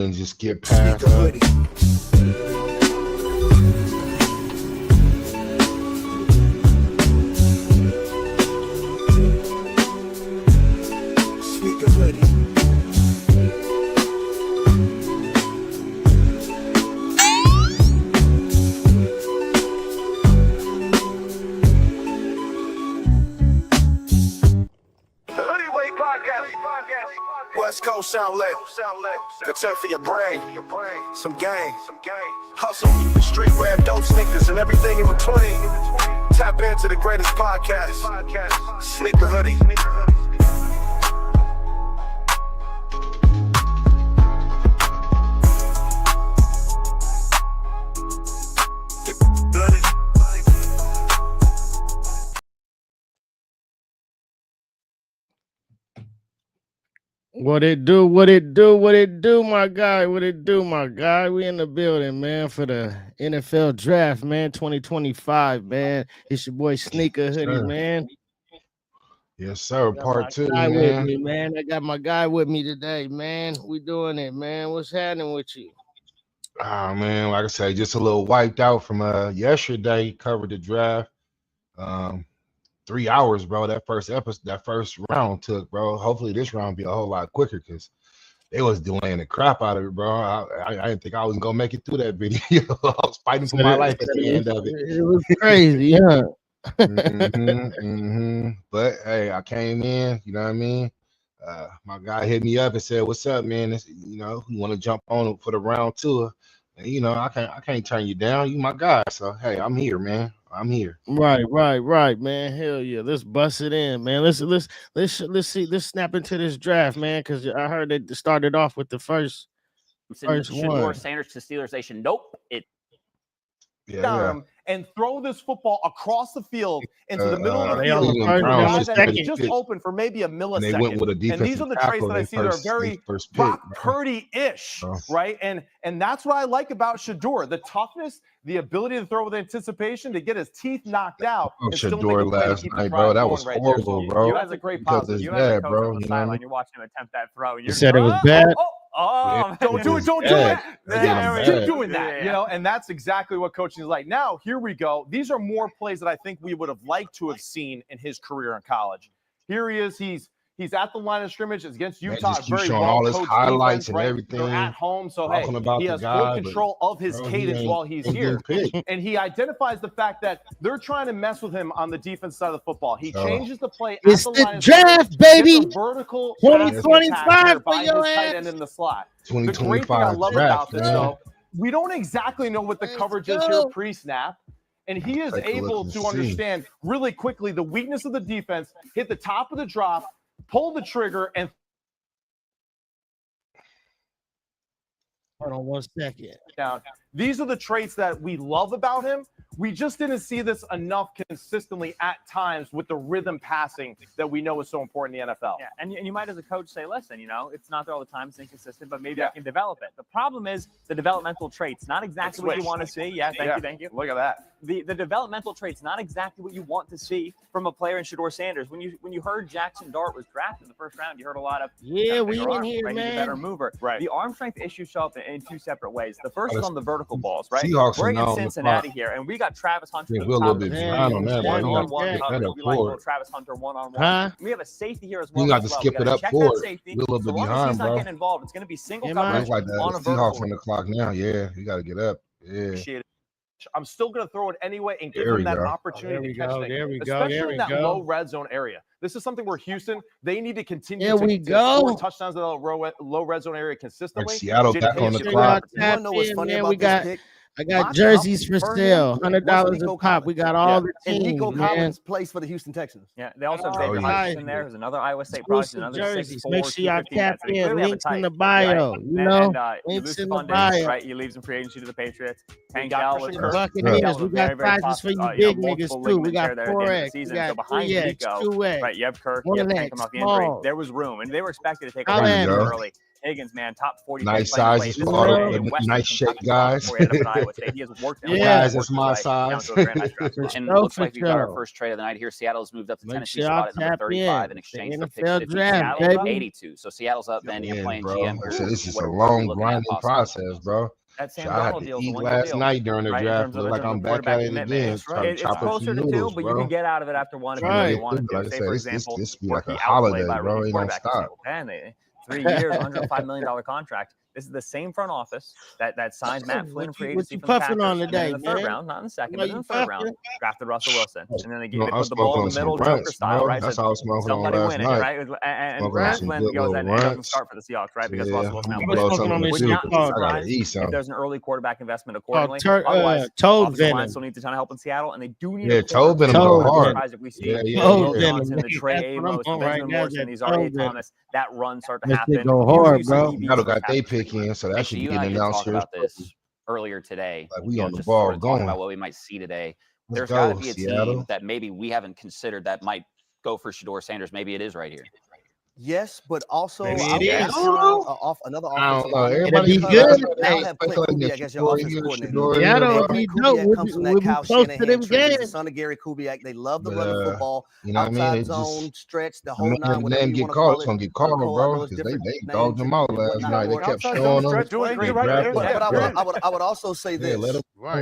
and just get past her. West Coast sound lit. Concern for your brain. Some gang. Hustle. Street rap, dope sneakers, and everything in between. Tap into the greatest podcast. Sneaker Hoodie. What it do, my guy? We in the building, man, for the NFL draft, man, 2025, man. It's your boy Sneaker Hoodie, Sure. man. Yes, sir. Part two, Guy with man. me, man. I got my guy with me today, man. We doing it, man. What's happening with you? Oh man, like I said, just a little wiped out from yesterday. Covered the draft. 3 hours, bro. That first round took, bro. Hopefully this round be a whole lot quicker because they was delaying the crap out of it, bro. I didn't think I was gonna make it through that video. I was fighting for my life at the end of it. It was crazy, huh? But hey, I came in, you know what I mean? My guy hit me up and said, "What's up, man? You want to jump on for the round two?" And I can't turn you down. You my guy, so hey, I'm here, man. I'm here. Right, man. Hell yeah, let's bust it in, man. Let's snap into this draft, man. Because I heard they started off with the first Shador one. Sanders to Steelers Nation. Nope, and throw this football across the field into the middle of the field. Just open for maybe a millisecond. They went with a defensive and these are the traits that I see that are very Brock Purdy-ish, right? And that's what I like about Shador. The toughness, the ability to throw with anticipation, to get his teeth knocked out. Shador last night, bro. That was horrible, bro. You as a great positive. You as a coach on the sideline, you're watching him attempt that throw. You said it was bad. Don't do it. Don't do it. Keep doing that. And that's exactly what coaching is like. Now, here we go. These are more plays that I think we would have liked to have seen in his career in college. Here he is. He's at the line of scrimmage against Utah. Very showing all his highlights and everything. They're at home, so hey, he has full control of his cadence while he's here. And he identifies the fact that they're trying to mess with him on the defense side of the football. He changes the play at it's the the line of draft, baby. Vertical 2025 for your tight end in the slot. 2025 the great thing I love about this, man. though, we don't exactly know what the coverage is here pre-snap. And he is able to understand really quickly the weakness of the defense, hit the top of the drop, pull the trigger, and hold on 1 second. Down. These are the traits that we love about him. We just didn't see this enough consistently at times with the rhythm passing that we know is so important in the NFL. Yeah, and you might as a coach say, listen, it's not there all the time, it's inconsistent, but maybe I can develop it. The problem is the developmental traits, not exactly what you want to see. Yeah, thank you. Look at that. The developmental traits, not exactly what you want to see from a player in Shador Sanders. When you heard Jackson Dart was drafted in the first round, you heard a lot of we in here, right? man. He's a better mover. Right. The arm strength issues show up in two separate ways. The first is on the vertical balls, right? Seahawks We're in Cincinnati here, and we got Travis Hunter. We're a little bit behind on that, man. One-on-one. Travis Hunter one-on-one. We have a safety here as well. You got to skip it up forward. We're a little bit behind, he's not bro. getting involved, it's going to be single coverage like on a Seahawks on the clock now. Yeah, you got to get up. Yeah. I'm still going to throw it anyway and give him that opportunity to catch things. Especially in that low red zone area. This is something where Houston, they need to continue to score touchdowns in the low red zone area consistently. Like Seattle back on the clock. You want to know what's funny about this pick? I got jerseys for sale, $100 a pop. We got all the teams, and Nico man. Collins plays for the Houston Texans. Yeah, they also have Xavier Hutchinson there, who's another Iowa State product, another jerseys. 6'4", Make sure y'all 215 tap veteran. in. Clearly Links have a in the type, bio. right? You know, links in the bio. Right, he leaves in free agency to the Patriots. Tank Buccaneers. We got prizes for you big niggas too. We got 4X. We got 3X, 2X. Right, you have Kirk, 1X, you have Tank come off the injury. There was room, and they were expected to take a run early. Higgins, man, top 40. Nice sizes for all the nice shape guys. He has worked out. Guys, that's my size. And it looks like we got our first trade of the night here. Seattle's moved up to Tennessee spot at number 35 in exchange for pick 50. Seattle's up 82. So Seattle's up, then you're playing GM. So this is a long grinding process, bro. That Sam I had Darnold to deal eat last night during the draft. Look like I'm back at it again. It's closer to 2, but you can get out of it after 1 if you really want to. Say, for example, this be like a holiday, bro. It don't stop. 3 years, $105 million contract. This is the same front office that signed Matt Flynn free agency from the Packers. On today, in the third round, not in the second, but in the third round, drafted Russell Wilson, and then they put the ball in the middle, Joker style, right? That's how I was smoking on somebody last win it, night. right? And Matt Flynn goes and doesn't start for the Seahawks, right? Because Russell Wilson if there's an early quarterback investment accordingly. Otherwise, Toad Venom still needs a ton of help in Seattle, and they do need. Yeah, Toad Venom go hard. If we see Johnson, the Trey Amos, the Benjamin Morrison, these R.A. Thomas, that run start to happen. Go hard, bro. Seattle got they pick in, so that should be getting announced here. About this earlier today. Like we on the just ball sort of going about what we might see today. There's got to be a team that maybe we haven't considered that might go for Shedeur Sanders. Maybe it is right here. Yes, but also Maybe I'm it is. off another offensive line. Everybody good. Now have Clint Kubiak as your offensive coordinator. Yeah, that would be dope. Comes from We'll that be Kyle close to Shanahan them tree. He's the games. son of Gary Kubiak. They love to run the football. You know what I mean? Outside It zone, just, stretch, the whole nine. the name get called, it's gonna get called, bro. Because they dogged them out last night. They kept showing them. But I would also say this. Let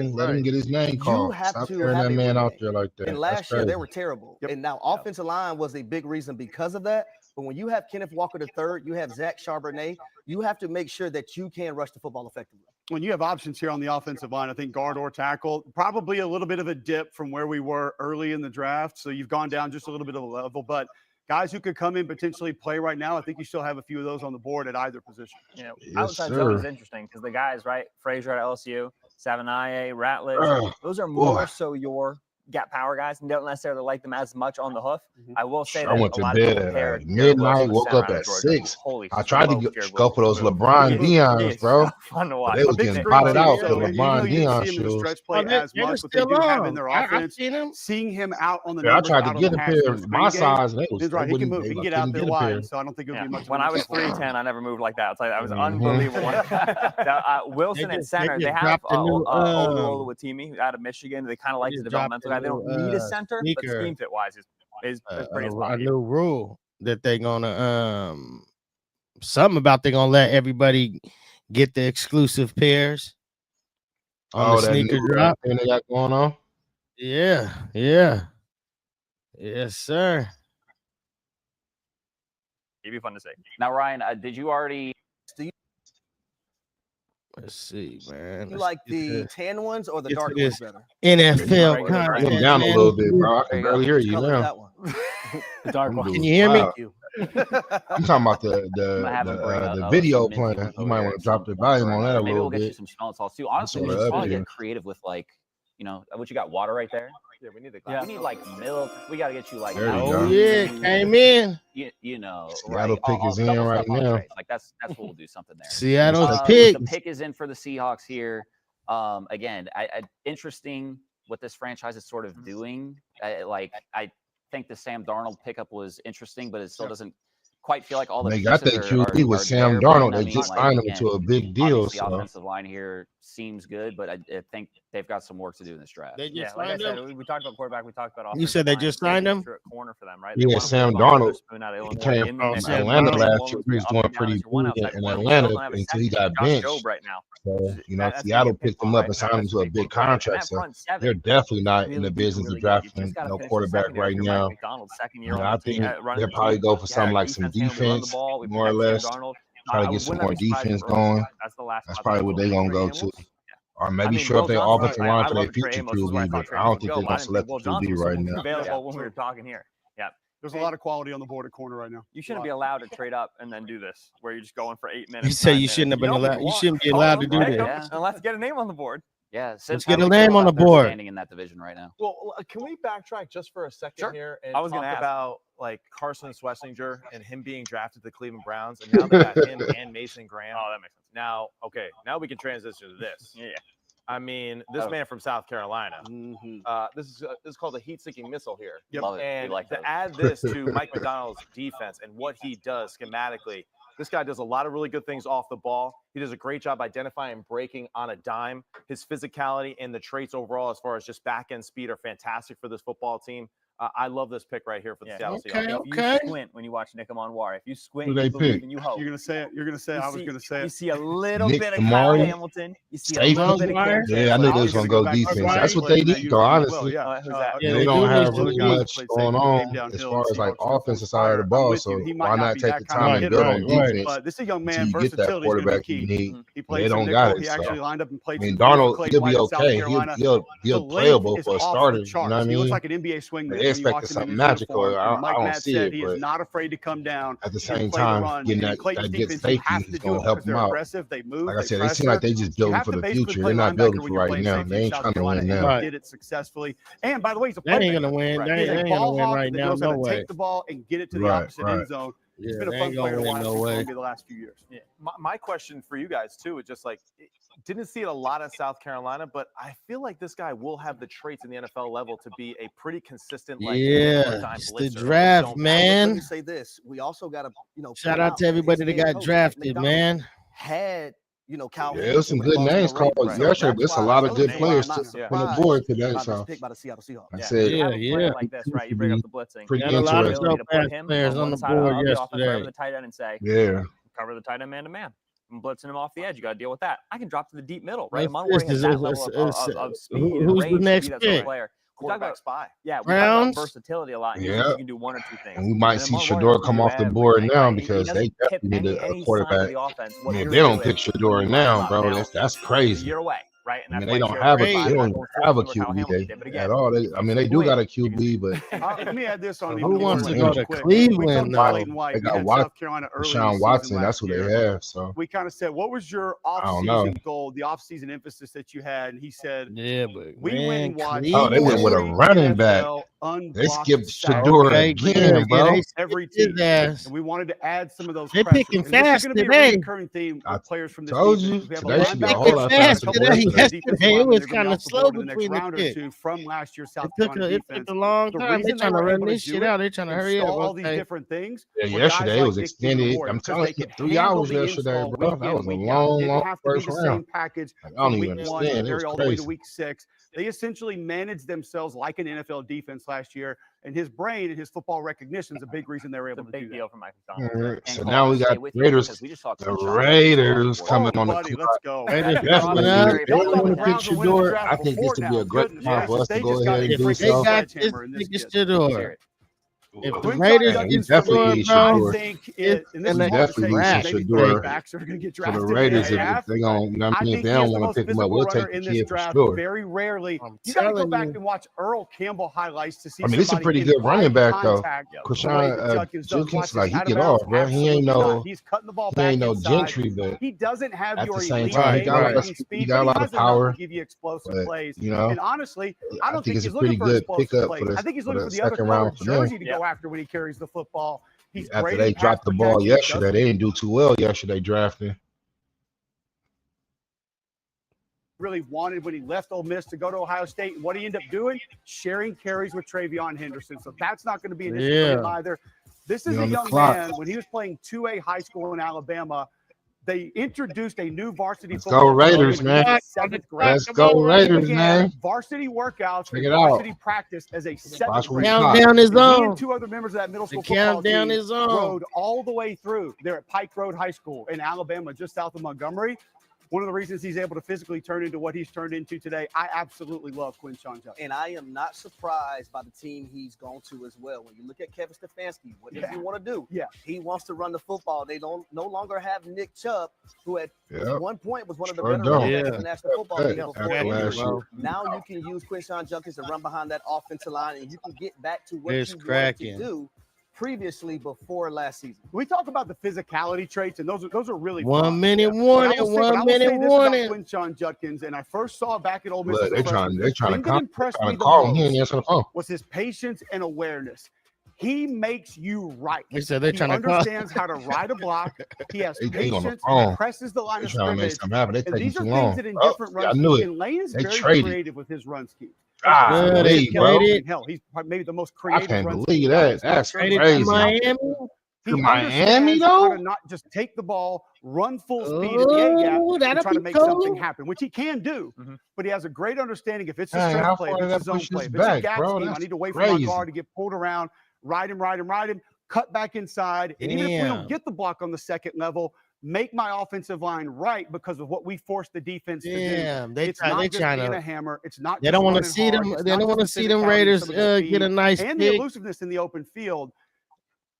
him get his name called. Stop tearing that man out there like that. And last year they were terrible. And now offensive line was a big reason because of that. But when you have Kenneth Walker III, you have Zach Charbonnet, you have to make sure that you can rush the football effectively. When you have options here on the offensive line, I think guard or tackle, probably a little bit of a dip from where we were early in the draft. So you've gone down just a little bit of a level, but guys who could come in, potentially play right now, I think you still have a few of those on the board at either position. Yeah, outside zone is interesting because the guys, right, Frazier at LSU, Savanaye, Ratledge, those are more so your gap power guys and don't necessarily like them as much on the hoof. I will say that I went to bed at midnight, woke up at 6. I tried to go for those LeBron Dion's, bro. Fun to watch. They was getting potted out for LeBron Dion shoes. shoes. Stretch play as much, but they do have in their offense. Seeing him out on the I tried to get a pair of my size. He can move. He can get out there wide, so I don't think it would be much. When I was 3'10", I never moved like that. It's like that was unbelievable. Wilson at center, they have Oluwatimi out of Michigan. They kind of like the developmental guy. They don't need a center, but scheme fit wise is pretty spot. A new rule that they're gonna something about they're gonna let everybody get the exclusive pairs on the sneaker drop. Thing they got going on. Yeah, yes, sir. It'd be fun to say. Now, Ryan, did you already? Let's see, man. You like the tan ones or the dark ones better? NFL content. Come down a little bit, bro. I can barely hear you now. The dark one. Can you hear me? I'm talking about the video playing. You might want to drop the volume on that a little bit. Maybe we'll get you some smell salts too. Honestly, we should probably get creative with what you got, water right there. Yeah, we need the glass. We need like milk. We got to get you like. Came in. You know, Seattle pick is in right now. Like that's what we'll do something there. Seattle's pick. The pick is in for the Seahawks here. Again, interesting what this franchise is sort of doing. I think the Sam Darnold pickup was interesting, but it still doesn't quite feel like all the. They got that QB with Sam Darnold. They just signed him to a big deal. The offensive line here seems good, but I think they've got some work to do in this draft. Like I said, we talked about quarterback. We talked about. You said they just signed him. Corner for them, right? Yeah, Sam Darnold. Playing from Atlanta last year, he was doing pretty good in Atlanta until he got benched. Right now. So, Seattle picked him up and signed him to a big contract. So they're definitely not in the business of drafting no quarterback right now. I think they'll probably go for something like some defense, more or less. Try to get some more defense going. That's probably what they're going to go to. Or maybe show up their offensive line for their future QB, but I don't think they're going to select the QB right now. Available when we were talking here. Yeah. There's a lot of quality on the board at corner right now. You shouldn't be allowed to trade up and then do this, where you're just going for 8 minutes. You say you shouldn't have been allowed. You shouldn't be allowed to do that. Yeah. And let's get a name on the board. Yeah, let's get a name on the board. Standing in that division right now. Well, can we backtrack just for a second here and talk about like Carson Schlesinger and him being drafted to the Cleveland Browns, and now they got him and Mason Graham. Oh, that makes sense. Now we can transition to this. Yeah. I mean, this man from South Carolina. This is called the heat-seeking missile here. Yep. Love it. And like to add this to Mike McDonald's defense and what he does schematically, This guy does a lot of really good things off the ball. He does a great job identifying and breaking on a dime. His physicality and the traits overall, as far as just back end speed, are fantastic for this football team. I love this pick right here for the Seattle Seahawks. If you squint when you watch Nick Amonwar, if you squint, you believe and you hope. You're gonna say it. You're gonna say it. I was gonna say it. You see a little bit of Kyle Hamilton. You see a little bit of Cam. Yeah, I knew they was gonna go defense. That's what they need, though. Honestly, they don't have really much going on as far as like offensive side of the ball. So why not take the time and build on defense? But this is a young man. You get that quarterback you need. They don't got it. He actually lined up and played. I mean, Darnold, he'll be okay. He'll playable for a starter. You know what I mean? He looks like an NBA swingman. They expected something magical. I don't see it. He is not afraid to come down. At the same time, getting that good safety is going to help them out. Like I said, they seem like they just building for the future. They're not building for right now. They ain't trying to win now. Did it successfully. And by the way, he's a that ain't gonna win. That ain't gonna win right now. No way. Take the ball and get it to the opposite end zone. It's been a fun player to watch the last few years. Yeah. My question for you guys too is just like, didn't see it a lot at South Carolina, but I feel like this guy will have the traits in the NFL level to be a pretty consistent. Like, it's the draft, man. Let me say this: we also got to, shout out to everybody that got drafted, man. Had Cal. Yeah, there's some good names called yesterday. There's a lot of good players on the board today. So by the Seattle Seahawks. I said, yeah. Like this, right? You bring up the blitzing. Pretty got a lot of interesting. players on the board yesterday. The tight end and say, cover the tight end man to man. I'm blitzing him off the edge. You got to deal with that. I can drop to the deep middle, right? Monroe has that level of speed and range. Who's the next pick? Quarterback spy. Yeah, we talk about versatility a lot. You can do one or two things. And we might see Shador come off the board now because they definitely need a quarterback. I mean, if they don't pick Shador now, bro, that's crazy. You're away, right? And I mean, they don't have a QB at all. They do got a QB, but let me add this on. Who wants to go to Cleveland? They got Deshaun Watson. That's who they have. So we kind of said, what was your off-season goal, the off-season emphasis that you had? And he said, we went and watched. Oh, they went with a running back. They skipped Shador again, bro. Every team. And we wanted to add some of those. They're picking fast today. I told you today should be a whole lot faster. Yesterday it was kind of slow between the picks. From last year's South Carolina defense. It took a long time. They're trying to run this shit out. They're trying to hurry up. All these different things. Yeah, yesterday it was extended. I'm telling you, 3 hours yesterday, bro. That was a long first round. I don't even understand. It was crazy. Week 6. They essentially managed themselves like an NFL defense last year, and his brain and his football recognition is a big reason they were able to do that. Big deal for Mike McDonald. So now we got Raiders. The Raiders coming on the clock. Let's go. They don't want to pick Shador. I think this would be a great time for us to go ahead and do so. They got this Shador. If the Raiders get Shador, bro, I think it, and this definitely Shador backs are going to get for drafted. The Raiders, if they don't, if they don't want to pick him up, we'll take the kid for sure. Very rarely, you got to go back and watch Earl Campbell highlights to see. I mean, this is a pretty good running back though. Krishan Jenkins, like he get off, bro. He ain't no Gentry, but he doesn't have at the same time, he got a lot of power. Give you explosive plays, you know. And honestly, I don't think it's he's a pretty looking for good pickup plays. for I think he's the looking for the other second round for them. jersey to go after when he carries the football. He's after they dropped the ball yesterday, they didn't do too well yesterday drafting. Really wanted when he left Ole Miss to go to Ohio State, and what he ended up doing, sharing carries with Travion Henderson. So that's not going to be an issue for him either. This is a young man. When he was playing 2A high school in Alabama, they introduced a new varsity football. Go Raiders, man. Let's go Raiders, man. Varsity workouts, varsity practice as a seventh grader. Countdown is on. He and 2 other members of that middle school football team rode all the way through. They're at Pike Road High School in Alabama, just south of Montgomery. One of the reasons he's able to physically turn into what he's turned into today, I absolutely love Quinshon Judkins. And I am not surprised by the team he's gone to as well. When you look at Kevin Stefanski, what does he want to do? Yeah. He wants to run the football. They don't no longer have Nick Chubb, who at one point was one of the better runners in the National Football League before injury. Now you can use Quinshon Judkins to run behind that offensive line, and you can get back to what you wanted to do previously before last season. We talk about the physicality traits, and those are really 1 minute warning. 1 minute warning. Quinshon Judkins, and I first saw back at Ole Miss. They're trying to call him. He ain't answering the phone. Was his patience and awareness. He makes you right. He said they're trying to understands how to ride a block. He has patience. He presses the line of scrimmage. And these are things that in different run schemes. And Lane is very creative with his run scheme. They hell, he's maybe the most creative. I can't believe that. That's crazy. Miami. He Miami, how to not just take the ball, run full speed at the A-gap, and try to make something happen, which he can do. But he has a great understanding if it's a stretch play, if it's a zone play, if it's a gap scheme, I need to wait for my guard to get pulled around, ride him, cut back inside. And even if we don't get the block on the second level, make my offensive line right because of what we force the defense to do. It's not just being a hammer. It's not. They don't want to see them. They don't want to see them Raiders get a nice and the elusiveness in the open field.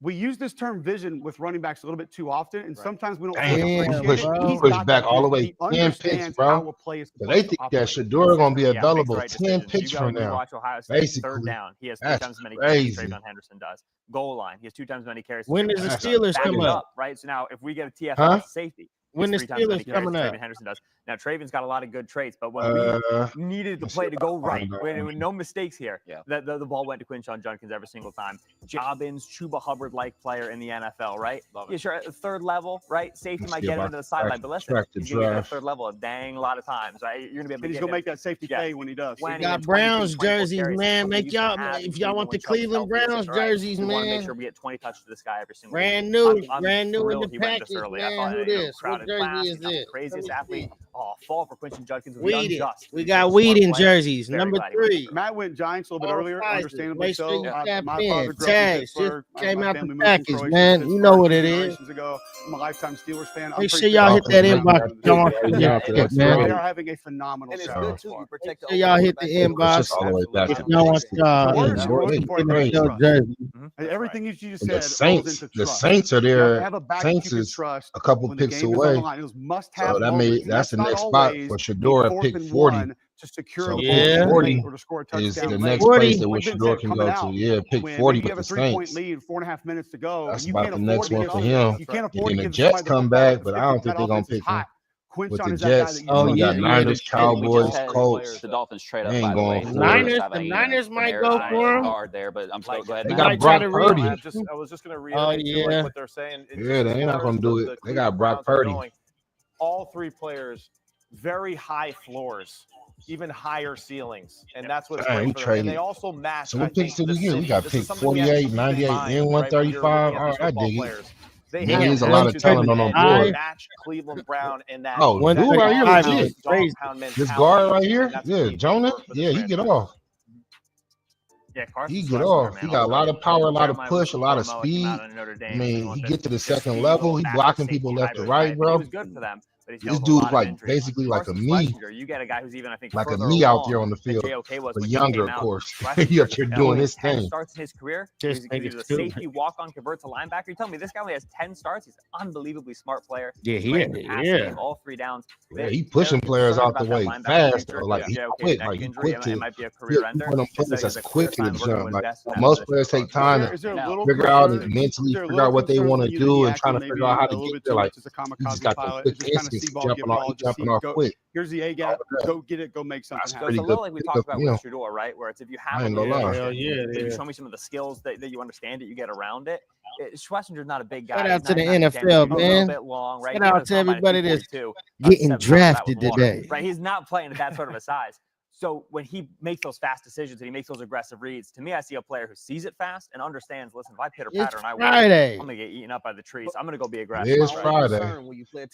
We use this term vision with running backs a little bit too often, and sometimes we don't appreciate it. He pushed back all the way 10 picks, bro. So they think that Shador going to be available 10 picks from now. Watch Ohio State Basically, third down. He has 3 times as many carries as Trayvon Henderson does. Goal line. He has 2 times as many carries. When does the Steelers come up? Right. So now, if we get a TFL safety, when the Steelers coming up? Trayvon Henderson does. Now, Trayvon's got a lot of good traits, but when we needed the play to go right, when no mistakes here, the ball went to Quinshon Judkins every single time. Dobbins, Chuba Hubbard-like player in the NFL, right? Yeah, sure, at the third level, right? Safety might get him into the sideline, but listen, he's going to get to the third level a dang lot of times, right? You're going to be able to he's going to make that safety pay when he does. We got Browns jerseys, man. Make y'all, if y'all want the Cleveland Browns jerseys, man. We want to make sure we get 20 touches to this guy every single brand week. Brand new in the package, man. Who this? What jersey is this? Craziest athlete. Fall for Quinshon Judkins. We got Weeden jerseys, number 3. Matt went Giants a little bit earlier, understandably so. My father Tags just came out the package, man. You know what it is. I'm a lifetime Steelers fan. Make sure y'all hit that inbox. Man. They are having a phenomenal show. Make sure y'all hit the inbox. If y'all want jersey. Everything you just said. The Saints are there. Saints is a couple picks away. So that's the next spot for Shador at pick 40. To secure so the 40 or to score a is touchdown. the next place that Shador can go to. Yeah, pick 40 with the Saints. Lead, 4.5 minutes to go. That's about the next one for him. You can't afford the Jets come back, but I don't think they're going to pick him. With the Jets, we got Niners, Cowboys, Colts. The Dolphins trade up. The Niners might go for him. There, but I'm still go ahead. They got Brock Purdy. I was just going to reiterate what they're saying. Yeah, they're not going to do it. They got Brock Purdy. All 3 players, very high floors, even higher ceilings, and that's what's great for them. And they also match. So what picks did we get? We got pick 48, 98, and 135. All right, I dig it. There's a lot of talent on the board. Match Cleveland Brown in that. Oh, dude right here, legit. This guard right here, yeah, Jonah, yeah, he get off. Yeah, he get off. He got a lot of power, a lot of push, a lot of speed. I mean, he get to the second level. He blocking people left to right, bro. This dude's like basically like a me. You get a guy who's even, I think, like a me out there on the field, but younger, of course. He up here doing his thing. Starts his career. He's a safety walk-on, convert to linebacker. You're telling me this guy only has 10 starts? He's an unbelievably smart player. Yeah, all 3 downs. Yeah, he pushing players out the way fast. Like he quick, like he quick to put them players as quick to the jump. Like most players take time to figure out and mentally figure out what they want to do and trying to figure out how to get there. Like he just got the quick instinct. Jumping off quick. Here's the A gap. Go get it. Go make something happen. It's a little like we talked about with Shador, right? Where it's if you have you show me some of the skills that you understand it, you get around it. Schwarzenegger's not a big guy. Shout out to the NFL, man. Shout out to everybody that's getting drafted today. Right, he's not playing at that sort of a size. So when he makes those fast decisions and he makes those aggressive reads, to me, I see a player who sees it fast and understands, listen, if I pitter patter and I win, I'm going to get eaten up by the trees. I'm going to go be aggressive. It is Friday.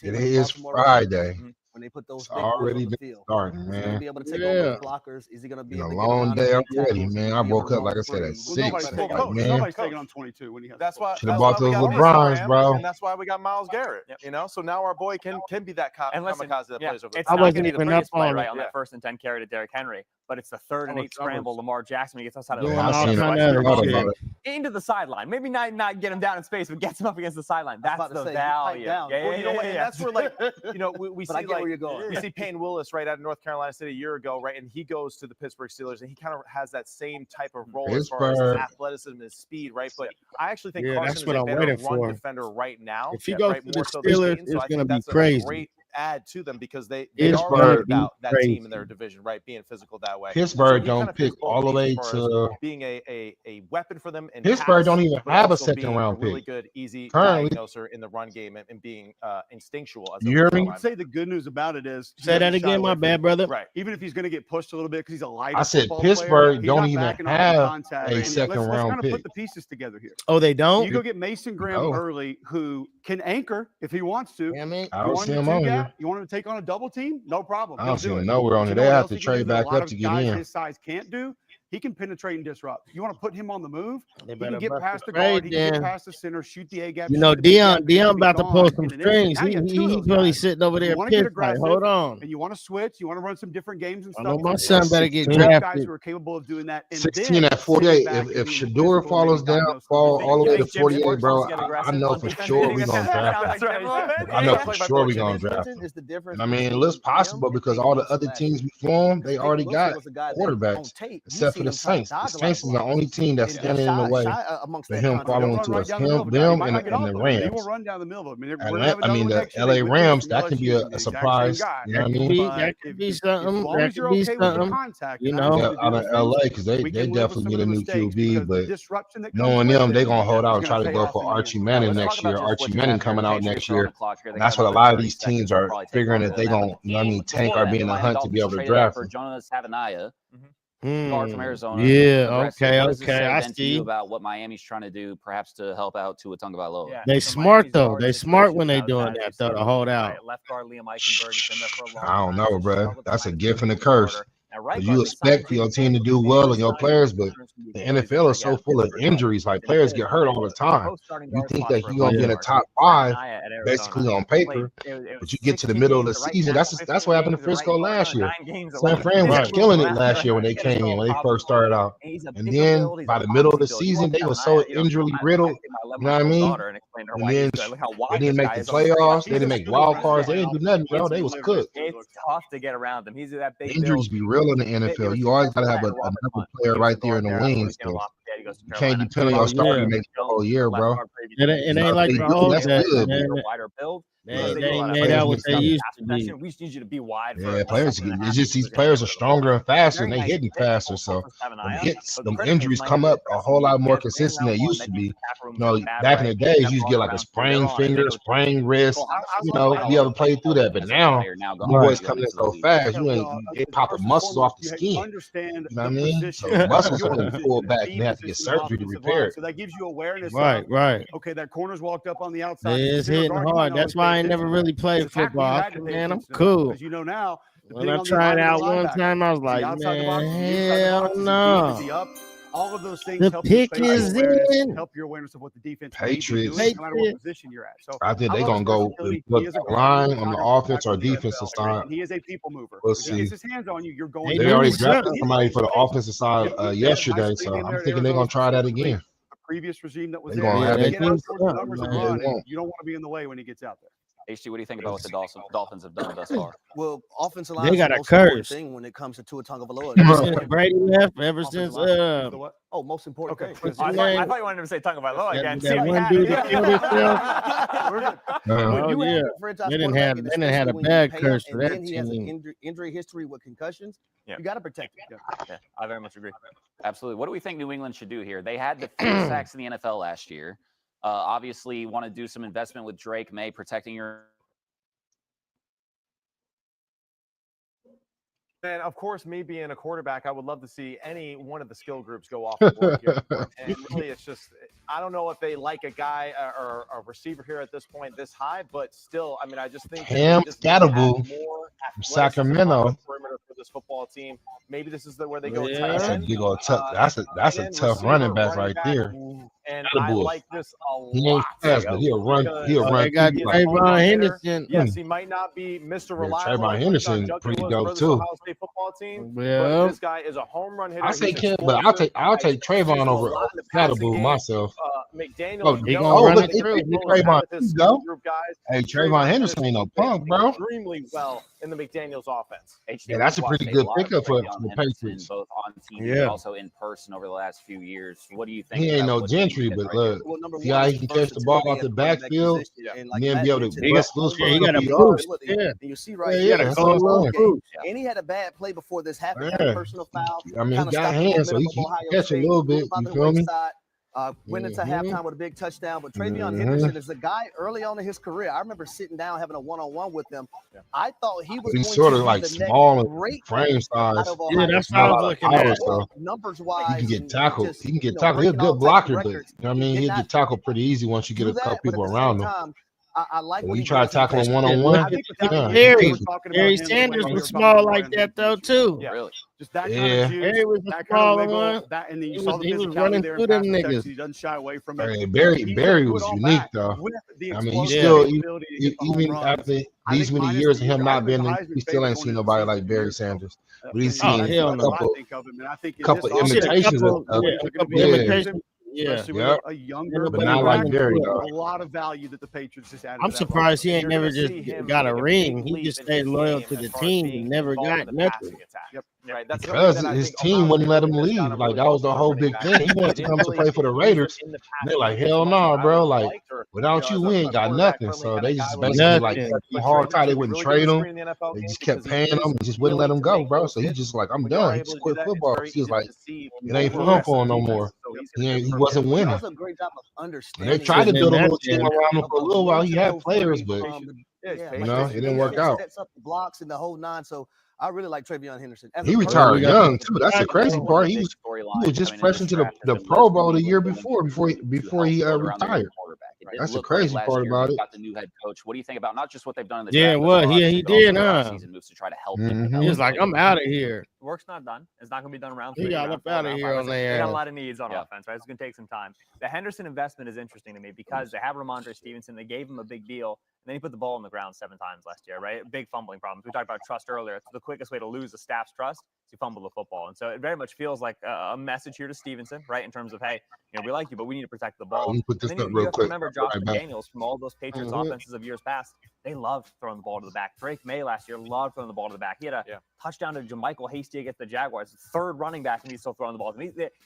It is Friday. When they put those already been starting, man. Is he gonna be able to take over the blockers? Is he going to be a long day already, man? I woke up, like I said, at 6. Nobody's taking on 22 when he has. That's why. Should have bought those LeBrons, bro. And that's why we got Myles Garrett. You know, so now our boy can be that kamikaze that plays over. It's not going to be the prettiest play right on that 1st and 10 carry to Derrick Henry, but it's the 3rd and 8 scramble. Lamar Jackson, he gets outside of the into the sideline. Maybe not get him down in space, but gets him up against the sideline. That's the value. And that's where, like, you know, we see like where you're going. We see Payne Willis right out of North Carolina State a year ago, right, and he goes to the Pittsburgh Steelers, and he kind of has that same type of role as far as his athleticism and his speed, right? But I actually think Carson is a better run defender right now. If he goes to the Steelers, it's going to be crazy. Great add to them because they Pittsburgh are worried about that crazy. team in their division, right? Being physical that way. Pittsburgh So don't pick all the way to being a weapon for them. And Pittsburgh don't even have a second round really pick. Good, easy currently diagnoser in the run game and being instinctual. As you hear me? I'd say the good news about it is say that again, my bad, brother. Right. Even if he's going to get pushed a little bit because he's a light. I said Pittsburgh don't even have a second round pick. Let's put the pieces together here. Oh, they don't. You go get Mason Graham early, who can anchor if he wants to. Yeah, man. I don't see him on here. You want him to take on a double team? No problem. I don't see him nowhere on here. They have to trade back up to get in. His size can't do. He can penetrate and disrupt. You want to put him on the move? He can get past the guard. He can get past the center, shoot the A gap. You know, Dion about to pull some strings. He's really sitting over there pissed. Like, hold on. And you want to switch. You want to run some different games and stuff. I know my son better get drafted. Guys who are capable of doing that. And 16 at 48. If Shador fall all the way to 48, bro, I know for sure we're going to draft him. I know for sure we're going to draft him. I mean, it looks possible because all the other teams before him, they already got quarterbats, except for the Saints. The Saints is the only team that's standing in the way for him following to us. Them and the Rams. I mean, the LA Rams, that can be a surprise. You know what I mean? That could be something. That could be something. You know, out of LA, because they definitely need a new QB, but knowing them, they're going to hold out and try to go for Archie Manning next year. Archie Manning coming out next year. And that's what a lot of these teams are figuring that they're going to, you know what I mean, tank or be in the hunt to be able to draft him. Guard from Arizona. Yeah, okay. I see about what Miami's trying to do, perhaps to help out Tua Tagovailoa. Yeah, they smart though. They smart when they doing that though. To hold out. Left guard Liam Eichenberg has been there for a long I don't know, bro. That's a gift and a curse. You expect for your team to do well and your players, but the NFL is so full of injuries. Like players get hurt all the time. You think that you're gonna be in the top 5, basically on paper, but you get to the middle of the season. That's what happened to Frisco last year. San Fran was killing it last year when they came in, when they first started out, and then by the middle of the season, they were so injury riddled. You know what I mean? And then they didn't make the playoffs. They didn't make wild cards. They didn't do nothing, bro. They was cooked. It's tough to get around them. He's that big. Injuries be real in the NFL. You always gotta have another player right there in the wings. You can't depend on your starter to make the whole year, bro. It ain't like the old days, man. Wider build. They ain't made out what they used to be. We just need you to be wide. Yeah, players. It's just these players are stronger and faster, and they hitting faster. So the injuries come up a whole lot more consistent than they used to be. You know, back in the days, you used to get like a sprained finger, sprained wrist. You know, be able to play through that. But now, the boys coming in so fast, they popping muscles off the skin. You know what I mean? So muscles are pulled back, and they have to get surgery to repair it. So that gives you awareness. Right. Okay, that corner's walked up on the outside. It's hitting hard. That's why I never really played football. Man, I'm cool. As you know now, when I tried out one time, I was like, man, hell no. All of those things. The pick is in. Help your awareness of what the defense. Patriots. No matter what position you're at. So I think they're gonna go with line on the offense or defensive side. He is a people mover. We'll see. He gets his hands on you. You're going. They already drafted somebody for the offensive side yesterday, so I'm thinking they're gonna try that again. Previous regime that was there. You don't want to be in the way when he gets out there. HT, what do you think about what the Dolphins have done thus far? Well, offensive line they got is the a most curse important thing when it comes to Tua Tagovailoa. Ever since Brady left, ever since most important thing. I thought you wanted to say Tagovailoa again. That one dude that killed himself. They didn't have a bad curse for that team. He has an injury history with concussions. You got to protect him. Yeah, I very much agree. Absolutely. What do we think New England should do here? They had the 3 sacks in the NFL last year. Obviously, want to do some investment with Drake May protecting your. And of course, me being a quarterback, I would love to see any one of the skill groups go off the board here. And really, it's just, I don't know if they like a guy or a receiver here at this point this high, but still, I mean, I just think Scatterboo from Sacramento perimeter for this football team. Maybe this is where they go. That's a big old tough. That's a tough running back right there. And I like this a lot. He ain't fast, but he'll run. They got Trayvon Henderson. Yes, he might not be Mr. Reliable. Trayvon Henderson pretty dope too. Football team. Well, this guy is a home run hitter. I say Ken, but I'll take Trayvon over Scatterboo myself. McDaniel. He gonna run it through. Trayvon, go. Hey, Trayvon Henderson ain't no punk, bro. Extremely well in the McDaniel's offense. Yeah, that's a pretty good pickup for the Patriots. Both on TV and also in person over the last few years. What do you think? He ain't no Gentry. country, but look, see how he can catch the ball off the backfield and then be able to bust loose for a couple yards. Yeah, you see right here, that's all I'm saying. and he had a bad play before this happened. He had a personal foul. I mean, he got hands, so he can catch a little bit. You feel me? Went into halftime with a big touchdown. But Travion Henderson is a guy early on in his career. I remember sitting down having a one-on-one with him. I thought he was He's sort of like small and frame size. Yeah, that's what I was looking at. Numbers wise, he can get tackled. He can get tackled. He's a good blocker, but you know what I mean, he'll get tackled pretty easy once you get a couple people around him. I like when you try to tackle him one-on-one. Harry Sanders was small like that though too. Yeah, really. Just that kind of juice, Harry was a smaller one. That, and then you saw the running through them niggas. He doesn't shy away from it. Hey, Barry was unique though. I mean, he still even after these many years of him not being, he still ain't seen nobody like Barry Sanders. But he's seen a couple imitations of it. Especially with a younger, but not like Barry. A lot of value that the Patriots just added. I'm surprised he ain't never just got a ring. He just stayed loyal to the team and never got nothing. Yep. Right. That's because his team wouldn't let him leave. Like that was the whole big thing. He wanted to come to play for the Raiders. They're like, hell no, bro. Like without you, we ain't got nothing. So they just basically like hard tie. They wouldn't trade him. They just kept paying him and just wouldn't let him go, bro. So he just like, I'm done. He just quit football. He was like, it ain't fun for him no more. He wasn't winning. That was a great job of understanding. And they tried to build a little team around him for a little while. He had players, but you know, it didn't work out. Sets up the blocks and the whole nine. So I really like Travion Henderson. He retired young too. That's the crazy part. He was just fresh into the Pro Bowl the year before he retired. That's the crazy part about it. Got the new head coach. What do you think about not just what they've done in the draft? Well, he did. Season moves to try to help him. He was like, I'm out of here. Work's not done. It's not going to be done around. He got up out of here on there. They got a lot of needs on offense, right? It's going to take some time. The Henderson investment is interesting to me because they have Ramondre Stevenson. They gave him a big deal. And then he put the ball on the ground 7 times last year, right? Big fumbling problems. We talked about trust earlier. It's the quickest way to lose a staff's trust is you fumble the football. And so it very much feels like a message here to Stevenson, right? In terms of, hey, you know, we like you, but we need to protect the ball. Let me put this up real quick. Remember Josh McDaniels from all those Patriots offenses of years past. They loved throwing the ball to the back. Drake May last year loved throwing the ball to the back. He had a touchdown to Jermichael Hasty against the Jaguars, 3rd running back, and he's still throwing the ball.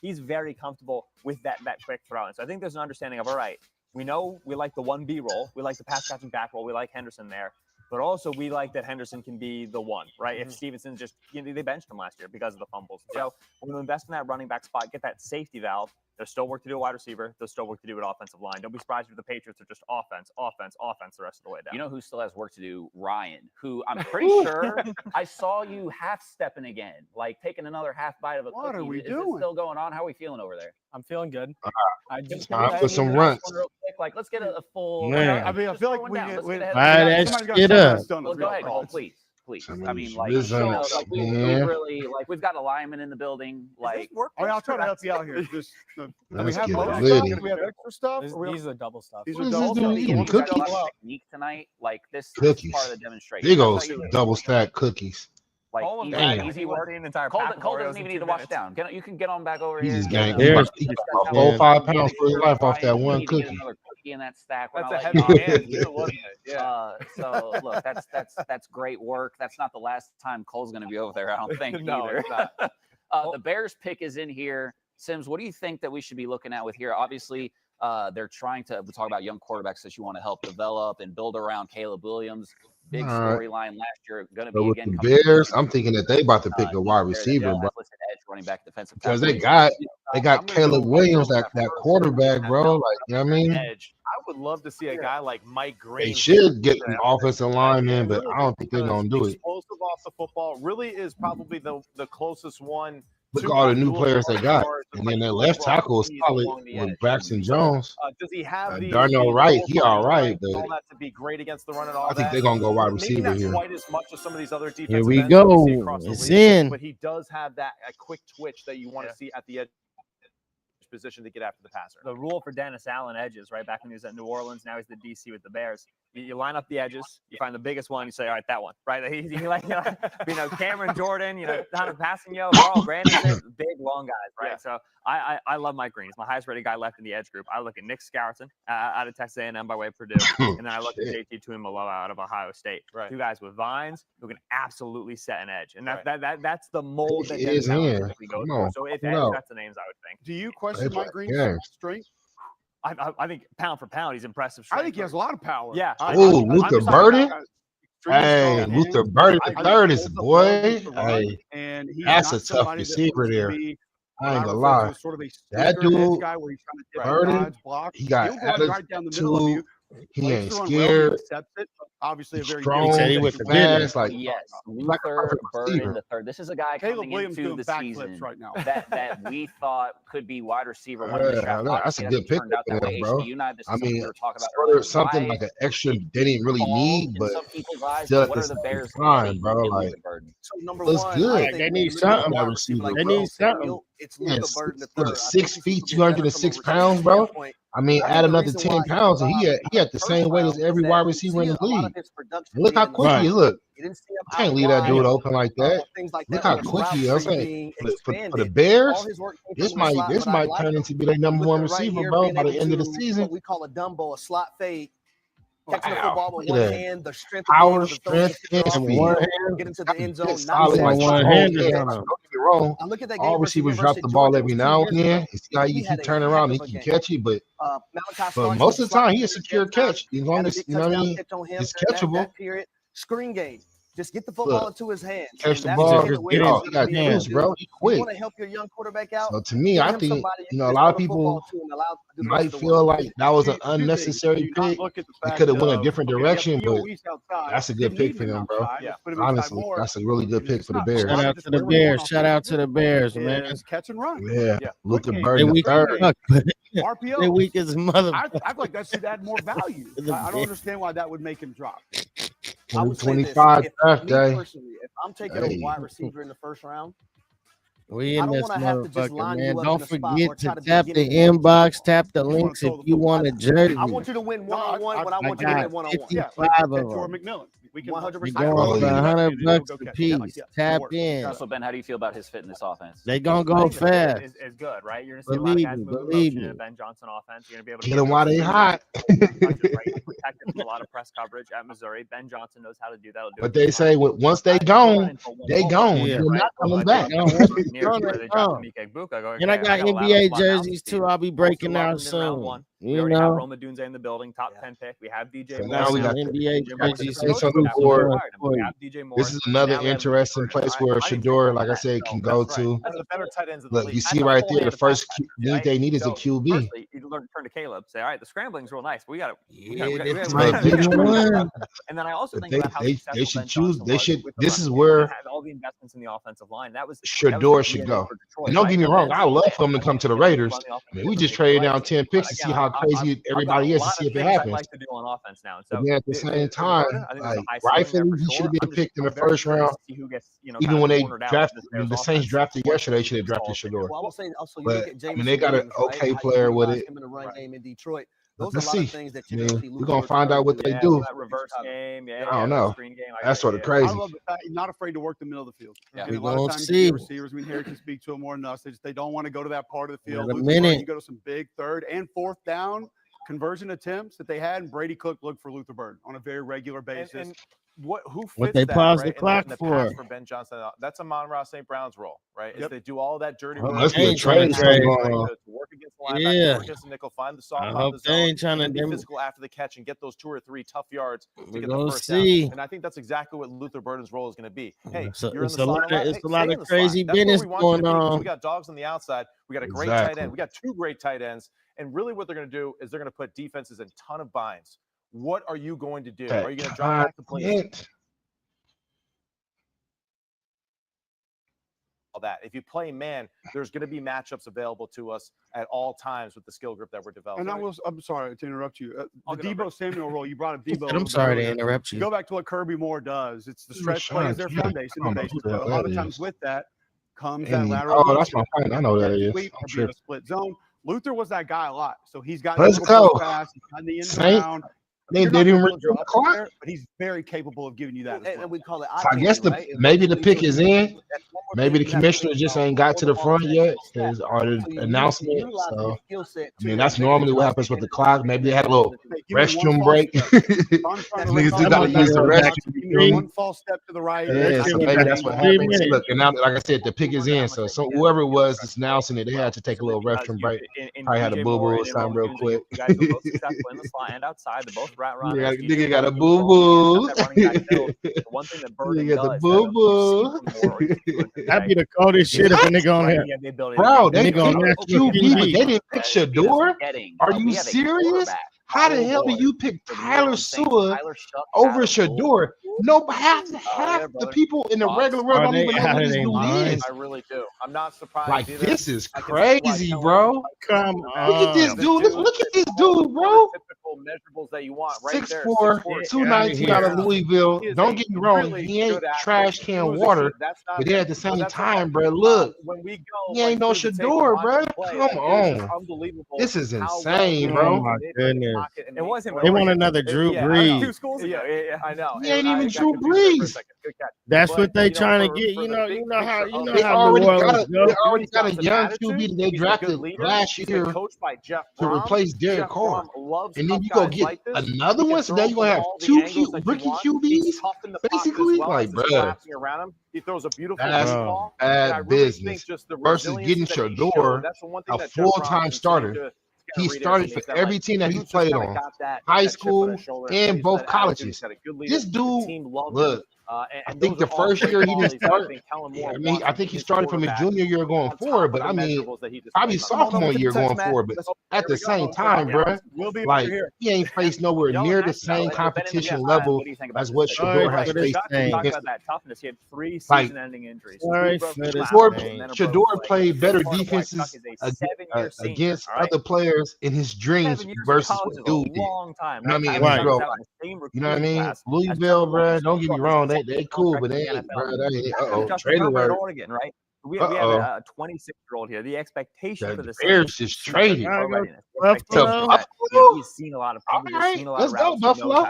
He's very comfortable with that quick throw. And so I think there's an understanding of, all right, we know we like the 1B role. We like the pass catching back role. We like Henderson there. But also we like that Henderson can be the one, right? If Stevenson just, they benched him last year because of the fumbles. So when you invest in that running back spot, get that safety valve, there's still work to do at wide receiver. There's still work to do at offensive line. Don't be surprised if the Patriots are just offense the rest of the way down. You know who still has work to do? Ryan, who I'm pretty sure I saw you half-stepping again, like taking another half bite of a cookie. What are we doing? Is it still going on? How are we feeling over there? I'm feeling good. I just for some runs. Like, let's get a full. Man. I mean, I feel like we fire that shit up. Well, go ahead, Cole, please. I mean, like, we really, like, we've got a lineman in the building. Like, I'll try to help you out here. Just, we have extra stuff. These are double stuff. These are double eating cookies technique tonight. Like, this cookies. Is part of the demonstration. Big old double stack cookies. Like, easy work. Cole doesn't even need to wash down. You can get on back over here. He's gang. He 4-5 pounds for his life off that one cookie. Another cookie in that stack. That's a heavy hand, too, wasn't it? Yeah. So look, that's great work. That's not the last time Cole's going to be over there. I don't think either. It's not. The Bears pick is in here. Sims, what do you think that we should be looking at with here? Obviously, they're trying to talk about young quarterbacks that you want to help develop and build around Caleb Williams. Big storyline last year. Going to be with again. The Bears, I'm thinking that they about to pick a wide receiver, bro. Edge, running back, defensive. Because they got Caleb Williams, that quarterback, bro. Like, you know what I mean? Edge. I would love to see a guy like Mike Green. They should get an offensive lineman, but I don't think they're gonna do it. Explosive off the football really is probably the closest one. Look at all the new players they got, and then their left tackle is solid with Braxton Jones. Does he have the Darnell Wright? He all right, but all that to be great against the run and all I think they're gonna go wide receiver here. Quite as much as some of these other defensive. Here we go. It's in. But he does have that quick twitch that you want to see at the edge position to get after the passer. The rule for Dennis Allen edges, right? Back when he was at New Orleans, now he's the DC with the Bears. You line up the edges, you find the biggest one, you say, all right, that one, right? Cameron Jordan, Donovan Passanio, Carl Brandon, big, long guys, right? Yeah. So I love Mike Green. He's my highest rated guy left in the edge group. I look at Nick Scarton out of Texas A&M by way of Purdue, and then I look at JT Tuimoloau out of Ohio State. Right. 2 guys with vines who can absolutely set an edge, and that's the mold that Dennis Allen typically goes for. So if edge, that's the names I would think. Do you question Mike Green's strength? I think pound for pound, he's impressive. I think he has a lot of power. Yeah. Oh, Luther Burden. Hey, Luther Burden the third is boy. Hey, and that's a tough receiver there. I ain't gonna lie. Sort of a that dude, guy where he's trying to Burden, he got attitude. right down the middle of you. He ain't scared. Obviously, a very strong. He with the fast, like yes, Luther Burden the third. This is a guy coming into the season right now. that we thought could be wide receiver. One of the draft that's a good pick, bro. I mean, something like an extra they didn't really need, but still at the same time, bro. Like, so number looks one, good. They need something. They need something. It's Luther Burden the third. 6 feet, 206 pounds, bro. I mean, add another 10 pounds, and he had the same weight as every wide receiver in the league. Look how quick he look. Can't leave that dude open like that. Look how quick he is. I'm saying, for the Bears, this might turn into be their number one receiver, bro, by the end of the season. What we call a Dumbo, a slot fade. Catching the football with one hand, the strength, power, strength, and speed. Get into the end zone. Solid, like one hand. Don't get me wrong. Look at that. All receivers drop the ball every now and then. It's how you keep turning around and he can catch it, but most of the time he a secure catch. As long as you know what I mean, it's catchable. Screen game. Just get the football into his hands. Catch the ball. He got hands, bro. He quick. You want to help your young quarterback out? So to me, I think a lot of people might feel like that was an unnecessary pick. He could have went a different direction, but that's a good pick for them, bro. Honestly, that's a really good pick for the Bears. Shout out to the Bears. Shout out to the Bears, man. Catch and run. Yeah, Luther Burden the third. RPO. They weak as mother. I'd like that should add more value. I don't understand why that would make him drop. 25 draft day. If I'm taking a wide receiver in the first round, we in this motherfucker, man. Don't forget to tap the inbox, tap the links if you want a jersey. I want you to win one-on-one, but I want you to win one-on-one. 55 of them. McMillan. We can 100%. We're going for $100 a piece. Tap in. So Ben, how do you feel about his fit in this offense? They gonna go fast. Is good, right? You're gonna see a lot of guys moving in a Ben Johnson offense. You're gonna be able to get them while they hot. Protected from a lot of press coverage at Missouri. Ben Johnson knows how to do that. But they say once they gone, they gone. They're not coming back. And I got NBA jerseys too. I'll be breaking out soon. We already have Roma Dunze in the building, top 10 pick. We have DJ. Now we got NBA jerseys. This is another interesting place where Shador, like I said, can go to. Look, you see right there, the first need they need is a QB. You learn to turn to Caleb. Say, all right, the scrambling's real nice, but we got to. And then I also think about how they should choose. They should. This is where all the investments in the offensive line. That was Shador should go. And don't get me wrong, I love for him to come to the Raiders. I mean, we just traded down 10 picks to see how crazy everybody is to see if it happens. Like to do on offense now. So at the same time, like rightfully, he should have been picked in the first round. Even when they drafted the Saints drafted yesterday, they should have drafted Shador. But I mean, they got an okay player with it. Let's see. We're gonna find out what they do. Reverse game, I don't know. That's sort of crazy. I love the fact he's not afraid to work the middle of the field. Yeah. A lot of times receivers, Harry can speak to him more than us. They don't want to go to that part of the field. You go to some big third and fourth down conversion attempts that they had, and Brady Cook looked for Luther Burden on a very regular basis. And who fits what they that, pause right? the clock in the for Ben Johnson? That's a Amon-Ra St. Brown's role, right? Is they do all that dirty work. To work against the linebacker, work against the nickel, find the soft on the zone, trying to be physical after the catch and get those 2 or 3 tough yards to get the first down. And I think that's exactly what Luther Burden's role is going to be. Hey, you're in the slot. It's a lot of crazy business going on. We got dogs on the outside. We got a great tight end. We got 2 great tight ends. And really what they're going to do is they're going to put defenses in a ton of binds. What are you going to do? Are you going to drop back the play? That if you play man, there's going to be matchups available to us at all times with the skill group that we're developing. And I'm sorry to interrupt you. The Debo Samuel role, you brought up Debo. I'm sorry to interrupt you. Go back to what Kirby Moore does. It's the stretch play is their foundation. A lot of times with that comes that lateral. Oh, that's my point. I know that it is. I'm sure. Split zone. Luther was that guy a lot, so he's got. Let's go. Fast, he's got the end around. They didn't really the clock, but he's very capable of giving you that. And we call it. So I guess maybe the pick is in. maybe the commissioner just ain't got to the front yet, or the announcement. So, I mean, that's normally what happens with the clock. Maybe they had a little restroom break. Niggas do got to use the restroom. One false step to the right. Yeah, so maybe that's what happens. Look, and now, like I said, the pick is in. So whoever it was that's announcing it, they had to take a little restroom break. Probably had a boo-boo or something real quick. You guys are both successful in the slot and outside. They're both rat runners. Yeah, nigga got a boo-boo. The one thing that Burden You got the does, boo-boo. That'd be the coldest shit if a nigga on here. Bro, they picked QB, but they didn't pick Shador. Are you serious? How the hell do you pick Tyler Sewell over Shador? No, half the people in the regular world don't even know who this dude is. I really do. I'm not surprised. Like, this is crazy, bro. Come on. Look at this dude. Look at this dude, bro. Typical measurables that you want right there. 6'4", 219 out of Louisville. Don't get me wrong, he ain't trash can water, but then at the same time, bro, look, he ain't no Shador, bro. Come on. This is insane, bro. Oh my goodness. It wasn't. They want another Drew Brees. 2 schools ago. Yeah, I know. He ain't even Drew Brees. That's what they trying to get. You know how They already New Orleans go. got a young QB that they drafted last year to replace Derek Carr. And then you go get another one, so now you're going to have 2 rookie QBs? Basically, like, bro, He throws a beautiful that's ball. bad business versus getting Shador, a full-time starter. He started for every team that he played on, high school and both colleges. This dude, look, I think the first year he didn't start. I mean, I think he started from his junior year going forward, but I mean, probably sophomore year going forward. But at the same time, bro, like, he ain't faced nowhere near the same competition level as what Shador has faced. That toughness. He had 3 season-ending injuries. Shador played better defenses against other players in his dreams versus what dude did. You know what I mean? Bro, you know what I mean? Louisville, bro, don't get me wrong. They cool, but they ain't, bro. Trade alert. Oregon, right? We have a 26-year-old here. The expectation for the Bears just traded. Buffalo. He's seen a lot of. All right, let's go, Buffalo.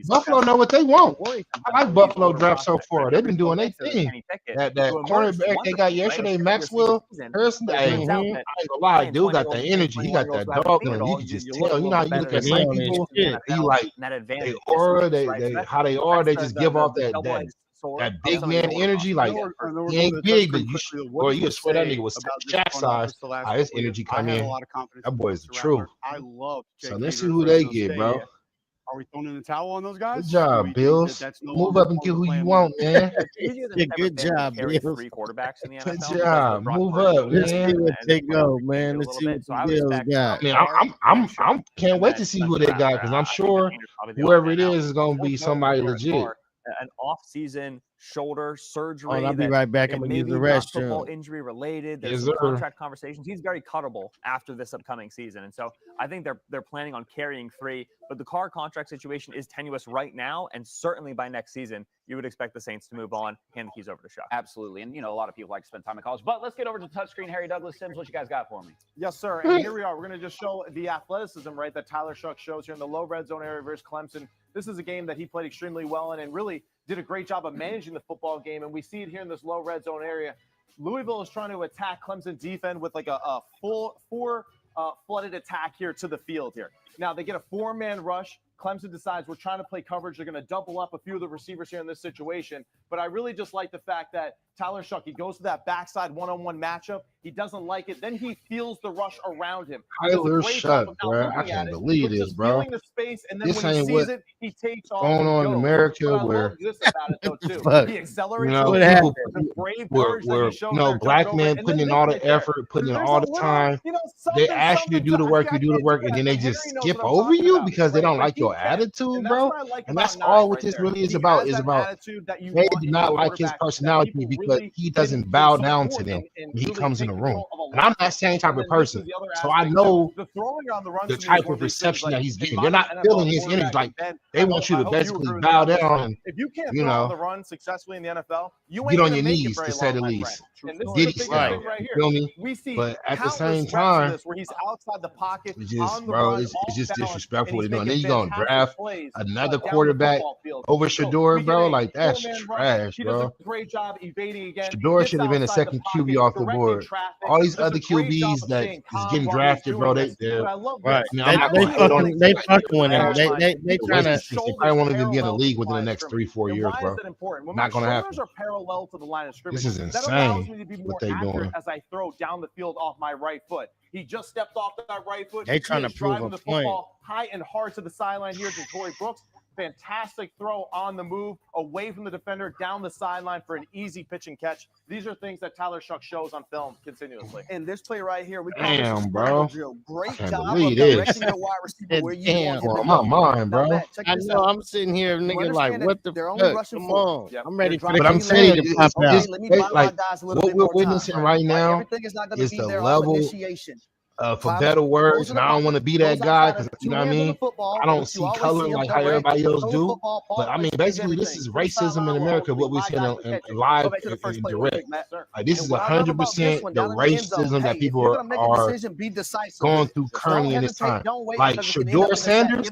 Buffalo know what they want. I like Buffalo draft so far. They've been doing their thing. That cornerback they got yesterday, Maxwell Harrison. Hey, I ain't gonna lie, dude got the energy. He got that dog in him. You can just tell. You know how you look at some people, he like they aura, they how they are. They just give off that big man energy. Like, he ain't big, but you swear that nigga was jack size. How his energy come in. That boy is the truth. I love. So let's see who they get, bro. Are we throwing in the towel on those guys? Good job, Bills. Move up and get who you want, man. Good job, Bills. 3 quarterbacks in the NFL. Good job. Move up, Let's see man. what they go, man. Let's see what the Bills got. I mean, I'm can't wait to see who they got, because I'm sure whoever it is gonna be somebody legit. An off-season shoulder surgery. I'll be right back. I'm gonna use the restroom. Football injury related. There's some contract conversations. He's very cuttable after this upcoming season, and so I think they're planning on carrying 3. But the Carr contract situation is tenuous right now, and certainly by next season, you would expect the Saints to move on, hand the keys over to Shuck. Absolutely, and a lot of people like to spend time in college. But let's get over to the touchscreen. Harry Douglas Sims, what you guys got for me? Yes, sir. And here we are. We're going to just show the athleticism, right, that Tyler Shuck shows here in the low red zone area versus Clemson. This is a game that he played extremely well in and really did a great job of managing the football game. And we see it here in this low red zone area. Louisville is trying to attack Clemson defense with like a full flooded attack here to the field here. Now they get a 4-man rush. Clemson decides we're trying to play coverage. They're going to double up a few of the receivers here in this situation. But I really just like the fact that Tyler Shuck, he goes to that backside one-on-one matchup. He doesn't like it. Then he feels the rush around him. Tyler Shuck, bro. I can't believe this, bro. The space, and then this when ain't he what sees it, he takes off going on in America where he accelerates. Black men putting in all the effort, putting in all the time. They ask you to do the work, and then they just skip over you because they don't like your attitude, bro. And that's all what this really is about. Is about they do not like his personality because he doesn't bow down to them when he comes in the room. And I'm that same type of person, so I know the type of reception that he's getting. They're not feeling his energy. Like, they want you to basically bow down and, if you can't throw on the run successfully in the NFL, you ain't get on your knees, to say the least. Diddy style, you feel me? But at the same time, where he's outside the pocket, it's just disrespectful what they're doing. Then you're gonna draft another quarterback over Shador, bro. Like, that's trash. trash, He bro. does a great job evading again. Shador should have been the second QB off the board. All these other QBs that is getting drafted, bro, they're right. I mean, I'm not gonna hate on They fucking with him. They trying to. They probably won't even be in the league within the next 3-4 years, bro. Why is that important? When not gonna happen. Are parallel to the line of scrimmage. This is that allows insane me to be more what they accurate doing. as I throw down the field off my right foot. He just stepped off that right foot. They trying to prove a the point. Football high and hard to the sideline here to Tory Brooks. Fantastic throw on the move, away from the defender, down the sideline for an easy pitch and catch. These are things that Tyler Shuck shows on film continuously. And this play right here, we call damn, this bro. drill. Great I can't job of believe directing this. your wide receiver where you want him Well, to my go. mind, bro. Now, Matt, check I this know. out. I'm sitting here, nigga, like, understand what the they're only fuck? rushing Come forward. on. Yep. I'm ready for the But I'm confetti saying, to pop out. Let me buy my like guys a little what bit we're more witnessing time. right now Everything is not going to is be the there level. off initiation. For better words, and I don't want to be that guy because you know what I mean. I don't see color like how everybody else do. But I mean, basically, this is racism in America. What we see in live and direct. Like this is 100% the racism that people are going through currently in this time. Like Shador Sanders,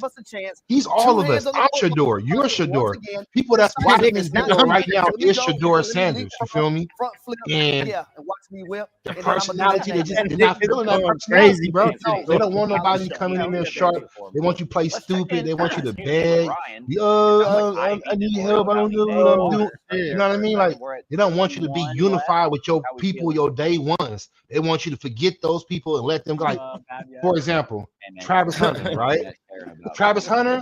he's all of us. I'm Shador. You're Shador. People that's watching this video right now is Shador Sanders. You feel me? And the personality, they're not feeling that personality, bro. They don't want nobody coming in there sharp. They want you to play stupid. They want you to beg. I need help. I don't know what I'm doing. You know what I mean? Like they don't want you to be unified with your people, your day ones. They want you to forget those people and let them go. Like, for example, Travis Hunter, right? Travis Hunter,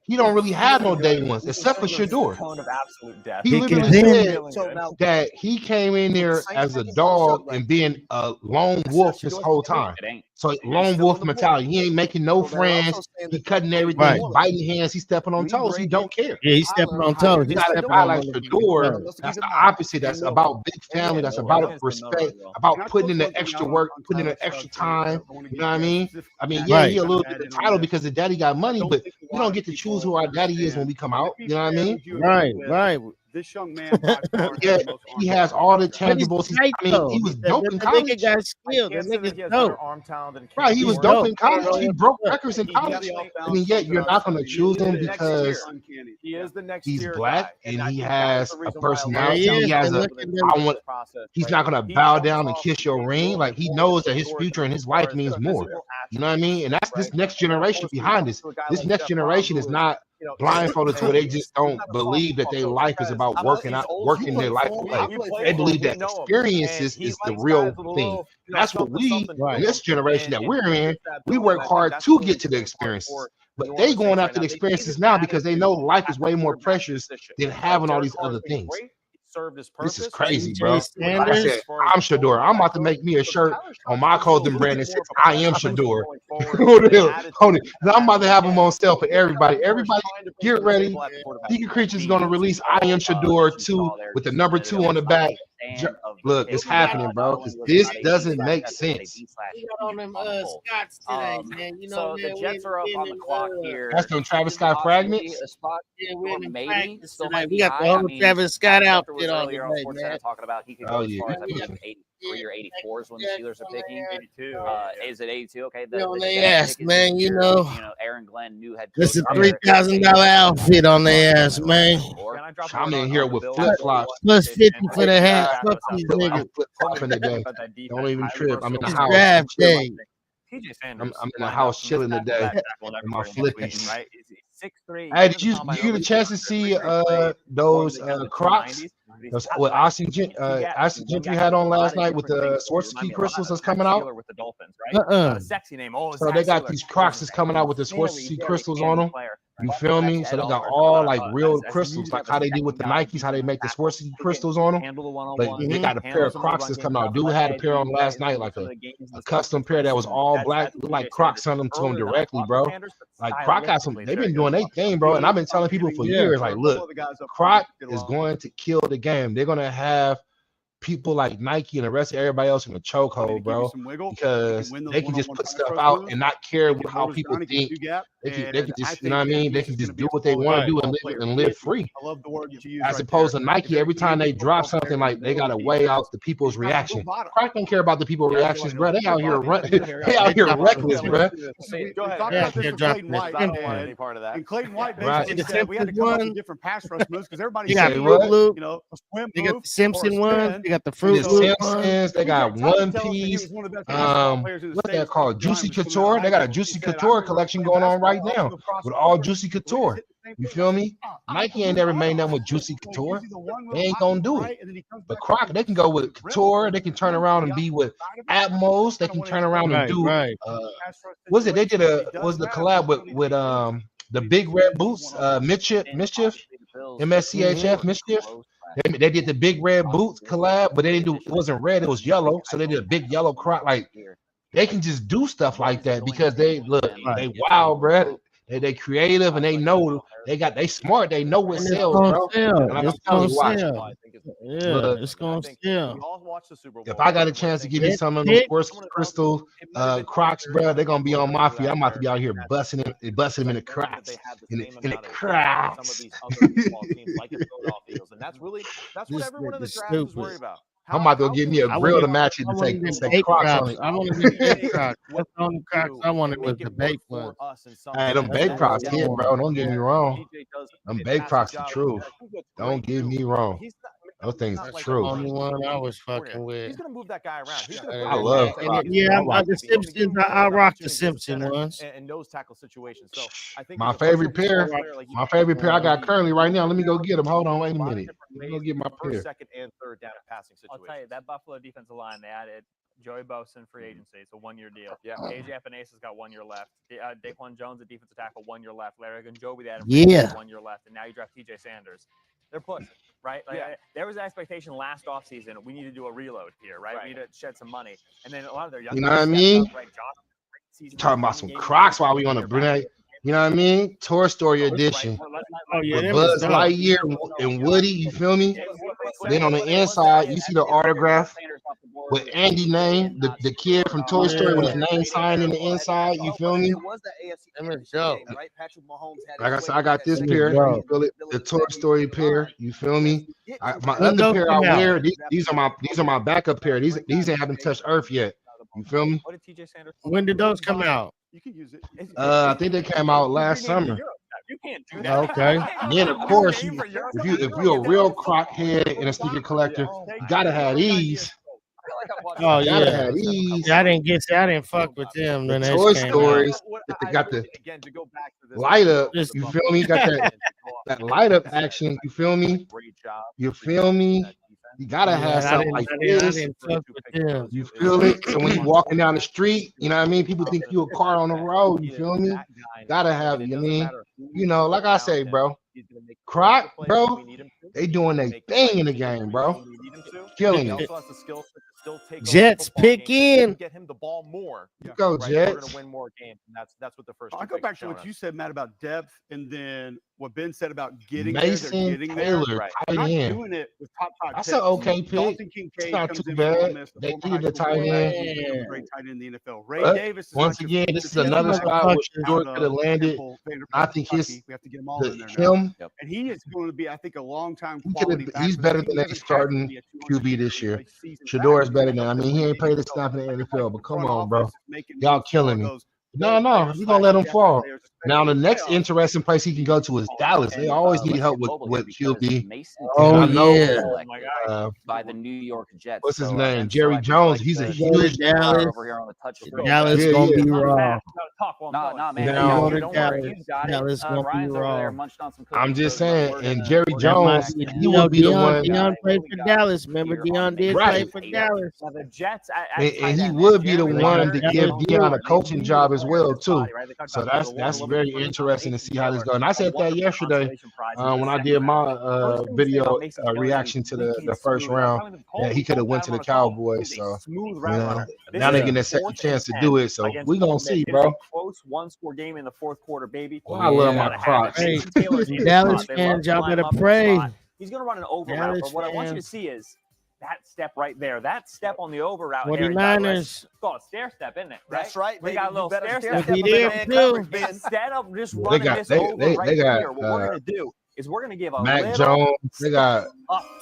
he don't really have no day ones except for Shador. He literally said that he came in there as a dog and being a lone wolf this whole time. So lone wolf mentality. He ain't making no friends. He cutting everything. He's biting hands. He's stepping on toes. He don't care. Yeah, he's stepping on toes. He's not a guy like Shador. That's the opposite. That's about big family. That's about respect. About putting in the extra work, putting in the extra time. You know what I mean? Yeah, he a little bit of title because his daddy got money, but we don't get to choose who our daddy is when we come out. You know what I mean? Right. This young man, yeah, he has all the tangibles. He was dope in college. The nigga got skilled. The nigga's dope. Right, he was dope in college. He broke records in college. I mean, yet you're not going to choose him because he's black and he has a personality. He has he's not going to bow down and kiss your ring. Like he knows that his future and his life means more. You know what I mean? And that's this next generation behind this. This next generation is not blindfolded to where they just don't believe that their life is about working their life away. They believe that experiences is the real thing. And that's what we, in this generation that we're in, we work hard to get to the experiences. But they going after the experiences now because they know life is way more precious than having all these other things. This is crazy, bro. Like I said, I'm Shador. I'm about to make me a shirt on my clothing brand that says I am Shador. Hold it. I'm about to have them on sale for everybody. Everybody get ready. Deacon Creatures is going to release I am Shador 2 with the number 2 on the back. Look, it's happening, bro. Because this doesn't make sense. On them Scots today, man. You know, so the Jets are up on the clock here. That's them Travis Scott fragments. Yeah, maybe still we got the whole Travis Scott outfit on today, man. Talking about he could go as far as I believe 83 or 84 is when the Steelers are picking. 82. Is it 82? Okay. They ass, man. You know, Aaron Glenn, new head coach. This is a $3,000 outfit on their ass, man. I'm in here with flip flops. Plus 50 for the hat. Fuck these niggas. Flip flopping today. Don't even trip. I'm in the house. Draft day. I'm in the house chilling today. My flippies. Right? 6'3". Hey, did you get a chance to see those Crocs? What Austin Gentry had on last night with the Swarovski crystals that's coming out? With the Dolphins, right? Sexy name. So they got these Crocs that's coming out with the Swarovski crystals on them. You feel me? So they got all like real crystals, like how they do with the Nikes, how they make the Swarovski crystals on them. But they got a pair of Crocs that's coming out. Dude had a pair on last night, like a custom pair that was all black, like Crocs on them to him directly, bro. Like Croc got some, they've been doing their thing, bro. And I've been telling people for years, like, look, Croc is going to kill the game. They're gonna have people like Nike and the rest of everybody else in the chokehold, bro, because they can just put stuff out and not care how people think. They can just, you know what I mean? They can just do what they want to do and live free. I love the word that you use. As opposed to Nike, every time they drop something, like they gotta weigh out the people's reaction. Crack don't care about the people's reactions, bro. They out here they out here reckless, bro. Go ahead. And Clayton White basically said we had to come up with different pass rush moves because everybody got Fruit Loop, a swim they got move the Simpson or a one, spin. they got the Fruit Loop one. They got One Piece. What's that called? Juicy Couture. They got a Juicy Couture collection going on right now with all Juicy Couture. You feel me? Nike ain't never made nothing with Juicy Couture. They ain't gonna do it. But Croc, they can go with Couture. They can turn around and be with Atmos. They can turn around and do. Was it? They did was the collab with the Big Red Boots, Mischief, MSCHF, Mischief. They did the Big Red Boots collab, but they didn't do. It wasn't red. It was yellow. So they did a big yellow Croc. Like they can just do stuff like that because they they wild, bro. They creative and they know they smart. They know what sells, bro. It's gonna sell. Yeah, it's gonna sell. If I got a chance to give you some of those Sports Crystal Crocs, bro, they're gonna be on my feet. I'm about to be out here busting them in the cracks. In the cracks. And that's what everyone in the draft is worried about. I'm about to give me a grill to match it and say Crocs on it. I want to be baked Crocs. That's the only Crocs I wanted was the baked ones. Hey, them baked Crocs hit, bro. Don't get me wrong. Them baked Crocs the truth. Don't get me wrong. Those things are true. The only one I was fucking with. He's gonna move that guy around. I love Crocs. Yeah, the Simpsons. I rock the Simpson ones. And nose tackle situations. So I think my favorite pair I got currently right now. Let me go get them. Hold on, wait a minute. Let me go get my pair. Second and third down passing situation. I'll tell you that Buffalo defensive line. They added Joey Bosa in free agency. It's a 1-year deal. Yeah. AJ Epenesa's got 1 year left. Daquan Jones, the defensive tackle, 1 year left. Larry Gunjobi, they added 1 year left. And now you draft TJ Sanders. They're pushing, right? Like, there was an expectation last offseason. We need to do a reload here, right? We need to shed some money. And then a lot of their young guys, you know what I mean? Right? Talking about some Crocs while we on the Brunei. You know what I mean? Toy Story edition. With Buzz Lightyear and Woody, you feel me? Then on the inside, you see the autograph with Andy name, the kid from Toy Story with his name signed in the inside. You feel me? Like I said, I got this pair. You feel it? The Toy Story pair. You feel me? My other pair I wear. These are my backup pair. These haven't touched Earth yet. You feel me? What did TJ Sanders? When did those come out? You can use it. I think they came out last summer. You can't do that. Okay. Then of course, if you're a real Croc head and a sneaker collector, you gotta have these. Oh yeah, have these. I didn't fuck with them. The Toy Stories. They got the light up. You feel me? Got that light up action. You feel me? You feel me? You gotta have something like this. You feel me? So when you're walking down the street, you know what I mean? People think you a car on the road. You feel me? Gotta have it. You mean? You know, like I say, bro. Croc, bro. They doing their thing in the game, bro. Killing it. Jets pick in. Get him the ball more. Go Jets. Jets. We're gonna win more games, and that's what the first. I'll go back to what you said, Matt, about depth, and then what Ben said about getting Mason there. Getting Taylor, there. tight Not end. doing it with top That's picks. an okay pick. Dalton Kincaid It's not comes too in bad. from Ole Miss, the They former needed a high tight school end. quarterback, great tight end in the NFL. Ray But Davis. Is once not again, your- this is the another other spot where Stewart out could have of landed. Vanderbilt, I think Kentucky. We have to get them all in there now. him. And he is going to be, I think, a long-time He's quality. better than a starting QB this year. Shador is better than. I mean, he ain't played a snap in the NFL, but come on, bro. Y'all killing me. No, we're gonna let him fall. Now the next interesting place he can go to is Dallas. They always need help with QB. Oh, I know. yeah. By the New York Jets. What's his name? Jerry Jones. He's a huge Dallas. over here on the touch. Dallas gonna be raw. Nah, man. Now- Don't worry, you got it. Dallas gonna be Ryan's over there raw. munched on some I'm cookies, just so saying, we're and gonna- Jerry Jones, he would be the one. Deion played for Dallas. Remember, Deion did play for Dallas. Now the Jets, And he would be the one to give Deion a coaching job as well, too. So that's very interesting to see how this goes. And I said that yesterday when I did my video reaction to the first round, that he could have went to the Cowboys. So now they're getting a second chance to do it. So we gonna see, bro. Close one-score game in the fourth quarter, baby. I love my Crocs. Hey, Dallas fans, y'all better pray. He's gonna run an over route, but what I want you to see is that step right there, that step on the over route. 49ers. It's called a stair step, isn't it? Right? That's right. We got a little stair step. Instead of just running this over right here, what we're going to do is we're going to give a Mac little Jones. They got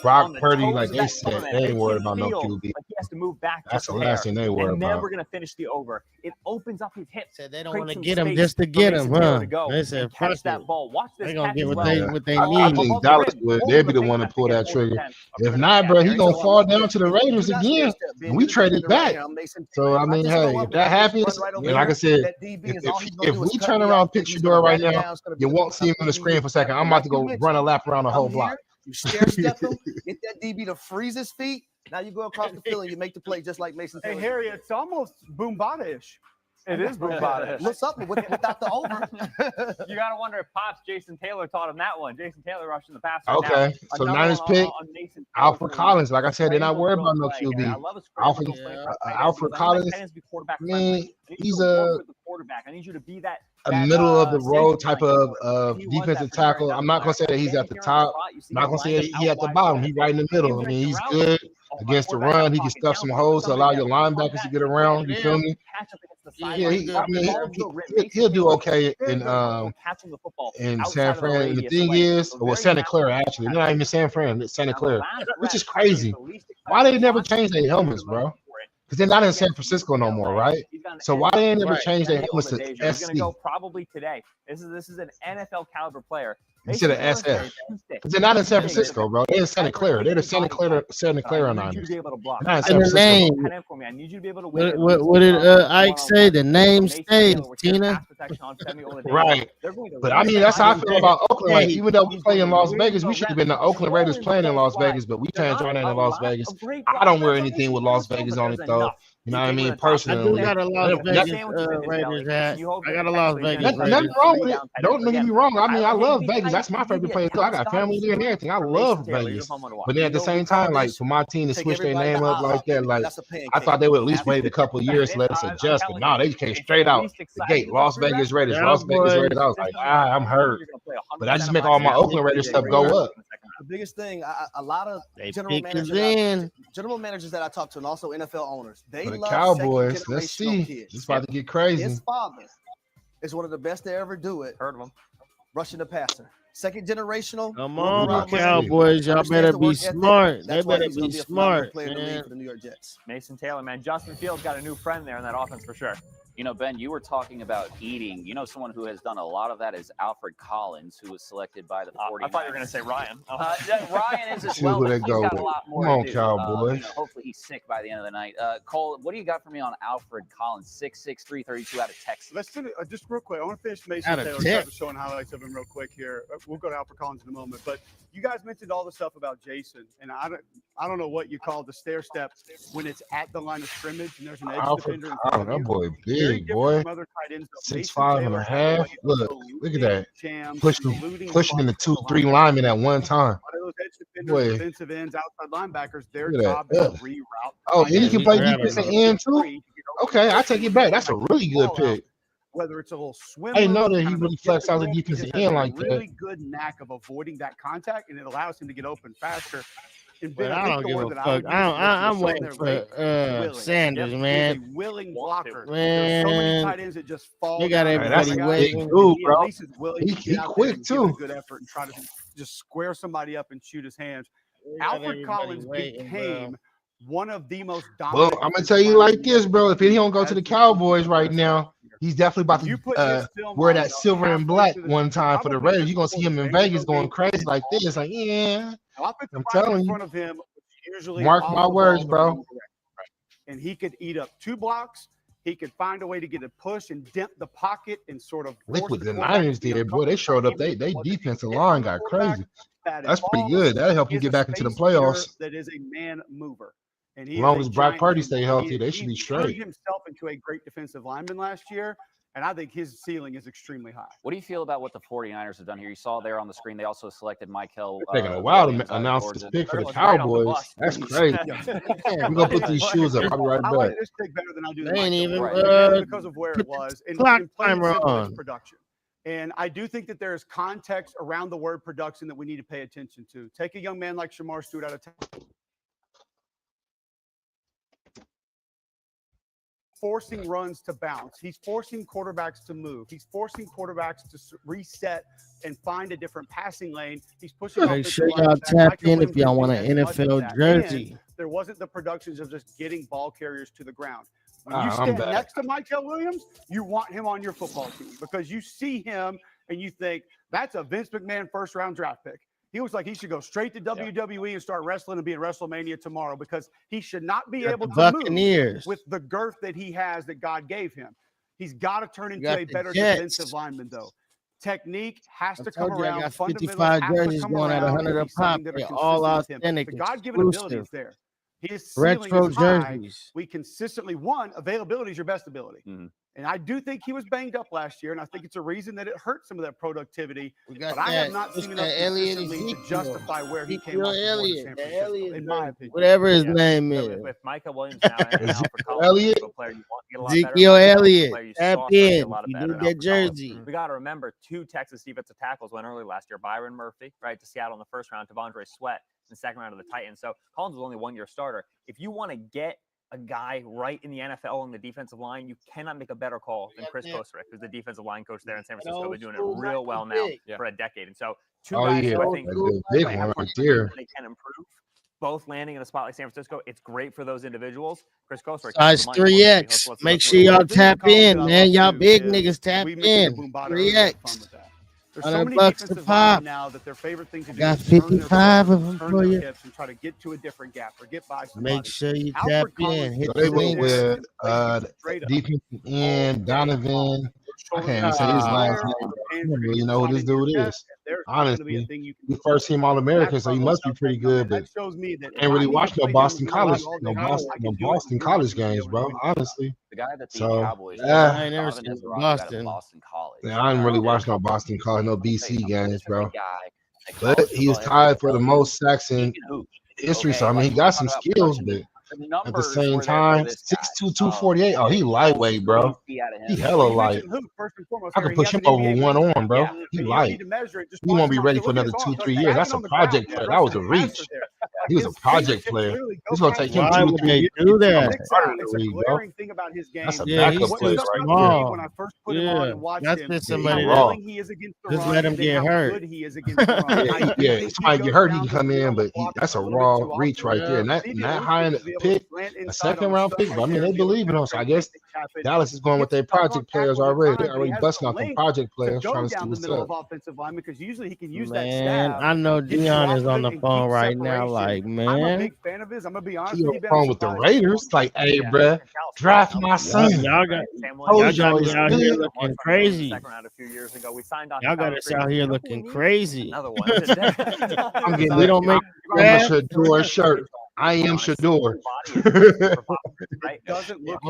Brock Purdy. Like they said, they ain't worried about no QB. Like he has to move back. That's the last thing they worry and then about. we're going to finish the over. It opens up his hips. Said they don't want to get him just to get him, huh? They said, catch that ball. Watch this. They're going to get what they I need. think Dallas would. They'd be the one to pull that trigger. If not, bro, he's going to fall down to the Raiders again. And we traded back. So, I mean, hey, if that happens, and like I said, if we turn around and pick Shador right now, you won't see him on the screen for a second. I'm about to go run a lap around the whole block. You stair step him, get that DB to freeze his feet. Now you go across the field and you make the play just like Mason Taylor. Hey, Harry, it's almost Boombada-ish. It is Boombada. What's up without the over? You got to wonder if Pops Jason Taylor taught him that one. Jason Taylor rushing the pass. Okay, so Niners pick Alfred Collins. Like I said, they're not worried about no QB. Alfred Collins, I mean, he's a middle of the road type of defensive tackle. I'm not gonna say that he's at the top. I'm not gonna say he's at the bottom. He's right in the middle. I mean, he's good against the run. He can stuff some holes to allow your linebackers to get around. You feel me? Yeah, he'll do okay in San Fran. And the thing is, well, Santa Clara actually, not even San Fran, it's Santa Clara, which is crazy. Why they never change their helmets, bro? Because they're not in San Francisco no more, right? So why they never change their helmets to SC? He's going to go probably today. This is an NFL caliber player. Instead of SF. Because they're not in San Francisco, bro. They're in Santa Clara. They're the Santa Clara Niners. Not in San Francisco. What did Ike say? The name stays, Tina. Right. But I mean, that's how I feel about Oakland. Like, even though we play in Las Vegas, we should have been the Oakland Raiders playing in Las Vegas, but we changed our name to Las Vegas. I don't wear anything with Las Vegas on it, though. You know what I mean? Personally, I got a Las Vegas Raiders hat. I got a Las Vegas. Nothing wrong with it. Don't get me wrong. I mean, I love Vegas. That's my favorite place. I got family there and everything. I love Vegas. But then at the same time, like for my team to switch their name up like that, like I thought they would at least wait a couple of years to let us adjust. But no, they came straight out the gate. Las Vegas Raiders. Las Vegas Raiders. I was like, I'm hurt. But I just make all my Oakland Raiders stuff go up. The biggest thing, a lot of general managers that I talk to, and also NFL owners, they for the love Cowboys. Let's see. Kids. It's about to get crazy. His father is one of the best to ever do it. Heard of him. Rushing the passer. Second generational. Come on, Cowboys. Y'all better be smart. They better be smart. For the New York Jets. Mason Taylor, man. Justin Fields got a new friend there in that offense for sure. You know, Ben, you were talking about eating. You know, someone who has done a lot of that is Alfred Collins, who was selected by the 49ers. I thought you were going to say Ryan. Ryan is as well. He's got a lot more Come on, to do. Cowboys. You know, hopefully he's sick by the end of the night. Cole, what do you got for me on Alfred Collins? 6'6", 332 out of Texas. Let's finish, just real quick. I want to finish Mason Taylor showing highlights of him real quick here. We'll go to Alfred Collins in a moment. But you guys mentioned all the stuff about Jason, and I don't know what you call the stair step when it's at the line of scrimmage and there's an edge defender. That boy big, boy. 6'5.5". Look at that. Pushing in the 2-3 linemen at one time. Defensive ends, outside linebackers, their job is to reroute. Oh, and he can play defensive end too? Okay, I take it back. That's a really good pick. Whether it's a little swim. I didn't know that he really flexed out the defensive end like that. Really good knack of avoiding that contact, and it allows him to get open faster. But I don't give a fuck. I'm waiting for Sanders, man. Willing blocker. Man, so many tight ends that just fall. They got everybody waiting. Dude, bro. He quick too. Good effort and try to just square somebody up and shoot his hands. Alfred Collins became one of the most dominant. Well, I'm gonna tell you like this, bro. If he don't go to the Cowboys right now, he's definitely about to wear that silver and black one time for the Raiders. You're gonna see him in Vegas going crazy like this. Like, yeah, I'm telling you. Mark my words, bro. And he could eat up 2 blocks. He could find a way to get a push and dent the pocket and sort of. Look what the Niners did, boy. They showed up. They defensive line got crazy. That's pretty good. That'll help you get back into the playoffs. That is a man mover. And as long as Brock Purdy stay healthy, they should be straight. He turned himself into a great defensive lineman last year, and I think his ceiling is extremely high. What do you feel about what the 49ers have done here? You saw there on the screen, they also selected Michael. It's taking a while to announce this pick for the Cowboys. That's crazy. We're going to put these shoes up. I'll be right back. I like this pick better than I do the They ain't even because of where it was. And clock timer on. Production. And I do think that there is context around the word production that we need to pay attention to. Take a young man like Shamar Stewart out of town. forcing runs to bounce. He's forcing quarterbacks to move. He's forcing quarterbacks to reset and find a different passing lane. He's pushing. Make sure y'all tap in if y'all want an NFL jersey. And there wasn't the productions of just getting ball carriers to the ground. When you stand next to Michael Williams, you want him on your football team because you see him and you think that's a Vince McMahon first-round draft pick. He was like he should go straight to WWE and start wrestling and be in WrestleMania tomorrow because he should not be able to move with the girth that he has that God gave him. He's got to turn into a better defensive lineman, though. Technique has to come around. I got 55 jerseys going at 100 a pop. They're all authentic. The God-given ability is there. His ceiling is high. We consistently availability is your best ability. And I do think he was banged up last year, and I think it's a reason that it hurt some of that productivity. But I have not seen enough consistently to justify where he came up in my opinion. Whatever his name is. With Micah Williams now for college, Elliott. Ezekiel Elliott. Tap in. You need that jersey. We got to remember 2 Texas defensive tackles went early last year. Byron Murphy, right, to Seattle in the first round. Devondre Sweat in the second round of the Titans. So Collins was only 1-year starter. If you want to get a guy right in the NFL on the defensive line, you cannot make a better call than Chris Kosrick, who's the defensive line coach there in San Francisco. They're doing it real well now for a decade. And so 2 guys who I think big one right there. They can improve, both landing in a spot like San Francisco. It's great for those individuals. Chris Kosrick. Size 3X. Make sure y'all tap in, man. Y'all big niggas tap in. 3X. There's so many defensive linemen now that their favorite thing to do got is 55 of them for you. And try to get to a different gap or get by somebody. Make sure you tap in. Hit they the went link. with defensive end Donovan. I can't even say his last name. I don't really know who this dude is. Honestly, he's first team All-American, so he must be pretty good. But I ain't really watched no Boston College games, bro. Honestly, the guy that the Cowboys. I ain't never seen Boston College. Yeah, I didn't really watch no Boston College, no BC games, bro. But he is tied for the most sacks in history. So I mean, he got some skills, but at the same time, 6'2", 248. Oh, he lightweight, bro. He hella light. I could push him over one arm, bro. He light. He won't be ready for another 2-3 years. That's a project player. That was a reach. He was a project player. It's gonna take him 2-3 years. Do that. That's a backup player right there. When I first put him on and watched him, just somebody just let him get hurt. Yeah, somebody get hurt, he can come in, but that's a raw reach right there. And that high in the pick, a second round pick. But I mean, they believe in us. I guess Dallas is going with their project players already. They're already busting out them project players trying to see what's up. Because usually he can use Man, I know Dion is on the phone right now. Like, man, I'm a big fan of his. I'm gonna be honest. He on the phone with the Raiders. Like, hey, bro, draft my son. Y'all got us out here looking crazy. Second round a few years ago, we signed on. Y'all got us out here looking crazy. Another one. I'm getting. We don't make Shador shirt. I am Shador. I'm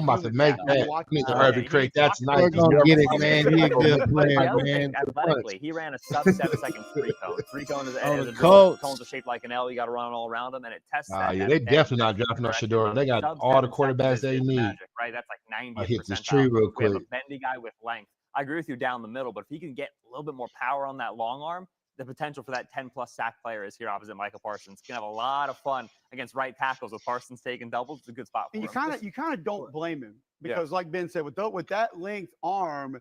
about to make that. I need to hurry to create that tonight. We're gonna get it, man. He's a good player, man. Athletically, he ran a sub 7-second 3-cone. 3-cone is a cones are shaped like an L. You got to run all around them, and it tests that. Yeah, they definitely not drafting no Shador. They got all the quarterbacks they need. Right, that's like 90%. I hit this tree real quick. We have a bendy guy with length. I agree with you down the middle, but if he can get a little bit more power on that long arm, the potential for that 10-plus sack player is here opposite Micah Parsons. Can have a lot of fun against right tackles with Parsons taking doubles. It's a good spot for him. You kind of don't blame him because, like Ben said, with that length arm,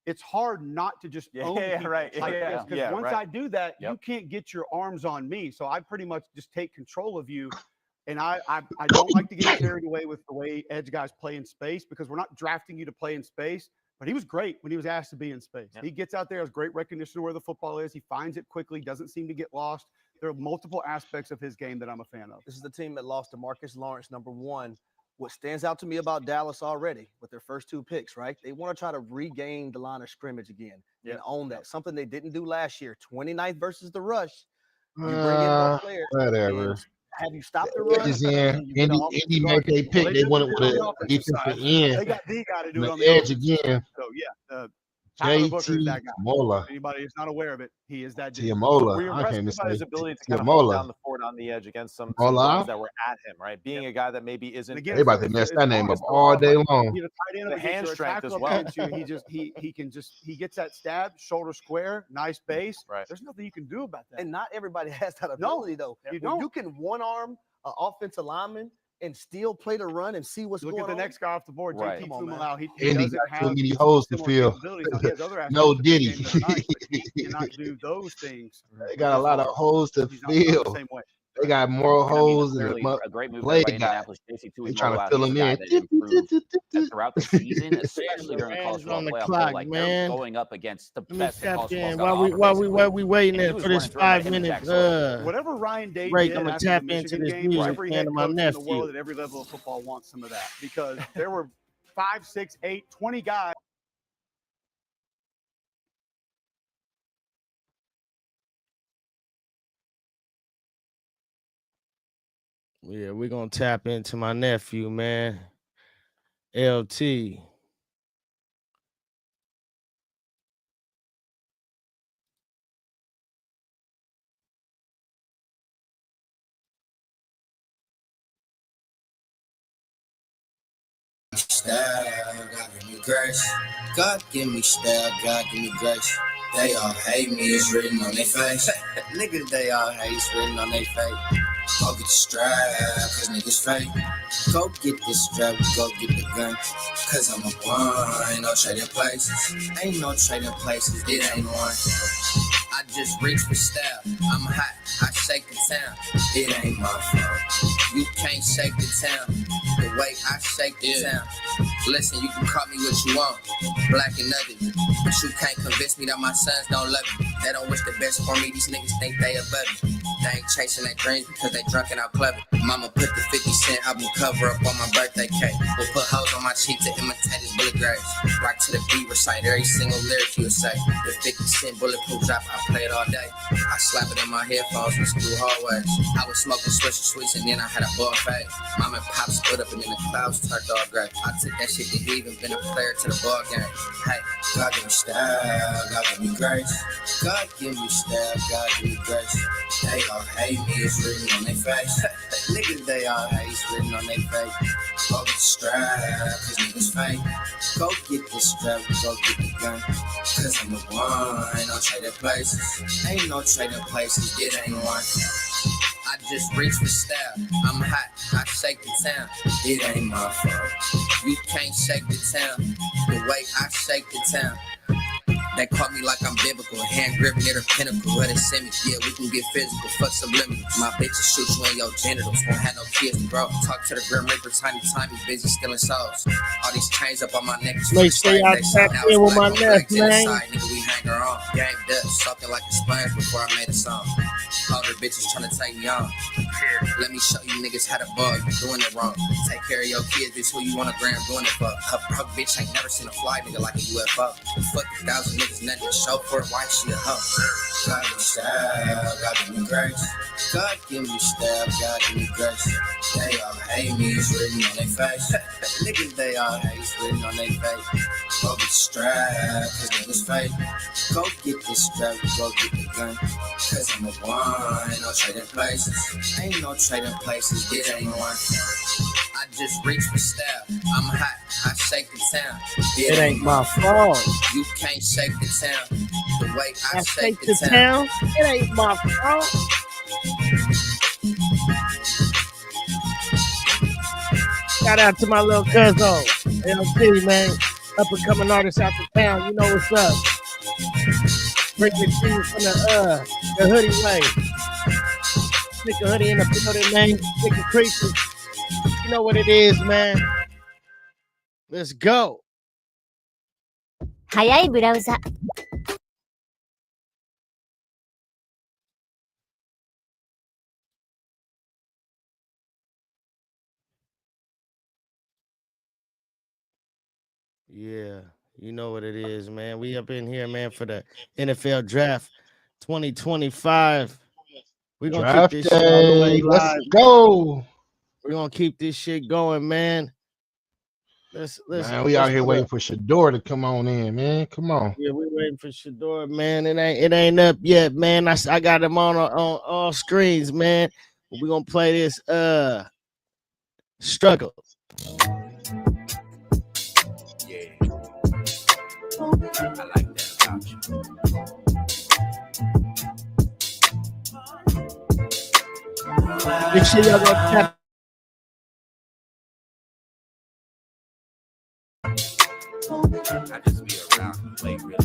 it's hard not to just own people like this. Because once I do that, you can't get your arms on me. So I pretty much just take control of you. And I don't like to get carried away with the way edge guys play in space because we're not drafting you to play in space. But he was great when he was asked to be in space. He gets out there, has great recognition of where the football is. He finds it quickly, doesn't seem to get lost. There are multiple aspects of his game that I'm a fan of. This is the team that lost to Marcus Lawrence, number 1. What stands out to me about Dallas already with their first 2 picks, right? They want to try to regain the line of scrimmage again and own that. Something they didn't do last year. 29th versus the rush. You bring in both players. Whatever. Have you stopped the run? Indy made a pick. They wanted with a defensive end. They got the guy to do it on the edge again. So yeah, JT Mola. Anybody who's not aware of it, he is that dude. Mola. We're I can't impressed by his ability to kind of hold down the fort on the edge against some guys that were at him, right? Being a guy that maybe isn't. They about to mess that name up all day long. The hand strength as well. He gets that stab, shoulder square, nice base. Right. There's nothing you can do about that. And not everybody has that ability though. You don't. You can one arm an offensive lineman and still play the run and see what's going on. Look at the next guy off the board, Right. JT Tuimoloau. He Andy doesn't got have too many holes to similar fill. capabilities. Now, he has other No aspects of his Diddy. game that are nice, but he cannot do those things. They got a lot of holes to He's not the fill. same way. They got more holes than a great move play by guy. Indianapolis. JC They trying to fill him guy in that improved throughout the season, especially during the college football playoff. Clock, like man. they're going up against the best college football. While we waiting for this 5 minutes, whatever Ryan Day break, did I'm gonna after tap the into Michigan this game, music, every man, head to my coach in the nephew. world at every level of football wants some of that, because there were 5, 6, 8, 20 guys. Yeah, we're gonna tap into my nephew, man. LT. Style, God give me grace. God give me style, God give me grace. They all hate me, it's written on their face. Niggas, they all hate, it's written on their face. Go get the strap, cause niggas fake. Go get this strap, go get the gun. Cause I'm a one, ain't no trading places. Ain't no trading places, it ain't one. I just reach for style, I'm hot, I shake the town. It ain't my fault. You can't shake the town the way I shake the town. Listen, you can call me what you want, black and ugly, but you can't convince me that my sons don't love me. They don't wish the best for me, these niggas think they above me. They ain't chasing their dreams because they drunk and out clubbing. Mama put the 50 Cent album cover up on my birthday cake. We'll put hoes on my cheek to imitate his bullet grades. Rock to the beat, recite every single lyric you'll say. The 50 Cent bulletproof drop, I play it all day. I slap it in my headphones in school hallways. I was smoking Swisher Sweets and then I had a ball fade. Mom and Pop split up and then the clouds turned all gray. I took that shit to heat and been a player to the ball game. Hey, God give me style, God give me grace. God give me style, God give me grace. They all hate me, it's written on their face. Niggas, they all hate, it's written on their face. Go get the strap, cause niggas fake. Go get the strap, go get the gun. Cause I'm a one, ain't no trading places. Ain't no trading places, it ain't one. I just reach for style, I'm hot, I shake the town. It ain't my fault. You can't shake the town the way I shake the town. They call me like I'm biblical, hand grip near the pinnacle. Where they send me, yeah, we can get physical, fuck subliminals. My bitches shoot you in your genitals, won't have no kids to grow. Talk to the Grim Reaper, tiny, busy stealing souls. All these chains up on my neck. Make sure y'all tap in with my left, man. Nigga, we hang her on. Game dust, talking like a sponge before I made a song. Older bitches trying to take me on. Let me show you niggas how to bug, doing it wrong. Take care of your kids, bitch, who you want a gram doing it for. Her bitch ain't never seen a fly nigga like a UFO. Fuck 1,000 niggas, nothing to show for it, why she a hoe? God give me style, God give me grace. God give me style, God give me grace. They all hate me, it's written on their face. Niggas, they all hate, it's written on their face. Go get the strap, cause niggas fake. Go get the strap, go get the gun. Cause I'm a one, ain't no trading places. Ain't no trading places, it ain't one. I just reach for style, I'm hot, I shake the town. It ain't my fault. You can't shake the town the way I shake the town. It ain't my fault. Shout out to my little cousin, LT, man. Up and coming artist out the town. You know what's up. Bring the cheese from the Hoody way. Stick a hoodie in the building, man. Stick a creature. You know what it is, man. Let's go. 早いブラウザ。Yeah, you know what it is, man. We up in here, man, for the NFL draft 2025. We're gonna draft keep this shit all the way live. Let's go. We're gonna keep this shit going, man. Let's man, we out here waiting for Shador to come on in, man. Come on. Yeah, we waiting for Shador, man. It ain't up yet, man. I got him on all screens, man. We're gonna play this struggle. Yeah. I like that about you. Make sure y'all go tap I just be around the way, really.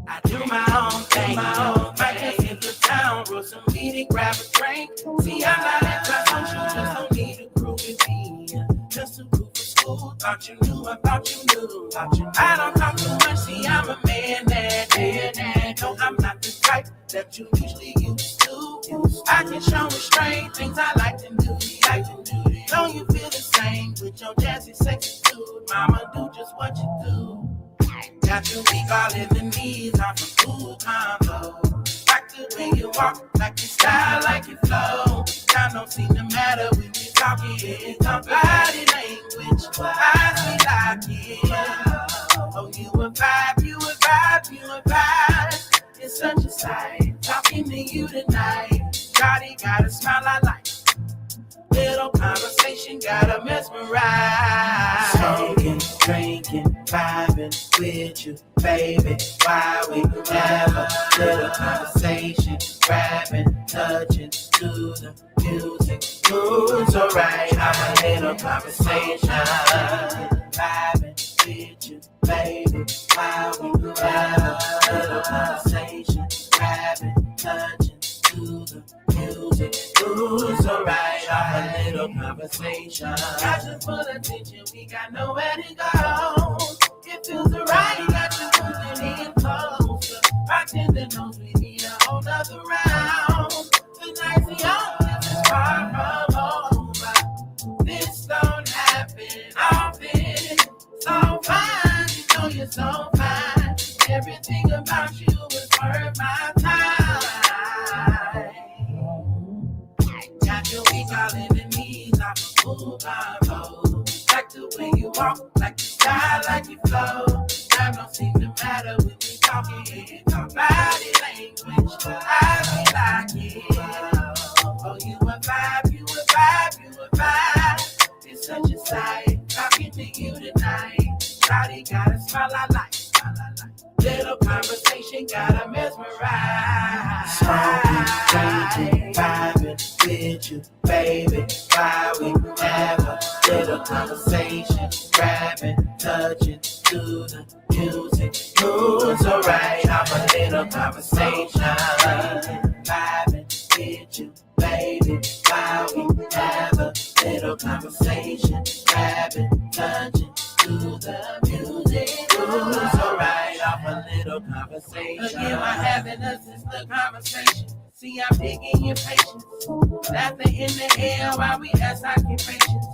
I do my own thing, might just hit the town, roll some weed and grab a drink. See, I'm not into social, just don't need a group with me. Just a group for school, thought you knew about you knew. I don't talk too much, see, I'm a man that, no, I'm not the type that you usually used to. I can show restraint, things I like to do, Don't you feel the same with your jazzy sexy dude? Mama, do just what you do. Got you weak all in the knees, I'm from cool combo. Like the way you walk, like your style, like your flow. Time don't seem to matter when you're talking. Talk body language, I see like it. Oh, you a vibe, you a vibe, you a vibe. It's such a sight, talking to you tonight. Shawty got a smile I like. Little conversation got a mesmerized. Smoking, drinking, vibing with you, baby. Why we never little conversation, grabbing, touching to the music. Moves alright, I'm a little conversation, vibing with you, baby. Why we never little conversation, grabbing, touching to the music. Moves alright, I'm a little conversation. Got you full attention, we got nowhere to go. It feels right, got you moving in closer. Rocking the nose, we need a whole nother round. Tonight's the only this far from over. This don't happen often. So fine, you know you're so fine. Everything about you is worth my time. Got your weak all in the knees, I'm a fool combo. Like the way you walk, like your style, like your flow. Time don't seem to matter when we talking. Talk body language, I be like it. Oh, you a vibe, you a vibe, you a vibe. It's such a sight, talking to you tonight. Shawty got a smile I like. Little conversation got a mesmerized. Smoking, drinking, vibing with you, baby. Why we never little conversation, grabbing, touching to the music. Moves alright, I'm a little conversation, vibing with you, baby. Why we never little conversation, grabbing, touching to the music. Moves alright, I'm a little conversation. Again, we're having a sister conversation. See, I'm digging your patience. Laughing in the air while we ask occupations.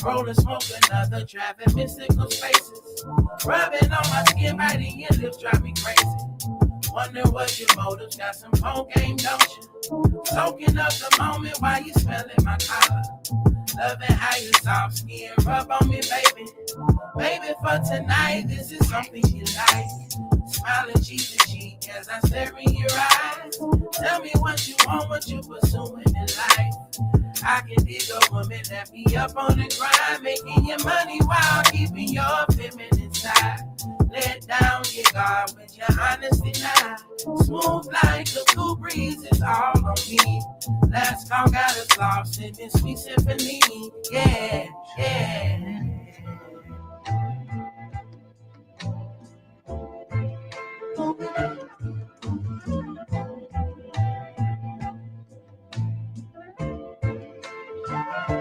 Rolling smoke, another trapping mystical spaces. Rubbing on my skin, biting your lips, drive me crazy. Wonder what your motives, got some phone game, don't you? Soaking up the moment while you smelling my collar. Loving how your soft skin rub on me, baby. Baby, for tonight, this is something you like. Smiling cheek to cheek as I stare in your eyes. Tell me what you want, what you pursuing in life. I can dig a woman that be up on the grind, making your money while keeping your feminine side. Let down your guard with your honesty now. Smooth like a cool breeze is all on me. Last call got us lost in this sweet symphony. Yeah, yeah.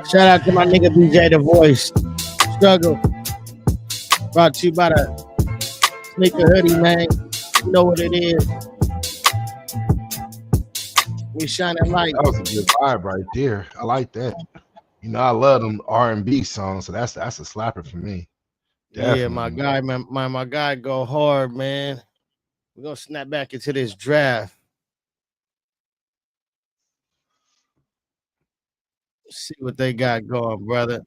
Shout out to my nigga BJ The Voice. Struggle. Brought to you by the Sneaker Hoodie, man. You know what it is. We shining light. That was a good vibe right there. I like that. You know, I love them R&B songs, so that's a slapper for me. Definitely. Yeah, my guy, my guy go hard, man. We're gonna snap back into this draft. See what they got going, brother.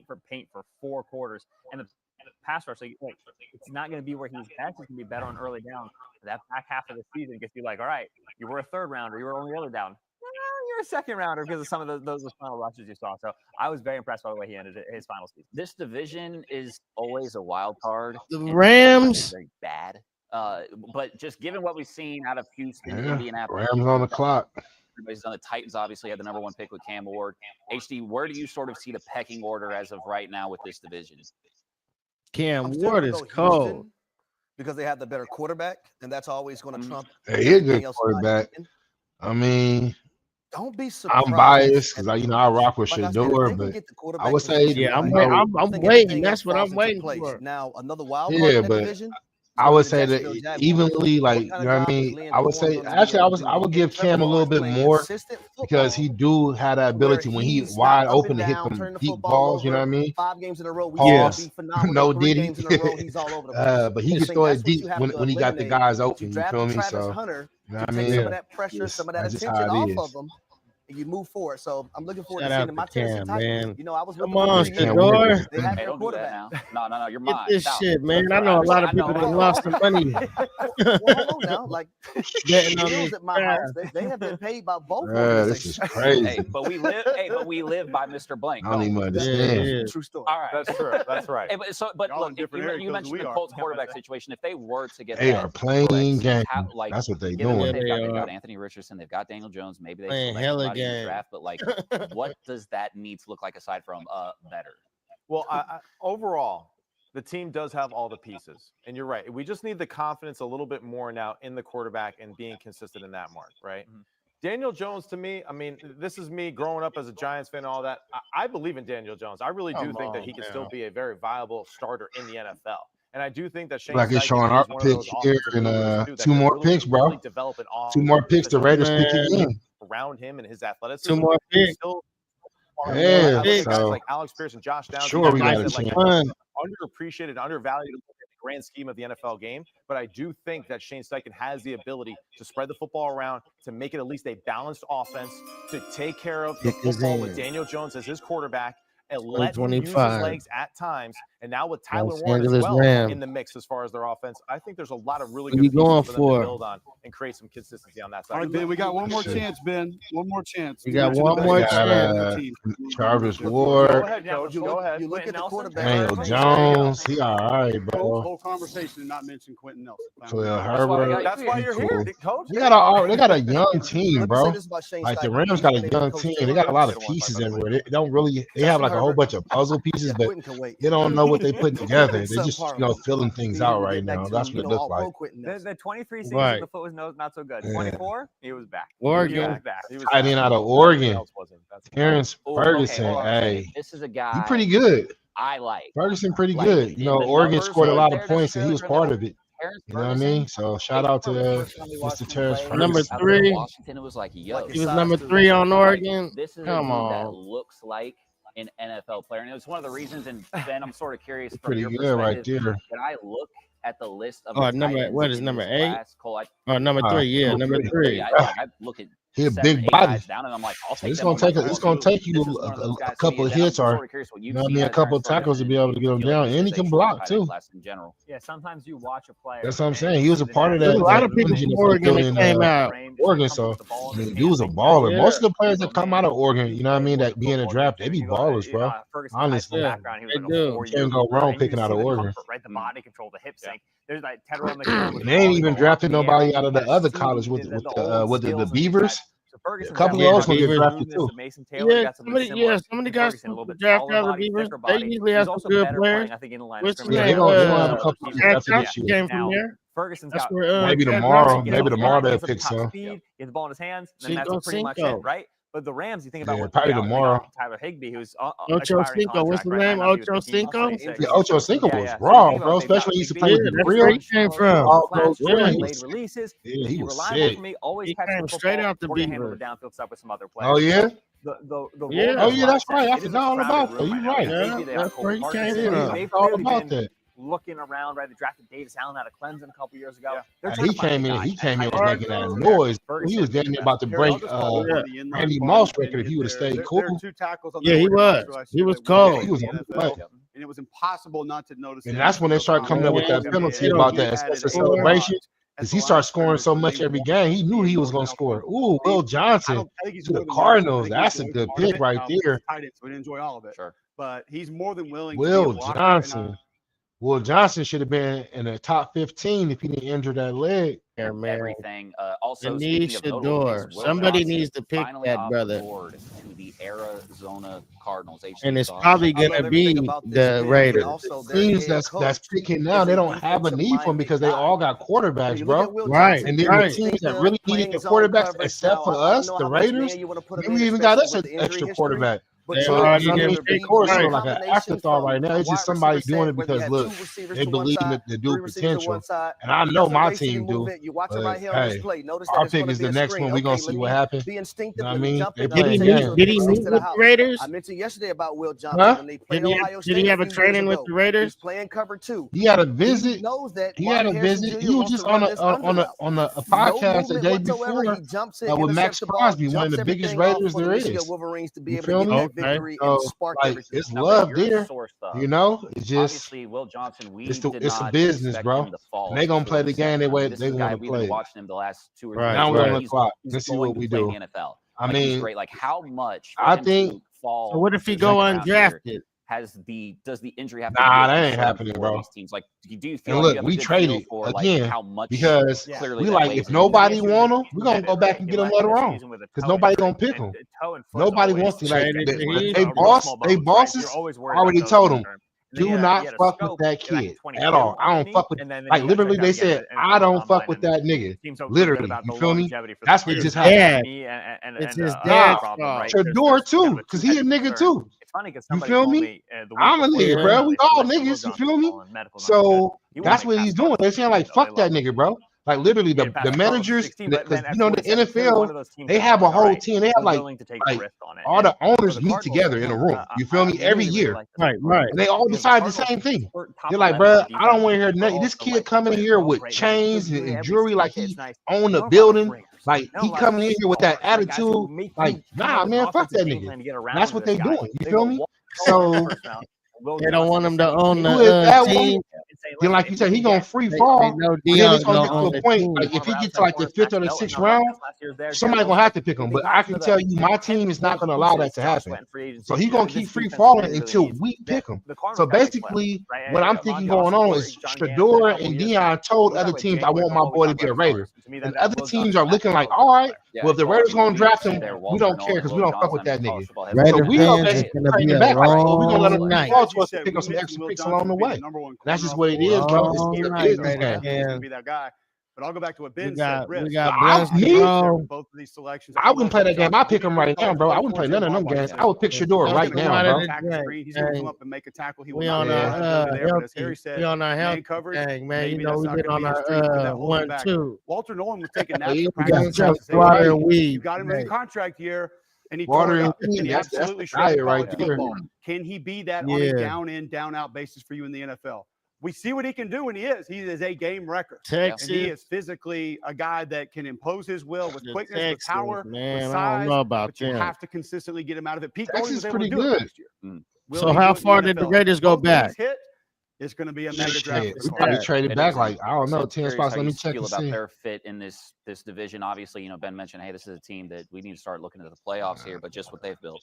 For paint for 4 quarters, and the pass rush, like, it's not going to be where he's best. It's going to be better on early down. That back half of the season gets you like, all right, you were a third rounder, you were only other down. You're a second rounder because of some of those final rushes you saw. So I was very impressed by the way he ended his final season. This division is always a wild card. The Rams very bad. But just given what we've seen out of Houston, Indianapolis, Rams on the clock. Everybody's done. The Titans obviously had the #1 pick with Cam Ward. HD, where do you sort of see the pecking order as of right now with this division? Cam Ward is cold because they have the better quarterback, and that's always going to trump. He's a good quarterback. I mean, don't be surprised. I'm biased because I rock with Shador, but I would say, I'm waiting. That's what I'm waiting for. Now another wild card in the division. I would say that evenly, like, you know what I mean? I would say, actually, I would give Cam a little bit more because he do have that ability when he's wide open to hit them deep balls, you know what I mean? 5 games in a row. Yes. No Diddy. But he can throw it deep when he got the guys open, you feel me? So, you know what I mean? Some of that pressure, some of that attention off of them. You move forward, so I'm looking forward to seeing my Tennessee Titans. You know, I was come on, Shador. Hey, don't do that now. No, you're mine. Get this shit, man. I know a lot of people that lost some money. Well, hold on now, like bills at my house, they have been paid by both. This is crazy. Hey, but we live by Mr. Blank. I don't even understand. True story. All right, that's true. That's right. Hey, but look, you mentioned the Colts quarterback situation. If they were to get, they are playing game. That's what they're doing. They've got Anthony Richardson. They've got Daniel Jones. Maybe they playing hella game. Draft, but like, what does that need to look like aside from better? Well, overall, the team does have all the pieces, and you're right. We just need the confidence a little bit more now in the quarterback and being consistent in that mark, right? Mm-hmm. Daniel Jones, to me, I mean, this is me growing up as a Giants fan and all that. I believe in Daniel Jones. I really do think that he can still be a very viable starter in the NFL. And I do think that Shane like it's showing our pick here in 2 more picks, bro. 2 more picks. The Raiders pick again. Around him and his athleticism. 2 more picks. Yeah, guys like Alex Pierce and Josh Downs. Sure, we got a chance. Underappreciated, undervalued in the grand scheme of the NFL game. But I do think that Shane Steichen has the ability to spread the football around, to make it at least a balanced offense, to take care of the football with Daniel Jones as his quarterback, and let him use his legs at times. And now with Tyler Warren as well in the mix as far as their offense, I think there's a lot of really good pieces for them to build on and create some consistency on that side. All right, Ben, we got one more chance, Ben. One more chance. We got one more chance. Travis Ward. Go ahead, Coach. Go ahead. You look at the quarterback. Daniel Jones. He all right, bro. Whole conversation did not mention Quentin Nelson. Khalil Herbert. That's why you're here, Coach. They got a young team, bro. Like the Rams got a young team. They got a lot of pieces everywhere. They don't really. They have like a whole bunch of puzzle pieces, but they don't know what they put together. They just filling things out right now. That's what it looks like. The 23 season, the foot was not so good. 24, he was back. Oregon. Tight end out of Oregon. Terrence Ferguson. Hey, this is a guy. He's pretty good. I like Ferguson. Pretty good. You know, Oregon scored a lot of points, and he was part of it. You know what I mean? So shout out to Mr. Terrence Ferguson. Number 3. Washington, it was like, yo, he was number 3 on Oregon. This is Come on. That looks like an NFL player, and it was one of the reasons. And Ben, I'm sort of curious. Pretty good right there. Can I look at the list of what is number 8? Number 3. Yeah, number 3. I look at. He a big body. Down and I'm like, I'll take it's gonna take you a couple of hits or you know what I mean, a couple of tackles to be able to get him down, and he can block too. Yeah, sometimes you watch a player. That's what I'm saying. He was a part of that. A lot of people from Oregon came out. Oregon, so I mean, he was a baller. Most of the players that come out of Oregon, you know what I mean, that be in the draft, they be ballers, bro. Honestly, they do. Can't go wrong picking out of Oregon. Right, the body control, the hip sync. There's like Tedrow. They ain't even drafted nobody out of the other college with the Beavers. A couple of those will get drafted too. Yeah, somebody got some drafted out of the Beavers. They usually have some good players. What's his name? They don't have a couple of drafted this year. Came from there. Ferguson's got maybe tomorrow. Maybe tomorrow they'll pick some. Get the ball in his hands, and that's pretty much it, right? But the Rams, you think about what probably tomorrow. Tyler Higbee, who's Ocho Cinco. What's his name? Ocho Cinco. Yeah, Ocho Cinco was raw, bro. Especially when he used to play with the real. He came from. Releases. He was sick. He came straight out the Beavers. Downfield stuff with some other players. Oh yeah. Yeah. Oh yeah, that's right. I forgot all about that. You're right. That's where he came from. All about that. Looking around, right? They drafted Davis Allen out of Clemson a couple years ago. Yeah. He came in making that noise. He was getting about to break Randy Moss record if he would have stayed cool. Yeah, he was. He was cold. He was and it was impossible not to notice. And that's when they started coming up with that penalty about that celebration. Because he started scoring so much every game, he knew he was going to score. Ooh, Will Johnson to the Cardinals. That's a good pick right there. We enjoy all of it. Sure. But he's more than willing. Will Johnson. Will Johnson should have been in the top 15 if he didn't injure that leg. Yeah, everything. Also, Denise Shador. Somebody needs to pick that brother. To the Arizona Cardinals. And it's probably going to be the Raiders. Teams that's picking now, they don't have a need for them because they all got quarterbacks, bro. Right. And then the teams that really needed the quarterbacks, except for us, the Raiders, we even got us an extra quarterback. So like an afterthought right now. It's just somebody doing it because look, they believe in the dude potential, and I know my team do. But, hey, our pick is the next one. We're gonna see what happens. You know what I mean? Did he meet with the Raiders? I mentioned yesterday about Will Johnson. Did he have a training with the Raiders? Playing cover 2. He had a visit. He had a visit. He was just on a podcast the day before with Max Crosby, one of the biggest Raiders there is. You feel me? Victory so, and spark like, it's love there, you know. It's just obviously Will Johnson. It's a business, bro. And they gonna play the game the way they want to play. Watching him the last 2 or 3 years. Now we're on the clock. Let's see what we do. NFL. I mean, great. Like how much? I think. So what if he go undrafted? Does the injury have? Nah, that ain't happening, bro. These teams, like, do you feel? And like look, we traded for, again like, how much because we like if nobody want them, we're gonna go back and get them later on because nobody gonna pick them. Nobody wants to. Like they bosses already told them. Do not fuck with that kid at all. I don't fuck with. Like literally, they said I don't fuck with that nigga. Literally, you feel me? That's what just happened. It's his dad's fault. Shador too, because he a nigga too. You feel me? I'm a nigga, bro. We all niggas. You feel me? So that's what he's doing. They're saying like, fuck that nigga, bro. Like literally, the managers, because you know the NFL, they have a whole team. They have like all the owners meet together in a room. You feel me? Every year, right. And they all decide the same thing. They're like, bro, I don't want to hear nothing. This kid coming in here with chains and jewelry, like he owned the building. Like he coming in here with that attitude. Like, nah, man, fuck that nigga. That's what they doing. You feel me? So they don't want him to own the team. Then, like you said, he gonna free fall. Then it's gonna get to a point. Like if he gets to like the 5th or the 6th round, somebody gonna have to pick him. But I can tell you, my team is not gonna allow that to happen. So he's gonna keep free falling until we pick him. So basically, what I'm thinking going on is Shador and Dion told other teams, I want my boy to be a Raider. And other teams are looking like, all right, well if the Raiders gonna draft him, we don't care because we don't fuck with that nigga. So we gonna basically bring back. Like, we gonna let him fall to us to pick up some extra picks along the way. That's just what it is, bro. It's a business game. Be that guy. But I'll go back to what Ben said. Both of these selections. I wouldn't play that game. I pick him right now, bro. I wouldn't play none of them games. I would pick Shador right now, bro. He's gonna come up and make a tackle. We on our health coverage. Dang, man, you know we been on our 1-2. Walter Nolan was taking that. You got him in a contract year. And he absolutely right there. Can he be that on a down in, down out basis for you in the NFL? We see what he can do, and he is. He is a game wrecker. Texas. And he is physically a guy that can impose his will with quickness, with power, man, with size. I don't know about you have to consistently get him out of it. Pete Texas is pretty good. Last year. So how far did the Raiders go back? It's going to be a mega draft. We probably traded back like, I don't know, 10 spots. Let me check and about see. their fit in this division. Obviously, you know, Ben mentioned, hey, this is a team that we need to start looking at the playoffs here, but just what they've built.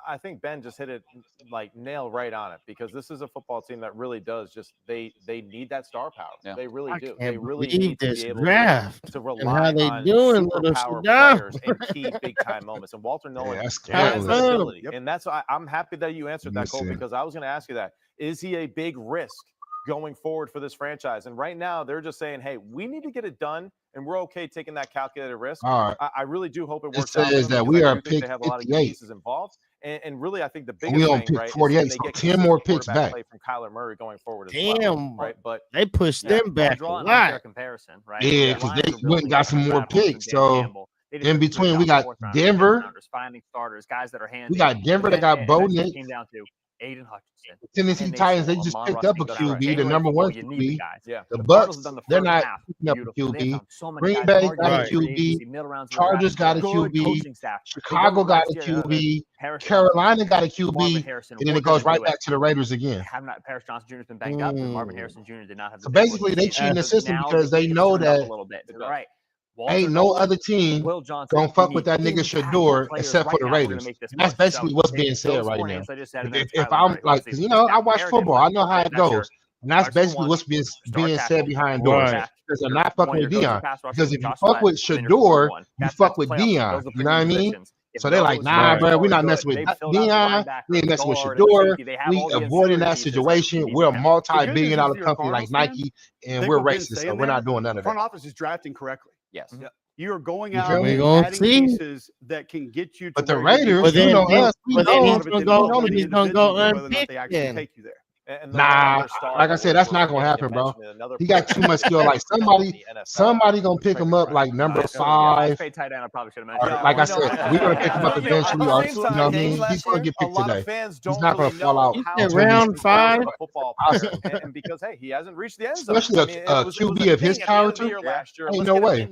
I think Ben just hit it like nail right on it because this is a football team that really does just they need that star power. Yeah. They really do. They really need to be able to rely on super power players in key big time moments. And Walter Nolan has that ability. And that's why I'm happy that you answered that, Cole, because I was going to ask you that. Is he a big risk going forward for this franchise? And right now they're just saying, hey, we need to get it done. And we're okay taking that calculated risk. All right. I really do hope it works out. It says that we are pick they have a lot of pieces involved. And really, I think the biggest we on thing, pick right, 48, so 10 more picks back. From Kyler Murray going forward right? But they pushed them back a lot. Comparison, right? Yeah, because they went and got some more picks. So in between, we got Denver. Finding starters, guys that are handy. We got Denver that got Bo Nix. Came down to Aiden Hutchinson. Tennessee Titans, they just picked up a QB, the number 1 QB. The Bucks, they're not picking up a QB. Green Bay got a QB. Chargers got a QB. Chicago got a QB. Carolina got a QB. And then it goes right back to the Raiders again. Paris Johnson Jr. has been banged up, and Marvin Harrison Jr. did not have. So basically, they cheating the system because they know that ain't no other team gonna fuck with that nigga Shador except for the Raiders. That's basically what's being said right now. If I'm like, because you know, I watch football, I know how it goes. And that's basically what's being said behind doors. Because they're not fucking with Dion. Because if you fuck with Shador, you fuck with Dion. You know what I mean? So they're like, nah, bro, we're not messing with Dion. We ain't messing with Shador. We avoiding that situation. We're a multi-billion-dollar company like Nike, and we're racist, so we're not doing none of that. Front office is drafting correctly. Yes. You're going out and adding pieces that can get you to the Raiders, but then he's going to go unpicked take you there. Nah, like I said, that's not gonna happen, bro. He got too much skill. Like somebody gonna pick him up like number 5. Like I said, we're gonna pick him up eventually. You know what I mean? He's gonna get picked today. He's not gonna fall out. Round 5. And because he hasn't reached the end zone. Especially a QB of his character. Ain't no way.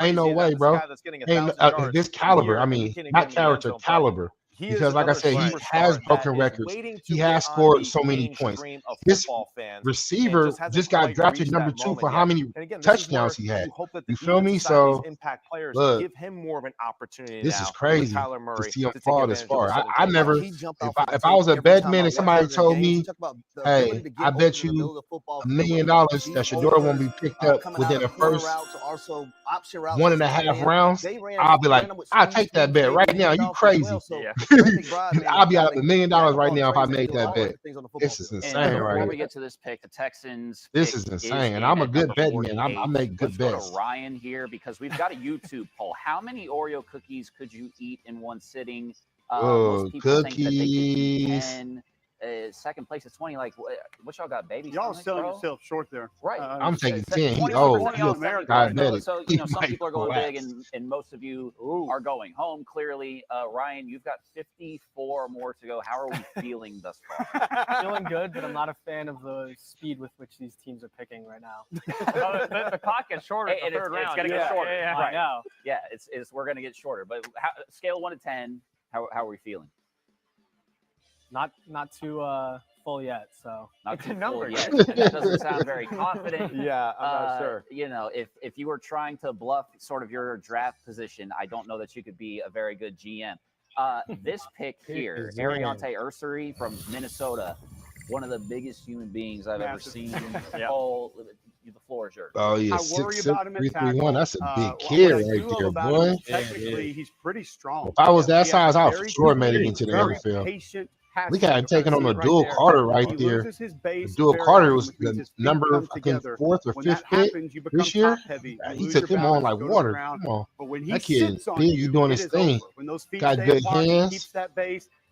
Ain't no way, bro. Ain't this caliber. I mean, not character, caliber. Because, like I said, he has broken records. He has scored so many points. This receiver just got drafted number 2 for how many touchdowns he had. You feel me? So, look, give him more of an opportunity. This is crazy to see him fall this far. I never, if I was a betting man and somebody told me, hey, I bet you $1 million that Shador won't be picked up within the first 1.5 rounds, I'll be like, I'll take that bet right now. You crazy. I'll be out $1 million right now if I made that bet. This is insane, right? Before we get to this pick, the Texans. This is insane, and I'm a good betting man. I make good bets. Let's go to Ryan here because we've got a YouTube poll. How many Oreo cookies could you eat in one sitting? Most people think that they could eat 10. Second place is 20. Like, what y'all got, baby? Y'all selling yourself short there. Right. I'm taking 10. He diabetic. So, some people are going big, and most of you are going home. Clearly, Ryan, you've got 54 more to go. How are we feeling thus far? Feeling good, but I'm not a fan of the speed with which these teams are picking right now. The clock gets shorter in the third round. It's going to get shorter. I know. Yeah, we're going to get shorter. But scale 1 to 10, how are we feeling? Not too full yet, so not too full yet. That doesn't sound very confident. Yeah, I'm not sure. If you were trying to bluff sort of your draft position, I don't know that you could be a very good GM. This pick here, Ariante Ursary from Minnesota, one of the biggest human beings I've ever seen. The floor is yours. Oh yeah, I worry about him at tackle. 331. That's a big kid right there, boy. Technically, he's pretty strong. If I was that size, I would for sure made it into the NFL. We got him taking on a dual Carter right there. The dual Carter was the number, I think, 4th or 5th pick this year. He took him on like water. Come on. That kid, you doing his thing. Got good hands.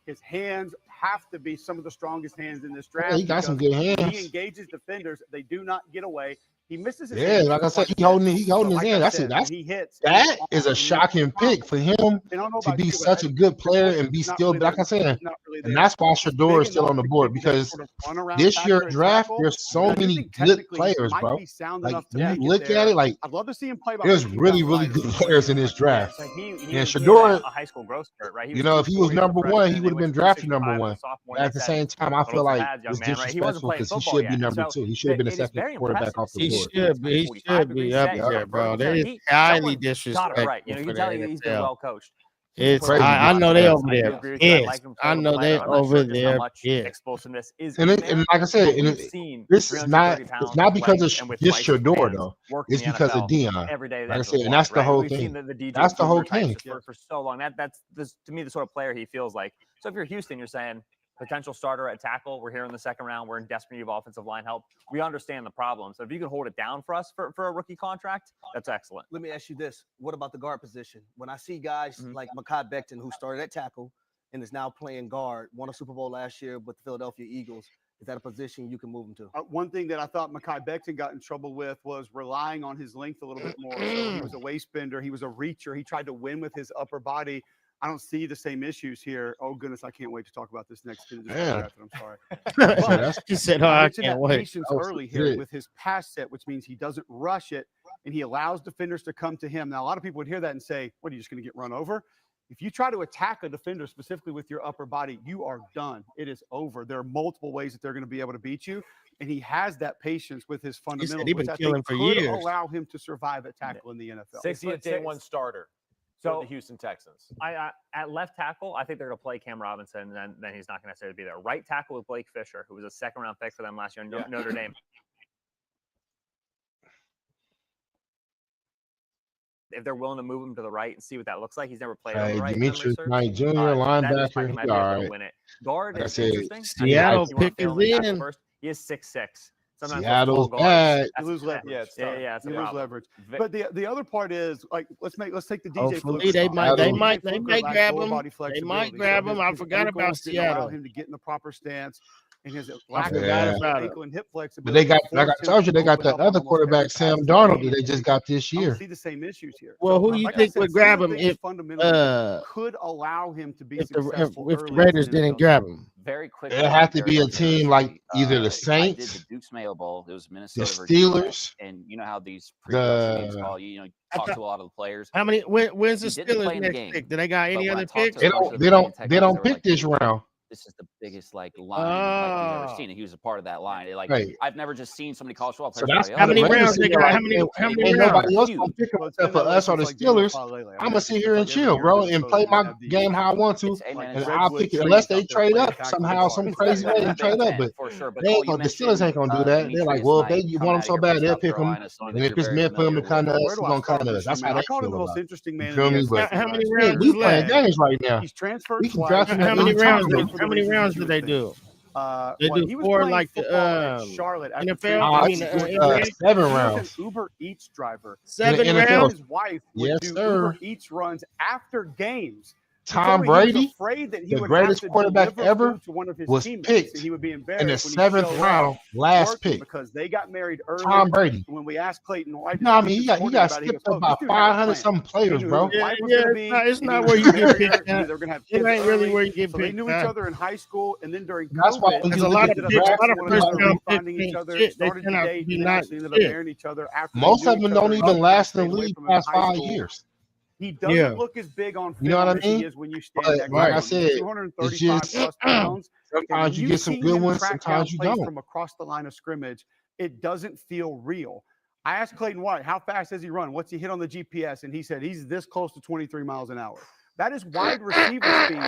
His hands have to be some of the strongest hands in this draft. Yeah, he got some good hands. He engages defenders. They do not get away. He misses his hand. Like I said, he holding his hand. That is a shocking pick for him to be such a good player and be still, like I said, and that's why Shador is still on the board because this year draft, there's so many good players, bro. Like when you look at it, like I'd love to see him play. There's really good players in this draft. And Shador, a high school growth spurt, right? If he was number 1, he would have been drafted number 1. At the same time, I feel like it's disrespectful because he should be number 2. He should have been the second quarterback off the board. He should be up there, bro. That is highly disrespectful. Right. You can tell he's been well coached. It's I know they over there. Yes, I know they over there. Yeah. Explosiveness is and like I said, this is not. It's not because of just Shador though. It's because of Dion. Every day, like I said, and that's the whole thing. That's the whole thing. For so long, that's to me the sort of player he feels like. So if you're Houston, you're saying potential starter at tackle. We're here in the second round. We're in desperate need of offensive line help. We understand the problem. So if you can hold it down for us for a rookie contract, that's excellent. Let me ask you this. What about the guard position? When I see guys like Mekhi Becton, who started at tackle and is now playing guard, won a Super Bowl last year with the Philadelphia Eagles, is that a position you can move him to? One thing that I thought Mekhi Becton got in trouble with was relying on his length a little bit more. So he was a waist bender. He was a reacher. He tried to win with his upper body. I don't see the same issues here. Oh, goodness, I can't wait to talk about this next. I'm sorry. He said, oh, I can't wait. Patience early here with his pass set, which means he doesn't rush it, and he allows defenders to come to him. Now, a lot of people would hear that and say, what, are you just going to get run over? If you try to attack a defender specifically with your upper body, you are done. It is over. There are multiple ways that they're going to be able to beat you, and he has that patience with his fundamentals, he's been killing for years. Allow him to survive at tackle in the NFL. 60th day one starter. So the Houston Texans. I at left tackle, I think they're going to play Cam Robinson, and then he's not going to necessarily be there. Right tackle with Blake Fisher, who was a second-round pick for them last year in Notre Dame. If they're willing to move him to the right and see what that looks like, he's never played on the right. Demetrius Knight Jr. linebacker. Might be able to win it. Guard is interesting. Seattle pick is in. He is 6'6". Sometimes Seattle's bad. You lose leverage. Yeah, it's a you lose problem. leverage. But the other part is like let's take the DJ. Hopefully they might grab him. They might grab him. I forgot about Seattle. Allow him to get in the proper stance. And his lack of ankle and hip flexibility. But they got, like I told you, they got that other quarterback, Sam Darnold, that they just got this year. See the same issues here. Well, who do you think would grab him if could allow him to be if successful the Raiders didn't grab him? Very quick. It had to be a team like either the Saints, the Duke's Mayo Bowl. It was the Minnesota, Steelers, and you know how these games call. You know, talk to a lot of the players. How many? When's the Steelers next pick? Do they got any other picks? They don't pick this round. This is the biggest line you've ever seen, and he was a part of that line. I've never just seen somebody college football players. How many rounds they got? How many rounds? Nobody else gonna pick him except for us or the Steelers. I'm gonna sit here and chill, bro, and play my game how I want to, and I'll pick it unless they trade up somehow, some crazy way and trade up. But the Steelers ain't gonna do that. They're like, well, if they want him so bad, they'll pick him, and if it's meant for them to come to us, we're gonna come to us. That's how they feel about it. You feel me? But how many rounds? We playing games right now. He's transferred. How many rounds? How many rounds did they do? They do 4 like the Charlotte NFL. 7 rounds. Uber Eats driver. 7 rounds. His wife would do Uber Eats runs after games. Tom Brady, the greatest quarterback ever, was picked he would be in the 7th round, last pick. Because they got married early. Tom Brady. When we asked Clayton White, no, I mean he got skipped up by 500 some players, bro. It's not where you get picked. It ain't really where you get picked. They knew each other in high school, and then during that's why there's a lot of first round finding each other. They cannot be not marrying each other. Most of them don't even last in the league past 5 years. He doesn't look as big on film you know what I mean? as he is when you stand next like to him. I said, 235 plus pounds. Sometimes you get some good ones, sometimes you don't. From across the line of scrimmage, it doesn't feel real. I asked Clayton White, how fast does he run? What's he hit on the GPS? And he said he's this close to 23 miles an hour. That is wide receiver speed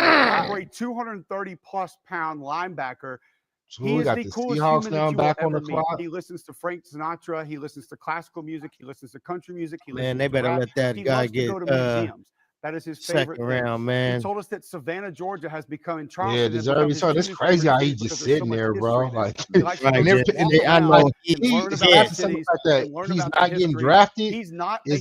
for a 230 plus pound linebacker. So he is the coolest Seahawks now back on the clock. He listens to Frank Sinatra. He listens to classical music. He listens to country music. Man, they better let that guy get that is his favorite second round, man. He told us that Savannah, Georgia has become entrusted. Yeah, deserving. So that's crazy how he's just sitting there, bro. Like, I know he's not getting drafted. Is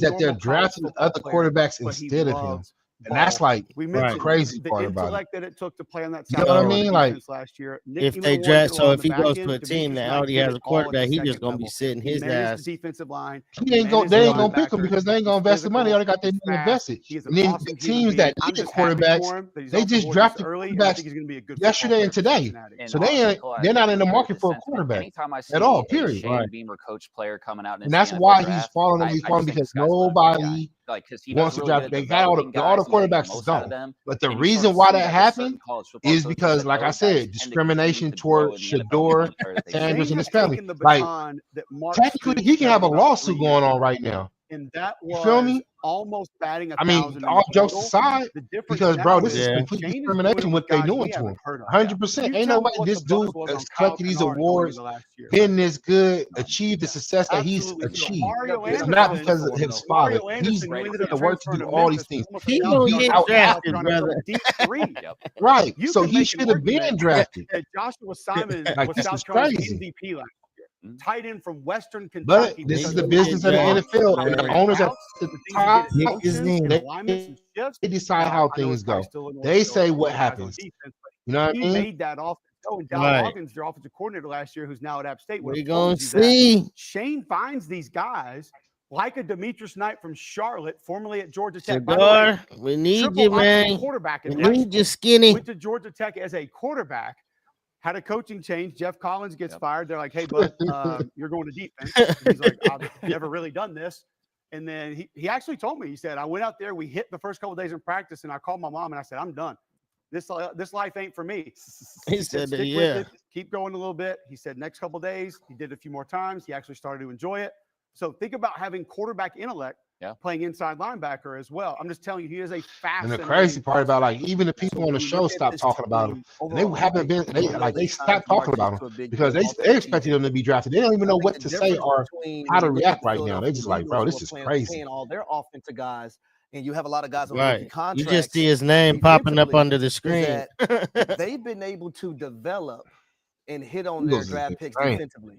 that they're drafting other quarterbacks instead of him. And that's like the crazy part about it. That it took to play on that you know what I mean? Like last year, if they draft, so if he goes to a team that already has a quarterback, he's just gonna be sitting his ass. Defensive line. They ain't gonna pick him because they ain't gonna invest the money. All they got their money invested. And then the teams that need quarterbacks, they just drafted quarterbacks yesterday and today. So they're not in the market for a quarterback at all. Period. Beamer coach player coming out, and that's why he's falling in the because nobody wants to draft. They got all the quarterbacks is gone. But the reason why that happened is because, like I said, discrimination toward Shador Sanders and his family. Like, technically, he can have a lawsuit going on right now. And that was, you feel me? Almost batting 1,000. I mean, all jokes aside, because bro, this is complete discrimination what they doing to him. 100%. Ain't nobody. This dude has collected these awards, been this good, achieved the success that he's achieved. It's not because of his father. He's put the work to do all these things. He gonna get drafted, brother. Right. So he should have been drafted. Joshua Simon like this is crazy. MVP last year. Tight end from Western But Kentucky. this is the business of the NFL, and the owners at the top, they decide how things go. They say what happens. You know what I mean? He made that offense. And Don Hawkins, their offensive coordinator last year, who's now at App State. We're going to see. Shane finds these guys like a Demetrius Knight from Charlotte, formerly at Georgia Tech. Shador, we need you, man. We need you skinny. Went to Georgia Tech as a quarterback. Had a coaching change. Jeff Collins gets fired. They're like, hey, bud, you're going to defense. He's like, I've never really done this. And then he actually told me, he said, I went out there, we hit the first couple of days in practice, and I called my mom and I said, I'm done. This life ain't for me. He said, keep going a little bit. He said, next couple of days, he did it a few more times. He actually started to enjoy it. So think about having quarterback intellect playing inside linebacker as well. I'm just telling you, he is a And the crazy part about like even the people on the show stopped talking about him. And they haven't been they stopped talking about him because they expected him to be drafted. They don't even know what to say or how to react right now. They just like, bro, this is crazy. All their offensive guys, and you have a lot of guys on rookie contracts. You just see his name popping up under the screen. They've been able to develop and hit on their draft picks defensively.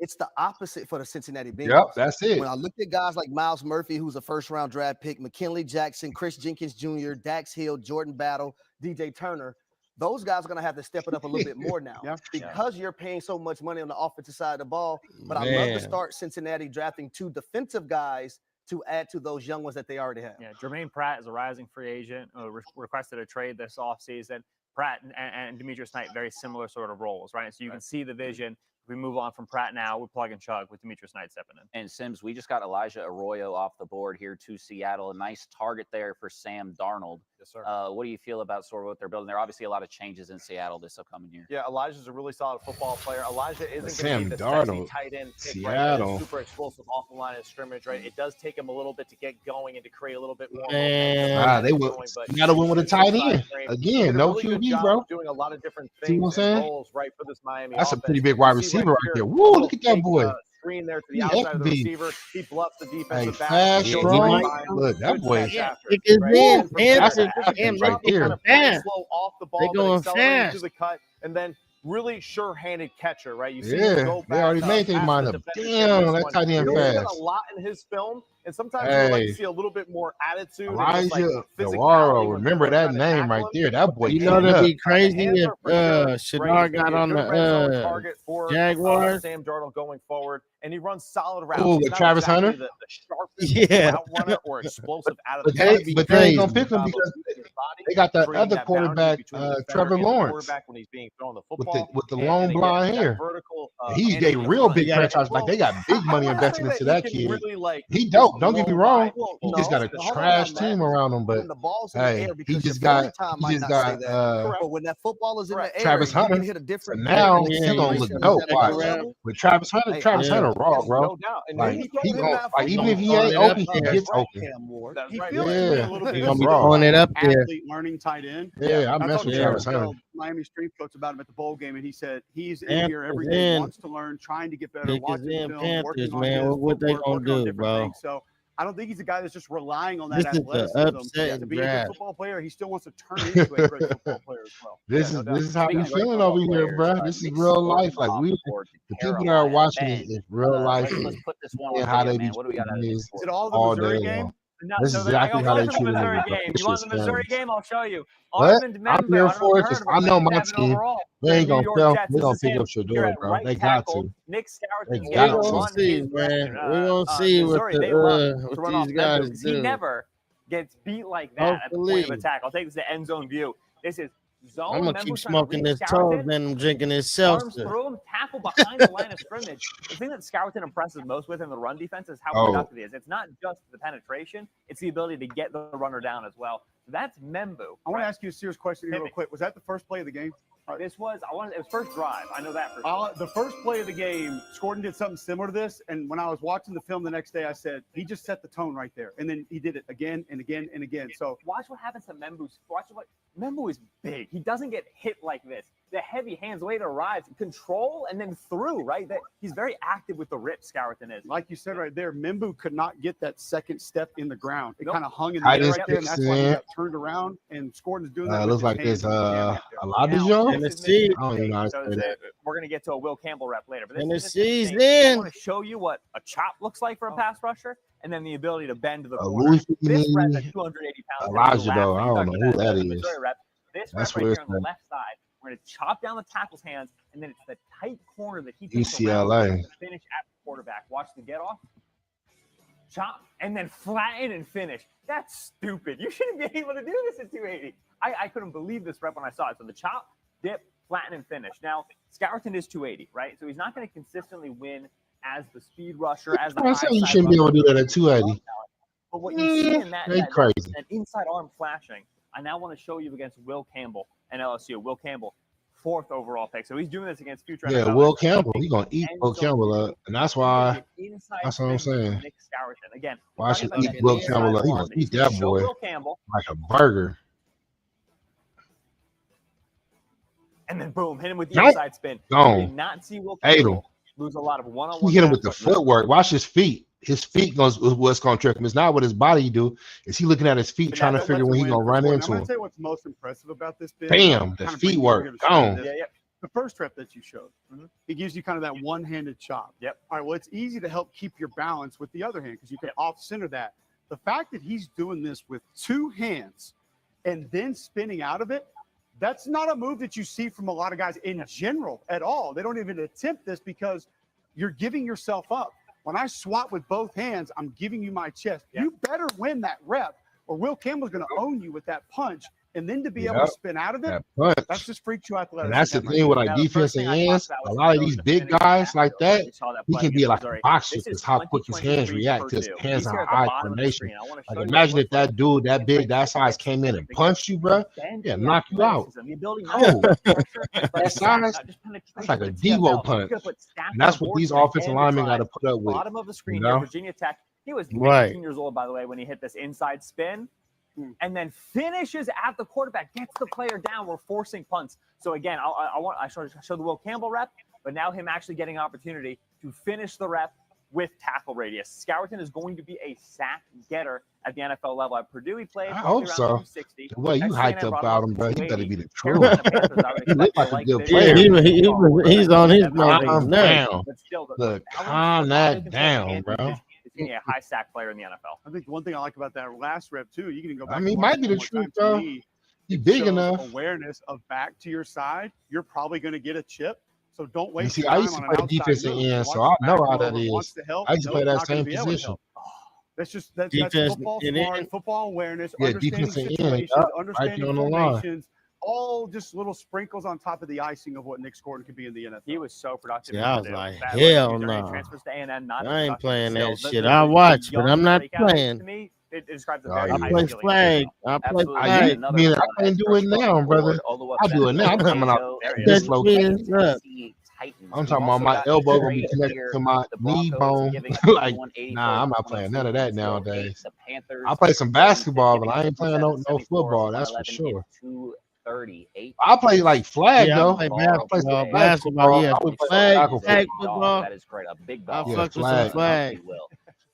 It's the opposite for the Cincinnati Bengals. Yep, that's it. When I look at guys like Miles Murphy, who's a first-round draft pick, McKinley Jackson, Chris Jenkins Jr., Dax Hill, Jordan Battle, DJ Turner, those guys are going to have to step it up a little bit more now because you're paying so much money on the offensive side of the ball. But I love to start Cincinnati drafting 2 defensive guys to add to those young ones that they already have. Yeah, Jermaine Pratt is a rising free agent, requested a trade this offseason. Pratt and Demetrius Knight, very similar sort of roles, right? So you can see the vision. We move on from Pratt now. We plug and chug with Demetrius Knight stepping in. And Sims, we just got Elijah Arroyo off the board here to Seattle. A nice target there for Sam Darnold. Yes, sir. What do you feel about sort of what they're building? There are obviously a lot of changes in Seattle this upcoming year. Yeah, Elijah's a really solid football player. Elijah isn't going to be the Darnold, sexy tight end pick, Seattle. right? Super explosive off the line of scrimmage, right? It does take him a little bit to get going and to create a little bit more. They will. You got to win with a tight end again. No QB, bro. Doing a lot of different See what I'm things saying? and roles, right, for this Miami That's offense. a pretty big wide receiver right there. Woo, look at that boy. Screen there to the outside of the receiver. He bluffs the defensive back. Fast, strong. Look, that boy. It is Right there. Slow off the ball, they going fast. To the cut, and then really sure-handed catcher, right? You see Yeah, him go back they already made their mind up. Damn, that tight end fast. A lot in his film, and sometimes you like to see a little bit more attitude. Elijah Navarro, remember that name right there. That boy. You know that'd be crazy if Shadar got on the Jaguars. Sam Darnold going forward, and he runs solid routes. Oh, with Travis Hunter. The sharpest route runner or explosive out of the but they ain't gonna pick him because they got that other quarterback, Trevor Lawrence, when he's being thrown the football, with the long blonde hair. He's a real big franchise. Like they got big money invested into that kid. He dope. Don't get me wrong. He just got a trash team around him, but hey, he just got but when that football is in the air, Travis Hunter. you can hit a different. Now he's gonna look dope. With Travis Hunter, raw, bro. No doubt. And like he gonna, like even if he ain't open, he gets open. He's gonna be throwing it up there. Learning tight end. Yeah, I mess with Travis Hunter. Miami Street coach about him at the bowl game, and he said he's in here every day, wants to learn, trying to get better, watching film, Panthers, working on man. What they gonna do, bro? Things. So I don't think he's a guy that's just relying on that athleticism to be a good football player. He still wants to turn into a great football player as well. This is how we feeling over here, bro. This is real life. Like the people that are watching it is real life. Let's put this one and how they be what do we got? Is it all the Missouri game? No, this is exactly how they treat the Missouri it. game. You want the Missouri game? I'll show you. What? I'm here for it because I know my team. They ain't gonna fail. They're gonna pick up Shador, bro. They got to. Nick They got to. See, man. We're gonna see what these guys do. He never gets beat like that at the point of attack. I'll take this to end zone view. This is zone. I'm gonna keep smoking this toad, then I'm drinking this seltzer. Through him, tackle behind the line of scrimmage. The thing that Scourton impresses most with in the run defense is how productive he is. It's not just the penetration; it's the ability to get the runner down as well. That's Membu. I want to ask you a serious question here real quick. Was that the first play of the game? It was first drive. I know that for sure. The first play of the game, Scourton did something similar to this. And when I was watching the film the next day, I said, he just set the tone right there. And then he did it again and again and again. So watch what happens to Membu. Membu is big. He doesn't get hit like this. The heavy hands, the way it arrives, control and then through, right? He's very active with the rip, Scourton is. Like you said right there, Membu could not get that second step in the ground. It kind of hung in the air right there, and that's why he got turned around. And Scourton's doing that. Looks like there's a lot of Joe. Tennessee. I don't even know how to say that. We're going to get to a Will Campbell rep later. But Tennessee's I want to show you what a chop looks like for a pass rusher, and then the ability to bend to the corner. This rep at 280 pounds. Elijah, though. I don't know who that is. This rep right here on the left side, we're going to chop down the tackle's hands, and then it's the tight corner that he takes UCLA. to finish at the quarterback. Watch the get off. Chop, and then flatten and finish. That's stupid. You shouldn't be able to do this at 280. I couldn't believe this rep when I saw it. So the chop, dip, flatten, and finish. Now, Scourton is 280, right? So he's not going to consistently win as the speed rusher, as the high you shouldn't be able to do that at 280. But what you see in that crazy. inside arm flashing, I now want to show you against Will Campbell and LSU. Will Campbell 4th overall pick. So he's doing this against future. Yeah, NFL Will Campbell. He's gonna eat Will Campbell up, and that's why. That's what I'm saying. Nick Scourton. Again, watch him eat Will Campbell up. He's gonna eat that boy like a burger. And then boom, hit him with the inside spin. Gone. Not see Will Campbell lose a lot of one-on-one. He hit him with the footwork. Watch his feet. His feet goes what's gonna trick him. It's not what his body do. Is he looking at his feet trying to figure when he's gonna run into him? I'm gonna tell you what's most impressive about this. Bam, the feet work. Gone. Yeah. The first rep that you showed, it gives you kind of that one-handed chop. Yep. All right. Well, it's easy to help keep your balance with the other hand because you can off-center that. The fact that he's doing this with 2 hands and then spinning out of it, that's not a move that you see from a lot of guys in general at all. They don't even attempt this because you're giving yourself up. When I swat with both hands, I'm giving you my chest. Yep. You better win that rep or Will Campbell's going to own you with that punch. And then to be able to spin out of it, that's just freak you athletics. And that's the thing with like defensive ends. A lot of these big guys like that, he can be like a boxer because how quick his hands react to his hands on eye coordination. Like imagine if that dude that big, that size came in and punched you, bro. Yeah, knock you out. Oh, that size, that's like a Devo punch. And that's what these offensive linemen got to put up with. Bottom of the screen, Virginia Tech. He was 19 years old, by the way, when he hit this inside spin. And then finishes at the quarterback, gets the player down. We're forcing punts. So again, I showed the Will Campbell rep, but now him actually getting an opportunity to finish the rep with tackle radius. Scourton is going to be a sack getter at the NFL level. At Purdue, he played. I hope so. The way you hyped up about him, bro, he better be the truth. He looked like a good player. He's on his mind now. Look, calm that down, bro. A high sack player in the NFL. I think one thing I like about that last rep too, you can go back. I mean, he might be the truth, though. He's big enough. Awareness of back to your side, you're probably going to get a chip. So don't waste. You see, I used to play defensive end, so I know how that is. I used to play that same position. That's football smart, football awareness, understanding situations, understanding formations. All just little sprinkles on top of the icing of what Nick Scourton could be in the NFL. He was so productive. Yeah, I was like, hell no. Transfers to A&M, I ain't playing that shit. I watch, but I'm not playing. To me, it describes a very I play flag. I play flag. I mean, I can't do it now, brother. I do it now. I'm coming out this location. I'm talking about my elbow gonna be connected to my knee bone. Like, nah, I'm not playing none of that nowadays. I play some basketball, but I ain't playing no football. That's for sure. 38. I play like flag though. I play basketball. Yeah, flag football. That is great. A big ball. I fuck with some flag.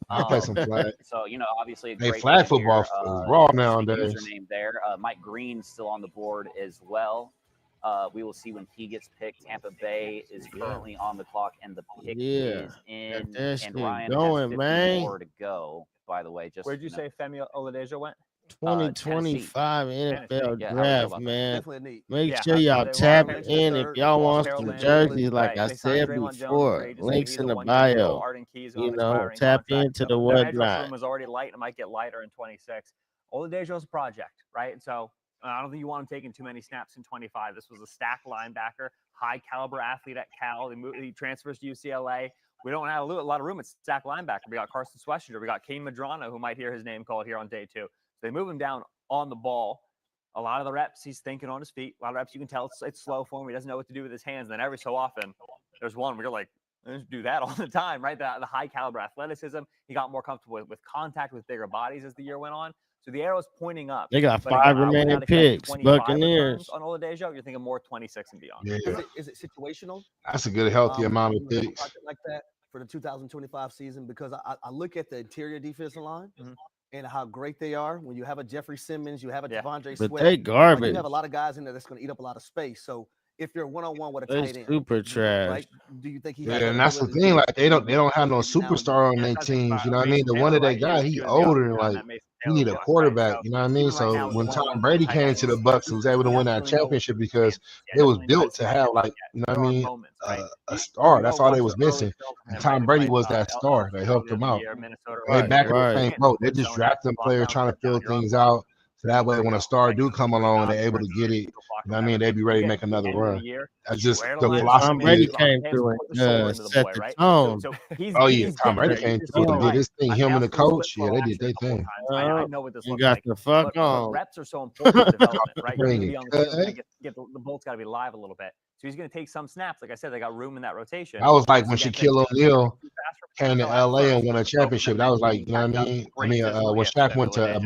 I play some flag. So obviously, a great flag football is raw nowadays. Username there. Mike Green still on the board as well. We will see when he gets picked. Tampa Bay is currently on the clock, and the pick is in. And Ryan has 50 more to go. By the way, just where'd you say Femi Oladejo went? 2025 NFL draft, man. Make sure y'all tap in if y'all want some jerseys. Like I said before, links in the bio. Tap into the whatnot. Room was already light. It might get lighter in 26. Oladejo's a project, right? So I don't think you want him taking too many snaps in 25. This was a stack linebacker, high caliber athlete at Cal. He transfers to UCLA. We don't have a lot of room at stack linebacker. We got Carson Schwester. We got Kane Madrano, who might hear his name called here on day 2. They move him down on the ball. A lot of the reps, he's thinking on his feet. A lot of reps, you can tell it's slow for him. He doesn't know what to do with his hands. And then every so often, there's one where you're like, I just do that all the time, right? The high caliber athleticism. He got more comfortable with contact with bigger bodies as the year went on. So the arrow's pointing up. They got 5 remaining picks. Buccaneers. On Oladejo, you're thinking more 26 and beyond. Yeah. Is it situational? That's a good, healthy amount of picks. Like that for the 2025 season, because I look at the interior defensive line. Mm-hmm. And how great they are. When you have a Jeffrey Simmons, you have a Devondre Sweat. But they garbage. You have a lot of guys in there that's going to eat up a lot of space. So if you're one-on-one with a tight end, super trash. Right? Do you think he? Yeah, and that's the thing. Like they don't have no superstar on their teams. You know what I mean? The one that they got, he older. Like you need a quarterback. You know what I mean? So when Tom Brady came to the Bucs, he was able to win that championship because it was built to have like you know what I mean a star. That's all they was missing. And Tom Brady was that star that helped them out. Way back in the same boat. They just drafted them players trying to fill things out. So that way, when a star do come along, they're able to get it. You know what I mean? They be ready to make another run. That's just the philosophy. Tom Brady came through and set the tone. Oh yeah, Tom Brady came through and did his thing. Him and the coach, yeah, they did their thing. I know what this looks got like. the fuck but on. Reps are so important to development, right? Bring You it, gotta be on the field, the bolt's got to be live a little bit. So he's going to take some snaps. Like I said, they got room in that rotation. That was like when Shaquille O'Neal came to LA and won a championship. That was like, you know what I mean? When Shaq went to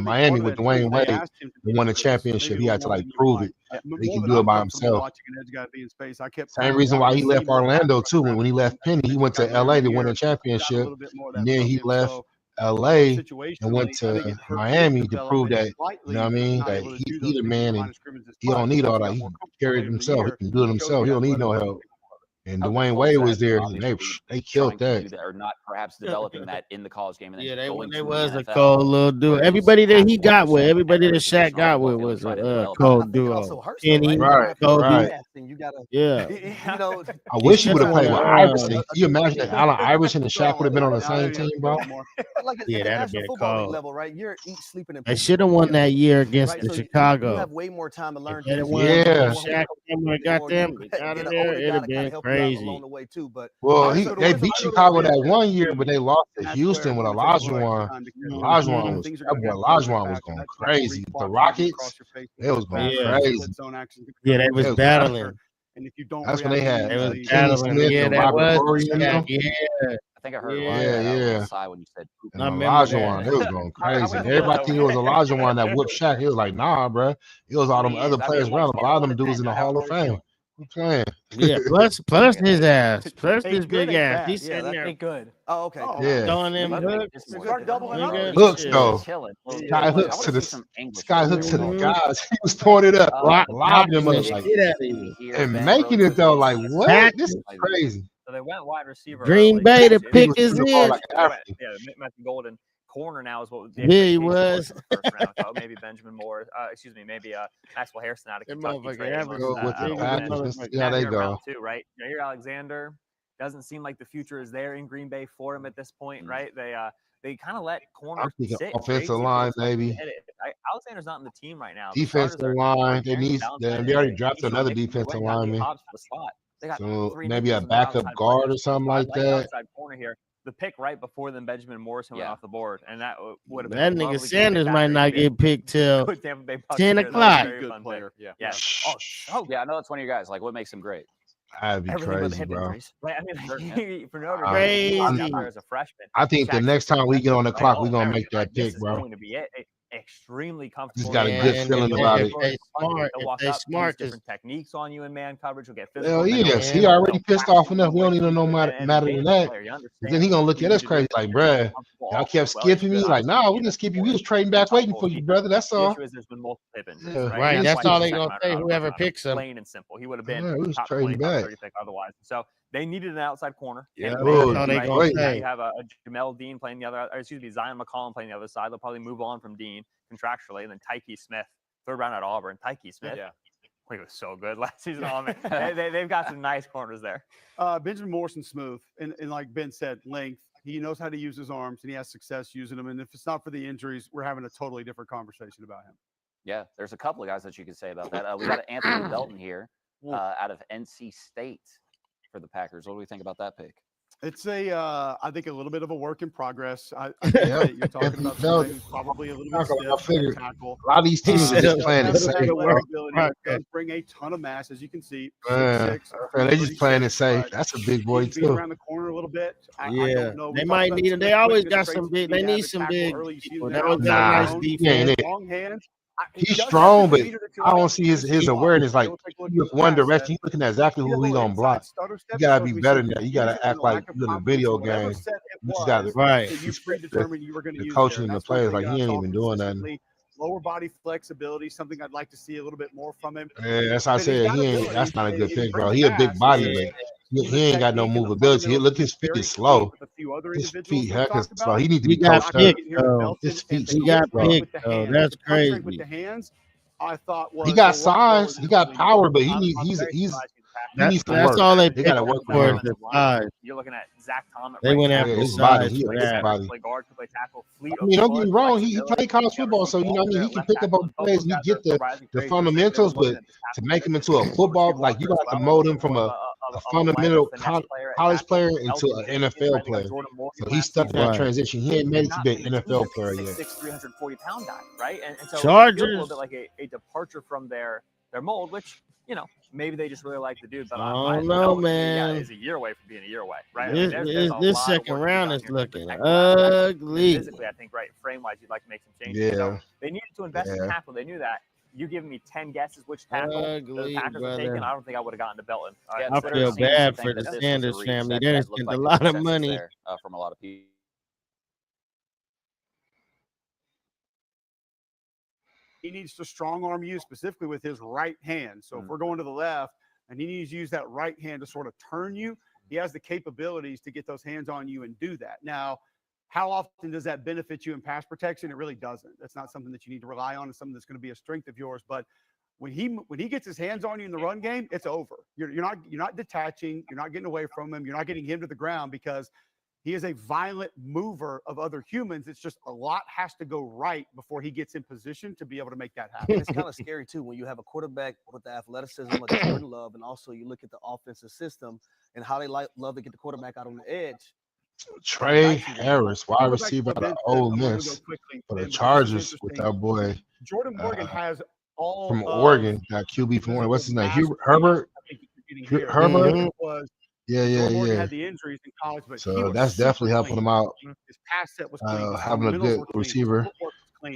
Miami with Dwayne Wade and won a championship, he had to like prove it. He can do it by himself. Same reason why he left Orlando too. When he left Penny, he went to LA to win a championship, and then he left LA and went to Miami to prove that, you know what I mean, that he's the man and he don't need all that. He can carry it himself. He can do it himself. He don't need no help. And Dwayne Wade was there. They killed that. Or not perhaps developing that in the college game. And then they was a cold little duo. Everybody that he got with, everybody that Shaq got with was a cold duo. Kenny, Kobe. Yeah. I wish he would have played with Iverson. Can you imagine that Allen Iverson and Shaq would have been on the same team, bro? Yeah, that'd have been cold. Level, right? You're sleeping in. They should have won that year against the Chicago. You have way more time to learn. Yeah. Shaq got them out of there. It'd have been crazy. Well, they beat Chicago that one year, but they lost to Houston with Olajuwon. Olajuwon was going crazy. The Rockets, they was going crazy. Yeah, they was battling. And if you don't, that's when they had. They was battling. Yeah, that was. Yeah. I think I heard on the side when you said Olajuwon. They was going crazy. Everybody think it was Olajuwon that whooped Shaq. He was like, nah, bro. It was all them other players around. A lot of them dudes in the Hall of Fame. Playing. Yeah, plus his ass, plus his big ass. He's sitting there. Ain't good. Oh, okay. Yeah. Throwing them hooks. Start doubling up. Hooks though. Sky hooks to the guys. He was throwing it up, lobbing them up like, and making it though. Like what? This is crazy. So they went wide receiver. Green Bay to pick his in. Yeah, Matthew Golden. Corner now is what he was. First round. So maybe Benjamin Moore. Maybe Maxwell Harrison out of Kentucky. Yeah, they go too, right? Jair Alexander doesn't seem like the future is there in Green Bay for him at this point, right? They kind of let corners sit. Offensive line, maybe. Alexander's not in the team right now. Defensive line, they already dropped another defensive lineman. So maybe a backup guard or something like that. Corner here. The pick right before then Benjamin Morrison went off the board, and that would have been that nigga Sanders might not get picked till 10 o'clock. Good player. Yeah. Oh, yeah. I know that's one of your guys. Like, what makes him great? That'd be crazy, bro. Right? I mean, for Notre Dame, as a freshman. I think the next time we get on the clock, we're gonna make that pick, bro. Going to be extremely comfortable. Just got a good feeling about it. They smart. Different techniques on you in man coverage. Will get physical. Hell yes, he already pissed off enough. We don't even know matter than that. Then he gonna look at us crazy like, bruh, y'all kept skipping me. Like, nah, we didn't skip you. We was trading back waiting for you, brother. That's all. There's been multiple Pippins, right? That's all they gonna say. Whoever picks him, plain and simple. He would have been we was top trading 25, back. 30 pick otherwise. So they needed an outside corner. Yeah, you have a Jamel Dean playing the other. Zion McCollum playing the other side. They'll probably move on from Dean contractually, and then Tyke Smith, third round at Auburn. Tyke Smith, he was so good last season. They've got some nice corners there. Benjamin Morrison smooth, and like Ben said, length. He knows how to use his arms, and he has success using them. And if it's not for the injuries, we're having a totally different conversation about him. Yeah, there's a couple of guys that you could say about that. We got Anthony Belton here out of NC State for the Packers. What do we think about that pick? It's I think a little bit of a work in progress. I think that you're talking about something probably a little bit stiff. Tackle. A lot of these teams are just playing it safe. Does bring a ton of mass, as you can see. 6'6". They just playing it safe. That's a big boy too. Around the corner a little bit. I don't know. They might need. They always got some big. They need some big people. That was nice defense. Long hands. He's strong, but I don't see his awareness. Like, you look one direction, you're looking at exactly who he's gonna block. You gotta be better than that. You gotta act like you're in a video game. You just gotta the coaching and the players. Like, he ain't even doing nothing. Lower body flexibility, something I'd like to see a little bit more from him. Yeah, that's how I said. That's not a good pick, bro. He a big body, but he ain't got no movability. Look, his feet is slow. His feet heck is slow. He needs to be coached up. His feet, he got picked. That's crazy. With the hands, I thought he got size, he got power, but he's That's all they picked for the size. You're looking at Zach Thomas. They went after his size body. for that. Play guard, play tackle, fleet. I mean, don't get me wrong. He played college football, so you know, I mean, he can pick up on plays and he get the fundamentals, but to make him into a football, like you got to mold him from a fundamental college player into an NFL player. So he's stuck in that transition. He ain't made it to be an NFL player yet. 340-pound guy, right? And so Chargers. a little bit like a departure from their mold, which, you know, maybe they just really like the dude. But I don't know, man. He's a year away from being a year away, right? This second round is looking ugly. Physically, I think, right, frame-wise, you'd like to make some changes. Yeah. So they needed to invest in tackle. They knew that. You giving me 10 guesses which tackle the Packers are taking, I don't think I would have gotten to Belton. I feel bad for the Sanders family. They spent a lot of money from a lot of people. He needs to strong arm you specifically with his right hand. So if we're going to the left and he needs to use that right hand to sort of turn you, he has the capabilities to get those hands on you and do that. Now, how often does that benefit you in pass protection? It really doesn't. That's not something that you need to rely on. It's something that's going to be a strength of yours. But when he gets his hands on you in the run game, it's over. You're not detaching. You're not getting away from him. You're not getting him to the ground because he is a violent mover of other humans. It's just a lot has to go right before he gets in position to be able to make that happen. And it's kind of scary, too, when you have a quarterback with the athleticism of Jordan Love, and also you look at the offensive system and how they love to get the quarterback out on the edge. Trey Harris, wide receiver out of Ole Miss for the Chargers with our boy. Jordan Morgan has all from Oregon, got QB from Oregon. What's his name? Herbert? Herbert? Yeah. Had the injuries in college, but so that's definitely helping him out. His pass set was clean. Having a good receiver,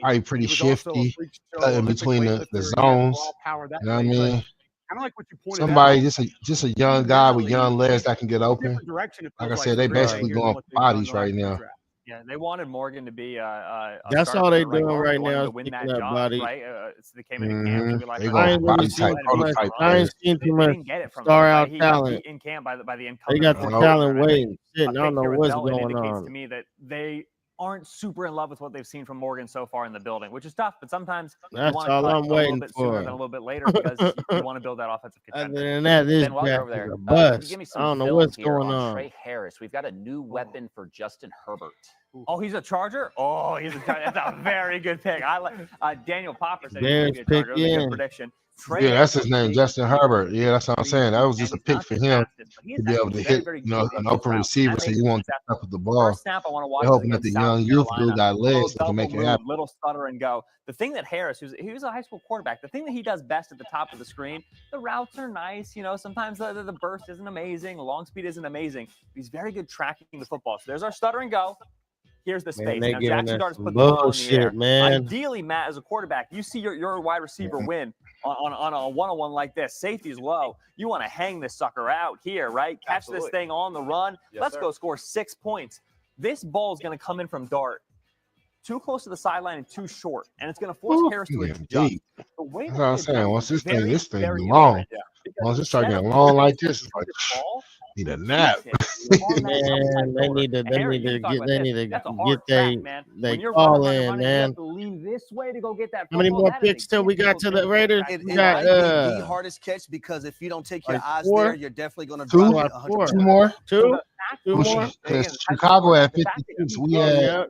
probably pretty shifty, in between the zones. You know what I mean? Kind of like what you pointed Somebody, out. just a young guy with young legs that can get open. Like I said, they basically going for bodies right now. Yeah, they wanted Morgan to be that's all they're doing right now. To win that job, body. right? So they came in camp and be like, I ain't seen too much star out talent in camp by the end. They got the talent waiting. Shit, I don't know what's going indicates on. To me that they aren't super in love with what they've seen from Morgan so far in the building, which is tough. But sometimes that's you want all I'm waiting a little bit for. Sooner than a little bit later because you want to build that offensive contender. Other than that, this over there. a bust. Give me some I don't know what's going on. Trey Harris, we've got a new weapon for Justin Herbert. Oh, he's a Charger. Oh, that's a very good pick. I like Daniel Popper said he's a good Charger. That was a good prediction. Yeah, that's his name, Justin Herbert. Yeah, that's what I'm saying. That was just a pick for him to be able to hit, an open receiver, so you won't step with the ball. Snap, I want to watch. They're hoping that the young youth dude got legs that can make it happen. Little stutter and go. The thing that Harris, he was a high school quarterback, the thing that he does best at the top of the screen, the routes are nice. You know, sometimes the burst isn't amazing, the long speed isn't amazing. He's very good tracking the football. So there's our stutter and go. Here's the space. Man, now, Jackson Dart is putting the ball in the air. Man. Ideally, Matt, as a quarterback, you see your wide receiver win on a one-on-one like this. Safety's low. You want to hang this sucker out here, right? Catch this thing on the run. Let's go score 6 points. This ball is going to come in from Dart. Too close to the sideline and too short. And it's going to force Harris to adjust. That's what I'm saying. Once this thing long. Once it starts getting long like this, it's like need a nap. Man, they need to get they call in, man. Lean this way to go get that. How many more picks till we got to the Raiders? It might be the hardest catch because if you don't take your eyes there, you're definitely going to drop it 100%. Two more. Two more. Because Chicago at 56, we had.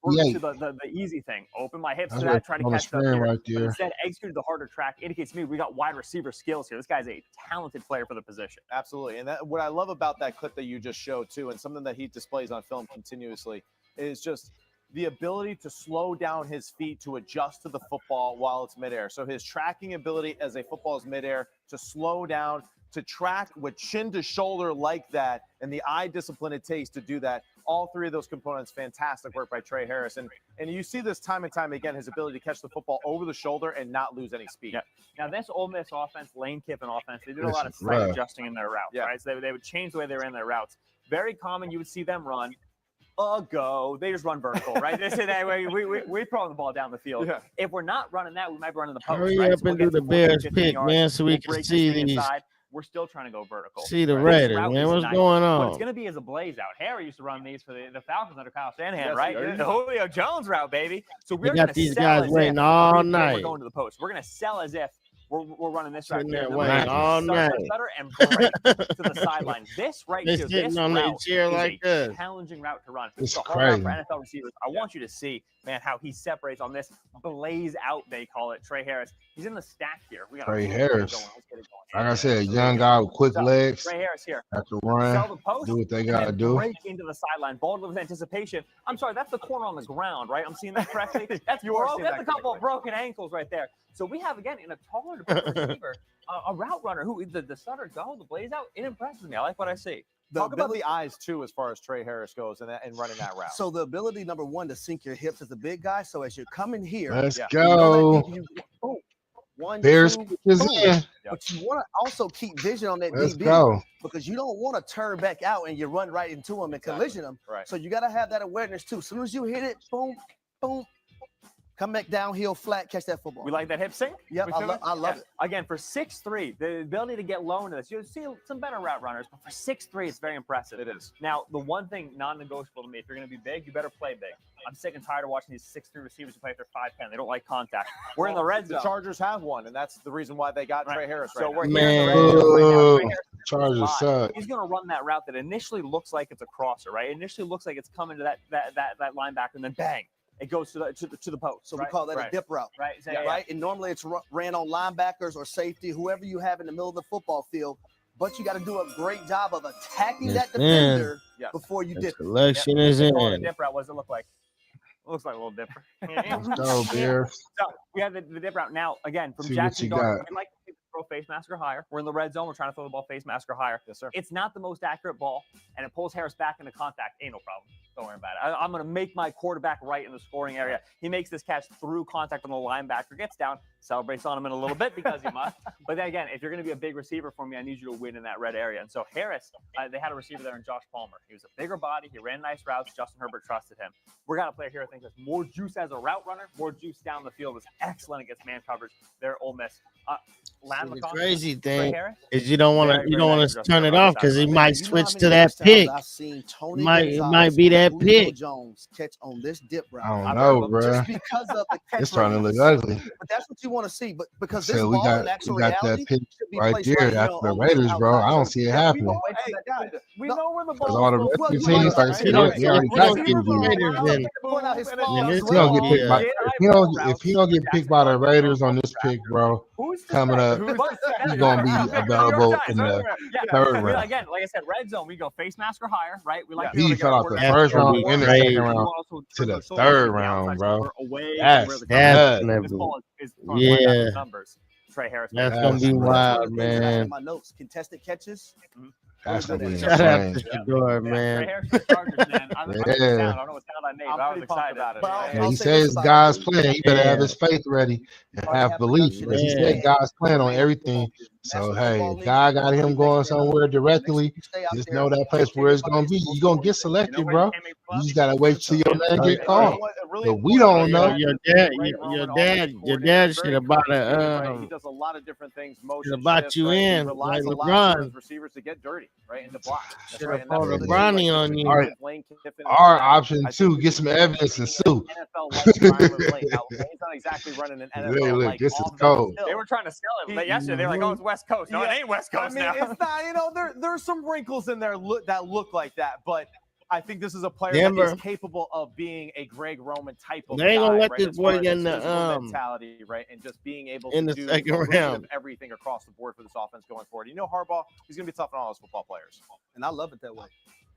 To the easy thing. Open my hips to that, try to catch up here. Right there. Instead, executed the harder track. Indicates to me we got wide receiver skills here. This guy's a talented player for the position. Absolutely. And what I love about that clip that you just showed, too, and something that he displays on film continuously, is just the ability to slow down his feet to adjust to the football while it's midair. So his tracking ability as a football is midair to slow down, to track with chin to shoulder like that, and the eye discipline it takes to do that. All three of those components, fantastic work by Trey Harris. And you see this time and time again, his ability to catch the football over the shoulder and not lose any speed. Yeah. Now, this Ole Miss offense, Lane Kiffin offense, they did a lot of slight adjusting in their routes, right? So they would change the way they ran their routes. Very common, you would see them run go. They just run vertical, right? They say that way. We throw the ball down the field. Yeah. If we're not running that, we might run in the post. Hurry up and do the Bears pick, man, so we can see these. We're still trying to go vertical. See the Raiders, man. What's going on? What it's going to be is a blaze out. Harry used to run these for the Falcons under Kyle Shanahan, right? The Julio Jones route, baby. So we're got these guys waiting all night. We're going to the post. We're going to sell as if We're running this right here. All night. Better and break to the sideline. This right here, this route chair is like a challenging route to run. It's hard crazy. For NFL receivers. I want you to see, man, how he separates on this blaze out, they call it. Trey Harris. He's in the stack here. We got Trey Harris. Like I said, young guy with quick legs. Trey Harris here. Have to run. Do what they gotta do. Break into the sideline. Ball with anticipation. I'm sorry, that's the corner on the ground, right? I'm seeing that correctly. That's that's a couple of broken ankles right there. So we have again in a taller receiver, a route runner who the stutter go, the blaze out. It impresses me. I like what I see. Talk about the eyes too, as far as Trey Harris goes, and running that route. So the ability, number one, to sink your hips as a big guy. So as you're coming here, let's go. One, Bears is in. But you want to also keep vision on that Let's DB go. because you don't want to turn back out and you run right into him and collision him. Right. So you got to have that awareness too. As soon as you hit it, boom, boom, come back downhill flat, catch that football. We like that hip sync? Yep, I love it. Again, for 6'3", the ability to get low into this, you'll see some better route runners, but for 6'3", it's very impressive. It is. Now, the one thing non-negotiable to me, if you're going to be big, you better play big. I'm sick and tired of watching these 6'3" receivers who play if they're 5'10". They don't like contact. We're in the red zone. The Chargers have one, and that's the reason why they got Trey Harris right now. We're here in the red zone right now. Chargers suck. He's going to run that route that initially looks like it's a crosser, right? It initially looks like it's coming to that linebacker, and then bang. It goes to the post. So we call that a dip route. Right. Right. And normally it's ran on linebackers or safety, whoever you have in the middle of the football field. But you got to do a great job of attacking that defender before you dip. Selection is in. Dip route. What does it look like? It looks like a little dipper. Let's go, Bears. So we have the dip route now. Again, from Jackson Gardner, we like to throw face mask or higher. We're in the red zone. We're trying to throw the ball face mask or higher. Yes, sir. It's not the most accurate ball, and it pulls Harris back into contact. Ain't no problem. Don't worry about it. I'm going to make my quarterback right in the scoring area. He makes this catch through contact on the linebacker, gets down, celebrates on him in a little bit because he must. But then again, if you're going to be a big receiver for me, I need you to win in that red area. And so Harris, they had a receiver there in Josh Palmer. He was a bigger body. He ran nice routes. Justin Herbert trusted him. We're going to play here. I think there's more juice as a route runner, more juice down the field. Was excellent against man coverage there at Ole Miss. The crazy thing is you don't want to turn it off because he might switch to that pick. Might be that pick. Jones catch on this dip route. I don't know, bro. Just because of the catch it's starting to look ugly. But that's what you want to see. But because this So ball we in actual got reality that pick should be right placed there here after the on Raiders, bro. outside I don't zone. see it happening. We know where the ball Because all the Well, teams, you like I said, he already got if he don't get picked by the Raiders on this pick, bro, coming up, he's gonna be available in the third round. Again, like I said, red zone, we go face mask or higher, right? We like he fell out the first round and the second round to the third round, bro. That's yeah. Numbers. Trey Harris. That's gonna be wild, man. My notes: contested catches. That's gonna be Shout out insane. to Shador, man. I don't know what sound I made, but I was excited about it. Yeah, he says God's plan. He better have his faith ready and have belief. Because he said God's plan on everything. So hey, God got him going somewhere directly. Just know that place where it's gonna be. You're gonna get selected, bro. You just gotta wait till your man get called. But we don't know. Your dad should have bought he does a lot of different things. Motion about shifts, you right? in He relies like a lot on LeBron. his receivers to get dirty, right, and to block. That's Should right, have and that's called what LeBron they do. on you. All right. Lane Kiffin, Our option two, get some evidence and sue. NFL like Brian Lane. Now, Lane's not exactly running an NFL like this is cold. They were trying to sell it yesterday. They were like, "Oh, it's West Coast." No, it ain't West Coast now. It's not. There's some wrinkles in there that look like that, but I think this is a player Denver. that is capable of being a Greg Roman type of They ain't guy, gonna let right? this As far boy as get in his the, physical mentality, right, and just being able in to the do second a little bit round. of everything across the board for this offense going forward. Harbaugh, he's gonna be tough on all those football players, and I love it that way.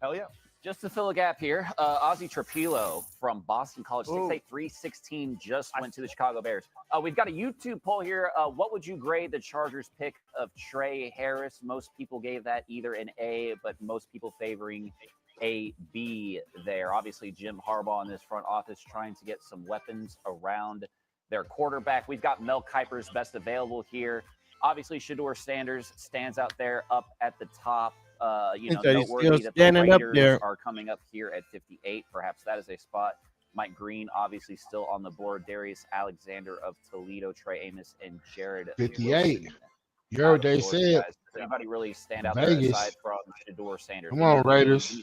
Hell yeah. Just to fill a gap here, Ozzie Trapilo from Boston College, 6'8", 316, just went to the Chicago Bears. We've got a YouTube poll here. What would you grade the Chargers' pick of Trey Harris? Most people gave that either an A, but most people favoring a B there. Obviously, Jim Harbaugh in this front office trying to get some weapons around their quarterback. We've got Mel Kiper's best available here. Obviously, Shador Sanders stands out there up at the top. Noteworthy that the Raiders are coming up here at 58. Perhaps that is a spot. Mike Green, obviously, still on the board. Darius Alexander of Toledo, Trey Amos, and Jared 58. Wilson. You heard what they said. Does anybody really stand out Vegas. there aside from Shador Sanders? Come on, Raiders.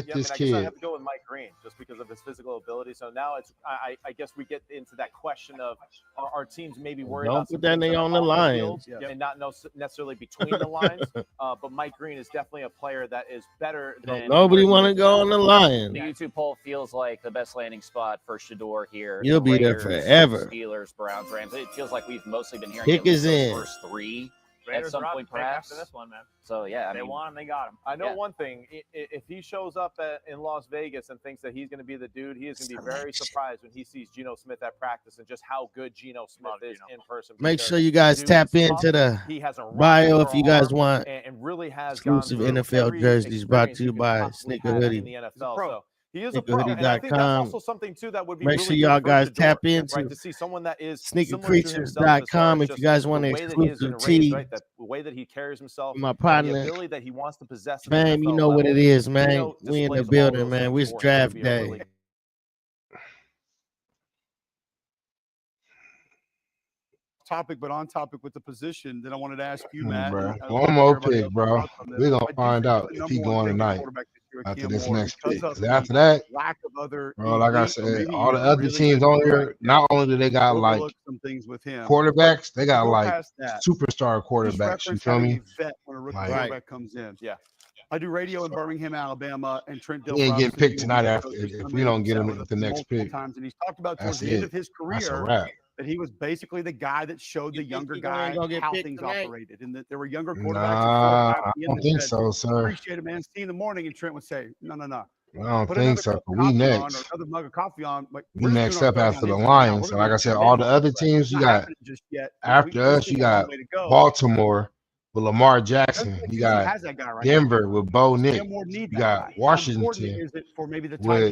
Get this I kid. guess I have to go with Mike Green just because of his physical ability. So now I guess we get into that question of our teams maybe worried about put that nigga on the Lions and not necessarily between the lines. But Mike Green is definitely a player that is better than nobody want to go on the Lions. The YouTube poll feels like the best landing spot for Shador here. You'll be there forever. Steelers, Browns, Rams. It feels like we've mostly been hearing Pick is in. The first three. Raiders at some point, perhaps. After this one, man. So yeah, they want him, they got him. I know one thing: if he shows up in Las Vegas and thinks that he's going to be the dude, he is going to be very surprised when he sees Geno Smith at practice and just how good Geno Smith is in person. Make sure you guys tap into the bio if you guys want and really has exclusive NFL jerseys brought to you by Sneaker Hoodie. In the NFL, so he is a pro. And I think that's also something too that would be make really sure y'all guys tap into right, to see someone that is sneakercreatures.com if you guys want an exclusive tee. Right, the way that he carries himself, my partner, the ability that he wants to possess. Man, you know what it is, man. We in the building, man. It's draft day. Topic, but on topic with the position that I wanted to ask you, Matt. One more pick, bro. We're gonna find out if he's going tonight after this next pick. After that, lack of other, bro, like I said, all the other teams on here, not only do they got like some things with him, quarterbacks, they got like superstar quarterbacks. You feel me? When a rookie quarterback comes in, yeah. I do radio in Birmingham, Alabama, and Trent Dilfer. He ain't getting picked tonight after if we don't get him at the next pick. And he's talked about towards the end of his career that he was basically the guy that showed the younger guy how things operated, and that there were younger quarterbacks. I don't think so, sir. Appreciate it, man. See you in the morning, and Trent would say, "No." I don't think so. We next. Another mug of coffee on. We next up after the Lions. So like I said, all the other teams you got after us, you got Baltimore with Lamar Jackson. You got Denver with Bo Nix. You got Washington with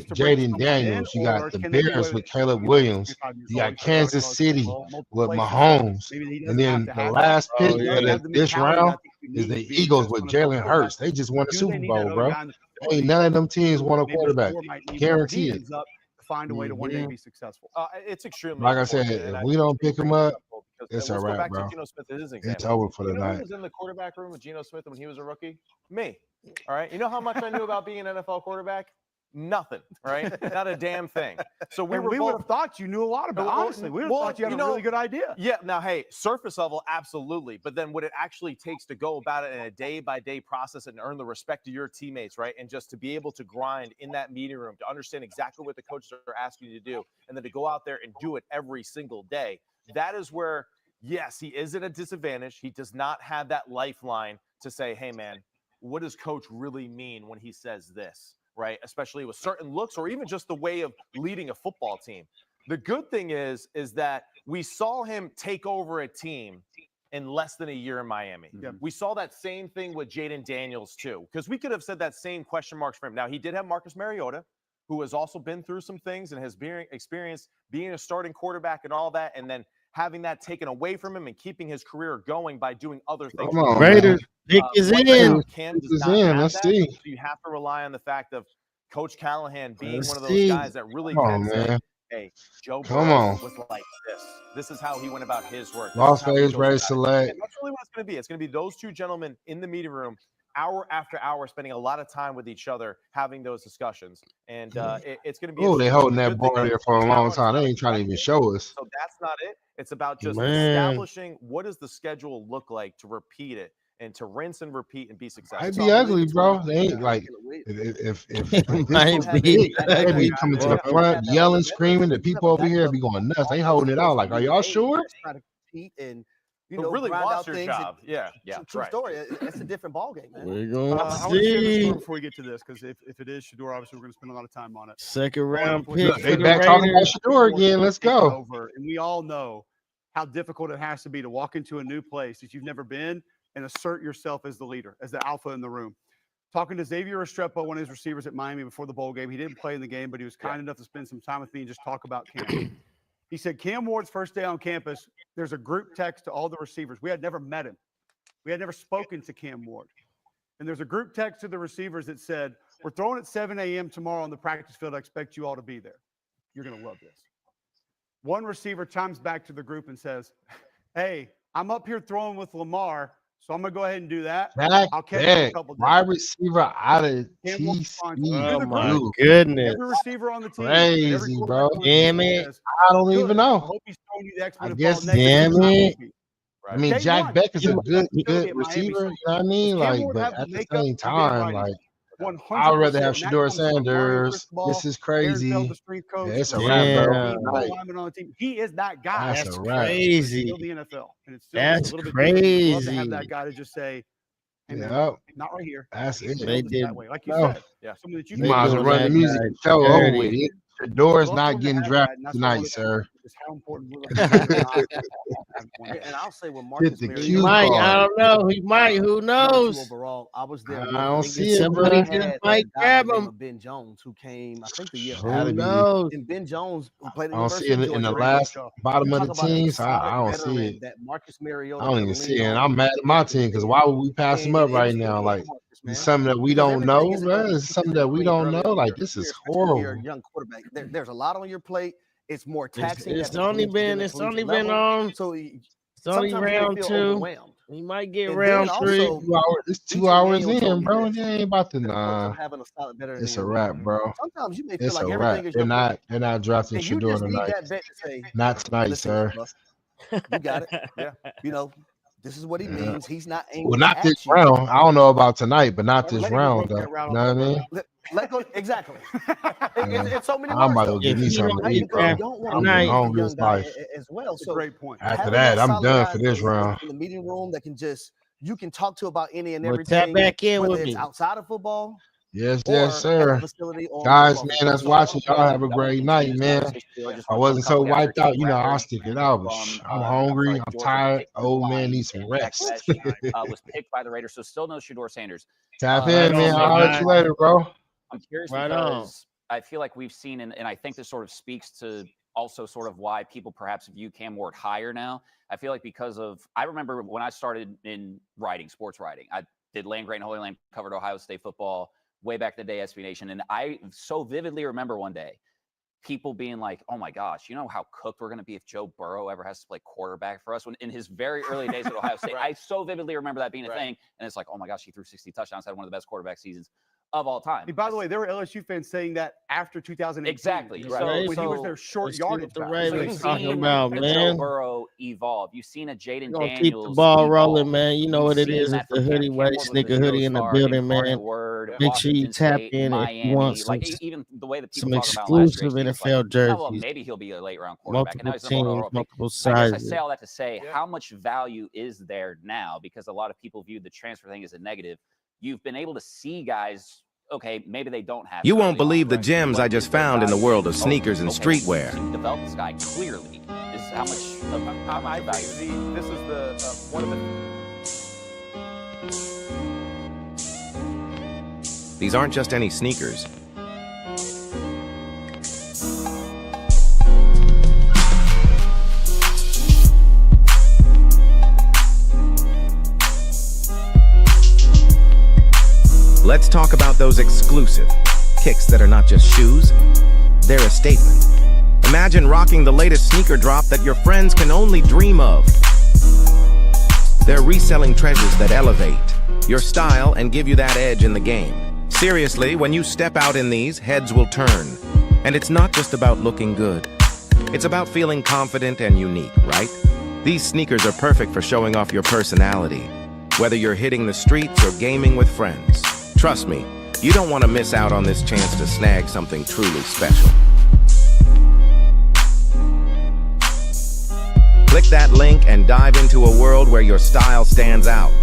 Jaden Daniels. You got the Bears with Caleb Williams. You got Kansas City with Mahomes. And then the last pick of this round is the Eagles with Jalen Hurts. They just won the Super Bowl, bro. Ain't none of them teams won a quarterback. Guarantee it. Find a way to one day be successful. It's extremely like I said, if we don't pick him up, it's a wrap, bro. It's over for the night. Who was in the quarterback room with Geno Smith when he was a rookie? Me. All right. You know how much I knew about being an NFL quarterback? Nothing. Right? Not a damn thing. So we would have thought you knew a lot about it. Honestly, we would have thought you had a really good idea. Yeah. Now, hey, surface level, absolutely. But then what it actually takes to go about it in a day-by-day process and earn the respect of your teammates, right? And just to be able to grind in that meeting room, to understand exactly what the coaches are asking you to do, and then to go out there and do it every single day. That is where, yes, he is at a disadvantage. He does not have that lifeline to say, hey, man, what does coach really mean when he says this? Right, especially with certain looks or even just the way of leading a football team. The good thing is that we saw him take over a team in less than a year in Miami. Yep. We saw that same thing with Jaden Daniels too, because we could have said that same question marks for him. Now, he did have Marcus Mariota, who has also been through some things and has experienced being a starting quarterback and all that, and then having that taken away from him and keeping his career going by doing other things. Come on, Raiders pick is in. Let's see. So you have to rely on the fact of Coach Callahan being one of those guys that really can say, hey, Joe Burrow was like this. This is how he went about his work. Las Vegas Raiders select. And that's really what it's going to be. It's going to be those two gentlemen in the meeting room, hour after hour, spending a lot of time with each other, having those discussions. And it's going to be. Oh, they holding that bar there for a long time. They ain't trying to even show us. So that's not it. It's about just establishing what does the schedule look like to repeat it and to rinse and repeat and be successful. It'd be ugly, bro. They ain't like if they be coming to the front, yelling, screaming. The people over here be going nuts. They holding it out. Like, are y'all sure? Try to compete and really wants your things. job. Yeah. True story. It's a different ballgame, man. We're going to I want to share this see. story before we get to this, because if it is Shador, obviously we're going to spend a lot of time on it. Second round pick. They back talking about Shador again. Let's go. And we all know how difficult it has to be to walk into a new place that you've never been and assert yourself as the leader, as the alpha in the room. Talking to Xavier Restrepo, one of his receivers at Miami before the bowl game. He didn't play in the game, but he was kind enough to spend some time with me and just talk about Cam. He said, Cam Ward's first day on campus, there's a group text to all the receivers. We had never met him. We had never spoken to Cam Ward. And there's a group text to the receivers that said, we're throwing at 7 a.m. tomorrow on the practice field. I expect you all to be there. You're going to love this. One receiver chimes back to the group and says, hey, I'm up here throwing with Lamar, So I'm gonna go ahead and do that. Jack I'll catch you in a Beck, couple days. wide receiver out of Oh my TCU. goodness. Every receiver on the team. Crazy, bro. Damn it. I don't even I know. hope he's throwing you the I exponent guess ball next damn week. it. I mean, Day Jack one, Beck is a good at Miami, receiver, so you know what I mean? Cam Like, Ward but have the at the makeup same and Dan time, Wright like, 100%. I would rather have And that Shador comes from Mario Sanders. Cristobal, This is Aaron Feld, crazy. the strength coach. Yeah, it's a Ryan wrap, bro. Damn. Green, Like, lineman on the team. He is that guy. that's That's a wrap. crazy. Still the NFL, and it's still That's a little bit different. You'd love to have crazy. that guy to just say, "Hey man, Yep, not right here." that's He's it. They built did. that way, like you No, said. Yeah. Someone that you you They can might as well doing run the that music guy and tell over with dirty. it. Shador's love not someone to getting have that, drafted and that's what I tonight, wanted to sir. is how important we're going to have one. And I'll say with Hit Marcus the He cue Mariota, might. I card. don't know. He might. Who number 2 knows? overall, I was there I with don't him. see it, Somebody bro. He just had might a guy by grab the name him. of Ben Jones who came, I think, the year Who Gotta after. be. knows? And Ben Jones, who played at I the don't see University it of in the Georgia. last You bottom of talk the about a teams. I solid don't see veteran it. that Marcus Mariota I don't can even see lean it. And on I'm mad at my every team because day. why would we pass him up And right it's now? good Like, for Marcus, it's man. something that we Because don't everything know, isn't bro. going to It's be something that we clean don't early know. on Like, this is freshman year, horrible. young quarterback. There's a lot on your plate. It's more taxing. It's only been. It's only been on. So It's only sometimes you may round feel 2. overwhelmed. He might get And round then 3. also, 2 hours. It's 2 BTJ hours will tell in, you bro. this. They ain't about to. The perks Nah, of having a solid veteran it's in a your wrap, room. bro. Sometimes you may feel It's like a everything wrap. is They're your not. They're not drafting and you Shador just need tonight. that vet to say, Not tonight, listen, sir. bro, you got it. Yeah. You know, this is what he Yeah. means. He's not Well, angry not this at you. round. I don't know about tonight, but not this Let him round, roast though. that route You on know what I that, mean? brother. Let go exactly. Yeah. It's so many I'm words. about to Though. go get me If he something don't to Right? eat, get Because you bro. drafted don't want I'm to getting tonight, lose the hungry young as guy life. as well. That's a So great point. After having that, those I'm solid done guys for this round. in the meeting room that can just you can talk to about any and well, tap everything, back in whether with it's me. outside of football Yes, or yes, at the sir. facility or on the Guys, football man, field. that's So watching. That Y'all have a won't great continue night, this man. conversation. I just I want to wasn't so couple guys wiped there. out. Jake You know, I'll Bradford stick it out, but from I'm hungry. I'm Georgia, tired. picked through the Old man line, needs some and Jack rest. Beck was picked by the Raiders, so still no Shador Sanders. Tap Right in, man. on, my I'll let guy. you later, bro. I'm curious Right on. because I feel like we've seen, and I think this sort of speaks to also sort of why people perhaps view Cam Ward higher now. I feel like because of, I remember when I started in writing, sports writing, I did Land Grant and Holy Land, covered Ohio State football way back in the day, SB Nation. And I so vividly remember one day people being like, oh my gosh, you know how cooked we're going to be if Joe Burrow ever has to play quarterback for us? When in his very early days at Ohio State, I so vividly remember that being a thing. And it's like, oh my gosh, he threw 60 touchdowns, had one of the best quarterback seasons of all time. Hey, by the way, there were LSU fans saying that after 2018. Exactly. You know, So- when he was their short let's see what yardage the back. Ravens So talking seen about, a man. Joe Burrow evolve. You've seen a Jaden We're gonna Daniels keep the ball evolve. rolling, man. You know You've what it seen is. that It's the from Hoodie Cam Way, Ward was the Sneaker Hoodie in the Eurostar, building, Incarnate man. Word, Make sure you Washington tap State, in if Miami. you want some, Like even the way that people some talk about last exclusive year's team, it's like, NFL oh, well, jerseys. maybe he'll be a late round quarterback. And now Multiple he's an overall teams, pick. multiple I guess I sizes. say all that to say how much value is there now, because a lot of people view the transfer thing as a negative. You've been able to see guys, okay, maybe they don't have. You won't believe the gems I just found in the world of sneakers and streetwear. To develop this guy clearly is how much value. This is the one of the. These aren't just any sneakers. Let's talk about those exclusive kicks that are not just shoes, they're a statement. Imagine rocking the latest sneaker drop that your friends can only dream of. They're reselling treasures that elevate your style and give you that edge in the game. Seriously, when you step out in these, heads will turn. And it's not just about looking good. It's about feeling confident and unique, right? These sneakers are perfect for showing off your personality, whether you're hitting the streets or gaming with friends. Trust me, you don't want to miss out on this chance to snag something truly special. Click that link and dive into a world where your style stands out.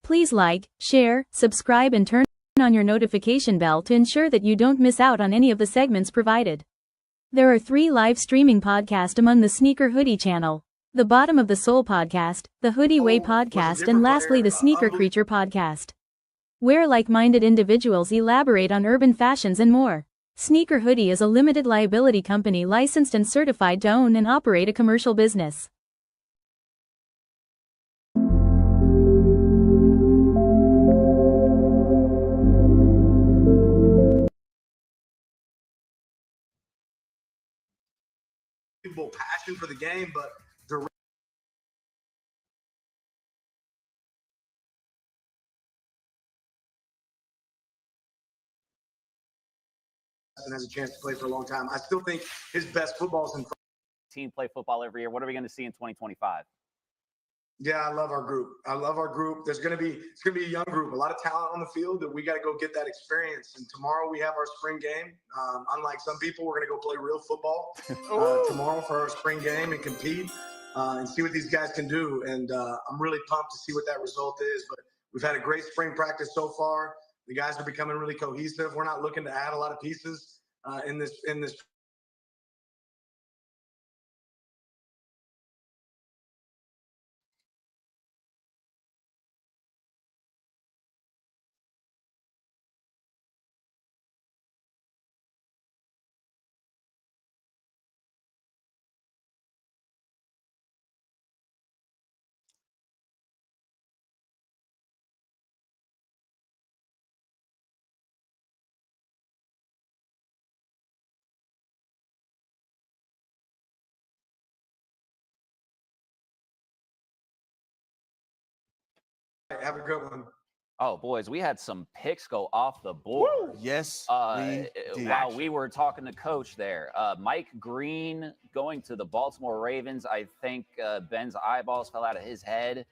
Please like, share, subscribe and turn on your notification bell to ensure that you don't miss out on any of the segments provided. There are 3 live streaming podcasts among the Sneaker Hoodie channel. The Bottom of the Soul podcast, the Hoody Way podcast, and lastly the Sneaker Creature podcast, where like-minded individuals elaborate on urban fashions and more. Sneaker Hoody is a limited liability company licensed and certified to own and operate a commercial business. Passion for the game, but and has a chance to play for a long time. I still think his best football is in front. Team play football every year. What are we going to see in 2025? Yeah, I love our group. It's going to be a young group, a lot of talent on the field that we got to go get that experience. And tomorrow we have our spring game. Unlike some people, we're going to go play real football tomorrow for our spring game and compete and see what these guys can do. And I'm really pumped to see what that result is. But we've had a great spring practice so far. The guys are becoming really cohesive. We're not looking to add a lot of pieces in this. Have a good one. Oh, boys, we had some picks go off the board. Woo! Yes, while we were talking to Coach there. Mike Green going to the Baltimore Ravens. I think Ben's eyeballs fell out of his head.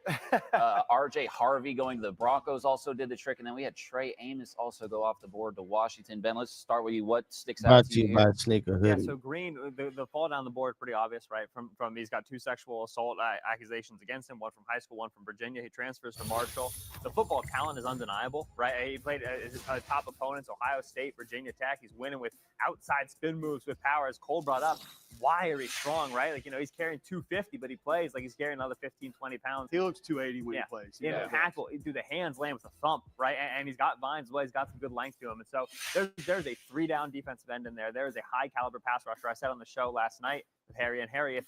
RJ Harvey going to the Broncos also did the trick. And then we had Trey Amos also go off the board to Washington. Ben, let's start with you. What sticks out to you by Sneaker Hoodie? Yeah, so Green, the fall down the board pretty obvious, right? From he's got 2 sexual assault accusations against him, one from high school, one from Virginia. He transfers to Marshall. The football talent is undeniable, right? He played top opponents, Ohio State, Virginia Tech. He's winning with outside spin moves with power, as Cole brought up. Wiry, strong, right? Like, he's carrying 250, but he plays like he's carrying another 15, 20 pounds. He looks 280 when he plays. In the tackle, do the hands land with a thump, right? And he's got vines as well. He's got some good length to him. And so there's a 3-down defensive end in there. There's a high caliber pass rusher. I said on the show last night with Harry, if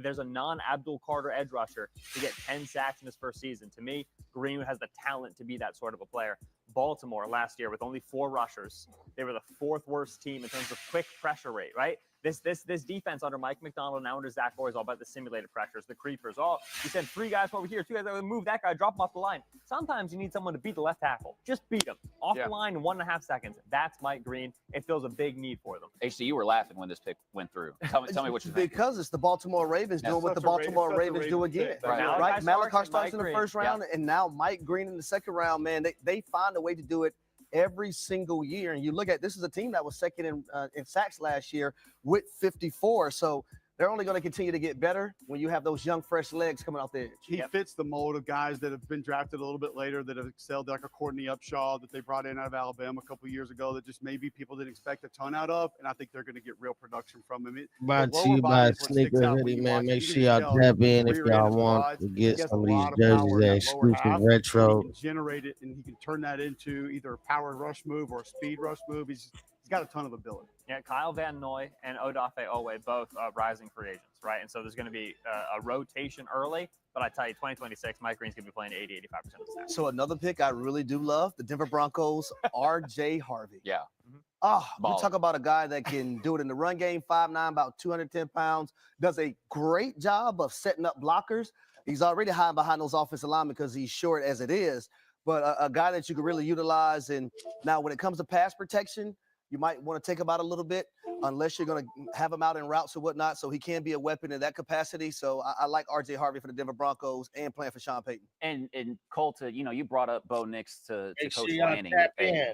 there's a non-Abdul Carter edge rusher to get 10 sacks in his first season, to me, Green has the talent to be that sort of a player. Baltimore last year with only 4 rushers. They were the 4th worst team in terms of quick pressure rate, right? This defense under Mike McDonald, now under Zach Boy, is all about the simulated pressures, the creepers. You send 3 guys over here, 2 guys that would move that guy, drop him off the line. Sometimes you need someone to beat the left tackle. Just beat him off the line in 1.5 seconds. That's Mike Green. It fills a big need for them. HC, you were laughing when this pick went through. Tell me what you think. Because it's the Baltimore Ravens doing what the Baltimore Ravens do again. Right? Malachi starts in the first round, and now Mike Green in the second round. Man, they find a way to do it every single year. And you look at, this is a team that was second in sacks last year with 54. So they're only going to continue to get better when you have those young, fresh legs coming off the edge. He fits the mold of guys that have been drafted a little bit later that have excelled, like a Courtney Upshaw that they brought in out of Alabama a couple of years ago that just maybe people didn't expect a ton out of. And I think they're going to get real production from him. Brought to you by Sneaker Hoodie, man. Make sure y'all tap in if y'all want to get some of these jerseys that exclusive retro. He can generate it, and he can turn that into either a power rush move or a speed rush move. He's got a ton of ability. Yeah, Kyle Van Noy and Odafe Owe, both rising free agents, right? And so there's going to be a rotation early. But I tell you, 2026, Mike Green's going to be playing 80, 85% of the snaps. So another pick I really do love, the Denver Broncos, RJ Harvey. Yeah. We talk about a guy that can do it in the run game, 5'9", about 210 pounds, does a great job of setting up blockers. He's already hiding behind those offensive linemen because he's short as it is. But a guy that you can really utilize. And now when it comes to pass protection, you might want to take him out a little bit unless you're going to have him out in routes or whatnot. So he can be a weapon in that capacity. So I like RJ Harvey for the Denver Broncos and playing for Sean Payton. And Cole, you brought up Bo Nix to Coach Lanning.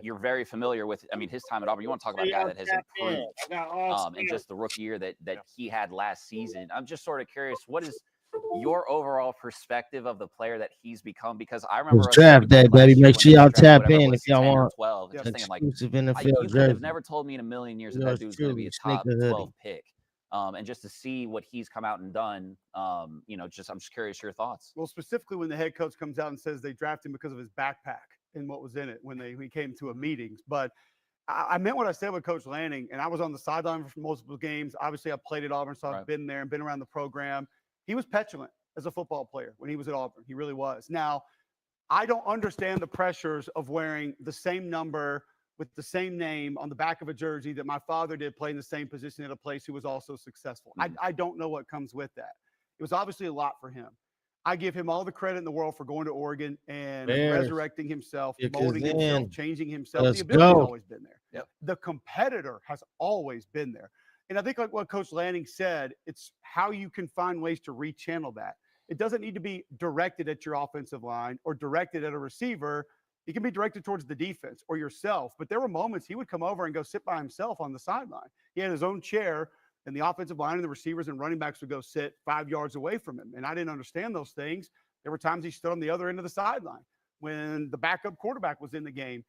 You're very familiar with, his time at Auburn. You want to talk about a guy that has improved and just the rookie year that he had last season. I'm just sort of curious, what is your overall perspective of the player that he's become? Because I remember it's draft day, baby. Make sure y'all tap in if y'all want 12. exclusive NFL jersey. You could have never told me in a million years that dude's going to be a top 12 pick. And just to see what he's come out and done, I'm just curious your thoughts. Well, specifically when the head coach comes out and says they drafted him because of his backpack and what was in it when we came to a meetings. But I meant what I said with Coach Lanning, and I was on the sideline for multiple games. Obviously, I played at Auburn, so I've been there and been around the program. He was petulant as a football player when he was at Auburn. He really was. Now, I don't understand the pressures of wearing the same number with the same name on the back of a jersey that my father did, playing the same position at a place who was also successful. I don't know what comes with that. It was obviously a lot for him. I give him all the credit in the world for going to Oregon and resurrecting himself, molding himself, changing himself. The ability has always been there. Yep. The competitor has always been there. And I think like what Coach Lanning said, it's how you can find ways to rechannel that. It doesn't need to be directed at your offensive line or directed at a receiver. It can be directed towards the defense or yourself. But there were moments he would come over and go sit by himself on the sideline. He had his own chair, and the offensive line and the receivers and running backs would go sit 5 yards away from him. And I didn't understand those things. There were times he stood on the other end of the sideline when the backup quarterback was in the game.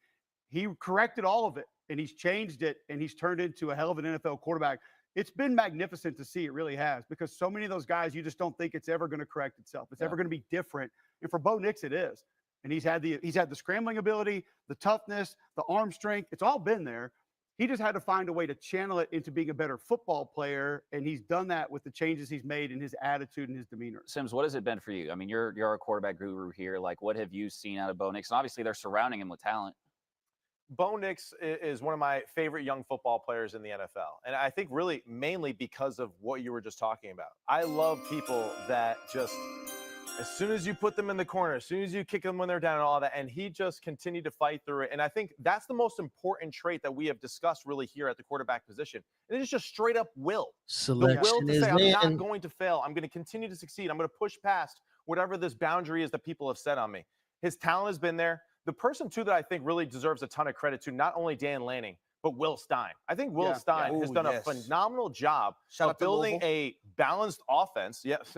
He corrected all of it, and he's changed it, and he's turned into a hell of an NFL quarterback. It's been magnificent to see. It really has, because so many of those guys, you just don't think it's ever going to correct itself. It's ever going to be different. And for Bo Nix, it is. And he's had the scrambling ability, the toughness, the arm strength. It's all been there. He just had to find a way to channel it into being a better football player, and he's done that with the changes he's made in his attitude and his demeanor. Sims, what has it been for you? I mean, you're a quarterback guru here. Like, what have you seen out of Bo Nix? And obviously, they're surrounding him with talent. Bo Nix is one of my favorite young football players in the NFL. And I think really mainly because of what you were just talking about. I love people that just, as soon as you put them in the corner, as soon as you kick them when they're down and all that, and he just continued to fight through it. And I think that's the most important trait that we have discussed really here at the quarterback position. And it is just straight up will. Selection the will to say, in. I'm not going to fail. I'm going to continue to succeed. I'm going to push past whatever this boundary is that people have set on me. His talent has been there. The person, too, that I think really deserves a ton of credit to, not only Dan Lanning, but Will Stein. I think Will Stein has done a phenomenal job of building a balanced offense. Yes.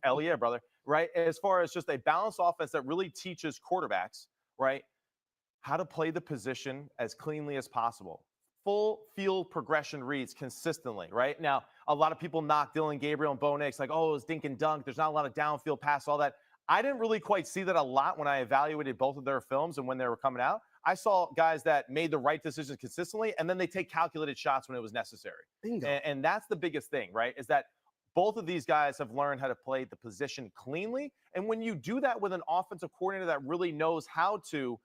Hell yeah, brother. Right? As far as just a balanced offense that really teaches quarterbacks, right, how to play the position as cleanly as possible. Full field progression reads consistently, right? Now, a lot of people knock Dylan Gabriel and Bo Nix like, oh, it's dink and dunk. There's not a lot of downfield pass, all that. I didn't really quite see that a lot when I evaluated both of their films and when they were coming out. I saw guys that made the right decisions consistently, and then they take calculated shots when it was necessary. And that's the biggest thing, right, is that both of these guys have learned how to play the position cleanly. And when you do that with an offensive coordinator that really knows how to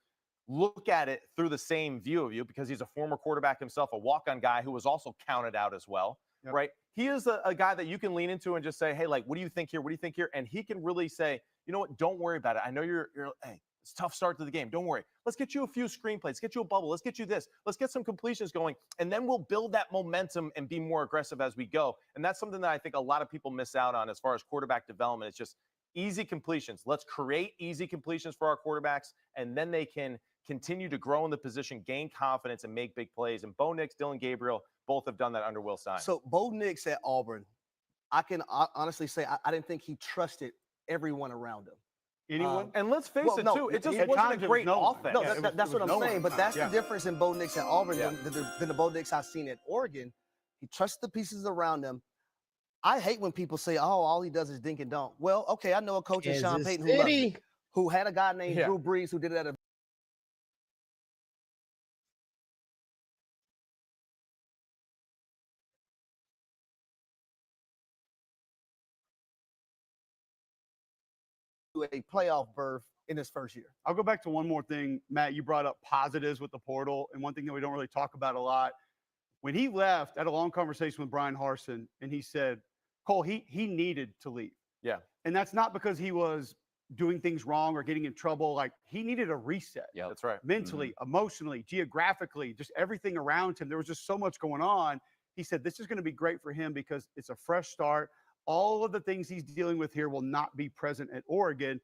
look at it through the same view of you, because he's a former quarterback himself, a walk-on guy who was also counted out as well, right? He is a guy that you can lean into and just say, hey, like, what do you think here? What do you think here? And he can really say, you know what, don't worry about it. I know you're hey, it's a tough start to the game. Don't worry. Let's get you a few screenplays. Let's get you a bubble. Let's get you this. Let's get some completions going. And then we'll build that momentum and be more aggressive as we go. And that's something that I think a lot of people miss out on as far as quarterback development. It's just easy completions. Let's create easy completions for our quarterbacks, and then they can continue to grow in the position, gain confidence, and make big plays. And Bo Nix, Dylan Gabriel, both have done that under Will Stein. So Bo Nix at Auburn, I can honestly say I didn't think he trusted everyone around him. Anyone? And let's face it, too, it just wasn't a great offense. No, that's what I'm saying. But that's the difference in Bo Nix at Auburn than the Bo Nix I've seen at Oregon. He trusts the pieces around him. I hate when people say, oh, all he does is dink and dunk. Well, okay, I know a coach in Sean Payton who had a guy named Drew Brees who did it at a a playoff berth in his first year. I'll go back to one more thing, Matt. You brought up positives with the portal, and one thing that we don't really talk about a lot. When he left, I had a long conversation with Brian Harsin, and he said, Cole, he needed to leave. Yeah. And that's not because he was doing things wrong or getting in trouble. Like, he needed a reset. Yeah, that's right. Mentally, emotionally, geographically, just everything around him. There was just so much going on. He said, this is going to be great for him because it's a fresh start. All of the things he's dealing with here will not be present at Oregon.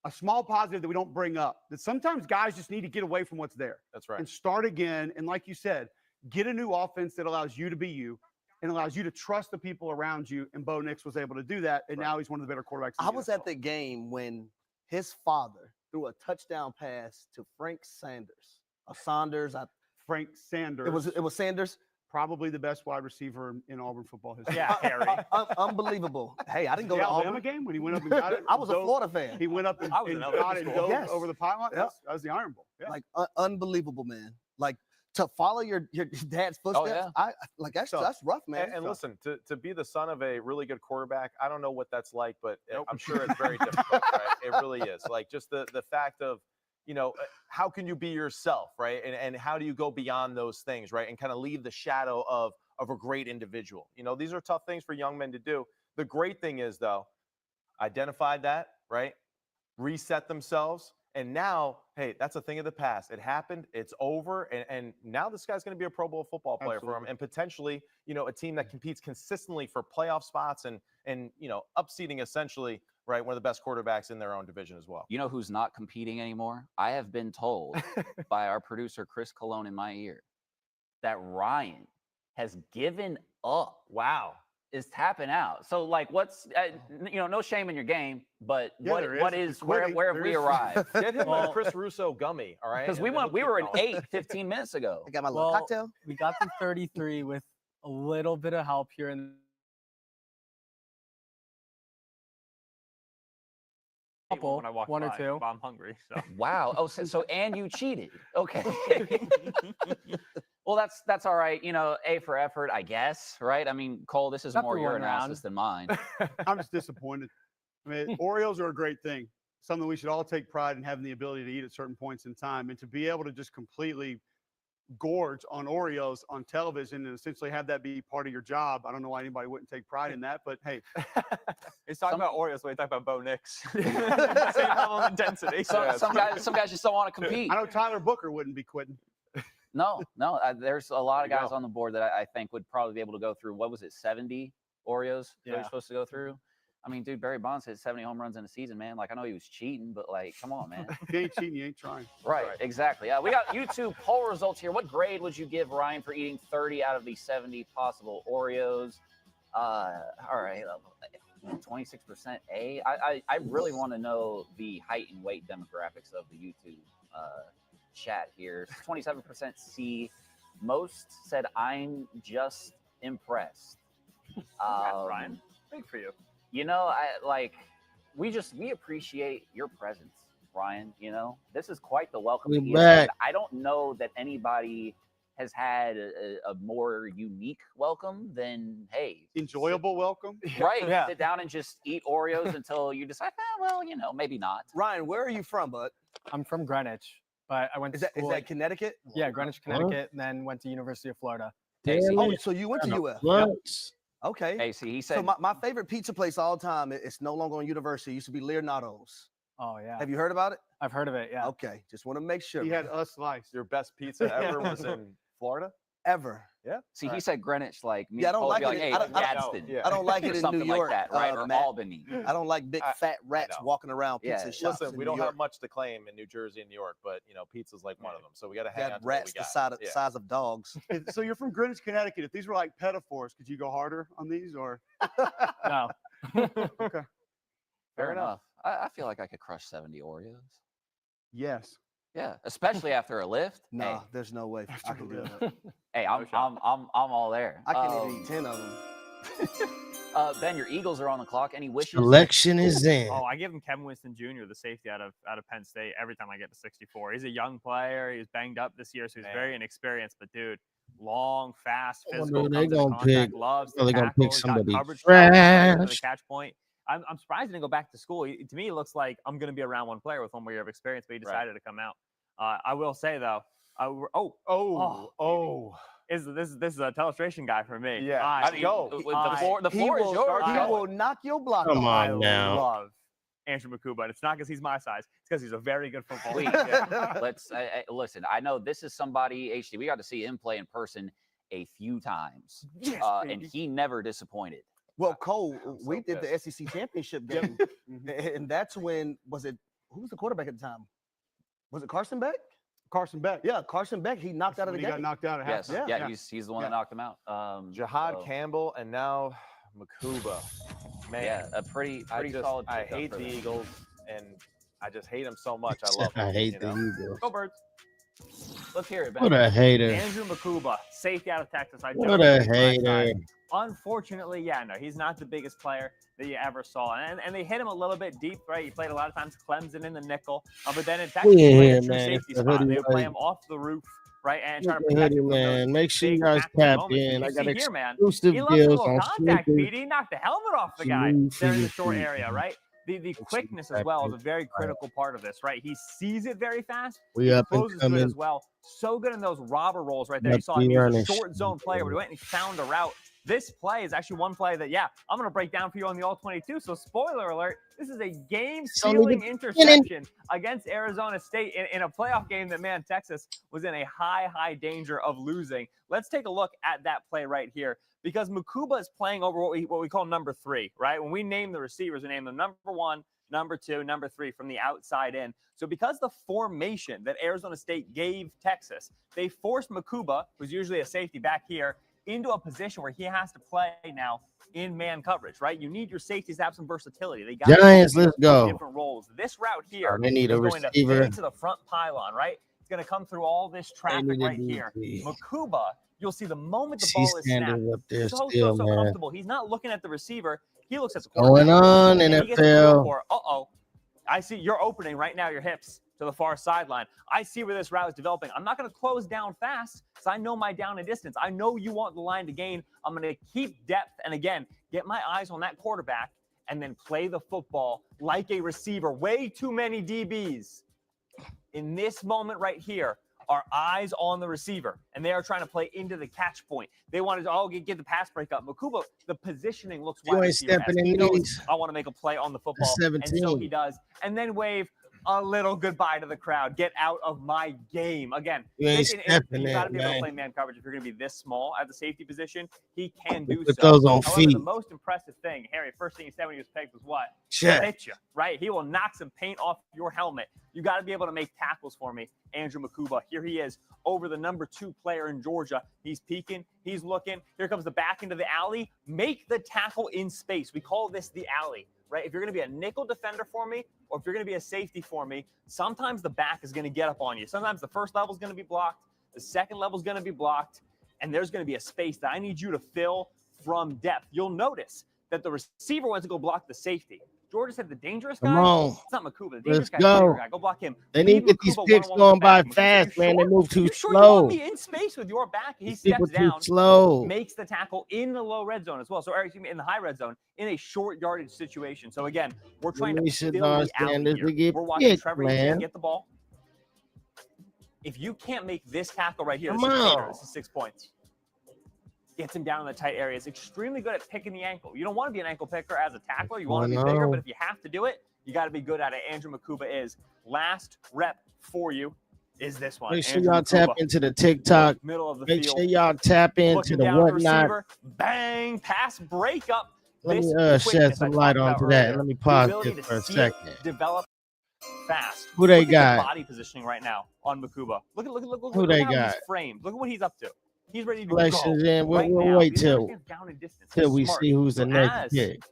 A small positive that we don't bring up, that sometimes guys just need to get away from what's there. That's right. And start again. And like you said, get a new offense that allows you to be you and allows you to trust the people around you. And Bo Nix was able to do that. And now he's one of the better quarterbacks. I was at the game when his father threw a touchdown pass to Frank Sanders. Frank Sanders. It was Sanders. probably the best wide receiver in Auburn football history. Yeah, Harry. Unbelievable. Hey, I didn't go the to Alabama Auburn game when he went up and got it. I was a Florida fan. He went up and I was in got elementary it and school. dove over the pylon. Yep. That was the Iron Bowl. Yeah. Like unbelievable, man. Like to follow your dad's footsteps. That's rough, man. And listen, to be the son of a really good quarterback, I don't know what that's like, but I'm sure it's very difficult, right? It really is. Like just the fact of, how can you be yourself, right? And how do you go beyond those things, right? And kind of leave the shadow of a great individual. These are tough things for young men to do. The great thing is, though, identified that, right? Reset themselves. And now, hey, that's a thing of the past. It happened. It's over. And now this guy's going to be a Pro Bowl football player for him, and potentially, a team that competes consistently for playoff spots and upseating essentially, right, one of the best quarterbacks in their own division as well. You know who's not competing anymore? I have been told by our producer Chris Colon in my ear that Ryan has given up. Wow. Is tapping out. So like, what's no shame in your game, but where have we arrived? Get him a Chris Russo gummy, all right? Because we were an 8 15 minutes ago. I got my little cocktail. We got to 33 with a little bit of help here and When I walk one or by, two. but I'm hungry. So. Wow. Oh, so and you cheated. Okay. Well, that's all right. A for effort, I guess, right? I mean, Cole, this is Not more the your one analysis than mine. I'm just disappointed. I mean, Oreos are a great thing. Something we should all take pride in, having the ability to eat at certain points in time, and to be able to just completely gorge on Oreos on television and essentially have that be part of your job. I don't know why anybody wouldn't take pride in that, but hey. He's talking about Oreos when he talking about Bo Nix. Same level of intensity. Some guys just don't want to compete. I know Tyler Booker wouldn't be quitting. No. There's a lot of guys on the board that I think would probably be able to go through, what was it, 70 Oreos that they're supposed to go through? I mean, dude, Barry Bonds hit 70 home runs in a season, man. Like, I know he was cheating, but, like, come on, man. If you ain't cheating, you ain't trying. Right, exactly. We got YouTube poll results here. What grade would you give Ryan for eating 30 out of the 70 possible Oreos? All right, 26% A. I really want to know the height and weight demographics of the YouTube chat here. 27% C. Most said I'm just impressed. Ryan, big for you. We appreciate your presence, Ryan. This is quite the welcome. I don't know that anybody has had a more unique welcome than, hey, enjoyable welcome. Right. Yeah. Sit down and just eat Oreos until you decide, maybe not. Ryan, where are you from, bud? I'm from Greenwich. But I went to school. Is that Connecticut? Yeah, Greenwich, Connecticut, and then went to University of Florida. Oh, so you went to UF? Yep. Okay. Hey, see, he said. So my favorite pizza place all time, it's no longer on University. It used to be Leonardo's. Oh, yeah. Have you heard about it? I've heard of it, yeah. Okay. Just want to make sure. He had a slice. Your best pizza ever was in Florida? Ever. Yeah. See, he said Greenwich, like me. Yeah, I don't like it. Hey, Gadsden. I don't like it in New York, like that, right? Or Matt. Albany. I don't like big fat rats walking around pizza shops. Listen, we don't have much to claim in New Jersey and New York, but pizza's like one of them. So we got to hang on to rats what we got. the size of dogs. So you're from Greenwich, Connecticut. If these were like pedophores, could you go harder on these or? No. Okay. Fair enough. I feel like I could crush 70 Oreos. Yes. Yeah, especially after a lift. No, hey. There's no way I can do that. Hey, I'm all there. I can't even eat 10 of them. Ben, your Eagles are on the clock. Any wishes? Selection is in. Oh, I give him Kevin Winston Jr., the safety out of Penn State, every time I get to 64. He's a young player. He was banged up this year, so he's very inexperienced. But dude, long, fast, physical. They're gonna pick. Gloves. They're gonna pick somebody trash. trash. The catch point. I'm surprised he didn't go back to school. To me, it looks like I'm going to be a round one player with one more year of experience, but he decided to come out. I will say though, this is a illustration guy for me. Yeah, go. The floor is yours. He will knock your block off. Come on now. I love Andrew Makuba, and it's not because he's my size; it's because he's a very good football player. Yeah. Let's listen. I know this is somebody. HD, we got to see him play in person a few times, and he never disappointed. Well, Cole, we did the SEC championship game, and that's when who was the quarterback at the time? Was it Carson Beck? Carson Beck. Yeah, Carson Beck. He knocked out of the game. He got knocked out. Yes. Yeah. He's the one that knocked him out. Jihad Campbell and now Makuba. Man, yeah, a pretty solid. I hate the Eagles, and I just hate them so much. I love them. I hate the Eagles. Go Birds. Let's hear it, Ben. What a hater. Andrew Makuba, safety out of Texas. What a hater. Unfortunately, yeah, no, he's not the biggest player that you ever saw. And they hit him a little bit deep, right? He played a lot of times Clemson in the nickel. But then in Texas, he played a true safety spot. They would play him off the roof, right? And try to protect him from those Make sure you big guys tackling tap moments. in. You I got see here, man, exclusive he loves a deals little on contact, sneakers. Petey. He knocked the helmet off the guy there in the short area, right? The quickness as well is a very critical part of this, right? He sees it very fast. He closes to it as well. So good in those robber rolls right there. You saw him use a short zone play where he went and found a route. This play is actually one play that, yeah, I'm going to break down for you on the All-22. So spoiler alert, this is a game-sealing interception against Arizona State in a playoff game that, man, Texas was in a high danger of losing. Let's take a look at that play right here. Because Makuba is playing over what we call number 3, right? When we name the receivers, we name them number 1, number 2, number 3 from the outside in. So because the formation that Arizona State gave Texas, they forced Makuba, who's usually a safety back here, into a position where he has to play now in man coverage, right? You need your safeties to have some versatility. They got Giants, let's go. Different roles. This route here they need is a going receiver. to fit into the front pylon, right? It's going to come through all this traffic right here. Makuba, you'll see the moment the ball is snapped, up there so still, man. comfortable. He's not looking at the receiver. He looks at the Going quarterback. on, And he gets a feel NFL. for, I see you're opening right now your hips to the far sideline. I see where this route is developing. I'm not going to close down fast because I know my down and distance. I know you want the line to gain. I'm going to keep depth and, again, get my eyes on that quarterback and then play the football like a receiver. Way too many DBs in this moment right here are eyes on the receiver, and they are trying to play into the catch point. They wanted to get the pass break up. Makuba, the positioning looks wide receiver. He knows I want to make a play on the football, and so he does. And then wave a little goodbye to the crowd. Get out of my game. Again, you got to be able to play man coverage if you're going to be this small at the safety position. He can do so. Those on However, feet. the most impressive thing, Harry, first thing he said when he was pegged was what? Check. Hit you, right? He will knock some paint off your helmet. You got to be able to make tackles for me, Andrew Makuba. Here he is over the number 2 player in Georgia. He's peeking. He's looking. Here comes the back into the alley. Make the tackle in space. We call this the alley, right? If you're going to be a nickel defender for me, or if you're going to be a safety for me, sometimes the back is going to get up on you. Sometimes the first level is going to be blocked. The second level is going to be blocked. And there's going to be a space that I need you to fill from depth. You'll notice that the receiver wants to go block the safety. Georgia said the dangerous guy. Come on. It's not Makuba. The dangerous Let's guy. go. Go block him. They need to get these picks going by fast, man. They move too Sure you slow. want me in space with your back? He These people steps too down, slow. makes the tackle in the low red zone as well. So, Eric, in the high red zone, in a short yardage situation. So, again, we're trying to fill the alley here. We're watching Trevor Etienne get the ball. If you can't make this tackle right here, this is 6 points. Gets him down in the tight areas. Extremely good at picking the ankle. You don't want to be an ankle picker as a tackler. You want to be bigger, but if you have to do it, you got to be good at it. Andrew Makuba is. Last rep for you is this one. Make sure y'all tap into the TikTok. Middle of the Make field. sure y'all tap into the whatnot. Bang, pass breakup. Let me shed some light onto that. Let me pause this for a second. Develop fast. Who they Look at got? the body positioning right now on Makuba. Look Who they how got? he's framed. Look at what he's up to. He's ready to Flexes go. in. We'll wait till we see who's the next pick.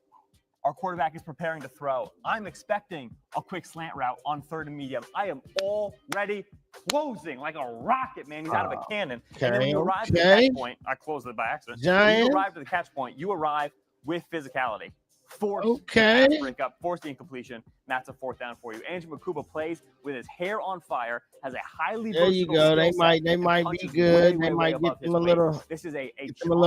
Our quarterback is preparing to throw. I'm expecting a quick slant route on 3rd and medium. I am already closing like a rocket, man. He's out of a cannon. And then when you arrive at the catch point, I closed it by accident. When you arrive to the catch point, you arrive with physicality. Force break up, force the incompletion. That's a 4th down for you. Andrew Makuba plays with his hair on fire, has a highly there you go. They might be good. They might get them a little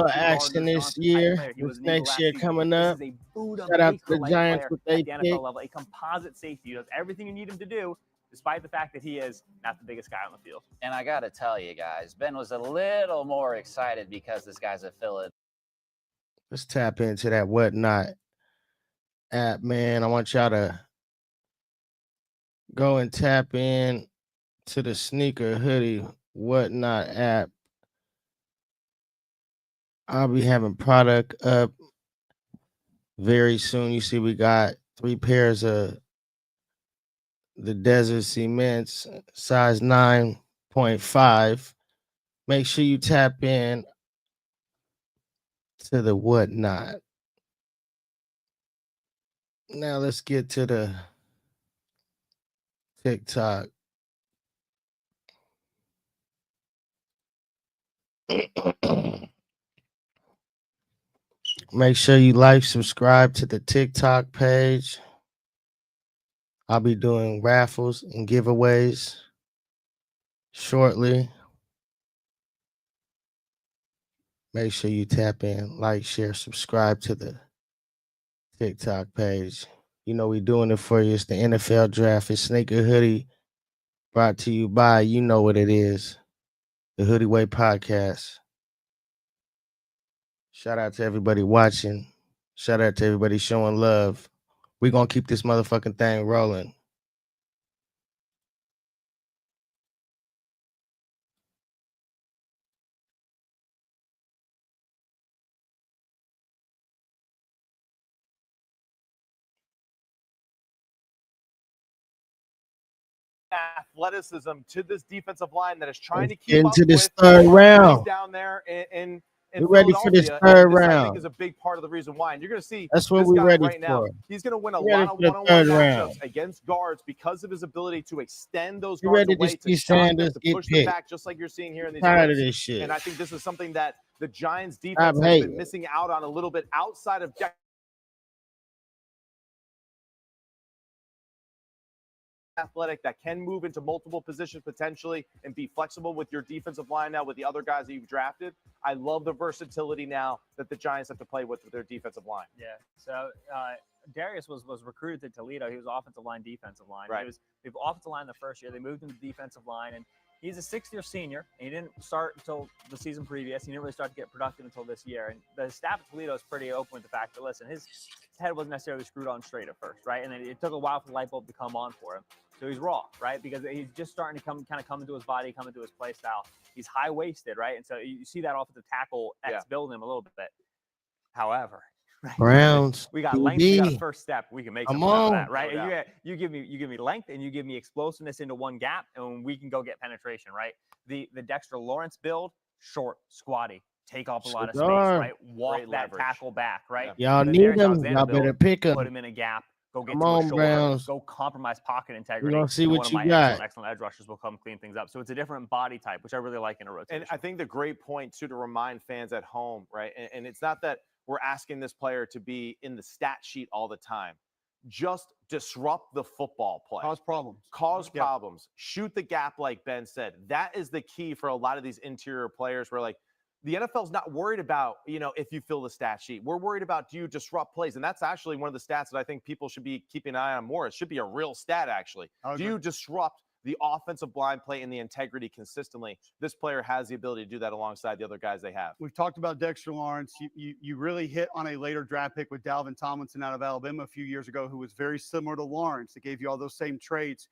action this year. This next year coming up. Shout out to the Giants with they pick. Level, a composite safety. He does everything you need him to do, despite the fact that he is not the biggest guy on the field. And I got to tell you guys, Ben was a little more excited because this guy's a Philly. Let's tap into that whatnot app, man. I want y'all to go and tap in to the Sneaker Hoodie whatnot app. I'll be having product up very soon. You see, we got 3 pairs of the Desert Cements, size 9.5. Make sure you tap in to the whatnot. Now let's get to the TikTok. Make sure you like, subscribe to the TikTok page. I'll be doing raffles and giveaways shortly. Make sure you tap in, like, share, subscribe to the TikTok page. You know we doing it for you. It's the NFL Draft. It's Sneaker Hoodie, brought to you by, you know what it is, the Hoodie Way Podcast. Shout out to everybody watching. Shout out to everybody showing love. We're going to keep this motherfucking thing rolling. Athleticism to this defensive line that is trying to keep up into this with third round. down there in we're ready for this third round. I think is a big part of the reason why. And you're going to see that's what this we're guy ready right for. Now. He's going to win a lot of one-on-one matchups against guards because of his ability to extend those guards away, to shock them, to push them back, just like you're seeing here in these tired of this shit. And I think this is something that the Giants defense has been missing out on a little bit outside of athletic that can move into multiple positions potentially and be flexible with your defensive line now with the other guys that you've drafted. I love the versatility now that the Giants have to play with their defensive line. Yeah. So Darius was recruited to Toledo. He was offensive line, defensive line. Right. He was offensive line the first year. They moved him to defensive line, and he's a sixth-year senior, and he didn't start until the season previous. He didn't really start to get productive until this year. And the staff at Toledo is pretty open with the fact that, listen, his head wasn't necessarily screwed on straight at first, right? And then it took a while for the light bulb to come on for him. So he's raw, right? Because he's just starting to come into his body, come into his play style. He's high-waisted, right? And so you see that offensive tackle building him a little bit. However, right? Browns, we got length, we got a first step. We can make something out of that, right? And you give me length and you give me explosiveness into one gap, and we can go get penetration, right? The Dexter Lawrence build, short, squatty, take up a lot of space, right? Walk that tackle back, right? Y'all need them. Y'all better pick them. Put him in a gap. Go get Come to on, a shoulder. Browns. Go compromise pocket integrity. We're gonna see what you got. Excellent edge rushers will come clean things up. So it's a different body type, which I really like in a rotation. And I think the great point too to remind fans at home, right? And it's not that we're asking this player to be in the stat sheet all the time. Just disrupt the football play. Cause problems. Problems. Shoot the gap, like Ben said. That is the key for a lot of these interior players where, like, the NFL's not worried about, if you fill the stat sheet. We're worried about, do you disrupt plays? And that's actually one of the stats that I think people should be keeping an eye on more. It should be a real stat, actually. Do you disrupt the offensive blind play and the integrity consistently? This player has the ability to do that alongside the other guys they have. We've talked about Dexter Lawrence. You really hit on a later draft pick with Dalvin Tomlinson out of Alabama a few years ago, who was very similar to Lawrence. That gave you all those same traits.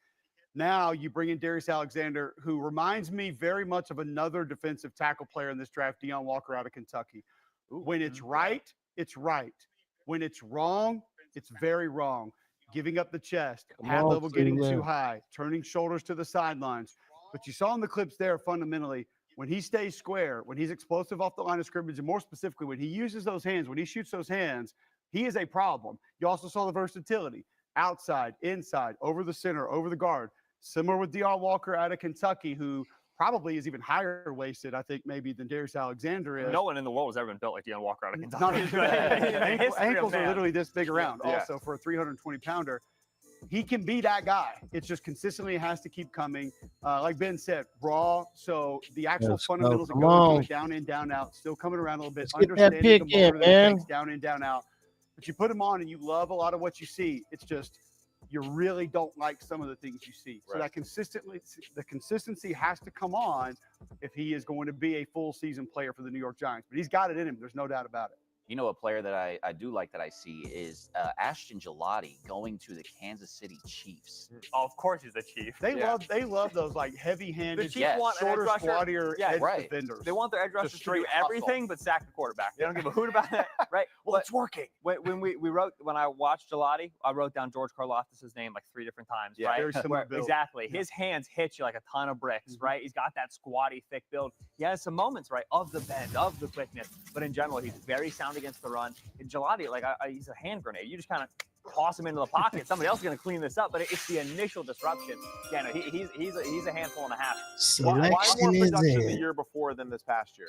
Now you bring in Darius Alexander, who reminds me very much of another defensive tackle player in this draft, Deion Walker out of Kentucky. When it's right, it's right. When it's wrong, it's very wrong. Giving up the chest, head level getting too high, turning shoulders to the sidelines. But you saw in the clips there, fundamentally, when he stays square, when he's explosive off the line of scrimmage, and more specifically, when he uses those hands, when he shoots those hands, he is a problem. You also saw the versatility. Outside, inside, over the center, over the guard. Similar with Deion Walker out of Kentucky, who probably is even higher waisted, I think, maybe than Darius Alexander is. No one in the world has ever been built like Deion Walker out of Kentucky. Not his ankles are literally this big around also for a 320-pounder. He can be that guy. It's just consistently has to keep coming. Like Ben said, raw. So the actual fundamentals that go into it, down in, down out, still coming around a little bit. Understanding the motor that it takes down in, down out. But you put him on and you love a lot of what you see. It's just you really don't like some of the things you see. So that the consistency has to come on if he is going to be a full season player for the New York Giants. But he's got it in him. There's no doubt about it. You know, a player that I do like that I see is Ashton Gelati going to the Kansas City Chiefs. Oh, of course he's a Chief. They love those like heavy-handed, shorter, squattier edge defenders. They want their edge rushers to do everything but sack the quarterback. They don't give a hoot about that, right? Well, it's working. When I watched Gelati, I wrote down George Karlaftis' name like 3 different times, right? Very similar build. Exactly. His hands hit you like a ton of bricks, right? He's got that squatty, thick build. He has some moments, right, of the bend, of the quickness, but in general, he's very sound against the run. And Gelati, he's a hand grenade. You just kind of toss him into the pocket. Somebody else is going to clean this up, but it's the initial disruption. Yeah, no, he's a handful and a half. Why more is production the in. year before than this past year?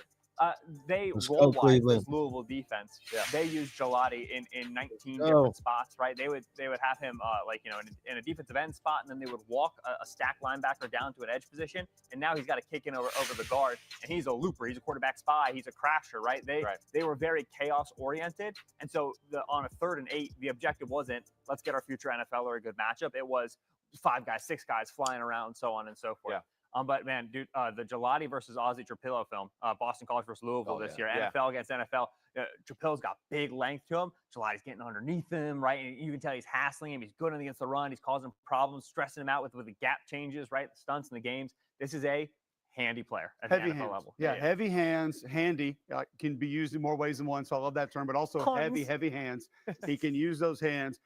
They Let's role go, wise Cleveland. this Louisville defense. Yeah. They used Gelati in 19 Go. different spots, right? They would have him in a defensive end spot, and then they would walk a stack linebacker down to an edge position, and now he's got to kick in over the guard, and he's a looper, he's a quarterback spy, he's a crasher, right? They were very chaos oriented, and so on a 3rd and 8, the objective wasn't let's get our future NFLer a good matchup. It was 5 guys, 6 guys flying around, so on and so forth. Yeah. But man, dude, the Gelati versus Ozzie Trapillo film, Boston College versus Louisville this year, NFL against NFL. Trapillo's got big length to him. Gelati's getting underneath him, right? And you can tell he's hassling him. He's good against the run. He's causing problems, stressing him out with the gap changes, right? The stunts in the games. This is a handy player at heavy the NFL hands. level. Yeah, heavy hands, handy, can be used in more ways than one. So I love that term, but also heavy hands. He can use those hands.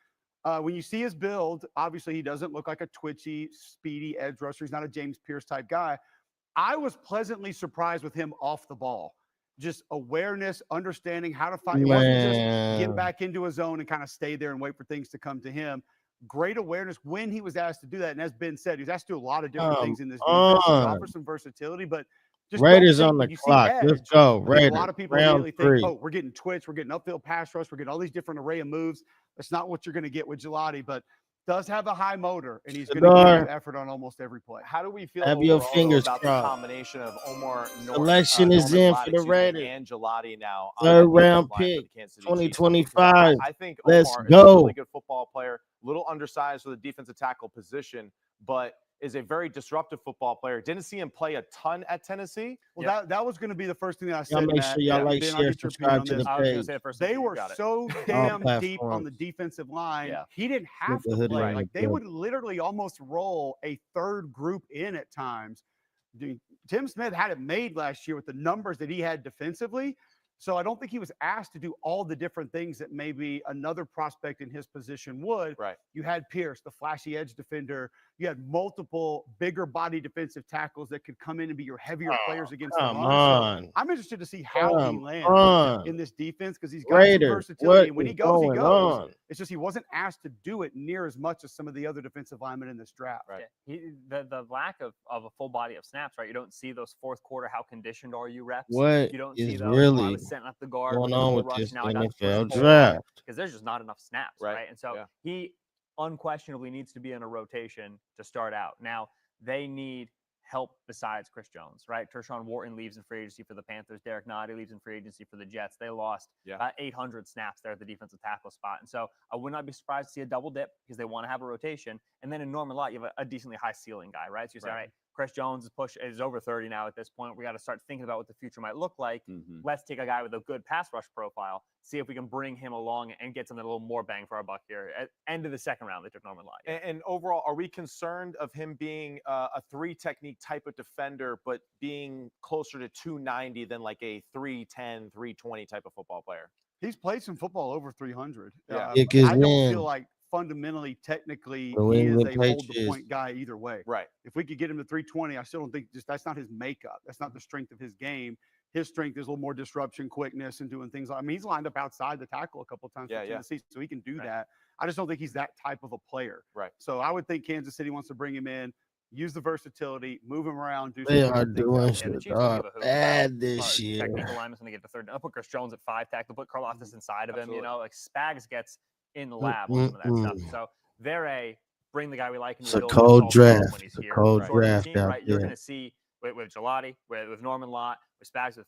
When you see his build, obviously he doesn't look like a twitchy, speedy edge rusher. He's not a James Pierce type guy. I was pleasantly surprised with him off the ball. Just awareness, understanding how to fight. It wasn't just get back into a zone and kind of stay there and wait for things to come to him. Great awareness when he was asked to do that. And as Ben said, he was asked to do a lot of different things in this defense. He offers some versatility, but just Raiders on the clock. Let's go. Raiders. A lot of people immediately think, oh, we're getting twitch, we're getting upfield pass rush, we're getting all these different array of moves. That's not what you're going to get with Gelati, but does have a high motor, and he's going to give effort on almost every play. How do we feel have your fingers about crossed. The combination of Omar Selection is in for the Raiders. And Gelati now. 3rd round pick, 2025. I think Let's Omar go. is a really good football player, a little undersized for the defensive tackle position, but is a very disruptive football player. Didn't see him play a ton at Tennessee. Well, that was going to be the first thing that I said. Y'all make sure y'all like, share, subscribe to the page. They were so damn deep on the defensive line. Yeah. He didn't have to play. Like they would literally almost roll a 3rd group in at times. Tim Smith had it made last year with the numbers that he had defensively. So I don't think he was asked to do all the different things that maybe another prospect in his position would. Right. You had Pierce, the flashy edge defender. You had multiple bigger body defensive tackles that could come in and be your heavier players against the run. So I'm interested to see how he lands in this defense because he's got some versatility. And when he goes, he goes. It's just he wasn't asked to do it near as much as some of the other defensive linemen in this draft. Right. Yeah. The lack of a full body of snaps, right? You don't see those 4th quarter, how conditioned are you reps. What you don't is see those, really setting up the guard going on with rush, this now NFL draft? Because there's just not enough snaps, right? And so he unquestionably needs to be in a rotation to start out. Now, they need help besides Chris Jones, right? Tershawn Wharton leaves in free agency for the Panthers. Derek Nottie leaves in free agency for the Jets. They lost about 800 snaps there at the defensive tackle spot. And so I would not be surprised to see a double dip because they want to have a rotation. And then in Norman Lott, you have a decently high ceiling guy, right? So you say, all right, Chris Jones is over 30 now at this point. We got to start thinking about what the future might look like. Let's take a guy with a good pass rush profile, see if we can bring him along and get something a little more bang for our buck here. At end of the 2nd round, they took Norman Lott. And overall, are we concerned of him being a 3 technique type of defender, but being closer to 290 than like a 310, 320 type of football player? He's played some football over 300. I don't feel like fundamentally, technically, he is a hold the point guy either way. Right. If we could get him to 320, I still don't think that's not his makeup. That's not the strength of his game. His strength is a little more disruption, quickness, and doing things. I mean, he's lined up outside the tackle a couple of times for Tennessee, so he can do that. I just don't think he's that type of a player. Right. So I would think Kansas City wants to bring him in, use the versatility, move him around. Do they are doing shit bad this year. Technical lineman's going to get to 3rd. I'll put Chris Jones at 5 tackle, put Karlaftis inside of him. You know, like Spags gets in the lab on some of that stuff. So they're bring the guy we like. It's a cold draft. It's a cold draft out there. You're going to see with Gelati, with Norman Lott, with Spags, with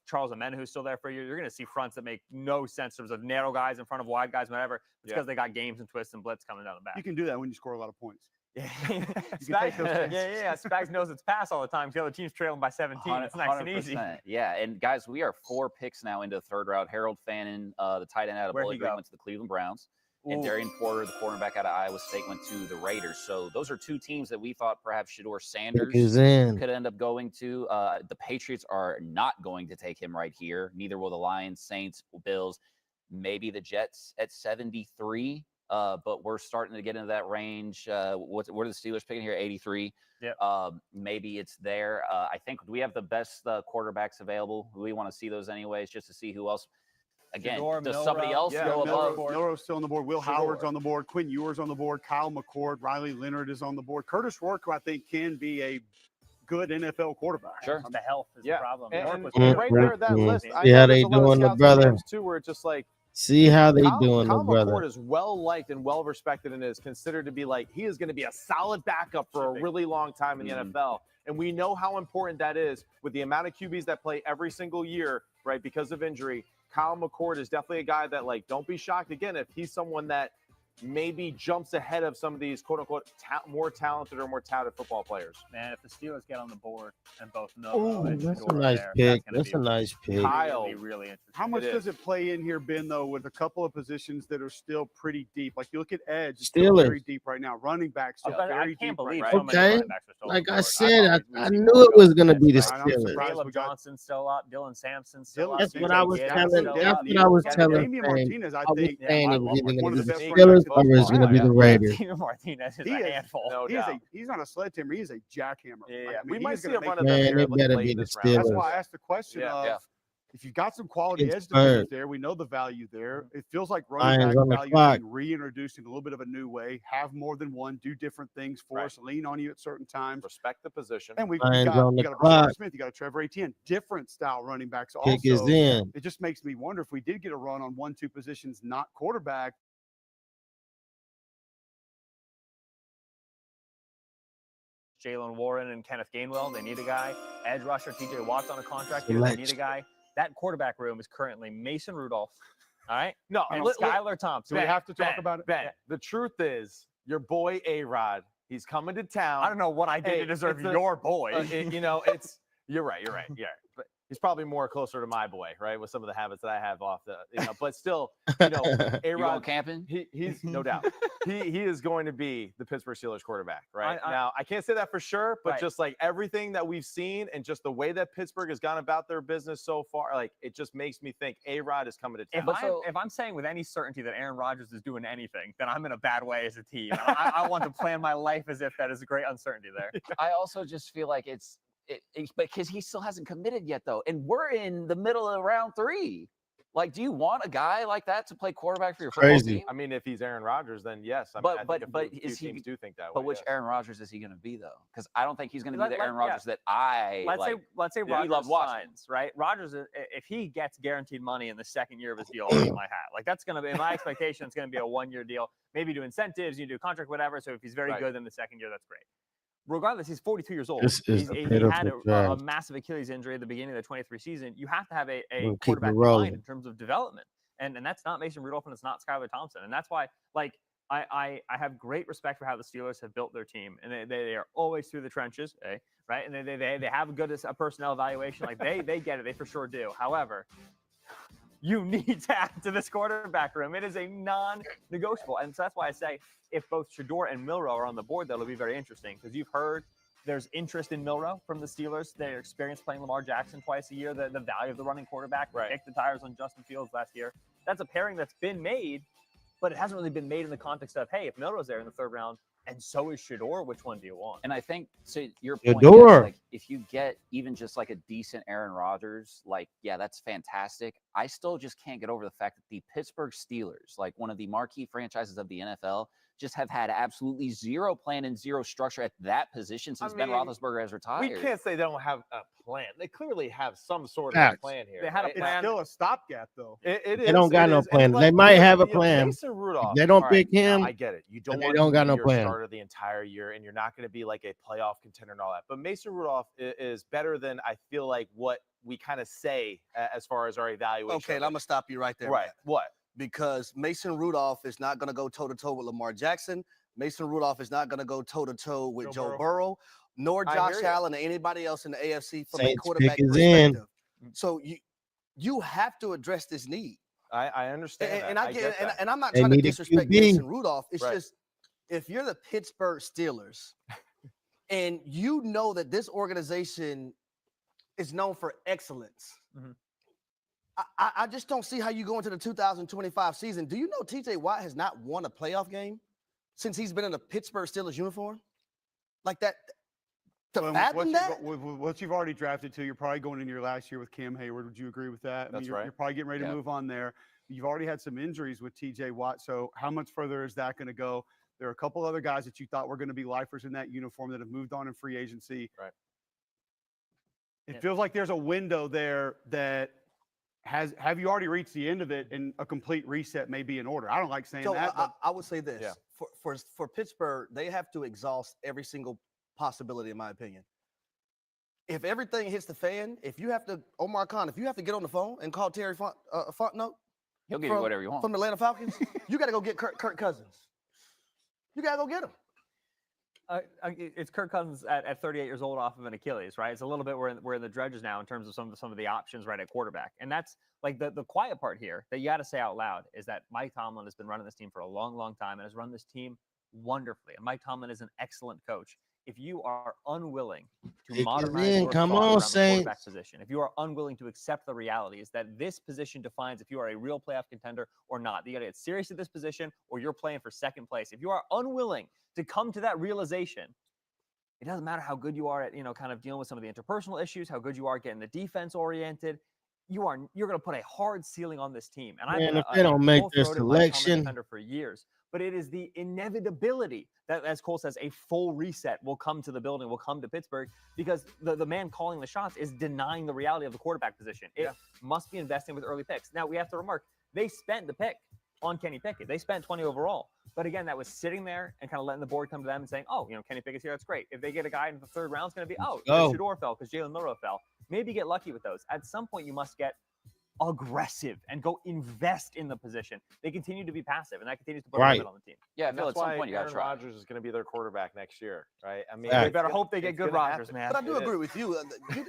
Charles Amena, who's still there for you. You're going to see fronts that make no sense in terms of narrow guys in front of wide guys, whatever. It's because they got games and twists and blitz coming down the back. You can do that when you score a lot of points. Yeah. Spags knows it's pass all the time. The other team's trailing by 17. It's nice and easy. Yeah, and guys, we are 4 picks now into the 3rd round. Harold Fannin, the tight end out of Bowling Green, went to the Cleveland Browns. And Darian Porter, the cornerback out of Iowa State, went to the Raiders. So those are 2 teams that we thought perhaps Shedeur Sanders could end up going to. The Patriots are not going to take him right here. Neither will the Lions, Saints, Bills, maybe the Jets at 73. But we're starting to get into that range. What are the Steelers picking here? 83. Yeah. Maybe it's there. I think we have the best quarterbacks available. We want to see those anyways, just to see who else. again, Shador, does somebody else go above? Milroe's still on the board. Will Shador. Howard's on the board. Quinn Ewers on the board. Kyle McCord. Riley Leonard is on the board. Curtis Rourke, who I think can be a good NFL quarterback. Sure. The health is the problem. And right there, that list. I See know how there's they a lot of doing, the scouts and brother. GMs too, where it's just like, See how they Kyle doing, the brother. McCord is well liked and well respected and is considered to be like, he is going to be a solid backup for a really long time in the NFL. And we know how important that is with the amount of QBs that play every single year, right, because of injury. Kyle McCord is definitely a guy that, like, don't be shocked again if he's someone that maybe jumps ahead of some of these quote-unquote more talented or more touted football players. Man, if the Steelers get on the board and both know That's a nice pick. That's a nice pick. Kyle, really interesting. How much does it play in here, Ben, though, with a couple of positions that are still pretty deep? Like, you look at edge, it's still very deep right now. Running back still very deep right now. Okay. Like I said, I knew it was going to be the Steelers. Caleb Johnson's still up. Dylan Sampson's still up. That's what I was telling. That's what I was telling. Damian Martinez, I think, saying it was either going to be the best Steelers or it's going to be the Raiders. Damian Martinez is a handful. He's not a sledgehammer. He is a jackhammer. Yeah, I mean, we might see a run of of Man, them they here better late be in the this round. Steelers. That's why I asked the question of if you've got some quality edge defenders there, we know the value there. It feels like running back value being reintroduced in a little bit of a new way. Have more than one, do different things for us, lean on you at certain times. Respect the position. And we've got a Brashard Smith, you got a Trevor Etienne, different style running backs. Also, Kick is in. It just makes me wonder if we did get a run on 1-2 positions, not quarterback. Jalen Warren and Kenneth Gainwell, they need a guy. Edge rusher, TJ Watt's on a contract here, they need a guy. That quarterback room is currently Mason Rudolph, all right? No, and Skylar Thompson. Do we have to talk about it? Ben, the truth is, your boy A-Rod, he's coming to town. I don't know what I did to deserve your boy. You're right. But he's probably more closer to my boy, right? With some of the habits that I have off the, but still, A-Rod. You going camping? He's no doubt. He is going to be the Pittsburgh Steelers quarterback, right? Now, I can't say that for sure, but just like everything that we've seen and just the way that Pittsburgh has gone about their business so far, like it just makes me think A-Rod is coming to town. If I'm saying with any certainty that Aaron Rodgers is doing anything, then I'm in a bad way as a team. I want to plan my life as if that is a great uncertainty there. I also just feel like it's because he still hasn't committed yet, though. And we're in the middle of round 3. Like, do you want a guy like that to play quarterback for your football team? I mean, if he's Aaron Rodgers, then yes. But is he? Teams do think that way. But which Aaron Rodgers is he going to be, though? Because I don't think he's going to be the Aaron Rodgers that I Let's say Rodgers signs, right? Rodgers, if he gets guaranteed money in the second year of his deal, I'll my hat. Like that's going to be my expectation. It's going to be a 1-year deal. Maybe do incentives, you do contract, whatever. So if he's very good in the second year, that's great. Regardless, he's 42 years old. He had a massive Achilles injury at the beginning of the 23 season. You have to have a quarterback mind in terms of development. And that's not Mason Rudolph and it's not Skylar Thompson. And that's why, like, I have great respect for how the Steelers have built their team. And they are always through the trenches, right? And they have a good personnel evaluation. Like, they get it. They for sure do. However, you need to add to this quarterback room. It is a non-negotiable. And so that's why I say if both Shador and Milroe are on the board, that'll be very interesting because you've heard there's interest in Milroe from the Steelers. Their experience playing Lamar Jackson twice a year, the value of the running quarterback, kicked the tires on Justin Fields last year. That's a pairing that's been made, but it hasn't really been made in the context of, hey, if Milroe's there in the 3rd round, and so is Shador, which one do you want? And I think, so your point, like, if you get even just like a decent Aaron Rodgers, like, yeah, that's fantastic. I still just can't get over the fact that the Pittsburgh Steelers, like one of the marquee franchises of the NFL, just have had absolutely zero plan and zero structure at that position since Ben Roethlisberger has retired. We can't say they don't have a plan. They clearly have some sort of plan here. They had a plan. It's still a stopgap, though. They don't got no plan. They might have a plan. Mason Rudolph. They don't pick him. I get it. You don't want to be your starter the entire year, and you're not going to be like a playoff contender and all that. But Mason Rudolph is better than I feel like what we kind of say as far as our evaluation. Okay, I'm going to stop you right there. Right. Matt. What? Because Mason Rudolph is not going to go toe-to-toe with Lamar Jackson. Mason Rudolph is not going to go toe-to-toe with Joe Burrow, nor Josh Allen or anybody else in the AFC from a quarterback perspective. So you have to address this need. I understand and I get and I'm not trying to disrespect Mason Rudolph. It's just if you're the Pittsburgh Steelers and you know that this organization is known for excellence, I just don't see how you go into the 2025 season. Do you know TJ Watt has not won a playoff game since he's been in a Pittsburgh Steelers uniform? Like that, to fathom that? With what you've already drafted to, you're probably going into your last year with Cam Hayward. Would you agree with that? That's you're probably getting ready to move on there. You've already had some injuries with TJ Watt. So how much further is that going to go? There are a couple other guys that you thought were going to be lifers in that uniform that have moved on in free agency. Right. It feels like there's a window there that have you already reached the end of it, and a complete reset may be in order. I don't like saying that. But I would say this. For Pittsburgh, they have to exhaust every single possibility, in my opinion. If everything hits the fan, if you have to, Omar Khan, if you have to get on the phone and call Terry Fontenot, he'll give you whatever you want from the Atlanta Falcons, you got to go get Kirk Cousins. You got to go get him. It's Kirk Cousins at 38 years old off of an Achilles, right? It's a little bit we're in the dredges now in terms of some of the options right at quarterback. And that's like the quiet part here that you got to say out loud is that Mike Tomlin has been running this team for a long, long time and has run this team wonderfully. And Mike Tomlin is an excellent coach. If you are unwilling to modernize your quarterback position, if you are unwilling to accept the reality is that this position defines if you are a real playoff contender or not. You got to get serious at this position or you're playing for second place. If you are unwilling to come to that realization, it doesn't matter how good you are at, kind of dealing with some of the interpersonal issues, how good you are getting the defense oriented. You're going to put a hard ceiling on this team. And I've been if they don't make their selection for years. But it is the inevitability that, as Cole says, a full reset will come to the building, will come to Pittsburgh, because the man calling the shots is denying the reality of the quarterback position. It must be investing with early picks. Now, we have to remark, they spent the pick on Kenny Pickett. They spent 20 overall. But again, that was sitting there and kind of letting the board come to them and saying, oh, Kenny Pickett's here. That's great. If they get a guy in the third round, it's going to be, Shador fell because Jalen Milroe fell. Maybe get lucky with those. At some point, you must get aggressive and go invest in the position. They continue to be passive, and that continues to put a limit on the team. Yeah, I feel at some point you got to try. Rodgers is going to be their quarterback next year, right? I mean, they better hope they get good Rodgers, man. But I do agree with you.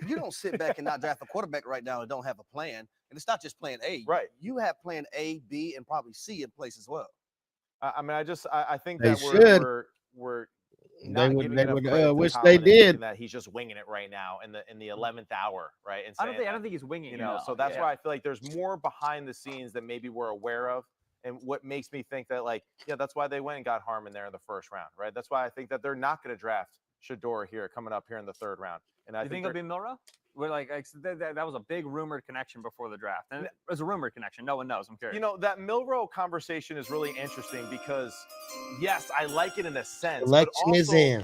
You don't sit back and not draft a quarterback right now and don't have a plan. And it's not just plan A. Right. You have plan A, B, and probably C in place as well. I mean, I think they that we're they would wish they did. That he's just winging it right now in the 11th hour, right? And I don't think he's winging. So that's why I feel like there's more behind the scenes that maybe we're aware of, and what makes me think that that's why they went and got Harmon there in the first round, right? That's why I think that they're not going to draft Shador here coming up here in the third round. And I think it'll be Milroe. We're that was a big rumored connection before the draft, and it was a rumored connection. No one knows. I'm curious. That Milroe conversation is really interesting because, yes, I like it in a sense. Election is in.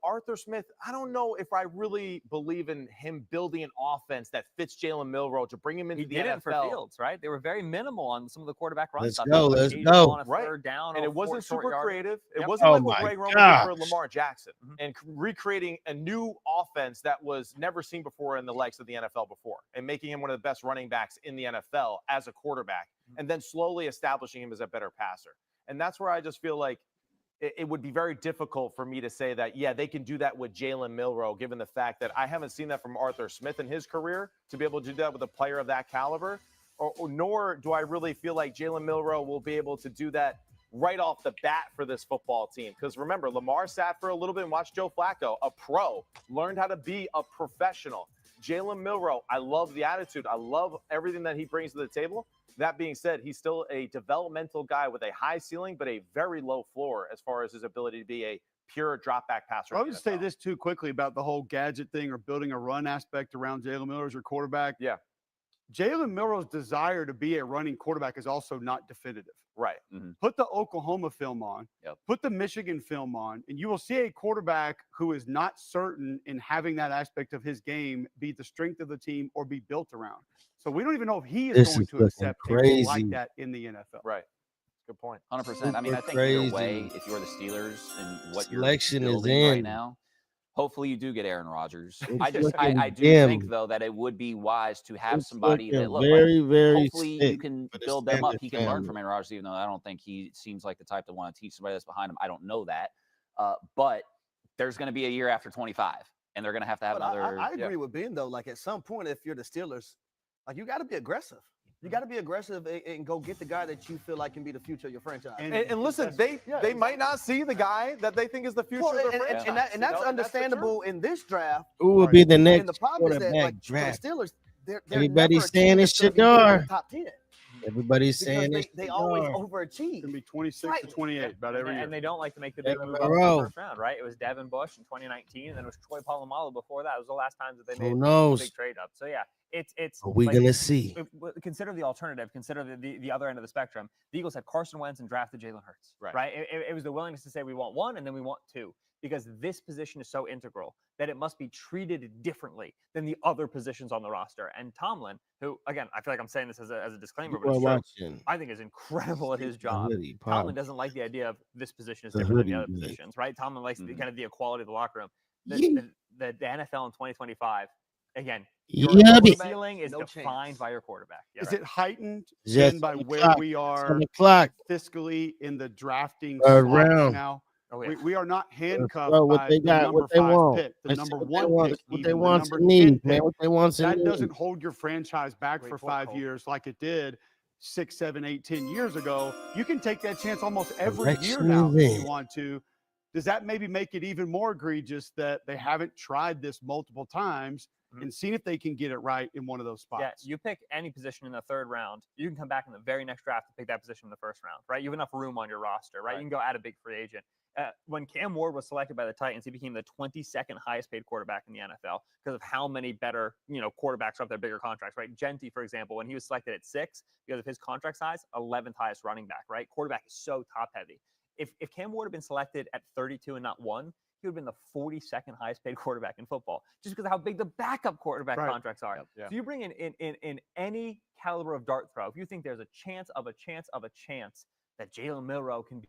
Arthur Smith, I don't know if I really believe in him building an offense that fits Jalen Milroe to bring him into the NFL. He did it for Fields, right? They were very minimal on some of the quarterback runs. Let's go. On a third down, and it wasn't super creative. It wasn't like what Greg Roman did for Lamar Jackson and recreating a new offense that was never seen before in the legs of the NFL before and making him one of the best running backs in the NFL as a quarterback and then slowly establishing him as a better passer. And that's where I just feel like it would be very difficult for me to say that, they can do that with Jalen Milroe, given the fact that I haven't seen that from Arthur Smith in his career to be able to do that with a player of that caliber, nor do I really feel like Jalen Milroe will be able to do that right off the bat for this football team. Because remember, Lamar sat for a little bit and watched Joe Flacco, a pro, learned how to be a professional. Jalen Milroe, I love the attitude. I love everything that he brings to the table. That being said, he's still a developmental guy with a high ceiling, but a very low floor as far as his ability to be a pure drop back passer. I would just say this too quickly about the whole gadget thing or building a run aspect around Jalen Milroe as your quarterback. Yeah. Jalen Milroe's desire to be a running quarterback is also not definitive. Right. Mm-hmm. Put the Oklahoma film on, put the Michigan film on, and you will see a quarterback who is not certain in having that aspect of his game be the strength of the team or be built around. So we don't even know if he is going to accept things like that in the NFL. Right. Good point. 100%. I mean, I think either way, if you're the Steelers and what selection you're building is in right now, hopefully you do get Aaron Rodgers. I do dim. think, though, that it would be wise to have somebody that, hopefully you can build them up. He can learn from Aaron Rodgers, even though I don't think he seems like the type to want to teach somebody that's behind him. I don't know that. But there's going to be a year after 25, and they're going to have another. I agree with Ben, though. Like, at some point, if you're the Steelers, you got to be aggressive. You got to be aggressive and go get the guy that you feel like can be the future of your franchise. And listen, they might not see the guy that they think is the future of their franchise. And that's understandable in this draft. Who will be the next and the problem is that, draft? for the Steelers, they're everybody's never saying it's Shador. Top 10. Everybody's saying they always overachieve. It's gonna be 26 to 28 about every year. And they don't like to make the big move up in the first round, right? It was Devin Bush in 2019, and then it was Troy Polamalu before that. It was the last time that they made a big trade up. So yeah, it's. Are we gonna see? Consider the alternative. Consider the other end of the spectrum. The Eagles had Carson Wentz and drafted Jalen Hurts. Right. It was the willingness to say we want one and then we want two. Because this position is so integral that it must be treated differently than the other positions on the roster. And Tomlin, who, again, I feel like I'm saying this as a disclaimer, but it's true, I think is incredible at his job. Tomlin doesn't like the idea of this position is different than the other positions, right? Tomlin likes kind of the equality of the locker room. The NFL in 2025, again, your ceiling is defined by your quarterback. Is it heightened by where we are fiscally in the drafting round now? We are not handcuffed by the number 5 pick, the number 1 pick, what they want to need, man. What they want to that need. doesn't hold your franchise back for 5 years like it did 6, 7, 8, 10 years ago. You can take that chance almost every year now if you want to. Does that maybe make it even more egregious that they haven't tried this multiple times and seen if they can get it right in one of those spots? Yeah, you pick any position in the 3rd round, you can come back in the very next draft to pick that position in the 1st round, right? You have enough room on your roster, right? You can go add a big free agent. When Cam Ward was selected by the Titans, he became the 22nd highest paid quarterback in the NFL because of how many better, quarterbacks are up there, bigger contracts, right? Genty, for example, when he was selected at 6, because of his contract size, 11th highest running back, right? Quarterback is so top heavy. If Cam Ward had been selected at 32 and not 1, he would have been the 42nd highest paid quarterback in football, just because of how big the backup quarterback contracts are. So you bring in any caliber of dart throw, if you think there's a chance that Jalen Milroe can be,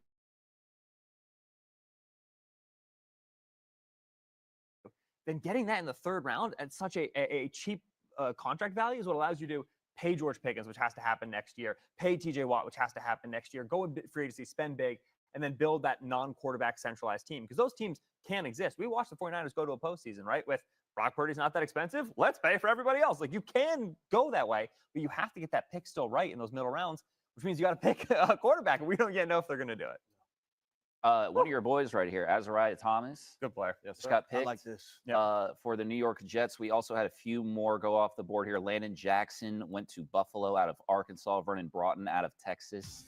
then getting that in the 3rd round at such a cheap contract value is what allows you to pay George Pickens, which has to happen next year, pay TJ Watt, which has to happen next year, go in free agency, spend big, and then build that non-quarterback centralized team. Because those teams can exist. We watched the 49ers go to a postseason, right? With Brock Purdy's not that expensive. Let's pay for everybody else. Like, you can go that way, but you have to get that pick still right in those middle rounds, which means you got to pick a quarterback, and we don't yet know if they're going to do it. One of your boys right here, Azariah Thomas. Good player. Yes, just got picked. I like this. For the New York Jets. We also had a few more go off the board here. Landon Jackson went to Buffalo out of Arkansas. Vernon Broughton out of Texas.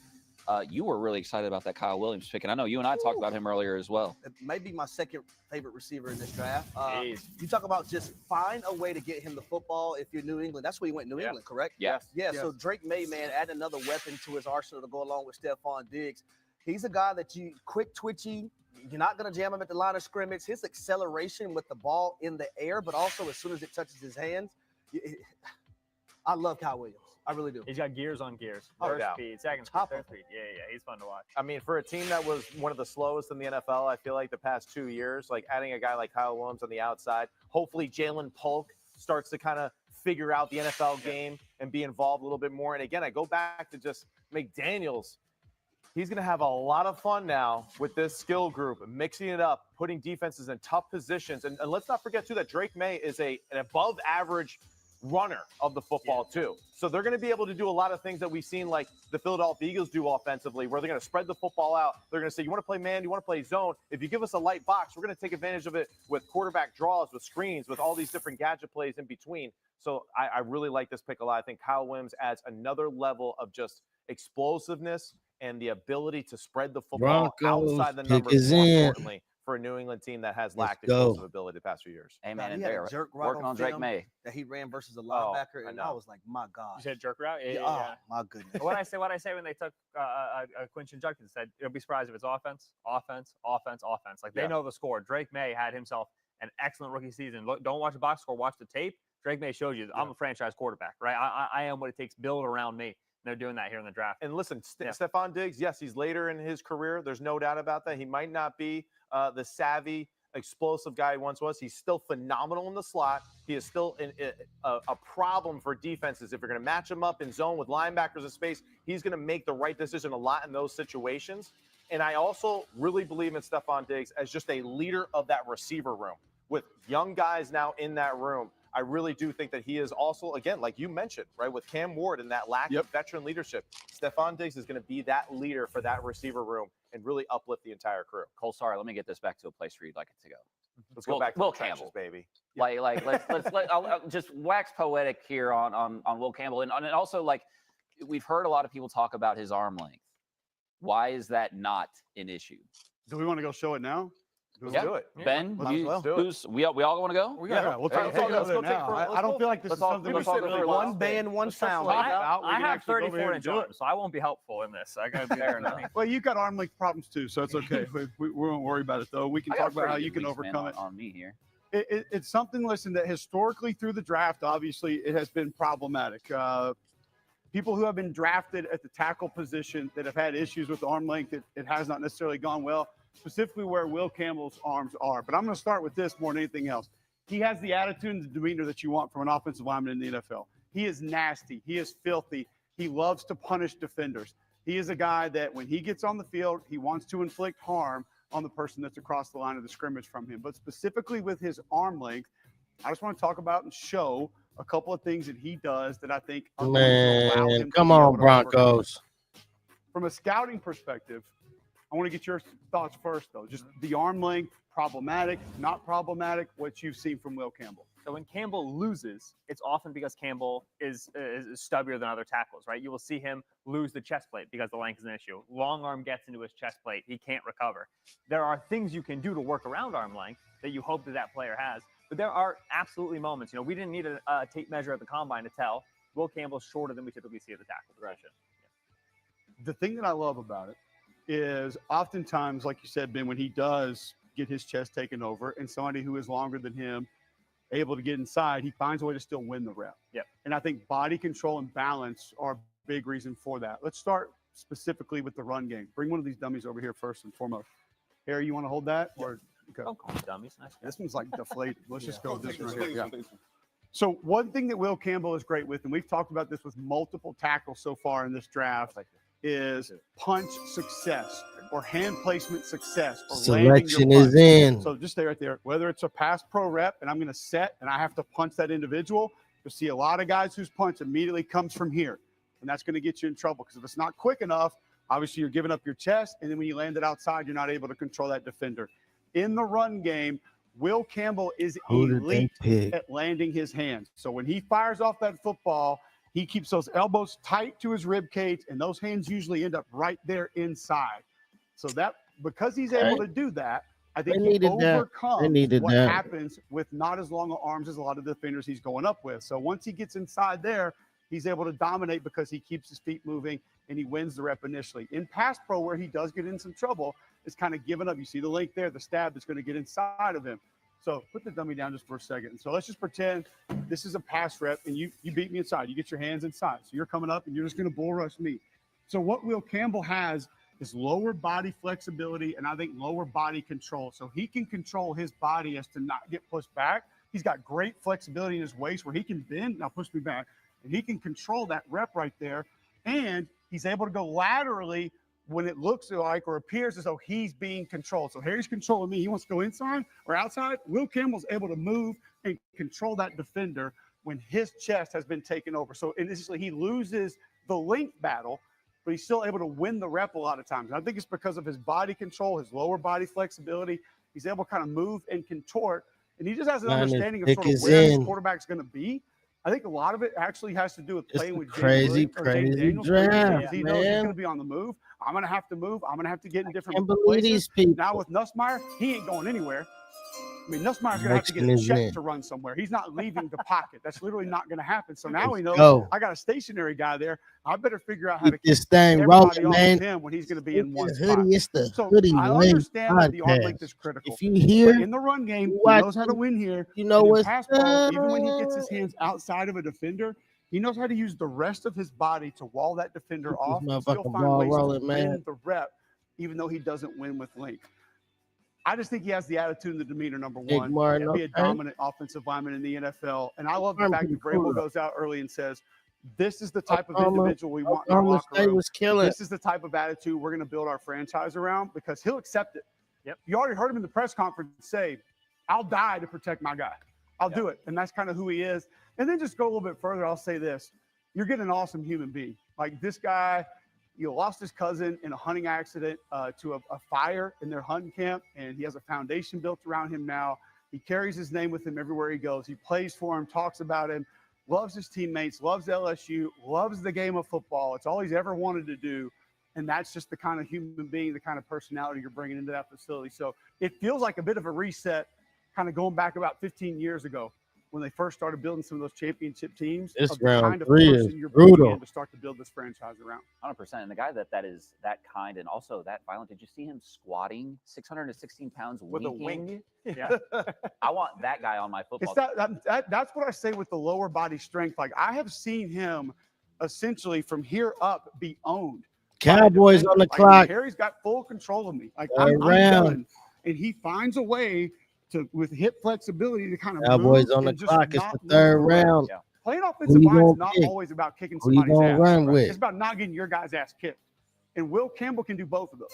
You were really excited about that Kyle Williams pick, and I know you and I talked about him earlier as well. It may be my 2nd favorite receiver in this draft. You talk about just find a way to get him the football if you're New England. That's where you went, New England, correct? Yeah. So Drake May, man, add another weapon to his arsenal to go along with Stephon Diggs. He's a guy that you quick twitchy. You're not going to jam him at the line of scrimmage. His acceleration with the ball in the air, but also as soon as it touches his hands. I love Kyle Williams. I really do. He's got gears on gears. First speed, second speed, third speed. Yeah. He's fun to watch. I mean, for a team that was one of the slowest in the NFL, I feel like the past 2 years, like adding a guy like Kyle Williams on the outside, hopefully Jalen Polk starts to kind of figure out the NFL game and be involved a little bit more. And again, I go back to just McDaniels. He's going to have a lot of fun now with this skill group, mixing it up, putting defenses in tough positions. And let's not forget, too, that Drake May is an above-average runner of the football, too. So they're going to be able to do a lot of things that we've seen like the Philadelphia Eagles do offensively, where they're going to spread the football out. They're going to say, you want to play man, you want to play zone. If you give us a light box, we're going to take advantage of it with quarterback draws, with screens, with all these different gadget plays in between. So I really like this pick a lot. I think Kyle Williams adds another level of just explosiveness and the ability to spread the football outside the numbers, more importantly, for a New England team that has lacked explosive ability the past few years. Amen. And they're working on Drake May that he ran versus a linebacker, and I was like, my God. You said jerk route? Yeah. Oh, my goodness. What I say when they took Quinton Judkins, said, you'll be surprised if it's offense. Like, they know the score. Drake May had himself an excellent rookie season. Look, don't watch the box score, watch the tape. Drake May shows you I'm a franchise quarterback, right? I am what it takes. Build around me. They're doing that here in the draft. And listen, Stephon Diggs, yes, he's later in his career. There's no doubt about that. He might not be the savvy, explosive guy he once was. He's still phenomenal in the slot. He is still a problem for defenses. If you're going to match him up in zone with linebackers in space, he's going to make the right decision a lot in those situations. And I also really believe in Stephon Diggs as just a leader of that receiver room. With young guys now in that room, I really do think that he is also, again, like you mentioned, right, with Cam Ward and that lack of veteran leadership, Stephon Diggs is going to be that leader for that receiver room and really uplift the entire crew. Cole, sorry, let me get this back to a place where you'd like it to go. Let's go back to Will the trenches, Campbell, baby. I'll just wax poetic here on Will Campbell, and also, like, we've heard a lot of people talk about his arm length. Why is that not an issue? Do we want to go show it now? Let's do it. Ben, we all want to go? We'll take it over there now. I don't feel like this is something we should really one band, one sound. I have 34-inch arms, so I won't be helpful in this. I got to be fair enough. Well, you've got arm length problems too, so it's okay. we won't worry about it though. We can talk about how you can overcome it. On me here. It's something, listen, that historically through the draft, obviously, it has been problematic. People who have been drafted at the tackle position that have had issues with arm length, it has not necessarily gone well, specifically where Will Campbell's arms are. But I'm going to start with this more than anything else. He has the attitude and the demeanor that you want from an offensive lineman in the NFL. He is nasty. He is filthy. He loves to punish defenders. He is a guy that when he gets on the field, he wants to inflict harm on the person that's across the line of the scrimmage from him. But specifically with his arm length, I just want to talk about and show a couple of things that he does that I think are going to allow him come on, Broncos. From a scouting perspective, I want to get your thoughts first, though. Just the arm length, problematic, not problematic, what you've seen from Will Campbell. So when Campbell loses, it's often because Campbell is stubbier than other tackles, right? You will see him lose the chest plate because the length is an issue. Long arm gets into his chest plate. He can't recover. There are things you can do to work around arm length that you hope that player has. But there are absolutely moments. We didn't need a tape measure at the combine to tell Will Campbell's shorter than we typically see at the tackle position. Yeah. The thing that I love about it is oftentimes, like you said, Ben, when he does get his chest taken over and somebody who is longer than him able to get inside, he finds a way to still win the rep. Yep. And I think body control and balance are a big reason for that. Let's start specifically with the run game. Bring one of these dummies over here first and foremost. Harry, you want to hold that? Yep. Or okay. Don't call me dummies. Nice. This one's like deflated. Let's just go with this one right here. Yeah. So one thing that Will Campbell is great with, and we've talked about this with multiple tackles so far in this draft, is punch success or hand placement success. Or selection is in. So just stay right there. Whether it's a pass pro rep and I'm going to set and I have to punch that individual, you'll see a lot of guys whose punch immediately comes from here. And that's going to get you in trouble because if it's not quick enough, obviously you're giving up your chest. And then when you land it outside, you're not able to control that defender. In the run game, Will Campbell is elite at landing his hands. So when he fires off that football, he keeps those elbows tight to his rib cage, and those hands usually end up right there inside. So that because he's able to do that, I think he overcomes what happens with not as long arms as a lot of the defenders he's going up with. So once he gets inside there, he's able to dominate because he keeps his feet moving and he wins the rep initially. In pass pro, where he does get in some trouble, is kind of giving up. You see the link there, the stab that's going to get inside of him. So put the dummy down just for a second. So let's just pretend this is a pass rep and you beat me inside. You get your hands inside. So you're coming up and you're just going to bull rush me. So what Will Campbell has is lower body flexibility and I think lower body control. So he can control his body as to not get pushed back. He's got great flexibility in his waist where he can bend, now push me back, and he can control that rep right there. And he's able to go laterally when it looks like or appears as though he's being controlled. So Harry's controlling me. He wants to go inside or outside. Will Campbell's able to move and control that defender when his chest has been taken over. So initially he loses the length battle, but he's still able to win the rep a lot of times. And I think it's because of his body control, his lower body flexibility. He's able to kind of move and contort. And he just has an understanding of sort of where his quarterback's going to be. I think a lot of it actually has to do with playing with crazy draft, he knows man. He's going to be on the move. I'm going to have to move. I'm going to have to get in different places. Now with Nussmeier, he ain't going anywhere. I mean, Nussmeier's going to have to get a check to run somewhere. He's not leaving the pocket. That's literally not going to happen. So now we know I got a stationary guy there. I better figure out how to keep this thing rolling, man. Him when he's going to be in one spot. It's the so Hoody I understand that the arm length is critical. If you hear in the run game, he knows how to win here. You know what's pass pro, even when he gets his hands outside of a defender, he knows how to use the rest of his body to wall that defender off and still find ways to win the rep, even though he doesn't win with length. I just think he has the attitude and the demeanor, number one, to be a dominant offensive lineman in the NFL. And I love the fact that Vrabel goes out early and says, this is the type of individual we want in our locker room. This is the type of attitude we're going to build our franchise around because he'll accept it. Yep. You already heard him in the press conference say, I'll die to protect my guy. I'll do it. And that's kind of who he is. And then just go a little bit further. I'll say this. You're getting an awesome human being. Like this guy, lost his cousin in a hunting accident to a fire in their hunting camp, and he has a foundation built around him now. He carries his name with him everywhere he goes. He plays for him, talks about him. loves his teammates, loves LSU, loves the game of football. It's all he's ever wanted to do. And that's just the kind of human being, the kind of personality you're bringing into that facility. So it feels like a bit of a reset, kind of going back about 15 years ago when they first started building some of those championship teams. This of the round kind of 3 person is you're brutal. bringing in to start to build this franchise around. 100%. And the guy that is that kind and also that violent, did you see him squatting 616 pounds with a wing? Yeah. I want that guy on my football team. That's what I say with the lower body strength. Like, I have seen him essentially from here up be owned. Cowboys on the clock. Harry's got full control of me. Like, Third I'm round. done. And he finds a way to, with hip flexibility, to kind of Cowboys move on the and just clock. It's not the lose third the rep. round. Yeah. Playing Who offensive you line is gonna not pick? always about kicking Who you somebody's gonna ass. run with? It's about not getting your guy's ass kicked. And Will Campbell can do both of those.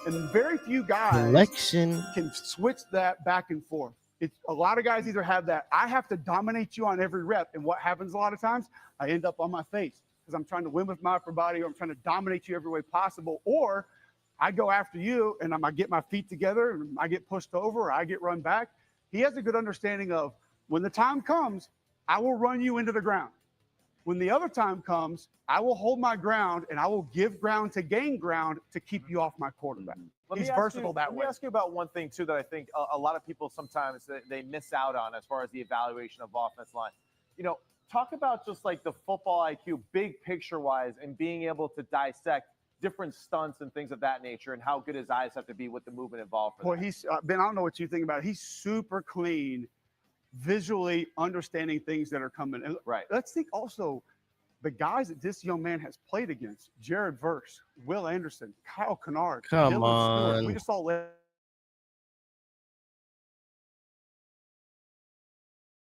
And very few guys Selection. can switch that back and forth. It's a lot of guys either have that, I have to dominate you on every rep. And what happens a lot of times, I end up on my face because I'm trying to win with my upper body, or I'm trying to dominate you every way possible. Or I go after you and I get my feet together and I get pushed over, or I get run back. He has a good understanding of, when the time comes, I will run you into the ground. When the other time comes, I will hold my ground and I will give ground to gain ground to keep you off my quarterback. He's versatile that way. Let me ask you about one thing, too, that I think a lot of people sometimes they miss out on as far as the evaluation of offense line. You know, talk about just like the football IQ, big picture-wise, and being able to dissect different stunts and things of that nature, and how good his eyes have to be with the movement involved. Boy, he's Ben, I don't know what you think about it. He's super clean, visually understanding things that are coming. And right. Let's think also the guys that this young man has played against: Jared Verse, Will Anderson, Kyle Kennard, Come Dylan Stewart. on. We just saw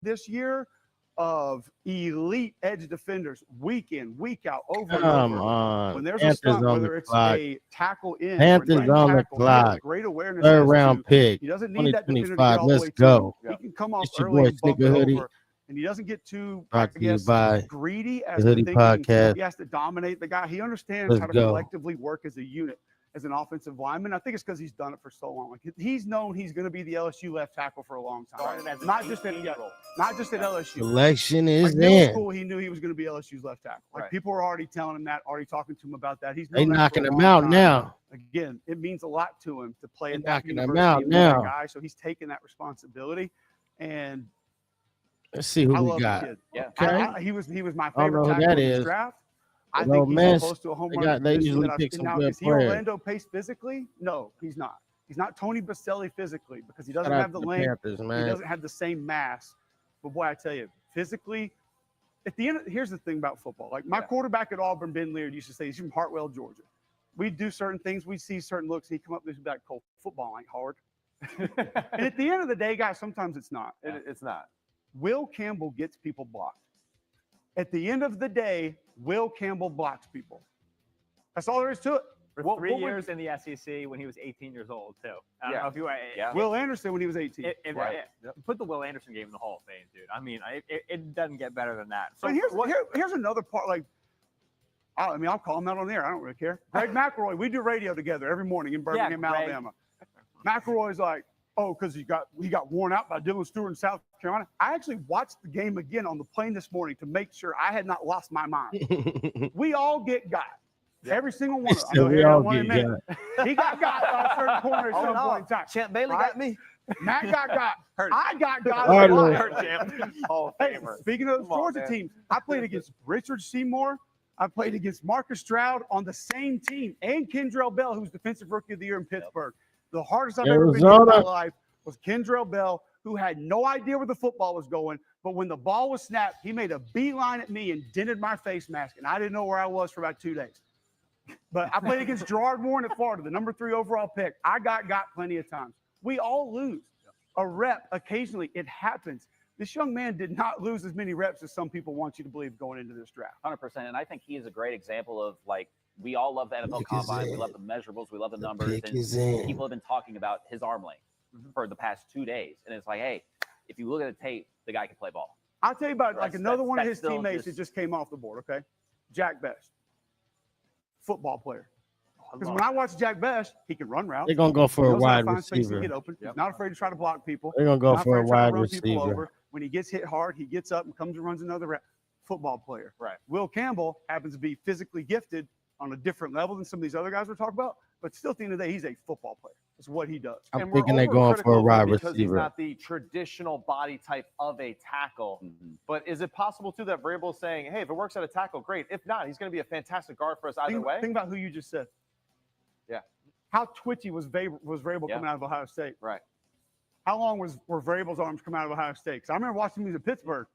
this year of elite edge defenders, week in, week out, over and Come over. on. When there's Panthers a stunt, on whether the it's clock. a tackle in, Panthers on the clock. great awareness. Third as round to, pick. he doesn't need that defender to get 2025. all the Let's way go. to him. He can come off It's your early boy, and bump Sneaker it Hoodie. over. And he doesn't get too, Brought I to you guess, by greedy the as Hoodie thinking Podcast. he has to dominate the guy. He understands Let's how to go. collectively work as a unit, as an offensive lineman. I think it's because he's done it for so long. Like, he's known he's going to be the LSU left tackle for a long time. Not just at LSU. Selection is Like, middle in. school, he knew he was going to be LSU's left tackle. Like, Right. people were already telling him that, already talking to him about that. He's They known that knocking for a him long out time. now. Again, it means a lot to him to play They at that knocking him university out and be that now. guy. So he's taking that responsibility. And Let's see who I we love got. the kid. Yeah. Okay. He was my I don't know favorite who tackle that in this is. draft. I But think Ole he's Miss, close to a home they run. got- they position usually that I've pick seen. some Now, good is he players. Orlando Pace physically? No, he's not. He's not Tony Baselli physically because he doesn't Shout out have the to the length. Panthers, He man. doesn't have the same mass. But boy, I tell you, physically, at the end, here's the thing about football. Like, my quarterback at Auburn, Ben Leard, used to say, he's from Hartwell, Georgia. We'd do certain things. We'd see certain looks. He'd come up and he'd be like, "Cole, football ain't hard." And at the end of the day, guys, sometimes it's not. It's not. Will Campbell gets people blocked. At the end of the day, Will Campbell blocks people. That's all there is to it. For 3 years in the SEC when he was 18 years old, too. I don't know if you Will Anderson when he was 18. Put the Will Anderson game in the Hall of Fame, dude. I mean, it doesn't get better than that. So here's another part. Like, I'll call him out on the air. I don't really care. Greg McElroy, we do radio together every morning in Birmingham, Alabama. McElroy's like, oh, because he got worn out by Dylan Stewart in South Carolina. I actually watched the game again on the plane this morning to make sure I had not lost my mind. We all get got. Every single one of us. We all get got. He got got by a certain corner at some point in time. Champ Bailey got me. Matt got got. I got got. Hardly. Hey, speaking of the Georgia teams, I played against Richard Seymour. I played against Marcus Stroud on the same team, and Kendrell Bell, who's Defensive Rookie of the Year in Pittsburgh. The hardest I've ever been in my life was Kendrell Bell, who had no idea where the football was going. But when the ball was snapped, he made a beeline at me and dented my face mask, and I didn't know where I was for about 2 days. But I played against Gerard Warren at Florida, the number 3 overall pick. I got plenty of times. We all lose a rep occasionally. It happens. This young man did not lose as many reps as some people want you to believe going into this draft. 100%. And I think he is a great example of, like, we all love the NFL Combine. We love the measurables. We love the numbers. And people have been talking about his arm length for the past 2 days. And it's like, hey, if you look at the tape, the guy can play ball. I'll tell you about like another one of his teammates that just came off the board, okay? Jack Best. Football player. Because when I watch Jack Best, he can run routes. They're going to go for a wide receiver. receiver. He's not afraid to try to block people. They're going to go Not for a afraid to try to wide run people receiver. over. When he gets hit hard, he gets up and comes and runs another route. football player. Right. Will Campbell happens to be physically gifted on a different level than some of these other guys we're talking about, but still at the end of the day, he's a football player. It's what he does. I'm thinking they're going for a wide because he's receiver. not the traditional body type of a tackle. But is it possible too that Vrabel's saying, hey, if it works at a tackle, great. If not, he's going to be a fantastic guard for us either way. Think about who you just said. Yeah. How twitchy was Vrabel coming out of Ohio State? Right. How long were Vrabel's arms coming out of Ohio State? Because I remember watching him at Pittsburgh,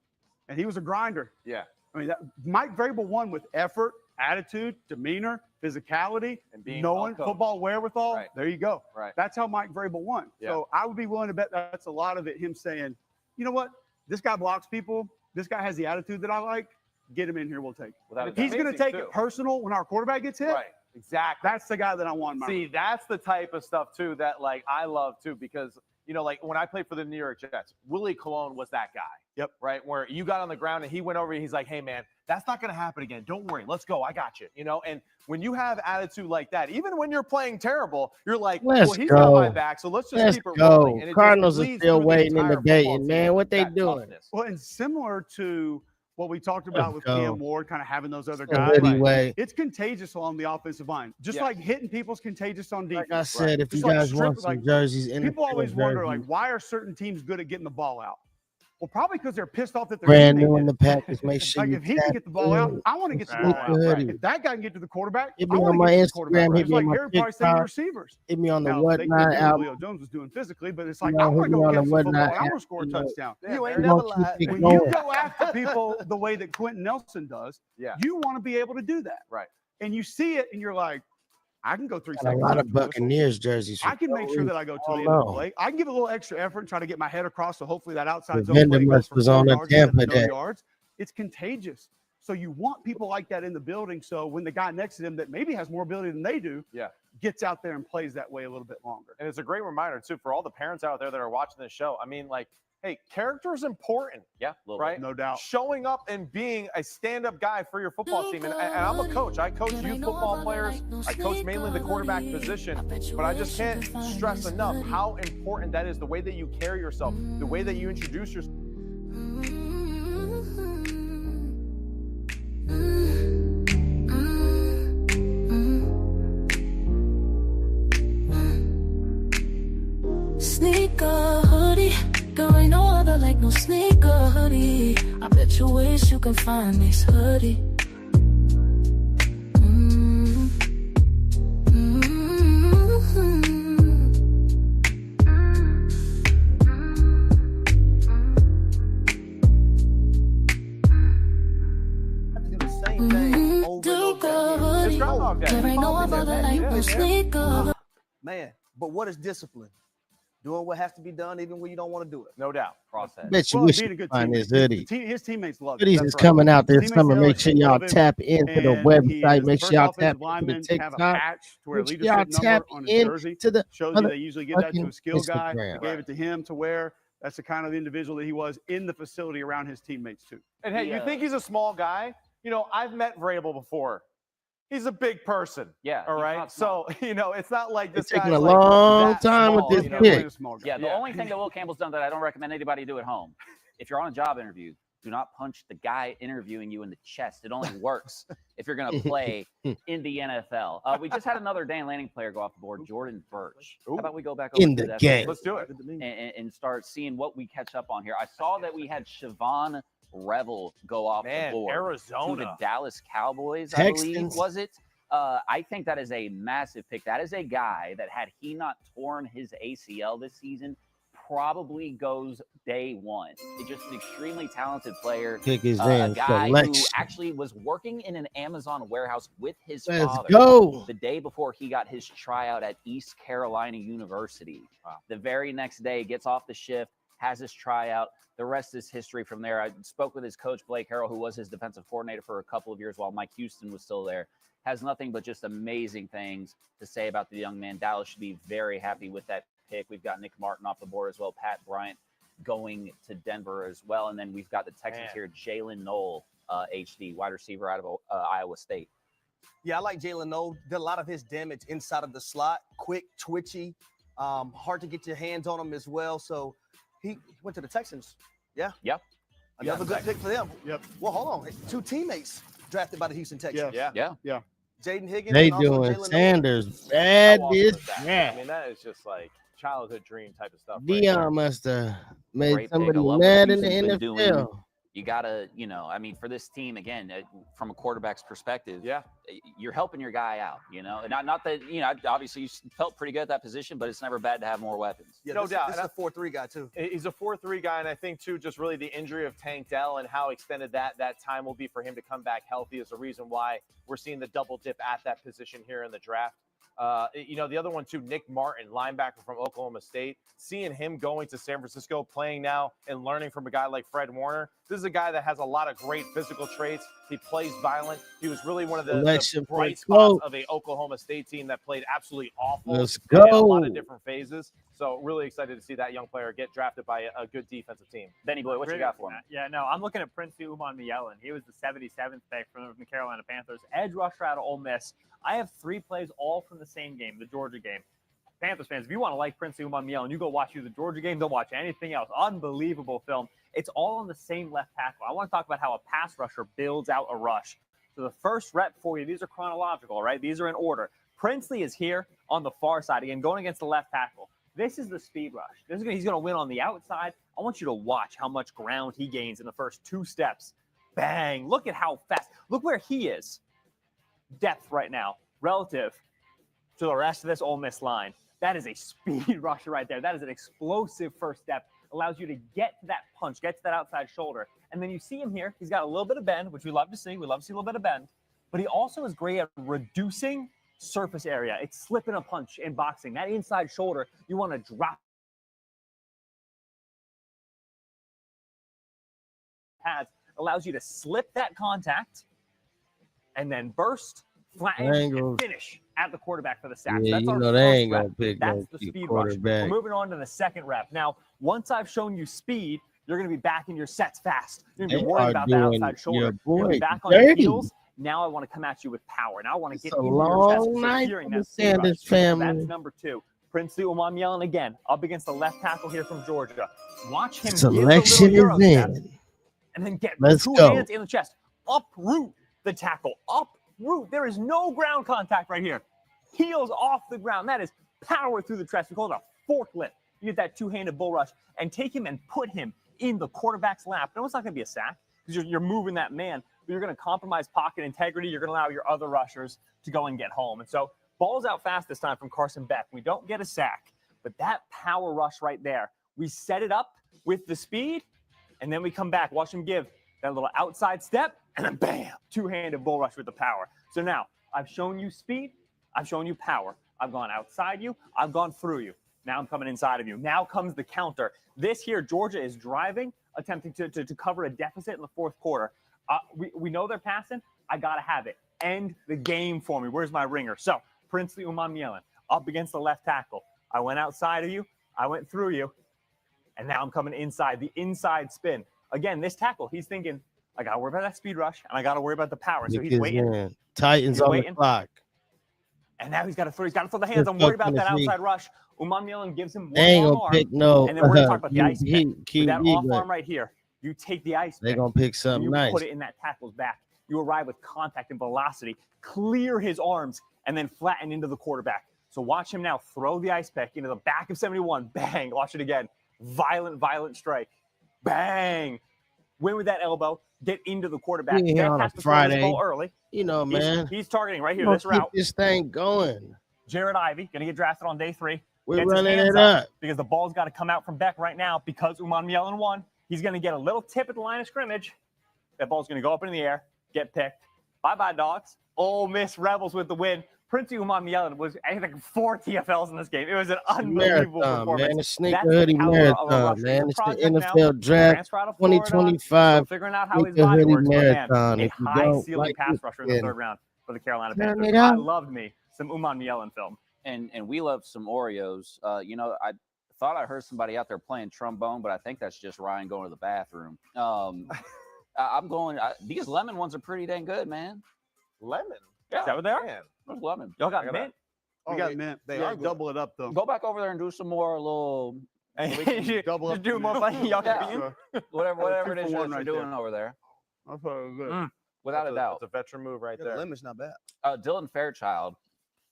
and he was a grinder. Yeah. I mean, Mike Vrabel won with effort, attitude, demeanor, physicality, and being knowing football wherewithal. Right. There you go. Right. That's how Mike Vrabel won. Yeah. So I would be willing to bet that's a lot of it, him saying, you know what? This guy blocks people. This guy has the attitude that I like. Get him in here. We'll take it. He's going to take it personal when our quarterback gets hit. Right. Exactly. That's the guy that I want in my See, that's the type of stuff, too, that, like, I love, too, because, you know, like, when I played for the New York Jets, Willie Colon was that guy. Yep. Right? Where you got on the ground and he went over and he's like, hey, man, that's not going to happen again. Don't worry. Let's go. I got you. You know, and when you have attitude like that, even when you're playing terrible, you're like, well, he's got my back, so let's just keep it rolling. And Cardinals are still waiting and debating, man. What they doing? Toughness. Well, and similar to what we talked about with Cam Ward, kind of having those other So guys. anyway. It's contagious along the offensive line. Just like hitting people's contagious on defense. Like I said, if Just you guys want strip- some jerseys, people always NFL wonder, jerseys. like, why are certain teams good at getting the ball out? Well, probably because they're pissed off that they're brand getting new it. in the package. Make sure Like, you if he can get the ball out, I want to get the ball out. Hoodie. If that guy can get to the quarterback, Hit I me want on to my get to the quarterback. Instagram. Hit It's me like on my Harry probably saying TikTok. receivers. Hit me on the Now, they Whatnot knew app. Julio Jones was doing physically, but it's like, You know, I want hit to me go on get the some football. Whatnot I want app. to score a You know, touchdown. You ain't We're never gonna lied. keep it When you going. go after people the way that Quentin Nelson does, Yeah. you want to be able to do that. Right. And you see it, and you're like, I can go 3 Got a seconds. lot of after the whistle. Buccaneers jerseys. I can make sure that I go to the end of the play. I can give a little extra effort and try to get my head across, so hopefully that outside zone Vendor play goes for was 4 on a yards instead of Tampa 30 day. yards. It's contagious. So you want people like that in the building. So when the guy next to them that maybe has more ability than they do, gets out there and plays that way a little bit longer. And it's a great reminder, too, for all the parents out there that are watching this show. I mean, like, hey, character is important. Yeah, right? No doubt. Showing up and being a stand-up guy for your football team. And I'm a coach. I coach youth football players. I coach mainly the quarterback position. But I just can't stress enough how important that is, the way that you carry yourself, the way that you introduce yourself. Sneaker hoodie, girl, ain't no other like no sneaker hoodie. I bet you wish you can find this hoodie. There ain't no other like no sneaker. Man, but what is discipline? Doing what has to be done even when you don't want to do it. No doubt. Process. Bet you wish you could find his hoodie. His teammates love it. Hoodies is coming out this summer. Make sure y'all tap into the website. Make sure y'all tap into the TikTok. Make sure y'all tap into the shows you they usually give that to a skill guy. Instagram. They gave it to him to wear. That's the kind of individual that he was in the facility around his teammates too. And hey, you think he's a small guy? You know, I've met Vrabel before. He's a big person. Yeah. All right. So, you know, it's not like this It's taking guy's a like long that time small, with this you know, pick. Yeah, the only thing that Will Campbell's done that I don't recommend anybody do at home, if you're on a job interview, do not punch the guy interviewing you in the chest. It only works if you're going to play in the NFL. We just had another Dan Lanning player go off the board, Jordan Birch. How about we go back over In to the that game. Let's do it. and start seeing what we catch up on here. I saw that we had Siobhan Revel go off the board Arizona. to the Dallas Cowboys, I believe, Texans. was it? I think that is a massive pick. That is a guy that had he not torn his ACL this season, probably goes day one. He's just an extremely talented player. Pick his A damn guy who selection. actually was working in an Amazon warehouse with his Let's father go. the day before he got his tryout at East Carolina University. Wow. The very next day, gets off the shift, has his tryout. The rest is history from there. I spoke with his coach, Blake Harrell, who was his defensive coordinator for a couple of years while Mike Houston was still there. Has nothing but just amazing things to say about the young man. Dallas should be very happy with that pick. We've got Nick Martin off the board as well. Pat Bryant going to Denver as well. And then we've got the Texans here, Jalen Knoll, HD, wide receiver out of Iowa State. Yeah, I like Jalen Knoll. Did a lot of his damage inside of the slot. Quick, twitchy, hard to get your hands on him as well. So he went to the Texans. Yeah. Yep. Another good pick for them. Yep. Well, hold on. 2 teammates drafted by the Houston Texans. Yeah. Jaden Higgins. They and also doing Jalen Sanders Nobles. bad How awesome this is that? draft. I mean, that is just like childhood dream type of stuff. Dion must have made Great pick. somebody I love mad what in the Houston's been doing. NFL. You gotta, I mean, for this team again, from a quarterback's perspective, you're helping your guy out. And not that obviously you felt pretty good at that position, but it's never bad to have more weapons. Yeah, no doubt. This is a 4-3 guy too. He's a 4-3 guy, and I think too, just really the injury of Tank Dell and how extended that time will be for him to come back healthy is the reason why we're seeing the double dip at that position here in the draft. The other one too, Nick Martin, linebacker from Oklahoma State, seeing him going to San Francisco, playing now and learning from a guy like Fred Warner. This is a guy that has a lot of great physical traits. He plays violent. He was really one of the bright spots of a Oklahoma State team that played absolutely awful. Let's in a go. lot of different phases. So really excited to see that young player get drafted by a good defensive team. Benny Boy, what you got for him? Yeah, no, I'm looking at Prince Umanmielen. He was the 77th pick from the Carolina Panthers, edge rusher out of Ole Miss. I have 3 plays all from the same game, the Georgia game. Panthers fans, if you want to like Prince Umanmielen, you go watch the Georgia game. Don't watch anything else. Unbelievable film. It's all on the same left tackle. I want to talk about how a pass rusher builds out a rush. So the first rep for you, these are chronological, right? These are in order. Princely is here on the far side, again, going against the left tackle. This is the speed rush. He's going to win on the outside. I want you to watch how much ground he gains in the first 2 steps. Bang. Look at how fast. Look where he is. Depth right now relative to the rest of this Ole Miss line. That is a speed rusher right there. That is an explosive first step. Allows you to get to that punch, get to that outside shoulder. And then you see him here. He's got a little bit of bend, which we love to see. We love to see a little bit of bend. But he also is great at reducing surface area. It's slipping a punch in boxing. That inside shoulder, you want to drop pads. Allows you to slip that contact and then burst, flatten, and finish at the quarterback for the sack. Yeah, That's our they first ain't rep. gonna pick That's no the speed rush. quarterback. We're moving on to the second rep. Now, once I've shown you speed, you're going to be back in your sets fast. You're going to be worried about that outside shoulder. You're going to be back on your heels. Now I want to come at you with power. Now I want to get into your chest, securing that speed rush. So that's number 2. Princely Umanmielen again, up against the left tackle here from Georgia. Watch him Selection give the little Euro is step, and then get Let's 2 go. hands in the chest. Uproot the tackle. Uproot. There is no ground contact right here. Heels off the ground. That is power through the chest. We call it a forklift. You get that 2-handed bull rush and take him and put him in the quarterback's lap. No, it's not going to be a sack because you're moving that man, but you're going to compromise pocket integrity. You're going to allow your other rushers to go and get home. And so ball's out fast this time from Carson Beck. We don't get a sack, but that power rush right there, we set it up with the speed, and then we come back. Watch him give that little outside step, and then bam, 2-handed bull rush with the power. So now I've shown you speed. I've shown you power. I've gone outside you. I've gone through you. Now I'm coming inside of you. Now comes the counter. This here, Georgia is driving, attempting to cover a deficit in the fourth quarter. We know they're passing. I got to have it. End the game for me. Where's my ringer? So Princely Umanmielen up against the left tackle. I went outside of you. I went through you. And now I'm coming inside, the inside spin. Again, this tackle, he's thinking, I got to worry about that speed rush, and I got to worry about the power. So he's waiting. Man. Titans on the clock. And now he's got to throw the hands. I'm worried about that outside rush. Umanmielen gives him they one ain't long gonna arm. pick no. And then we're going to talk about the ice pick. With that off arm right here, you take the ice pick. They're going to pick something you nice. Put it in that tackle's back. You arrive with contact and velocity, clear his arms, and then flatten into the quarterback. So watch him now throw the ice pick into the back of 71. Bang. Watch it again. Violent strike. Bang. Win with that elbow. Get into the quarterback. Yeah, on a Friday. Ball early. You know, man. He's targeting right here, this route. Keep this thing going. Jared Ivey, going to get drafted on day 3. We're running it up. Because the ball's got to come out from Beck right now because Umanmielen won. He's going to get a little tip at the line of scrimmage. That ball's going to go up in the air, get picked. Bye-bye, Dogs. Ole Miss Rebels with the win. Princely Umanmielen was, I think, 4 TFLs in this game. It was an unbelievable performance. Man, the Sneaker Hoodie Marathon, man. It's the NFL Draft 2025. Figuring out how his body works, Marathon. A high-ceiling pass rusher in the 3rd round for the Carolina Panthers. I loved me some Umanmielen film. And we love some Oreos. I thought I heard somebody out there playing trombone, but I think that's just Ryan going to the bathroom. These lemon ones are pretty dang good, man. Lemon? Yeah. Is that what they are? Man. There's lemon. Y'all got mint? We got mint. They are double it up, though. Go back over there and do some more little And you double up. Do more funny. Y'all whatever it is you're doing over there. I thought it was good. Without a doubt. That's a veteran move right there. The limit's not bad. Dylan Fairchild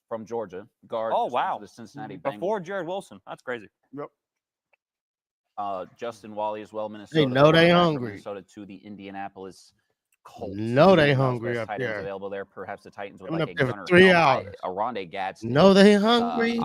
from Georgia, guard. Oh, wow. The Cincinnati Bengals. Before Jared Wilson. That's crazy. Yep. Justin Wally as well, Minnesota. They know they hungry. Minnesota to the Indianapolis Colts. No, they hungry up there. Available there. Perhaps the Titans would like a Gunner, 3 hours. A Rondé Gadsden. No, they hungry.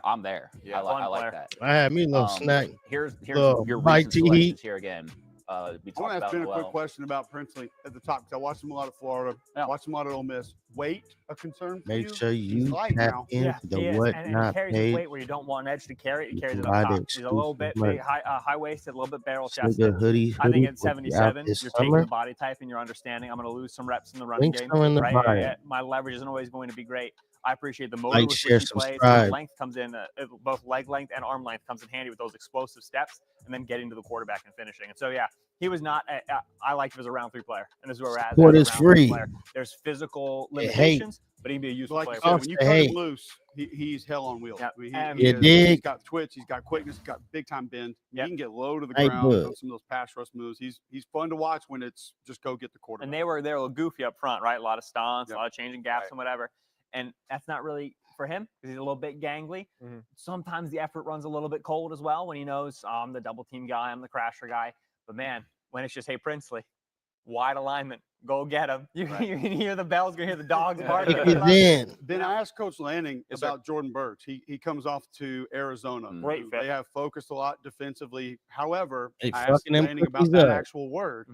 I'm there. Yeah, I like that. I had me a little snack. Here's your recent selections here again. We I want talked to ask about Ben a quick question about Princely at the top because I watched him a lot of Florida, watched him a lot of Ole Miss. Weight a concern for you? Make sure you tap into the what and not he carries paid. weight where you don't want an edge to carry it. He carries it up top. He's a little bit big, high waisted, a little bit barrel chested. Hoodie I think at 77, you're taking summer. the body type and you're understanding. I'm going to lose some reps in the running game. Right? My leverage isn't always going to be great. I appreciate the motor with which he plays. The length comes in, both leg length and arm length comes in handy with those explosive steps and then getting to the quarterback and finishing. And so, yeah, he was not. I liked him as a round 3 player, and this is where we're at. Sport is free. There's physical limitations, but he can be a useful player. When you cut him loose, he's hell on wheels. Yeah. He's got twitch, he's got quickness, he's got big time bend. He can get low to the ground on some of those pass rush moves. He's fun to watch when it's just go get the quarterback. And they were a little goofy up front, right? A lot of stunts, a lot of changing gaps and whatever. And that's not really for him because he's a little bit gangly. Sometimes the effort runs a little bit cold as well when he knows I'm the double team guy, I'm the crasher guy. But man, when it's just, hey, Princely, wide alignment, go get him. You can hear the bells, you can hear the dogs barking. Then I asked Coach Lanning about Jordan Burks. He comes off to Arizona. Great fit. They have focused a lot defensively. However, I asked Lanning about that actual word.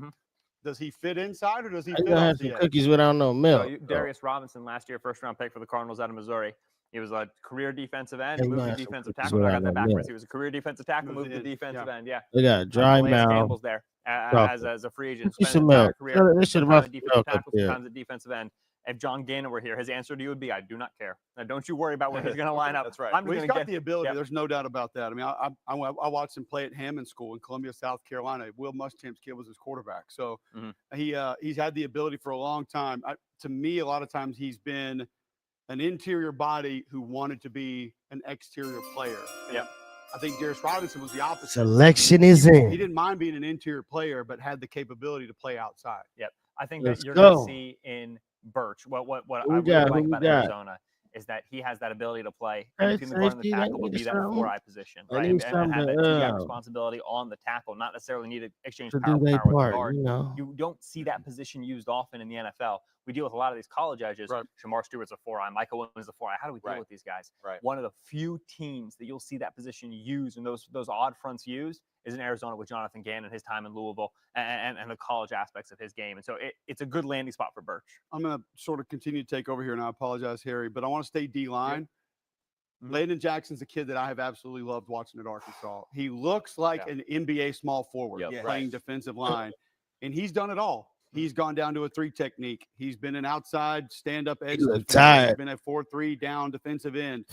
Does he fit inside or does he fit off the edge? Cookies without no milk. Darius Robinson last year, first round pick for the Cardinals out of Missouri. He was a career defensive end, moved to defensive tackle. I got that backwards. He was a career defensive tackle, moved to defensive end. Yeah. They got dry mouth. Campbell's there as a free agent. Spent his entire career sometimes at defensive tackle, sometimes at defensive end. If John Gannon were here, his answer to you would be, I do not care. Now, don't you worry about where he's going to line up. That's right. He's got the ability. There's no doubt about that. I mean, I watched him play at Hammond School in Columbia, South Carolina. Will Muschamp's kid was his quarterback. So he's had the ability for a long time. To me, a lot of times he's been an interior body who wanted to be an exterior player. Yeah. I think Darius Robinson was the opposite. Selection is in. He didn't mind being an interior player, but had the capability to play outside. Yep. I think that you're going to see in Birch, what I really like about Arizona is that he has that ability to play between the guard and the tackle, but be that 4-eye position, right? And have that two-gap responsibility on the tackle, not necessarily need to exchange power with the guard. You don't see that position used often in the NFL. We deal with a lot of these college edges. Shamar Stewart's a 4-eye. Michael Williams is a 4-eye. How do we deal with these guys? One of the few teams that you'll see that position used and those odd fronts used is in Arizona with Jonathan Gannon, his time in Louisville, and the college aspects of his game. And so it's a good landing spot for Birch. I'm going to sort of continue to take over here, and I apologize, Harry, but I want to stay D-line. Landon Jackson's a kid that I have absolutely loved watching at Arkansas. He looks like an NBA small forward playing defensive line, and he's done it all. He's gone down to a 3 technique. He's been an outside stand-up edge. He's been a 4-3 down defensive end.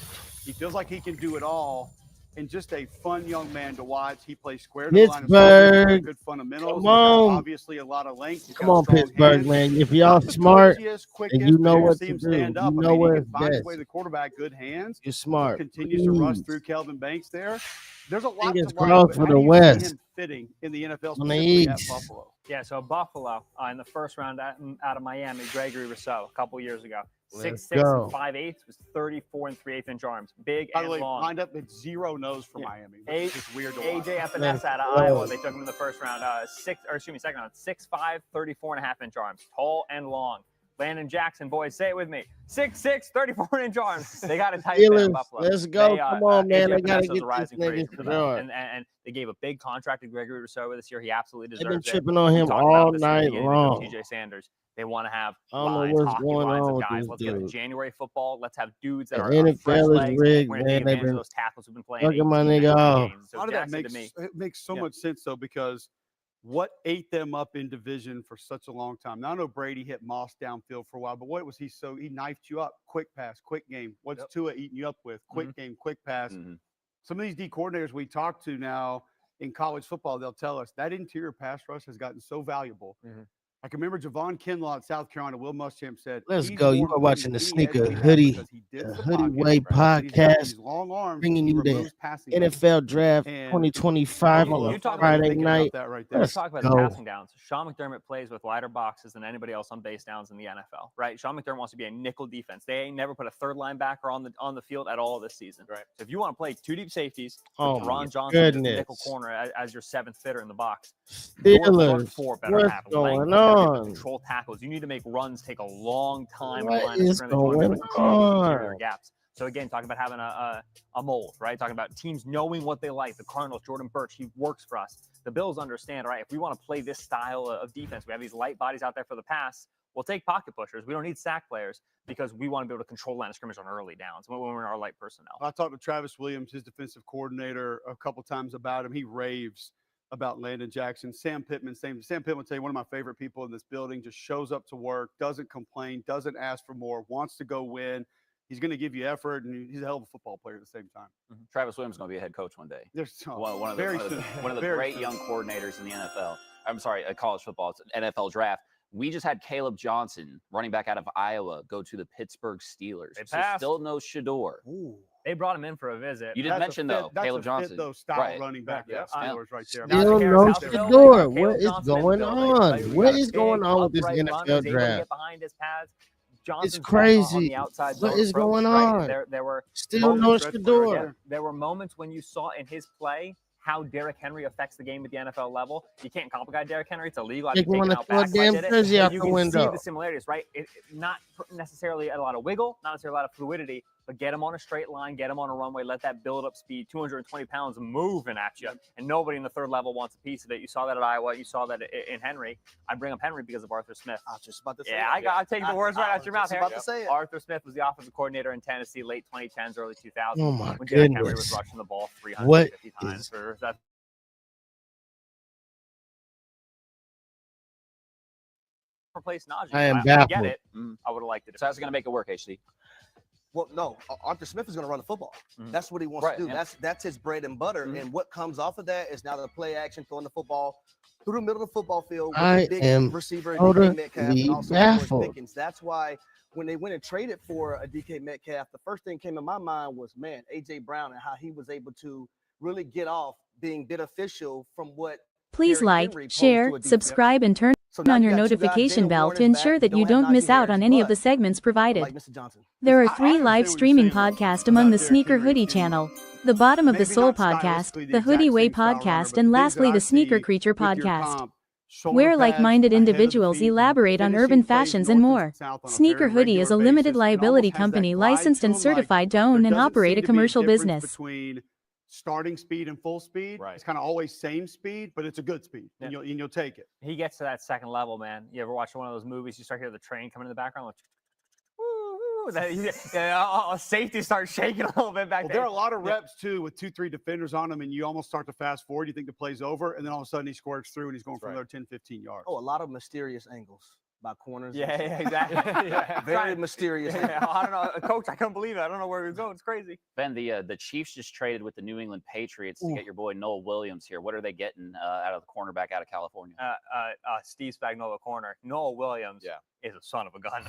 He feels like he can do it all. And just a fun young man to watch. He plays square to the line of scrimmage, good fundamentals. Come on. Obviously, a lot of length. Come on, Pittsburgh, man. If y'all smart and you know what to do, you know where it's best. The quarterback, good hands. You're smart. Continues to rush through Kelvin Banks there. There's a lot to like for the West. Fitting in the NFL, on the East. At Buffalo. Yeah, so Buffalo in the first round out of Miami, Gregory Rousseau a couple years ago. 6'6" and 5'8" was 34 and 3/8 inch arms. Big and long. Lined up with 0 nose for Miami. It's just weird to watch. AJ Epinesa out of Iowa. They took him in the first round. Second round. 6'5", 34.5-inch arms. Tall and long. Landon Jackson, boys, say it with me. 6'6", 34-inch arms. They got to tighten it in Buffalo. Let's go. Come on, man. They got to get this nigga and they gave a big contract to Gregory Rousseau this year. He absolutely deserves it. They've been tripping on him all night long. TJ Sanders. They want to have lines, hockey lines of guys. Let's get January football. Let's have dudes that are NFL is rigged, man. They've been those tackles who've been playing. Look at my nigga off. A lot of that makes so much sense, though, because what ate them up in division for such a long time? Now, I know Brady hit Moss downfield for a while, but what was he? So he knifed you up, quick pass, quick game. What's Tua eating you up with? Quick game, quick pass. Some of these D coordinators we talk to now in college football, they'll tell us that interior pass rush has gotten so valuable. I can remember Javon Kinlaw at South Carolina. Will Muschamp said, "Let's go." You are watching the Sneaker Hoodie Way podcast. long arms. Bringing he you removes the passing NFL draft and 2025 on a Friday night. Right there. Let's talk about the passing downs. Sean McDermott plays with wider boxes than anybody else on base downs in the NFL, right? Sean McDermott wants to be a nickel defense. They ain't never put a third linebacker on the field at all this season. Right. So if you want to play 2 deep safeties, Ron Johnson as nickel corner as your 7th fitter in the box, your front four better have length. Control tackles. You need to make runs take a long time in the line of scrimmage. You want to be able to control interior gaps. So again, talking about having a mold, right? Talking about teams knowing what they like. The Cardinals, Jordan Birch, he works for us. The Bills understand, right? If we want to play this style of defense, we have these light bodies out there for the pass. We'll take pocket pushers. We don't need sack players because we want to be able to control line of scrimmage on early downs when we're in our light personnel. I talked to Travis Williams, his defensive coordinator, a couple times about him. He raves about Landon Jackson. Sam Pittman, Sam Pittman would say one of my favorite people in this building, just shows up to work, doesn't complain, doesn't ask for more, wants to go win. He's going to give you effort, and he's a hell of a football player at the same time. Mm-hmm. Travis Williams is going to be a head coach one day. One of the great young coordinators in the NFL. I'm sorry, college football. It's an NFL draft. We just had Caleb Johnson, running back out of Iowa, go to the Pittsburgh Steelers. So still no Shador. Ooh. They brought him in for a visit. You didn't mention, though, Caleb Johnson. That's style running back. Yeah, Steelers right there. Still no Shador. What is going on? What is going on with this NFL draft? It's crazy. What is going on? There were still no Shador. There were moments when you saw in his play how Derrick Henry affects the game at the NFL level. You can't complicate Derrick Henry. It's illegal. You can see the similarities, right? Not necessarily a lot of wiggle, not necessarily a lot of fluidity, but get him on a straight line, get him on a runway, let that build up speed, 220 pounds moving at you. And nobody in the third level wants a piece of it. You saw that at Iowa. You saw that in Henry. I bring up Henry because of Arthur Smith. I was just about to say I'm taking the words right out your mouth. About to say it. Arthur Smith was the offensive coordinator in Tennessee, late 2010s, early 2000s. Oh, my when Derrick goodness. Henry was rushing the ball 350 times. For that. Replace Najee. I am I baffled. get it. I would have liked it. So how's it going to make it work, HD? Well, no, Arthur Smith is going to run the football. That's what he wants to do. Yeah. That's his bread and butter. And what comes off of that is now the play action, throwing the football through the middle of the football field with I the big am receiver, totally DK Metcalf, and also baffled. George Pickens. That's why when they went and traded for a DK Metcalf, the first thing came in my mind was, man, A.J. Brown and how he was able to really get off being beneficial from what Please Derrick like, Henry posed share, to a defense. subscribe, and turn on your notification bell to ensure that you don't miss out on any of the segments provided. There are 3 live streaming podcasts among the Sneaker Hoodie channel, the Bottom of the Soul podcast, the Hoodie Way podcast, and lastly the Sneaker Creature podcast, where like-minded individuals elaborate on urban fashions and more. Sneaker Hoodie is a limited liability company licensed and certified to own and operate a commercial business. Starting speed and full speed. It's kind of always same speed, but it's a good speed, and you'll take it. He gets to that second level, man. You ever watch one of those movies? You start hearing the train coming in the background, like, safety starts shaking a little bit back there. There are a lot of reps too with 2-3 defenders on him, and you almost start to fast forward. You think the play's over, and then all of a sudden he squirts through, and he's going from another 10-15 yards. Oh, a lot of mysterious angles by corners. Yeah, exactly. Very mysterious. I don't know, Coach. I couldn't believe it. I don't know where he was going. It's crazy. Ben, the Chiefs just traded with the New England Patriots to get your boy Noah Williams here. What are they getting out of the cornerback out of California? Steve Spagnuolo corner. Noah Williams is a son of a gun.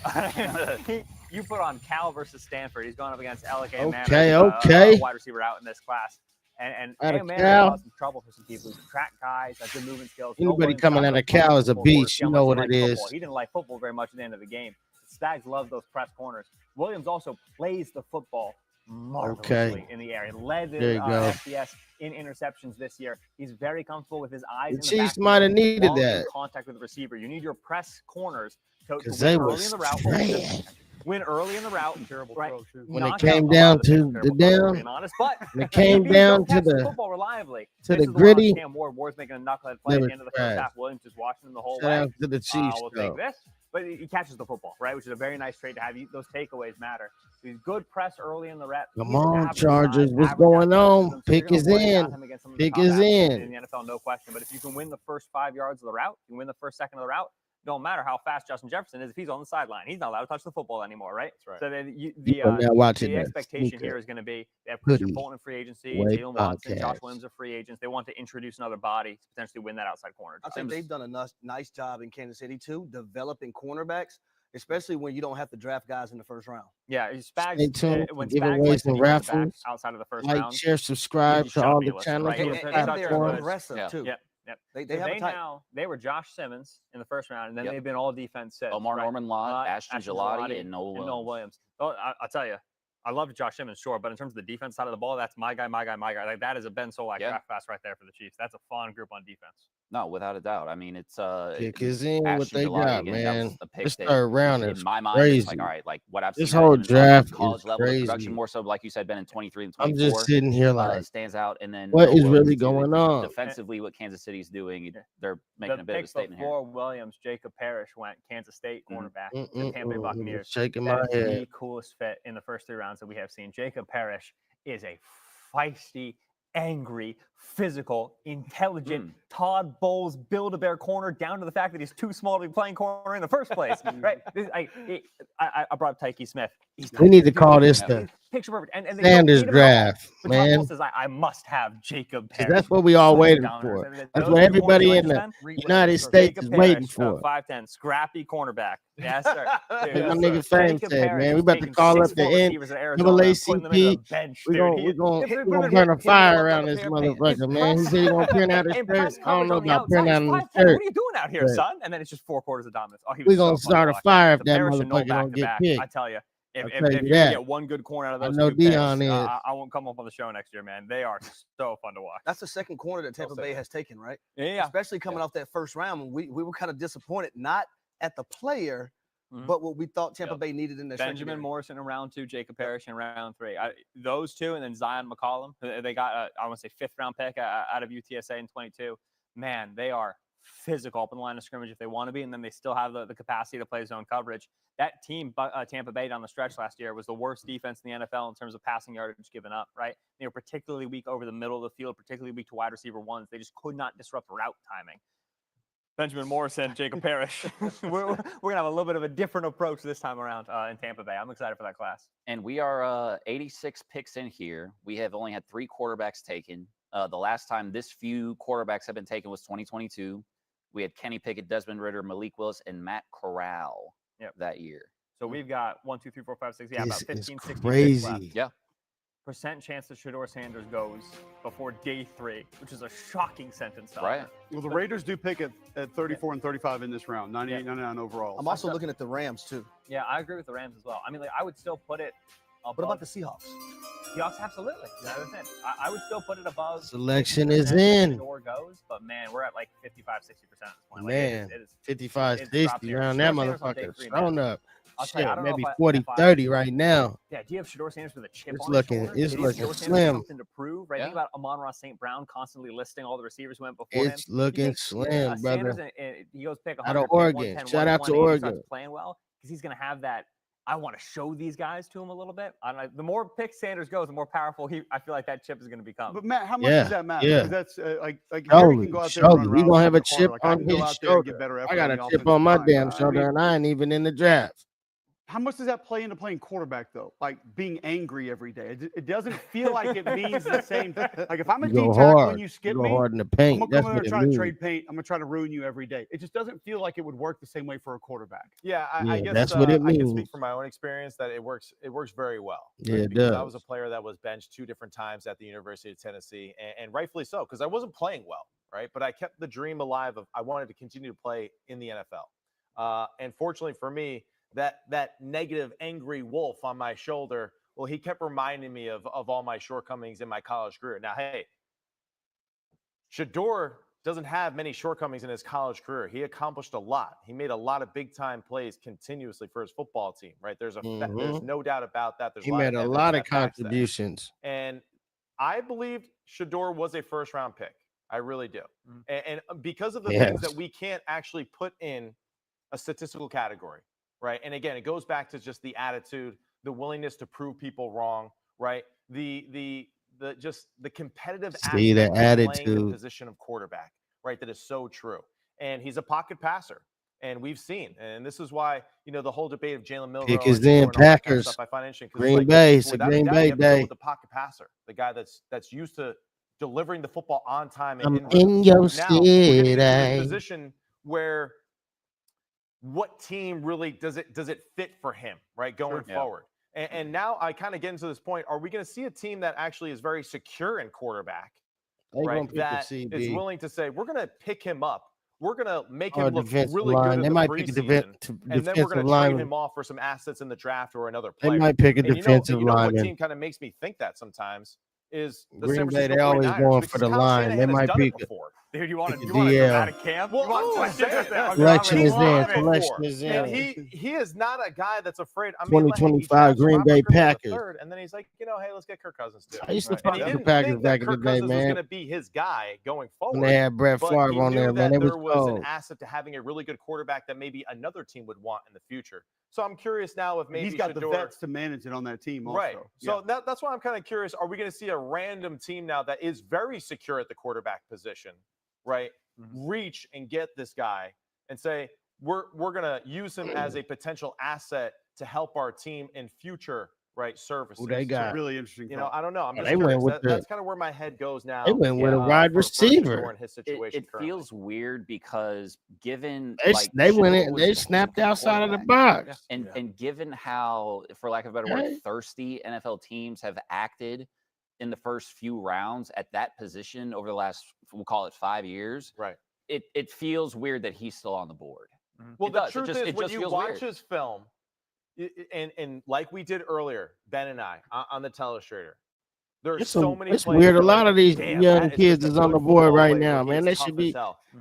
You put on Cal versus Stanford. He's going up against Okay. Wide receiver out in this class. And man, some trouble for some people. Track guys, good movement skills. Anybody coming out of Cal is a beast. You know what it is. He didn't like football very much at the end of the game. Spags love those press corners. Williams also plays the football marvelously in the air. He led the FBS in interceptions this year. He's very comfortable with his eyes in the Chiefs might have needed that. Contact with the receiver. You need your press corners to they win were early in the route. Win early in the route. Right. When it came down to the down, when it came down to the gritty, Cam Ward's making a knucklehead play at the end of the first half. Williams just watching him the whole way. Shout out to the Chiefs. We'll take this. But he catches the football, right? Which is a very nice trait to have. Those takeaways matter. He's good press early in the rep. Come on, Chargers. What's going on? Pick is in. Pick is in the NFL, no question. But if you can win the first 5 yards of the route, you can win the first second of the route. Don't matter how fast Justin Jefferson is if he's on the sideline. He's not allowed to touch the football anymore, right? That's right. So then the expectation here is going to be they have Christian Fulton in free agency, Jalen Watson, Josh Williams are free agents. They want to introduce another body to potentially win that outside corner. I think they've done a nice job in Kansas City too, developing cornerbacks. especially when you don't have to draft guys in the first round. Yeah, Stay Spags, tuned. when Giveaways Spags likes to and be on the back raffles. outside of the first Like, round, share, subscribe he's to all the shopulous, channels right? on And, the and they're platform. aggressive too. Yep. They have they were Josh Simmons in the first round, and then Yep. they've been all defense since. Omar right? Norman Lott, Ashton Gelati, and Noel Williams. Oh, I'll tell you, I love Josh Simmons, sure, but in terms of the defense side of the ball, that's my guy. Like that is a Ben Solak draft class right there for the Chiefs. That's a fun group on defense. No, without a doubt. I mean, it's Kick is in what Ashton they Gelati, got, again, man. that was a pick This that, third round in is my mind, crazy. it's like, all right, like what I've seen This whole out of him draft in college is level, the crazy. production more so, like you said, Ben, in 23 and I'm 24. just sitting here like, stands out. And then what Noel is really Williams, too, going on? defensively, what Kansas City's doing, they're making a bit of a statement here. Before Williams, Jacob Parrish went Kansas State cornerback to Tampa Bay Buccaneers. Shaking That my is head. the coolest fit in the first 3 rounds that we have seen. Jacob Parrish is a feisty, angry, physical, intelligent Todd Bowles Build-A-Bear corner, down to the fact that he's too small to be playing corner in the first place. Right? I brought up Tyke Smith. We need to call this the picture perfect. And Sanders draft, but Todd man. Bowles says, I must have Jacob Parrish. That's what we all Such waited dominance. for. That's what everybody in the United States is waiting for. 5'10", scrappy cornerback. Yes, sir. Like my nigga Fame said, man, we about to call up the NAACP. We're gonna burn a fire around this motherfucker, man. He said he gonna print out his shirt. I don't know about print out his shirt. What are you doing out here, son? And then it's just 4 quarters of dominance. Oh, we're gonna start a fire if that motherfucker don't get picked. I tell you. If you get one good corner out of those I know two picks, Dion is. I won't come up on the show next year, man. They are so fun to watch. That's the second corner that Tampa Bay has taken, right? Yeah. Especially coming off that first round. We were kind of disappointed, not at the player, but what we thought Tampa Bay needed in their Benjamin Morrison in round 2, Jacob Parrish in round 3. Those two, and then Zion McCollum. They got, I want to say, 5th round pick out of UTSA in 22. Man, they are physical up in the line of scrimmage if they want to be, and then they still have the capacity to play zone coverage. That team, Tampa Bay, down the stretch last year was the worst defense in the NFL in terms of passing yardage given up, right? They were particularly weak over the middle of the field, particularly weak to wide receiver ones. They just could not disrupt route timing. Benjamin Morrison, Jacob Parrish. we're going to have a little bit of a different approach this time around in Tampa Bay. I'm excited for that class. And we are 86 picks in here. We have only had 3 quarterbacks taken. The last time this few quarterbacks have been taken was 2022. We had Kenny Pickett, Desmond Ridder, Malik Willis, and Matt Corral that year. So we've got 1, 2, 3, 4, 5, 6. Yeah, This about 15, is 16 crazy. picks left. Yeah. Percent chance that Shedeur Sanders goes before day 3, which is a shocking sentence. Right. Well, the Raiders do pick at 34 and 35 in this round, 98, 99 overall. I'm also looking at the Rams, too. Yeah, I agree with the Rams as well. I mean, I would still put it above. What about the Seahawks? Seahawks, absolutely. I would still put it above. Selection is in. Shedeur goes, but man, we're at like 55, 60% at this point. Man, it is 55, it's 60 around that motherfucker. Thrown up. I'll tell you, I Shit, don't know maybe if I- 40, if I- 30 right now. Yeah, do you have Shedeur Sanders with a chip It's on looking- his shoulder? it's Do you have looking Shedeur Sanders slim. something to prove, right? Yeah. Think about Amon-Ra St. Brown constantly listing all the receivers who went before him. It's looking slim, Sanders, brother. he goes pick Out of 100, Oregon. 110, Shout out to 180, starts Oregon. playing well because he's going to have that. I want to show these guys to him a little bit. I don't know. The more picks Sanders goes, the more powerful I feel like that chip is going to become. But Matt, how much Yeah, does that matter? yeah. Because that's like Shoulder, Gary can go out there and run shoulder. We routes gonna have a in the corner. chip Like, I on can go his out there and get shoulder. better I effort got on a the chip on my offensive damn line. shoulder, and I ain't even in the draft. How much does that play into playing quarterback, though? Like being angry every day. It doesn't feel like it means the same. Like if I'm a You D go tackle hard. and you skip You me, go hard in the I'm paint. gonna That's come in there what and it try to means. trade paint. I'm gonna try to ruin you every day. It just doesn't feel like it would work the same way for a quarterback. Yeah, I Yeah, guess that's what it I can means. speak from my own experience that it works very well. Yeah, it because I does. was a player that was benched 2 different times at the University of Tennessee, and rightfully so, because I wasn't playing well, right? But I kept the dream alive of I wanted to continue to play in the NFL. And fortunately for me, that negative, angry wolf on my shoulder, well, he kept reminding me of all my shortcomings in my college career. Now, hey, Shedeur doesn't have many shortcomings in his college career. He accomplished a lot. He made a lot of big-time plays continuously for his football team, right? There's no doubt about that. There's He made a evidence lot of that backs that. contributions. And I believed Shedeur was a first-round pick. I really do. And because of the things that we can't actually put in a statistical category, right? And again, it goes back to just the attitude, the willingness to prove people wrong, right? The competitive See, the aspect of playing the attitude. position of quarterback, right? That is so true. And he's a pocket passer. And we've seen, and this is why, the whole debate of Jalen Milroe Pick is and in, all that kind of Packers. stuff I find interesting. 'Cause Green it's Bay, it's a without Green doubt, Bay you have to go day. with the pocket passer, the guy that's used to delivering the football on time. I'm and in your now we're getting into this city. position where what team really does it fit for him, right, going forward? And now I kind of get into this point. Are we going to see a team that actually is very secure in quarterback, right? That is willing to say, we're going to pick him up. We're going to make him look really good in the preseason. And then we're going to trade him off for some assets in the draft or another player. They might pick a defensive lineman. lineman. What team kind of makes me think that sometimes is the Green San Francisco Bay, they always 49ers, going because for the Kyle line. They Shanahan has might done pick it before. Dude, you want a DL. dramatic camp? Well, Selection is in. Selection is in. And he is not a guy that's afraid. I mean, 2025 Green Bay Packers. Third, and then he's like, hey, let's get Kirk Cousins too. I used to and fuck he with the didn't Packers think back that in the Kirk day, Cousins was man. going to be his guy going forward. When they had Brett Favre on there, man, it was there was cold. an asset to having a really good quarterback that maybe another team would want in the future. So I'm curious now if maybe he's got Shador, the vets to manage it on that team also. Right. So that's why I'm kind of curious. Are we going to see a random team now that is very secure at the quarterback position, right? Reach and get this guy and say, we're going to use him as a potential asset to help our team in future, right, services. Who they got? Really interesting. I don't know. I'm just they curious. went with that's kind of where my head goes now. They went with a wide receiver. In his situation it feels weird because given they went in, they snapped outside of the box. And given how, for lack of a better word, thirsty NFL teams have acted in the first few rounds at that position over the last, we'll call it 5 years. Right. It feels weird that he's still on the board. Well, the truth is, when you watch his film, and like we did earlier, Ben and I on the telestrator, there's so many. It's weird. A lot of these young kids is on the board right now, man. They should be.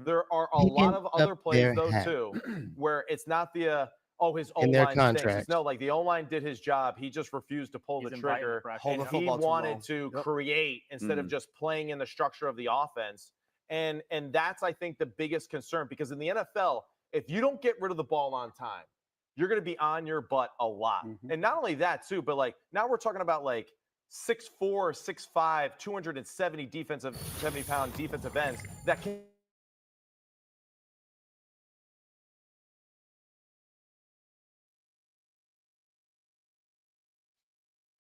There are a lot of other plays though too, where it's not the his O-line stinks. No, like the O-line did his job. He just refused to pull the trigger. And he wanted to create instead of just playing in the structure of the offense. And that's, I think, the biggest concern, because in the NFL, if you don't get rid of the ball on time, you're going to be on your butt a lot. And not only that too, but like now we're talking about like 6'4", 6'5", 270-pound defensive ends that can.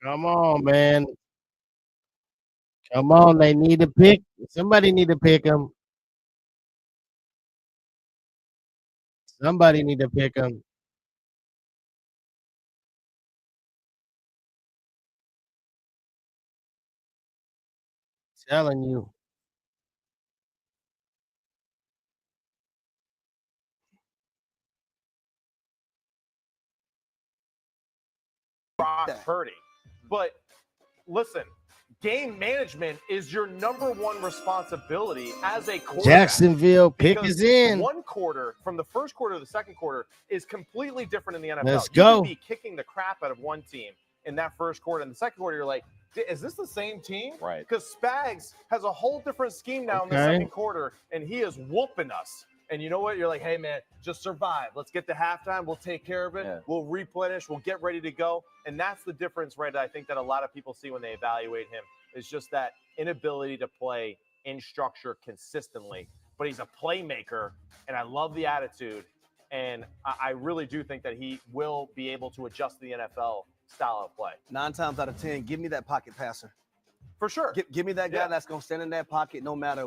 Come on, man. Come on, they need to pick. Somebody need to pick him. Somebody need to pick him. Telling you. Brock Purdy. But listen, game management is your number one responsibility as a quarterback. Jacksonville, pick is in. One quarter, from the first quarter to the second quarter, is completely different in the NFL. Let's go. You could be kicking the crap out of one team in that first quarter. In the second quarter, you're like, is this the same team? Right. Because Spags has a whole different scheme now in the second quarter, and he is whooping us. And you know what? You're like, hey, man, just survive. Let's get to halftime. We'll take care of it. Yeah. We'll replenish. We'll get ready to go. And that's the difference, right, I think that a lot of people see when they evaluate him, is just that inability to play in structure consistently. But he's a playmaker, and I love the attitude. And I really do think that he will be able to adjust to the NFL style of play. 9 times out of 10, give me that pocket passer. For sure. Give me that guy that's going to stand in that pocket no matter,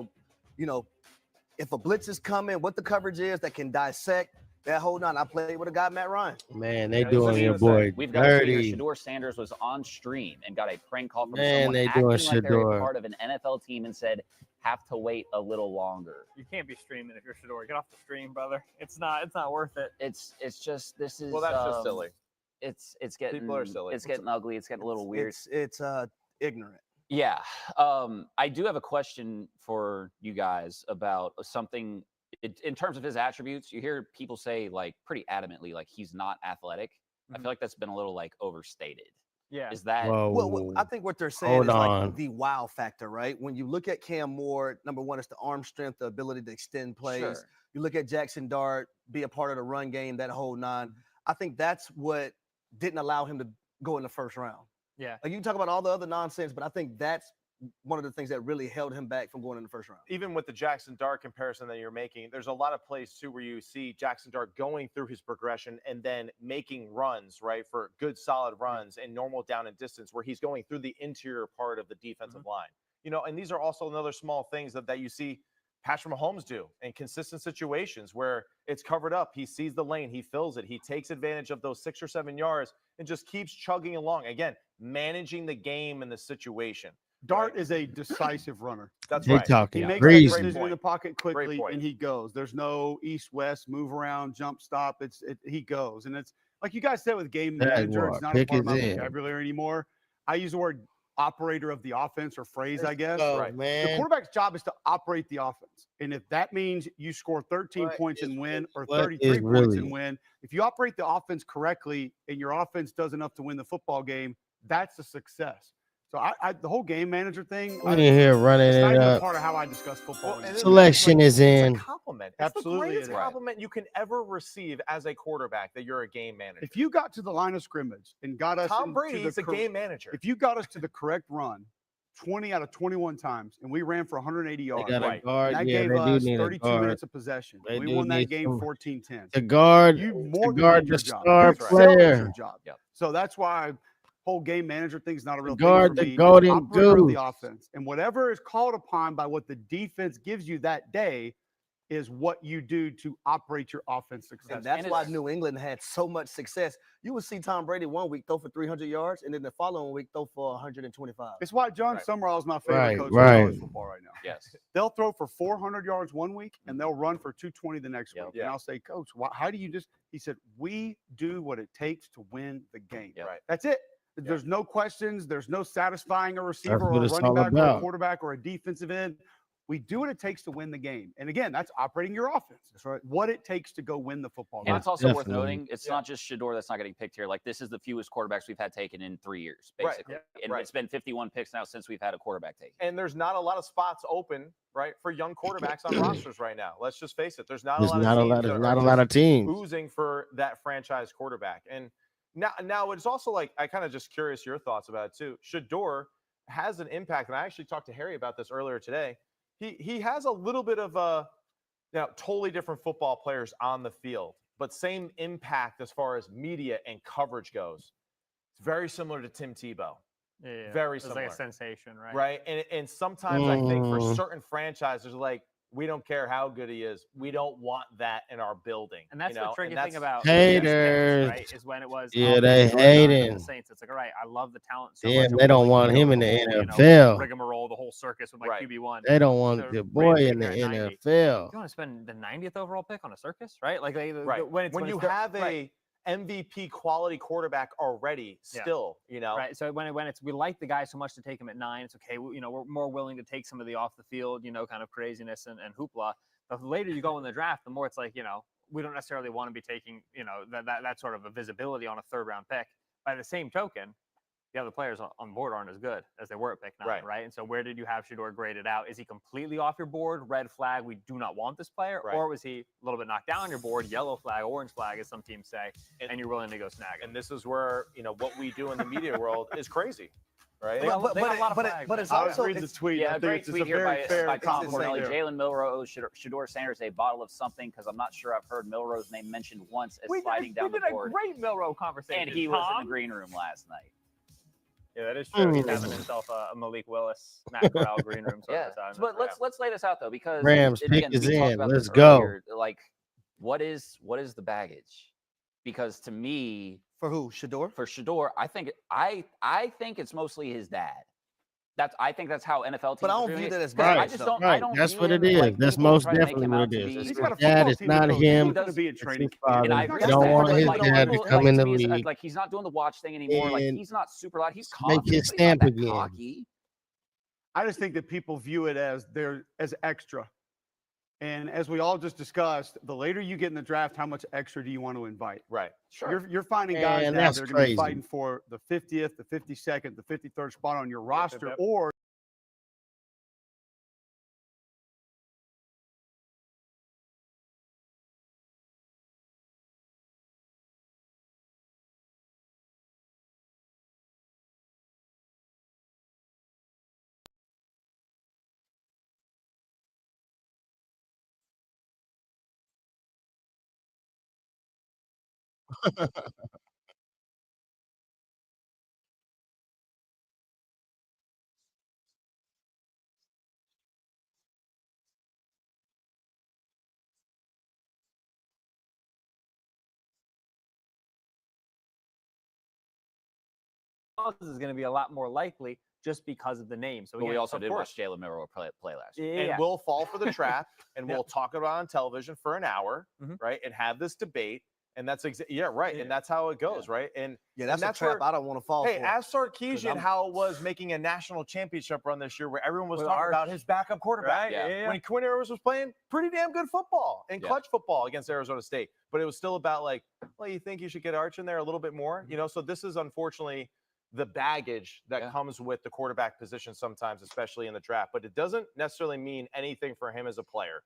if a blitz is coming, what the coverage is, that can dissect. That hold on. I played with a guy, Matt Ryan. Man, they doing your boy We've got dirty. Shador Sanders was on stream and got a prank call from Man, someone they acting doing like they're Shador. a part of an NFL team and said, have to wait a little longer. You can't be streaming if you're Shador. Get off the stream, brother. It's not worth it. It's just this is that's just silly. It's getting People are silly. It's getting ugly. It's getting a little weird. It's ignorant. Yeah. I do have a question for you guys about something in terms of his attributes. You hear people say like pretty adamantly, like he's not athletic. I feel like that's been a little like overstated. Yeah. Is that? Well, I think what they're saying is like the wow factor, right? When you look at Cam Moore, number one, it's the arm strength, the ability to extend plays. Sure. You look at Jackson Dart, be a part of the run game, that whole nine. I think that's what didn't allow him to go in the first round. Yeah. Like you can talk about all the other nonsense, but I think that's one of the things that really held him back from going in the first round. Even with the Jackson Dart comparison that you're making, there's a lot of plays too where you see Jackson Dart going through his progression and then making runs, right, for good solid runs and normal down and distance where he's going through the interior part of the defensive line. And these are also another small things that you see Patrick Mahomes do in consistent situations where it's covered up. He sees the lane, he fills it, he takes advantage of those 6 or 7 yards and just keeps chugging along. Again, managing the game and the situation. Dart is a decisive runner. That's they right. Talking he makes crazy. that decision in the pocket quickly, and he goes. There's no east-west, move around, jump stop. He goes. And it's like you guys said with game manager, it's not a part of my vocabulary anymore. I use the word operator of the offense or phrase, I guess. Right. Man. The quarterback's job is to operate the offense. And if that means you score 13 points and win or 33 points and win, if you operate the offense correctly and your offense does enough to win the football game, that's a success. So the whole game manager thing, I'm in here running it's not it even a up. part of how I discuss football. Selection is in. It's a compliment. Absolutely, it's the greatest compliment you can ever receive as a quarterback that you're a game manager. If you got to the line of scrimmage and got us Tom Brady is a game manager. If you got us to the correct run 20 out of 21 times and we ran for 180 yards, that gave us 32 minutes of possession. We won that game 14-10. The guard, the star player. So that's why whole game manager thing is not a real guard, thing for me. the golden Operator of goose. the offense, and whatever is called upon by what the defense gives you that day is what you do to operate your offense successfully. And that's why New England had so much success. You would see Tom Brady one week throw for 300 yards, and then the following week throw for 125. It's why John Summerall is my favorite coach in college football right now. Yes. They'll throw for 400 yards one week, and they'll run for 220 the next week. Yeah. And I'll say, Coach, how do you just – he said, we do what it takes to win the game. Yeah. Right. That's it. There's no questions. There's no satisfying a receiver or a it's running all back or about. a quarterback or a defensive end. We do what it takes to win the game. And again, that's operating your offense. That's right. What it takes to go win the football game. And it's also worth noting, it's not just Shador that's not getting picked here. Like, this is the fewest quarterbacks we've had taken in 3 years, basically. And it's been 51 picks now since we've had a quarterback taken. And there's not a lot of spots open, right, for young quarterbacks on rosters right now. Let's just face it. There's not a lot of teams oozing for that franchise quarterback. And now it's also like, I kind of just curious your thoughts about it too. Shador has an impact, and I actually talked to Harry about this earlier today. He has a little bit of totally different football players on the field, but same impact as far as media and coverage goes. It's very similar to Tim Tebow. Yeah, very similar. It's like a sensation, right? Right, and sometimes I think for certain franchises, like, we don't care how good he is. We don't want that in our building. And that's the tricky thing about haters, right? Is when it was they hating. The Saints. It's like, all right, I love the talent so much. much. They don't want him in the NFL. Rigmarole, the whole circus with like QB1. They don't want the boy in the NFL. You want to spend the 90th overall pick on a circus, right? Like, when you have a MVP quality quarterback already, still, right. So when it's we like the guy so much to take him at 9, it's okay. We're more willing to take some of the off the field, kind of craziness and hoopla. But the later you go in the draft, the more it's like, we don't necessarily want to be taking, that sort of a visibility on a 3rd round pick. By the same token, the other players on board aren't as good as they were at pick 9, right? And so where did you have Shador graded out? Is he completely off your board? Red flag, we do not want this player. Or was he a little bit knocked down on your board? Yellow flag, orange flag, as some teams say, and you're willing to go snag him. And this is where, what we do in the media world is crazy. Right, but it's also read the tweet. Yeah, I think great it's tweet a here very by fair Tom compliment. Cornelli. Jalen Milroe, Shador Sanders, a bottle of something, because I'm not sure I've heard Milroe's name mentioned once as sliding down the board. We did a great Milroe conversation. And he was in the green room last night. Yeah, that is true. He's having himself a Malik Willis, Matt Corral green room. But let's lay this out though, because Rams again, pick is we talked in. about Let's this go. earlier, like, what is the baggage? Because to me, for who? Shador? For Shador, I think it's mostly his dad. I think that's how NFL teams. But I don't view that as bad. Right. I just don't. Right. I don't. That's view what him it is. like That's people most try to make definitely him what out it to is. be- It's He's got a his dad. football It's team not to coach. him. He's going to be a It's training his father. And I You respect don't that, want but, his like, dad to people, come like, in the to me, it's league. like, he's not doing the watch thing anymore. Like, And he's not super loud. He's make confident, his but he's not stamp that again. cocky. I just think that people view it as extra. And as we all just discussed, the later you get in the draft, how much extra do you want to invite? Right. Sure. You're finding guys Man, now that's that are going to be crazy. fighting for the 50th, the 52nd, the 53rd spot on your roster, or is going to be a lot more likely just because of the name. So we also did watch Jalen Milroe play last year. And we'll fall for the trap, and we'll talk about it on television for an hour, right, and have this debate. And that's and that's how it goes, right? And that's a trap I don't want to fall for. Hey, ask Sarkisian how it was making a national championship run this year, where everyone was talking about his backup quarterback. Right? When Quinn Ewers was playing pretty damn good football and clutch football against Arizona State, but it was still about like, well, you think you should get Arch in there a little bit more, you know? So this is unfortunately the baggage that comes with the quarterback position sometimes, especially in the draft. But it doesn't necessarily mean anything for him as a player.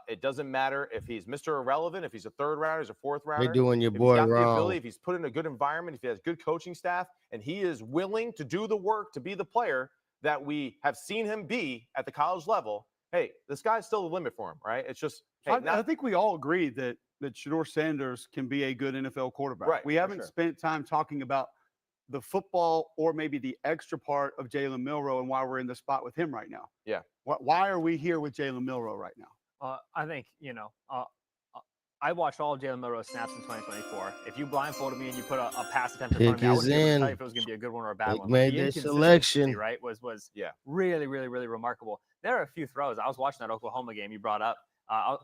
It doesn't matter if he's Mr. Irrelevant, if he's a third rounder, he's a fourth rounder. They're doing your boy wrong. If he's put in a good environment, if he has good coaching staff, and he is willing to do the work to be the player that we have seen him be at the college level, hey, the sky's still the limit for him, right? It's just, hey, I think we all agree that Shedeur Sanders can be a good NFL quarterback. Right, we haven't spent time talking about the football or maybe the extra part of Jalen Milroe and why we're in the spot with him right now. Yeah. Why are we here with Jalen Milroe right now? I think, I watched all of Jalen Milroe's snaps in 2024. If you blindfolded me and you put a pass attempt in front of me, I wouldn't be able to tell you if it was going to be a good one or a bad one. Made that selection. Right, was really, really, really remarkable. There are a few throws. I was watching that Oklahoma game you brought up.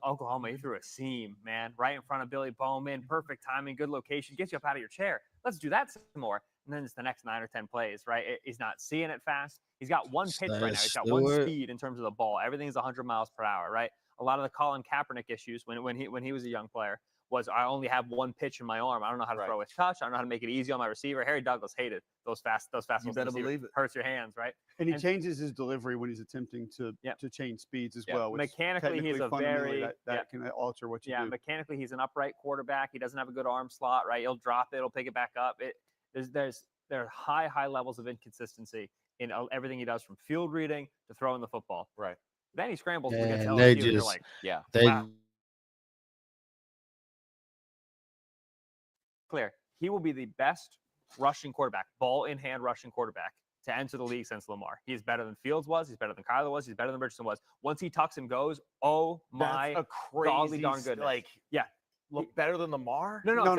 Oklahoma, he threw a seam, man, right in front of Billy Bowman. Perfect timing, good location, gets you up out of your chair. Let's do that some more. And then it's the next 9 or 10 plays, right? He's not seeing it fast. He's got one pitch right now. He's got one speed in terms of the ball. Everything's 100 miles per hour, right? A lot of the Colin Kaepernick issues when he was a young player was I only have one pitch in my arm. I don't know how to throw a touch. I don't know how to make it easy on my receiver. Harry Douglas hated those fast. You better believe it. Hurts your hands, right? And he changes his delivery when he's attempting to change speeds as well. Which mechanically, he's a very that can alter what you do. Mechanically, he's an upright quarterback. He doesn't have a good arm slot, right? He'll drop it. He'll pick it back up. There are high levels of inconsistency in everything he does, from field reading to throwing the football. Right. Then he scrambles and to they LSU, just, and you're like, wow. Clear. He will be the best rushing quarterback, ball in hand rushing quarterback to enter the league since Lamar. He's better than Fields was. He's better than Kyler was. He's better than Richardson was. Once he tucks and goes, oh my, that's a crazy darn goodness. Look better than Lamar? No,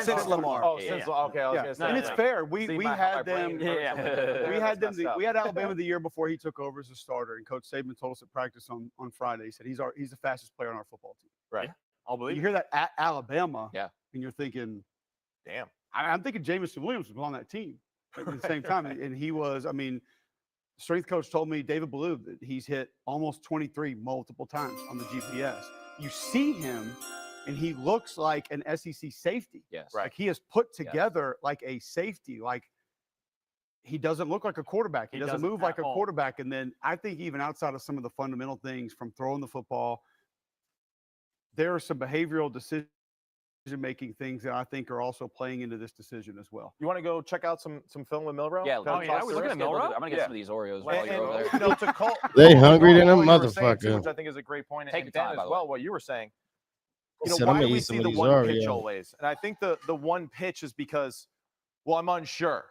since Lamar. Oh, since okay. I was gonna say, and it's fair. We had them. We had Alabama the year before he took over as a starter, and Coach Saban told us at practice on Friday. He said he's the fastest player on our football team. Right. I'll believe. You hear that at Alabama, and you're thinking, damn. I'm thinking Jameson Williams was on that team at the same time, and he was. I mean, strength coach told me, David Ballou, that he's hit almost 23 multiple times on the GPS. You see him, and he looks like an SEC safety. Yes. Like he is put together like a safety. Like he doesn't look like a quarterback. He doesn't move like a quarterback. And then I think even outside of some of the fundamental things from throwing the football, there are some behavioral decision-making things that I think are also playing into this decision as well. You want to go check out some film with Milroe? Yeah. We're looking at Milroe. I'm going to get some of these Oreos while you're over there. They hungry than a motherfucker. Which I think is a great point. Take and your time, Dan by as the well, what you were saying. Said, Why do we see the one pitch always? And I think the one pitch is because, well, I'm unsure.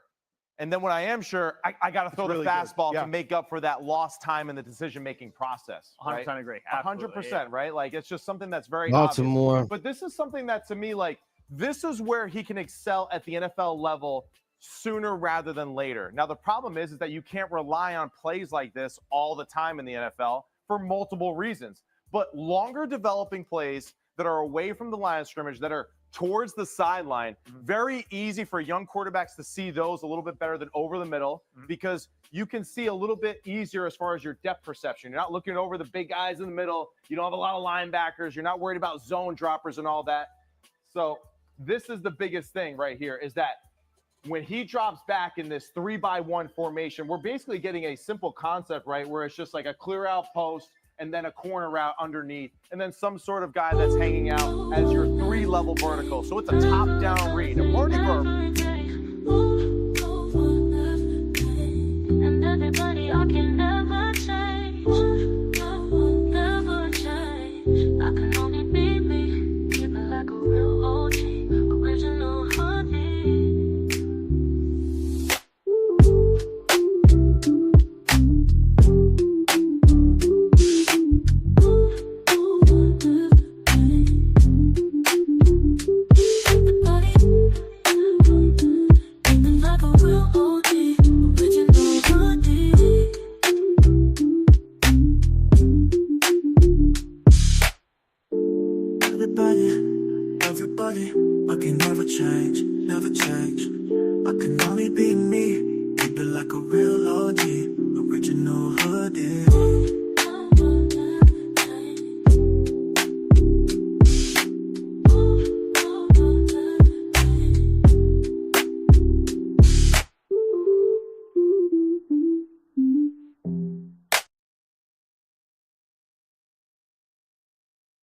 And then when I am sure, I got to throw the fastball to make up for that lost time in the decision-making process. 100% agree. 100%, right? Like, it's just something that's very Baltimore. obvious. But this is something that, to me, like, this is where he can excel at the NFL level sooner rather than later. Now, the problem is that you can't rely on plays like this all the time in the NFL for multiple reasons. But longer developing plays that are away from the line of scrimmage, that are towards the sideline, very easy for young quarterbacks to see those a little bit better than over the middle, because you can see a little bit easier as far as your depth perception. You're not looking over the big guys in the middle. You don't have a lot of linebackers. You're not worried about zone droppers and all that. So this is the biggest thing right here, is that when he drops back in this 3-by-1 formation, we're basically getting a simple concept, right, where it's just like a clear out post and then a corner route underneath, and then some sort of guy that's hanging out as your 3-level vertical. So it's a top-down read. And everybody, I can never change. Never change. I can only be me. Keep it like a real OG. Original Hoody. like a real OG, original Hoody.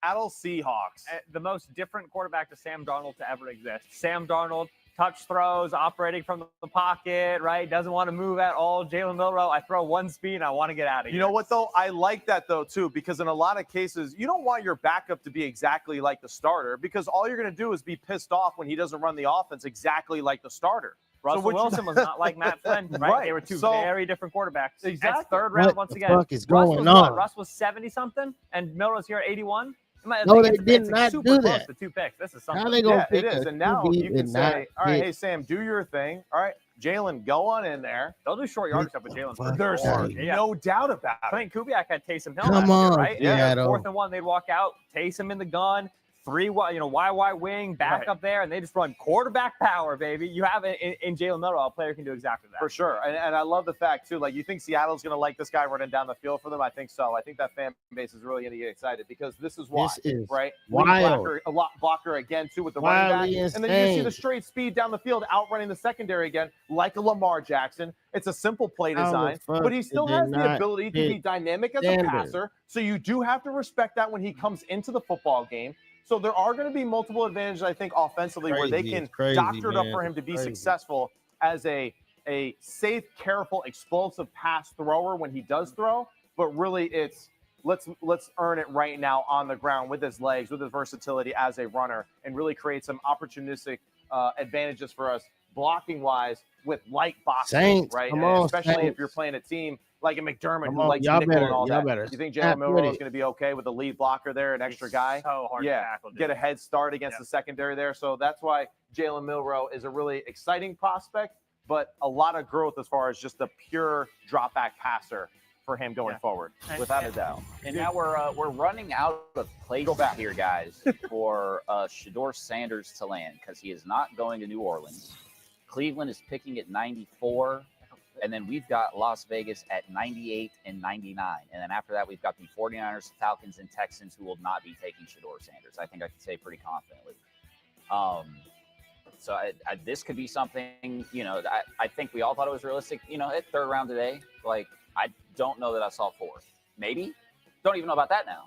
Seattle Seahawks. The most different quarterback to Sam Darnold to ever exist. Sam Darnold, touch throws, operating from the pocket, right? Doesn't want to move at all. Jalen Milroe, I throw one speed and I want to get out of here. You know what, though? I like that, though, too, because in a lot of cases, you don't want your backup to be exactly like the starter because all you're going to do is be pissed off when he doesn't run the offense exactly like the starter. Russell Wilson was not like Matt Flynn, right? They were two very different quarterbacks. Exactly. That's third round once again. What the fuck is going on? Russ was 70-something and Milroe's here at 81. No, they did not do that. The 2 picks. This is something. How they gonna pick it is. And now you can say, all right, hey, Sam, do your thing. All right, Jalen, go on in there. They'll do short yardage stuff with Jalen. There's no doubt about it. Clint Kubiak had Taysom Hill Come last on, year, right? yeah. 4th and 1, they'd walk out, Taysom in the gun, 3, YY wing, back up there, and they just run quarterback power, baby. You have it in Jalen Milroe, a player can do exactly that. For sure. And I love the fact, too, like, you think Seattle's going to like this guy running down the field for them? I think so. I think that fan base is really going to get excited because this is why, right? Wild. Blocker again, too, with the running back. And then you see the straight speed down the field, outrunning the secondary again, like a Lamar Jackson. It's a simple play design, but he still has the ability to be dynamic as a passer. So you do have to respect that when he comes into the football game. So there are going to be multiple advantages, I think, offensively, where they can doctor it up for him to be successful as a safe, careful, explosive pass thrower when he does throw. But really, it's let's earn it right now on the ground with his legs, with his versatility as a runner, and really create some opportunistic advantages for us blocking-wise with light boxing, right? Especially if you're playing a team like a McDermott who likes nickel and all that. You think Jalen Milroe is going to be okay with the lead blocker there, an extra guy? So hard to tackle. Get a head start against the secondary there. So that's why Jalen Milroe is a really exciting prospect, but a lot of growth as far as just a pure drop-back passer for him going forward, without a doubt. And now we're running out of places here, guys, for Shedeur Sanders to land because he is not going to New Orleans. Cleveland is picking at 94. And then we've got Las Vegas at 98 and 99. And then after that, we've got the 49ers, Falcons, and Texans who will not be taking Shedeur Sanders. I think I can say pretty confidently. So this could be something, I think we all thought it was realistic, at third round today. Like, I don't know that I saw fourth. Maybe. Don't even know about that now.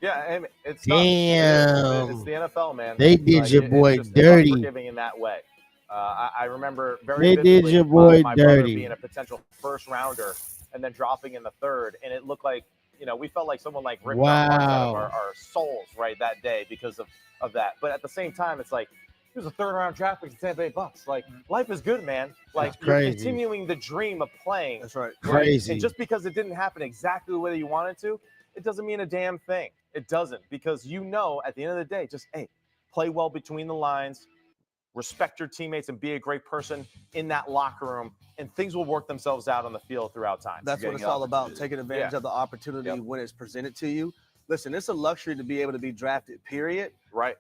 Yeah, it's damn. It's the NFL, man. They did your boy dirty. It's unforgiving in that way. I remember they did your boy my dirty. Being a potential first rounder and then dropping in the third, and it looked like we felt like someone like ripped our hearts out of our souls right that day because of that. But at the same time, it's like he was a third round draft pick to Tampa Bay Bucks. Like life is good, man. Like you're continuing the dream of playing. That's right. Crazy. And just because it didn't happen exactly the way that you wanted to, it doesn't mean a damn thing. It doesn't, because at the end of the day, just play well between the lines. Respect your teammates and be a great person in that locker room, and things will work themselves out on the field throughout time. That's what it's all about, taking advantage of the opportunity when it's presented to you. Listen, it's a luxury to be able to be drafted, period. Right.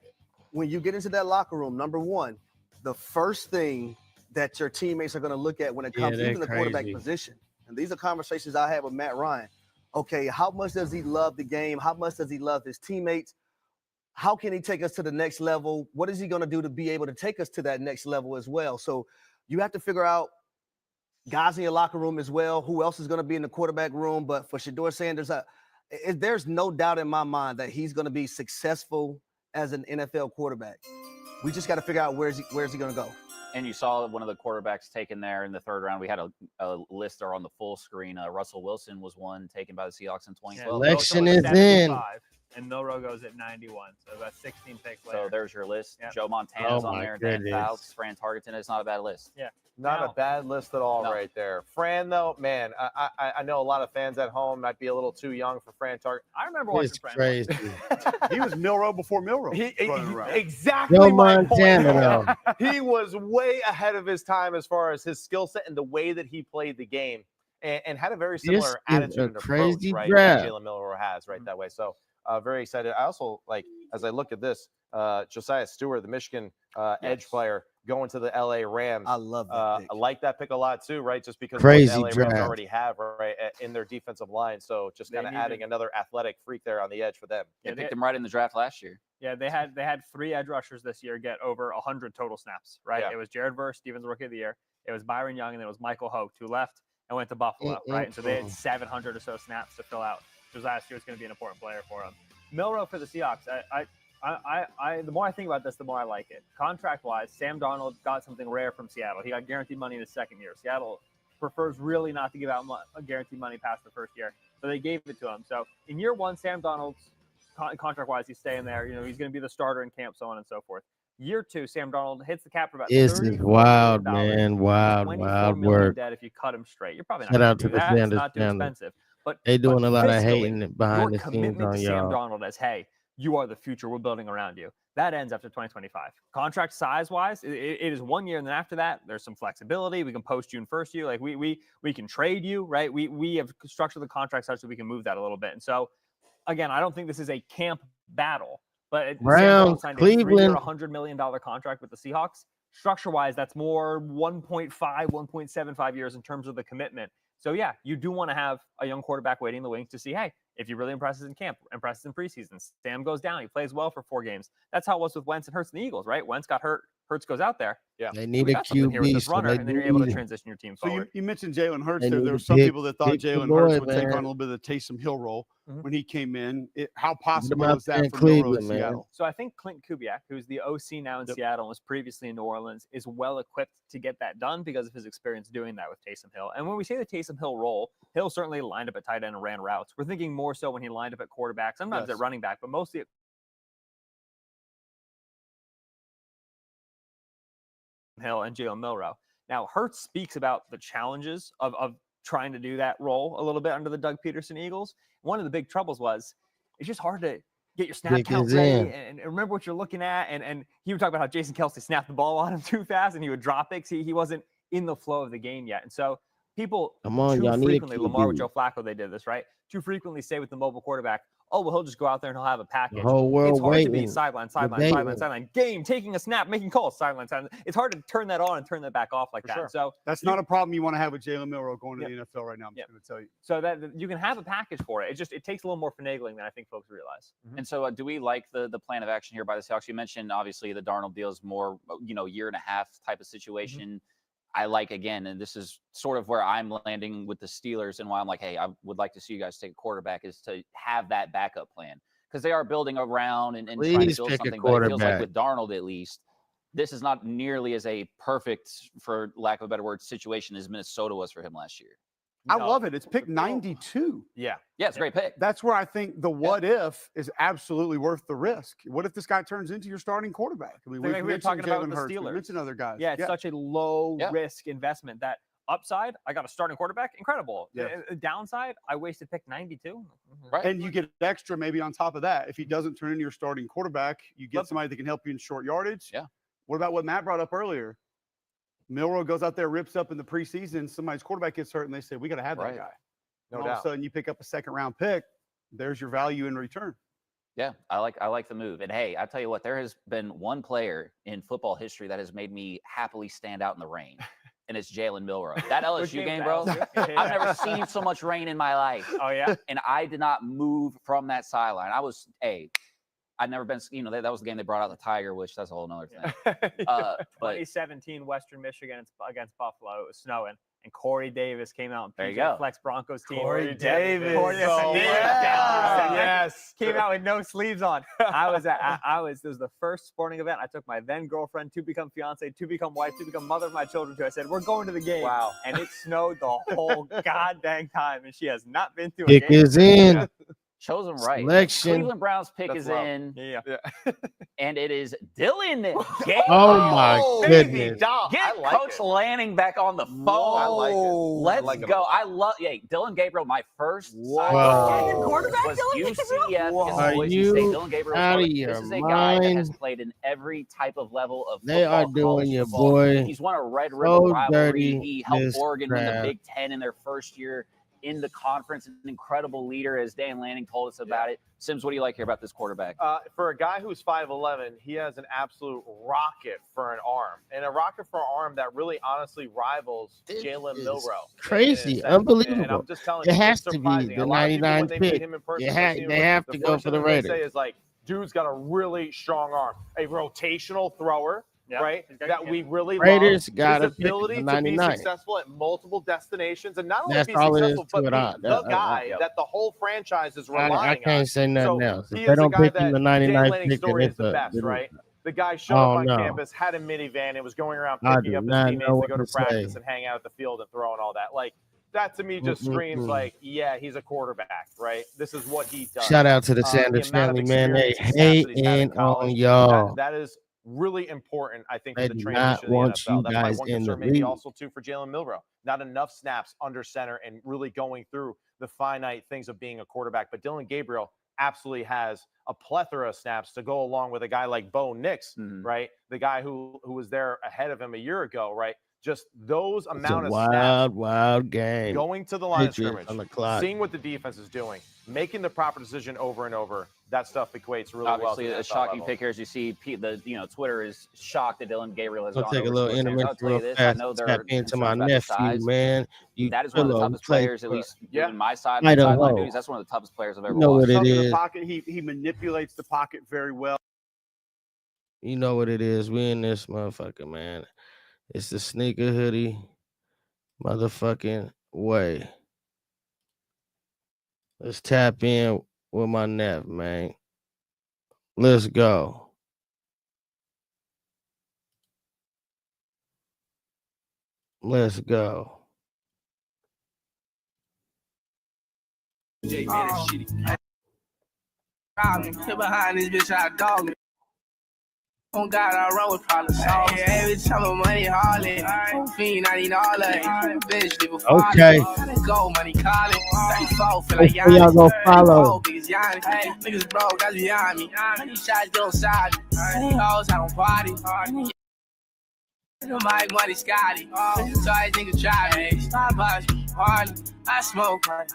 When you get into that locker room, number one, the first thing that your teammates are going to look at when it comes to even the quarterback position, and these are conversations I had with Matt Ryan. Okay, how much does he love the game? How much does he love his teammates? How can he take us to the next level? What is he going to do to be able to take us to that next level as well? So you have to figure out guys in your locker room as well, who else is going to be in the quarterback room. But for Shedeur Sanders, there's no doubt in my mind that he's going to be successful as an NFL quarterback. We just got to figure out where's he going to go. And you saw one of the quarterbacks taken there in the third round. We had a list there on the full screen. Russell Wilson was one taken by the Seahawks in 2012. Election is in. And Milroe goes at 91, so about 16 picks later. So there's your list. Yep. Joe Montana's on there. Dan Fouts, Fran Tarkenton. It's not a bad list. Yeah. Not a bad list at all right there. Fran, though, man, I know a lot of fans at home might be a little too young for Fran Tarkenton. I remember watching Fran. Crazy. He was Milroe before Milroe. Exactly Joe my Montana, point. He was way ahead of his time as far as his skill set and the way that he played the game, and had a very similar attitude and approach, right? That Jalen Milroe has that way. So very excited. I also, as I look at this, Josiah Stewart, the Michigan edge player, going to the LA Rams. I love that pick. I like that pick a lot too, right? Just because Crazy what the LA Rams draft. already have right in their defensive line. So just kind of adding another athletic freak there on the edge for them. They picked him right in the draft last year. Yeah, they had 3 edge rushers this year get over 100 total snaps, right? Yeah. It was Jared Verse, Stevens Rookie of the Year. It was Byron Young, and then it was Michael Hoke, who left and went to Buffalo, right? And so they had 700 or so snaps to fill out, which was last year was going to be an important player for them. Milroe for the Seahawks. The more I think about this, the more I like it. Contract-wise, Sam Darnold got something rare from Seattle. He got guaranteed money in his second year. Seattle prefers really not to give out guaranteed money past the first year, so they gave it to him. So in year 1, Sam Darnold's contract-wise, he's staying there. You know, he's going to be the starter in camp, so on and so forth. Year 2, Sam Darnold hits the cap for about This is wild, $34 man. Wild million work. dead if you cut him straight. You're probably not Shout going out to do to that. the It's not too Sanders expensive. But they doing a lot of fiscally, hating behind your the scenes commitment on to Sam y'all. Darnold as, hey, you are the future. We're building around you. That ends after 2025. Contract size-wise, it is 1 year, and then after that, there's some flexibility. We can post you in first year. Like we can trade you, right? We have structured the contract such that we can move that a little bit. And so, again, I don't think this is a camp battle. But Browns, signed Cleveland, a $100 million contract with the Seahawks. Structure-wise, that's more 1.5, 1.75 years in terms of the commitment. So, yeah, you do want to have a young quarterback waiting in the wings to see, hey, if he really impresses in camp, impresses in preseason, Sam goes down, he plays well for 4 games. That's how it was with Wentz and Hurts and the Eagles, right? Wentz got hurt, Hurts goes out there. Yeah, they need a QB, so runner, and then you're able to transition your team forward. So you mentioned Jalen Hurts there. There were some people that thought Jalen Hurts would take on a little bit of the Taysom Hill role when he came in. How possible is that for Milroe in Seattle? So I think Clint Kubiak, who's the OC now in Seattle and was previously in New Orleans, is well equipped to get that done because of his experience doing that with Taysom Hill. And when we say the Taysom Hill role, Hill certainly lined up at tight end and ran routes. We're thinking more so when he lined up at quarterback, sometimes at running back, but mostly at Hill and Jalen Milroe. Now, Hurts speaks about the challenges of trying to do that role a little bit under the Doug Peterson Eagles. One of the big troubles was it's just hard to get your snap count ready and remember what you're looking at. And he would talk about how Jason Kelce snapped the ball on him too fast and he would drop it. He wasn't in the flow of the game yet. And so people too frequently, Lamar with Joe Flacco, they did this, right? Too frequently say with the mobile quarterback, oh, well, he'll just go out there and he'll have a package. The whole world it's hard waiting. to be sideline, game, taking a snap, making calls, sideline. It's hard to turn that on and turn that back off like that. Sure. So that's not a problem you want to have with Jalen Milroe going to the NFL right now. I'm just going to tell you. So that you can have a package for it. It takes a little more finagling than I think folks realize. And so do we like the plan of action here by the Seahawks? You mentioned, obviously, the Darnold deal is more, year and a half type of situation. I like, again, and this is sort of where I'm landing with the Steelers and why I'm like, hey, I would like to see you guys take a quarterback, is to have that backup plan. Because they are building around and trying to build something, but it feels like with Darnold, at least, this is not nearly as a perfect, for lack of a better word, situation as Minnesota was for him last year. I love it. It's pick 92. Yeah, it's a great pick. That's where I think the what if is absolutely worth the risk. What if this guy turns into your starting quarterback? I mean, we were talking about the Hurts, Steelers. we mentioned other guys. Yeah, it's such a low risk investment. That upside, I got a starting quarterback, incredible. Downside, I wasted pick 92. Right. And you get extra maybe on top of that. If he doesn't turn into your starting quarterback, you get somebody that can help you in short yardage. Yeah. What about what Matt brought up earlier? Milroe goes out there, rips up in the preseason, somebody's quarterback gets hurt, and they say, we got to have that guy. No all doubt. of a sudden, you pick up a second-round pick. There's your value in return. Yeah, I like the move. And hey, I tell you what, there has been one player in football history that has made me happily stand out in the rain, and it's Jalen Milroe. That LSU game, bro, I've never seen so much rain in my life. Oh, yeah? And I did not move from that sideline. I'd never been, that was the game they brought out the Tiger, which that's a whole nother thing. But 2017 Western Michigan against Buffalo, it was snowing. And Corey Davis came out and Flex Broncos team. Corey Davis. Yes. Came out with no sleeves on. This was the first sporting event. I took my then girlfriend to become fiance, to become wife, to become mother of my children to. I said, we're going to the game. Wow. And it snowed the whole goddamn time. And she has not been to a Pick game. is in. Chose him right. Selection. Cleveland Browns pick is in. Yeah. And it is Dylan Gabriel. Oh, my goodness. Get Coach Lanning back on the phone. I like it. Let's go. I love Dylan Gabriel. My first quarterback was UCF. Are you Dylan Gabriel. out of This your is a guy that mind? has played in every type of level of football. They are doing college your football. boy He's won a Red River so rivalry. dirty He helped this Oregon win the draft. Big Ten in their first year. in the conference, an incredible leader, as Dan Lanning told us about it. Sims, what do you like here about this quarterback? For a guy who's 5'11", he has an absolute rocket for an arm, and a rocket for an arm that really honestly rivals Jalen Milroe. Crazy, unbelievable. And I'm just telling you, it has it's to surprising. be the a lot 99 of people, when they pick. meet him in person, They have to go for the Raiders. They say is like, dude's got a really strong arm, a rotational thrower. Yep. Right, that we really Raiders love. His ability to be successful at multiple destinations, and not only be successful, but be the guy that the whole franchise is relying on. I can't say nothing else. He If they is a don't guy pick him the that 99 Dan pick, story is the best, right? The guy showed up on campus, had a minivan, and was going around picking up his teammates to go to practice and hang out at the field and throw and all that. Like, that to me just screams like, yeah, he's a quarterback, right? This is what he does. Shout out to the Sanders family, man. They hating on y'all. That is really important, I think, for the transition to the NFL. That's my one concern, maybe league. also too for Jalen Milroe. Not enough snaps under center and really going through the finite things of being a quarterback. But Dylan Gabriel absolutely has a plethora of snaps to go along with a guy like Bo Nix, right? The guy who was there ahead of him a year ago, right? Just those amount of snaps, wild game. Going to the line of scrimmage, on the clock. Seeing what the defense is doing, making the proper decision over and over. That stuff equates really Obviously, well. Obviously, a shocking pick here, as you see, Twitter is shocked that Dylan Gabriel has I'll gone take a over little intermission real fast. Tap into my nephew, man. That is one of the toughest players, at least in my side. Duties, that's one of the toughest players I've ever watched. What it is. In the pocket, he manipulates the pocket very well. You know what it is. We in this motherfucker, man. It's the sneaker hoodie motherfucking way. Let's tap in with my nephew, man. Let's go. Let's go. Sit behind this bitch, I dog me. Oh God, I run with problems. Yeah, every time my money hauling. Fiend, I need all of it. Bitch, leave a okay. Go, money calling. 34, feel like y'all go follow. Niggas broke, that's behind me. These shots get on side me. These hoes, I don't party. My money Scotty. So I think it's driving. I smoke money.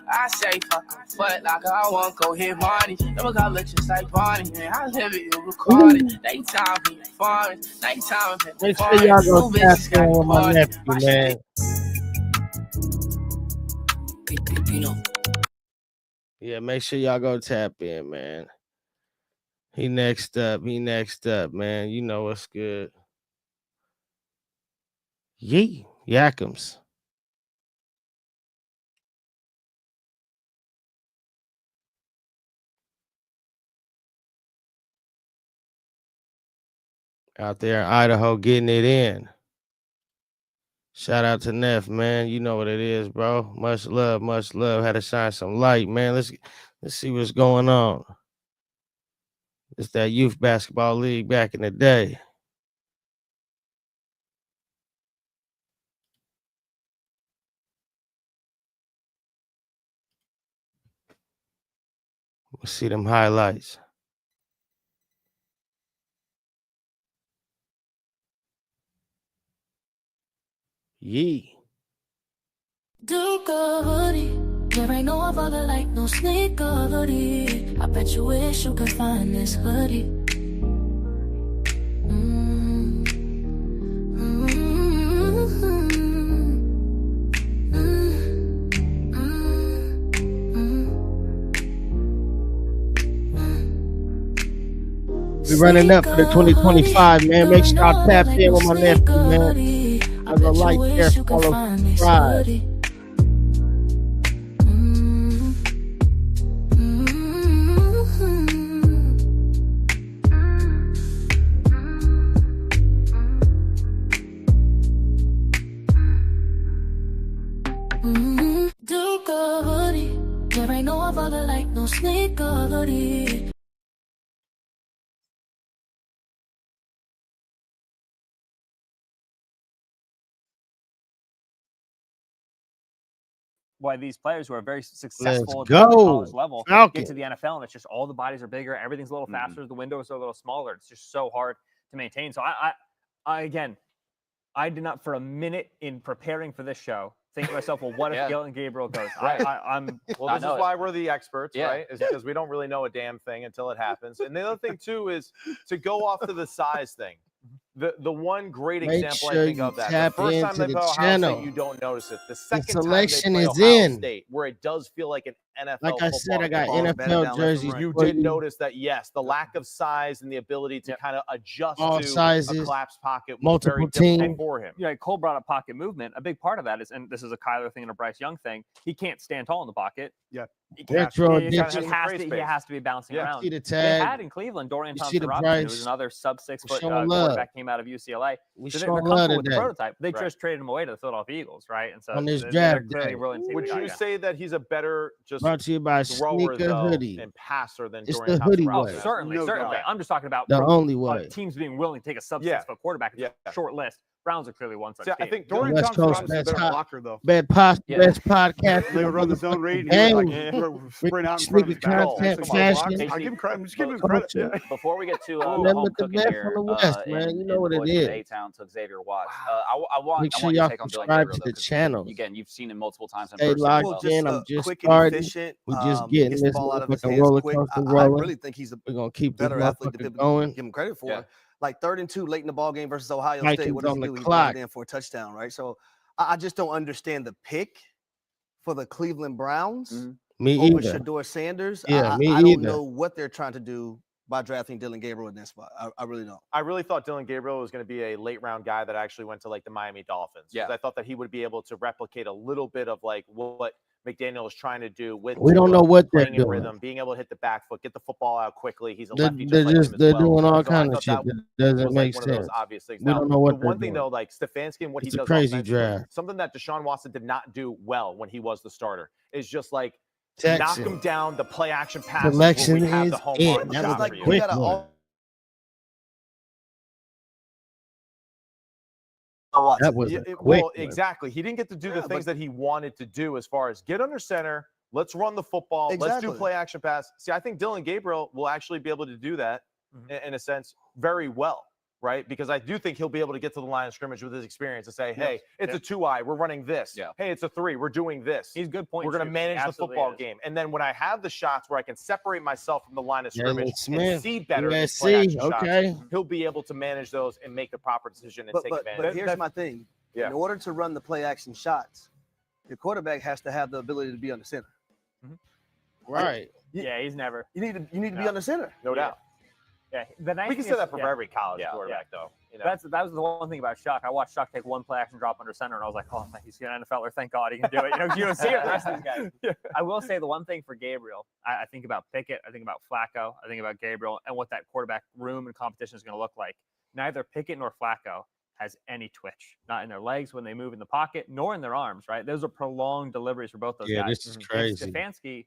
I say fuck foot like I won't go hit money. Never got look just like Bonnie. I live it, you record it. Nighttime be foreign. Nighttime be make sure y'all go tap in with my nephew, man. Yeah, make sure y'all go tap in, man. He next up, man. You know what's good. Yee, Yakums. Out there in Idaho getting it in. Shout out to Neff, man. You know what it is, bro. Much love, much love. Had to shine some light, man. Let's see what's going on. It's that youth basketball league back in the day. Let's see them highlights. Yee. Duke Hoody. There ain't no other like no sneaker hoodie. I bet you wish you could find this hoodie. We running up for the 2025, man. Make sure I tap in with my nephew, man. I go like, share, follow, subscribe. Duke Hoody. There ain't no other like no sneaker hoodie. Why these players who are very successful at the college level get to the NFL, and it's just all the bodies are bigger, everything's a little faster, the windows are a little smaller. It's just so hard to maintain. So I again, I did not for a minute in preparing for this show think to myself, well, what if Dylan Gabriel goes? I'm. Well, this is why we're the experts, right? Is because we don't really know a damn thing until it happens. And the other thing too is to go off to the size thing. The one great example I think of that the first time they play Ohio State, you don't notice it. The second time they play Ohio State, where it does feel like an NFL like I said, I got NFL jerseys. You did notice that, yes, the lack of size and the ability to kind of adjust all to sizes, a collapsed pocket was multiple very difficult teams for him. Yeah, Cole brought up pocket movement. A big part of that is, and this is a Kyler thing and a Bryce Young thing, he can't stand tall in the pocket. Yeah. He has to be bouncing around. See the They tag. had in Cleveland Dorian You see the Thompson-Robinson, who was Bryce. another sub-6 foot showing quarterback, came out of UCLA. We So they're showing love comfortable with the today. prototype. They just traded him away to the Philadelphia Eagles, right? And so On this they're draft clearly day. willing to take Would the guy you again. say that he's a better just Brought to you by thrower Sneaker though Hoodie. and passer than It's Dorian the Hoodie Thompson-Robinson? way. Certainly, No certainly. doubt. I'm just talking about The only way. teams being willing to take a sub-6 foot quarterback. It's a short list. Browns are clearly one such team. I think Dorian West Coast Thompson-Robinson's a best better blocker, though. best podcast. They would run the zone read. And Hey, he would like sprint out in front of his back. content I give him credit. I'm just giving him credit. Yeah. Before we get to Nothing home but the cooking best here, from the West, man. You know what it Bush is. and A-Town took Xavier Watts. I want Make I sure want your y'all take on Dylan subscribe Gabriel, to though, the 'cause, channel. again, you've seen him multiple times in Stay person. locked in. I'm just quick and starting. efficient. We're just Gets getting the this ball out of his motherfucking hands roller quick. coaster I rolling. really think he's a We're gonna keep this better athlete motherfucker to going. give him credit for. Yeah. Like 3rd and 2 late in the ball game versus Ohio Vikings State. What does on he the do? He clock. runs it in for a touchdown, right? So I just don't understand the pick for the Cleveland Browns Me over either. Shador Sanders. Yeah, me I don't either. know what they're trying to do by drafting Dylan Gabriel in that spot. I really don't. I really thought Dylan Gabriel was going to be a late round guy that actually went to like the Miami Dolphins. Yeah. I thought that he would be able to replicate a little bit of like what McDaniel is trying to do with We don't know what they're playing in doing. rhythm, being able to hit the back foot, get the football out quickly. He's a They're, lefty they're just like him as they're well. doing all So I kind of thought shit that that doesn't was make like one of sense. those obvious things. We Now, don't know what the they're one thing doing. though, like Stefanski and what It's he a does crazy offensively, draft. something that Deshaun Watson did not do well when he was the starter is just like knock Texan. him down, the play action passes Selection where we have is the home it. run That shot was for like you. quick gotta one. Watson. That was a quick Well, one. exactly. He didn't get to do the Yeah, things but- that he wanted to do as far as get under center, let's run the football, let's do Exactly. play action pass. See, I think Dylan Gabriel will actually be able to do that in a sense very well, right? Because I do think he'll be able to get to the line of scrimmage with his experience and say, hey, it's a 2-eye, we're running this. Yeah. Hey, it's a 3, we're doing this. He's a good point. We're going to manage the Absolutely football is. game. And then when I have the shots where I can separate myself from the line of scrimmage Jalen Smith, and see better these play USC, action shots, okay. he'll be able to manage those and make the proper decision and take advantage. But here's my thing. Yeah. In order to run the play action shots, your quarterback has to have the ability to be on the center. Right. Yeah, he's never. You need to be on the center. No doubt. Yeah, the nice We can thing say is- that for yeah. every college Yeah, quarterback, though. You know? That was the one thing about Shuck. I watched Shuck take one play action drop under center, and I was like, oh, he's an NFLer. Thank God he can do it. You don't see it with the rest of these guys. I will say the one thing for Gabriel, I think about Pickett, I think about Flacco, I think about Gabriel, and what that quarterback room and competition is going to look like. Neither Pickett nor Flacco has any twitch, not in their legs when they move in the pocket, nor in their arms, right? Those are prolonged deliveries for both those Yeah, guys. this is If crazy. Stefanski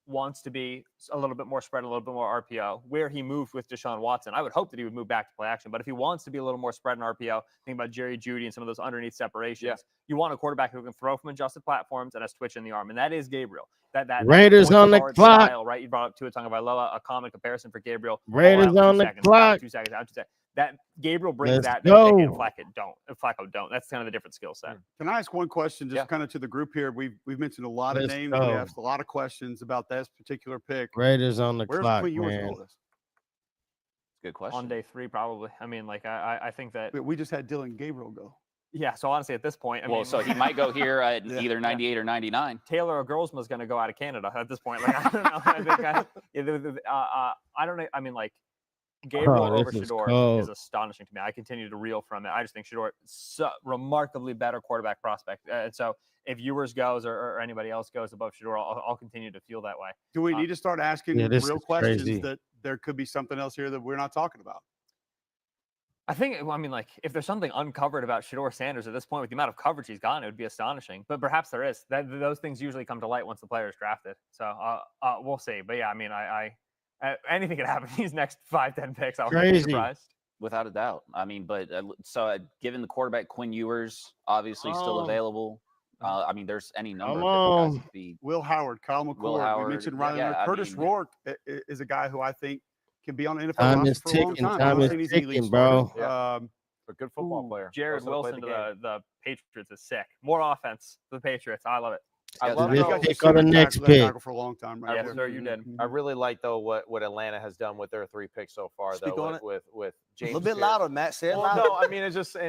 wants to be a little bit more spread, a little bit more RPO, where he moved with Deshaun Watson. I would hope that he would move back to play action, but if he wants to be a little more spread in RPO, think about Jerry Jeudy and some of those underneath separations. You want a quarterback who can throw from adjusted platforms and has twitch in the arm, and that is Gabriel. That Raiders point on the guard clock. style, right? You brought up Tua Tagovailoa, a common comparison for Gabriel. Raiders Ball out, on 2 the seconds, clock. out, 2 seconds, out, 2 seconds. That Gabriel brings Let's that go. Pickett and Flacco don't. That's kind of a different skill set. Can I ask one question, just kind of to the group here? We've mentioned a lot of Let's names. go. We asked a lot of questions about this particular pick. Raiders on the Where's clock, Quinn Ewers in man. all this? Good question. On day 3, probably. I mean, like I think that. We just had Dylan Gabriel go. Yeah. So honestly, at this point, I Well, mean, so he might go here at either 98 or 99. Taylor Grossman's going to go out of Canada at this point. Like I don't know. I think I don't know. I mean, like Gabriel over this is Shador cold. is astonishing to me. I continue to reel from it. I just think Shador remarkably better quarterback prospect. And so if Ewers goes or anybody else goes above Shador, I'll continue to feel that way. Do we need to start asking this real is questions crazy. that there could be something else here that we're not talking about? I think, I mean, like, if there's something uncovered about Shador Sanders at this point with the amount of coverage he's gotten, it would be astonishing. But perhaps there is. Those things usually come to light once the player is drafted. So we'll see. But yeah, I mean, anything could happen. These next 5-10 picks, I wouldn't be surprised. Without a doubt. I mean, but given the quarterback, Quinn Ewers, obviously still available. I mean, there's any number of different guys that could be. Will Howard, Kyle McCord. Howard, We mentioned Ryan. yeah, Curtis I mean, Rourke is a guy who I think can be on the NFL Time roster is for a long ticking. time. Time I'm not is saying he's an elite ticking, starter. bro. a good football player. Jared Wilson to the Patriots is sick. More offense for the Patriots. I love it. I love it. Pick on the next pick for a long time. Right? Yes, sir, you did. I really like though what Atlanta has done with their 3 picks so far. Speak though on it. with James. A little bit louder, Matt. Say it louder. No, I mean it's just I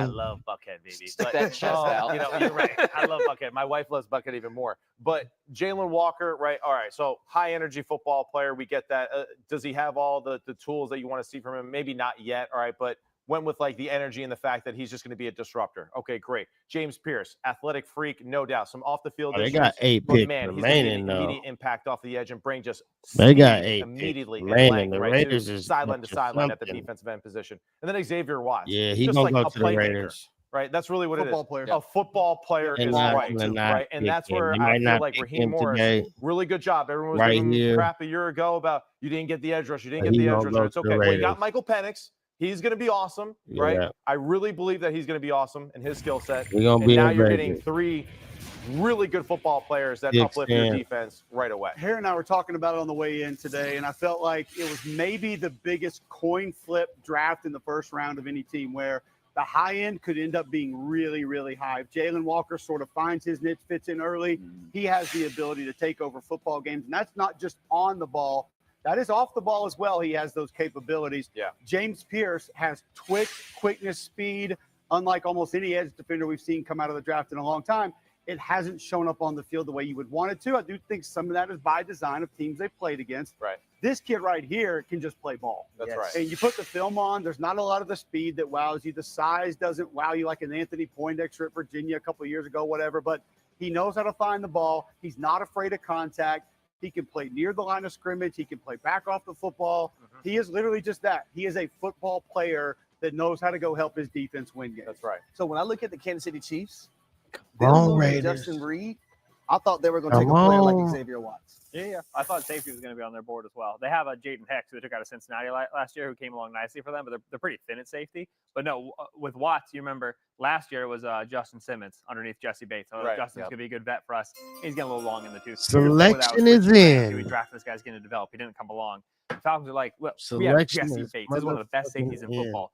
love Buckhead, baby. Stick that chest out. You know, you're right. I love Buckhead. My wife loves Buckhead even more. But Jalen Walker, right? All right. So high energy football player. We get that. Does he have all the tools that you want to see from him? Maybe not yet. All right, but went with like the energy and the fact that he's just going to be a disruptor. Okay, great. James Pierce, athletic freak, no doubt. Some off the field. They got 8 picks remaining though. Immediate impact off the edge and bring just they got 8 immediately remaining. The Raiders is sideline to sideline at the defensive end position, and then Xavier Watts. Yeah, he's gonna go to the Raiders. Right, that's really what football it is. Player. A football player is right, and that's where I feel like Raheem Morris, really good job. Everyone was giving him crap a year ago about you didn't get the edge rush, you didn't get the edge rusher. It's okay. Well, you got Michael Penix. He's going to be awesome, right? Yeah. I really believe that he's going to be awesome in his skill set. We're gonna and be now in you're Vegas. getting 3 really good football players that uplift your defense right away. Harry and I were talking about it on the way in today, and I felt like it was maybe the biggest coin flip draft in the first round of any team where the high end could end up being really, really high. If Jalen Walker sort of finds his niche, fits in early, he has the ability to take over football games. And that's not just on the ball. That is off the ball as well. He has those capabilities. Yeah. James Pierce has quickness, speed, unlike almost any edge defender we've seen come out of the draft in a long time. It hasn't shown up on the field the way you would want it to. I do think some of that is by design of teams they've played against. Right. This kid right here can just play ball. That's right. And you put the film on, there's not a lot of the speed that wows you. The size doesn't wow you like an Anthony Poindexter at Virginia a couple of years ago, whatever. But he knows how to find the ball. He's not afraid of contact. He can play near the line of scrimmage. He can play back off the football. He is literally just that. He is a football player that knows how to go help his defense win games. That's right. So when I look at the Kansas City Chiefs, Justin Reed, I thought they were going to take a player like Xavier Watts. Yeah. I thought safety was going to be on their board as well. They have a Jaden Hicks who they took out of Cincinnati last year who came along nicely for them, but they're pretty thin at safety. But no, with Watts, you remember last year it was Justin Simmons underneath Jesse Bates. So Justin's going to be a good vet for us. He's getting a little long in the tooth. Selection is in. We drafted this guy's going to develop. He didn't come along. The Falcons are like, well, we have Jesse Bates. He's one of the best safeties in football.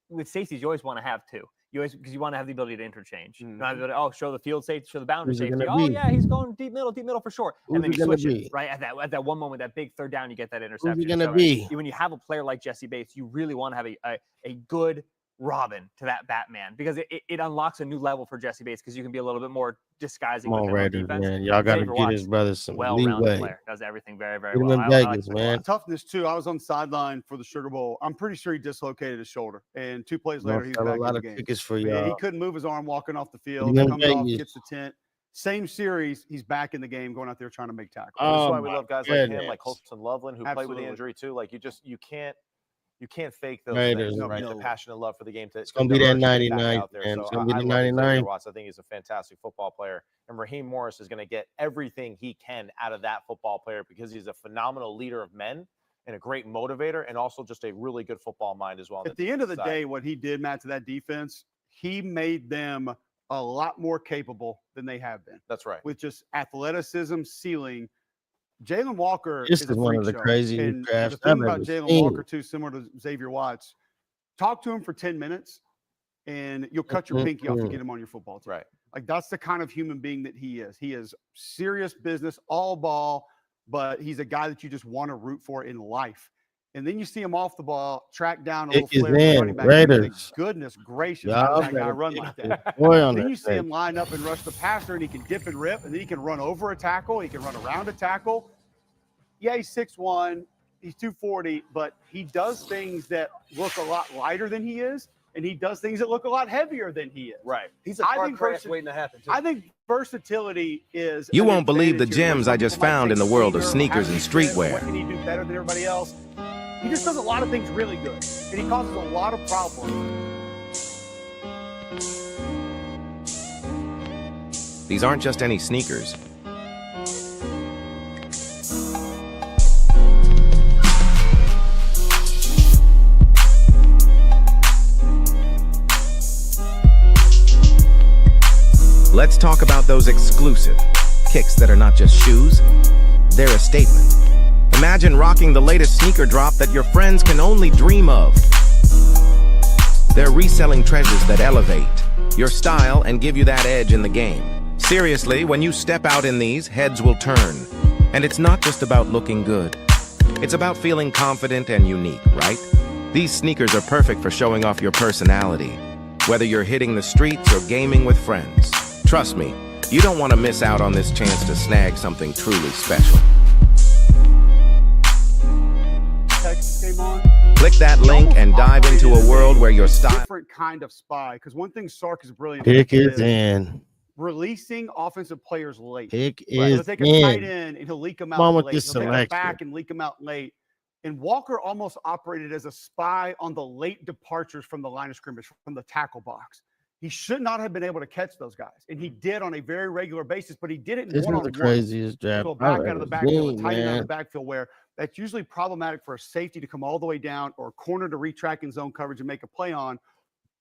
With safeties, you always want to have 2. Because you want to have the ability to interchange. You don't have the ability, show the field safety, show the boundary safety. Oh, yeah, he's going deep middle for sure. And then you switch it, right? At that one moment, that big third down, you get that interception. Who's he going to be? When you have a player like Jesse Bates, you really want to have a good Robin to that Batman because it unlocks a new level for Jesse Bates because you can be a little bit more disguising with him on defense. Man. Y'all got to get his brother some well-rounded player. Does everything very, very well. I Vegas, man. Toughness, too. I was on the sideline for the Sugar Bowl. I'm pretty sure he dislocated his shoulder. And 2 plays later, he's back in the game. For y'all. He couldn't move his arm walking off the field. Comes off, gets the tent. Same series, he's back in the game, going out there trying to make tackles. That's why we love guys like him, like Colston Loveland, who played with the injury, too. Like, you can't fake those things, right? The passion and love for the game. It's going to be that 99. It's going to be the 99. I think he's a fantastic football player. And Raheem Morris is going to get everything he can out of that football player because he's a phenomenal leader of men and a great motivator and also just a really good football mind as well. At the end of the day, what he did, Matt, to that defense, he made them a lot more capable than they have been. That's right. With just athleticism, ceiling. Jalen Walker is one of the craziest drafts the thing about Jalen Walker, too, similar to Xavier Watts, talk to him for 10 minutes, and you'll cut your pinky off to get him on your football team. Right. Like, that's the kind of human being that he is. He is serious business, all ball, but he's a guy that you just want to root for in life. And then you see him off the ball, track down a little flare running back. Raiders. Goodness gracious, how does that guy run like that? Then you see him line up and rush the passer, and he can dip and rip, and then he can run over a tackle. He can run around a tackle. Yeah, he's 6'1", he's 240, but he does things that look a lot lighter than he is, and he does things that look a lot heavier than he is. Right. He's a car crash waiting to happen, too. I think versatility is... You won't believe the gems I just found in the world of sneakers and streetwear. What can he do better than everybody else? He just does a lot of things really good, and he causes a lot of problems. These aren't just any sneakers. Let's talk about those exclusive kicks that are not just shoes, they're a statement. Imagine rocking the latest sneaker drop that your friends can only dream of. They're reselling treasures that elevate your style and give you that edge in the game. Seriously, when you step out in these, heads will turn. And it's not just about looking good. It's about feeling confident and unique, right? These sneakers are perfect for showing off your personality, whether you're hitting the streets or gaming with friends. Trust me, you don't want to miss out on this chance to snag something truly special. Texas game on. Click that link and dive into a world where your style. Different kind of spy, because one thing Sark is brilliant. Pick is in. Releasing offensive players late. Pick He'll is take a in. tight end and he'll leak them out late. He'll take a back and leak them out late. And Walker almost operated as a spy on the late departures from the line of scrimmage, from the tackle box. He should not have been able to catch those guys, and he did on a very regular basis. But he did it in this is the craziest draft. So back out of the backfield, a tight end out of the backfield, where that's usually problematic for a safety to come all the way down or a corner to retrack in zone coverage and make a play on.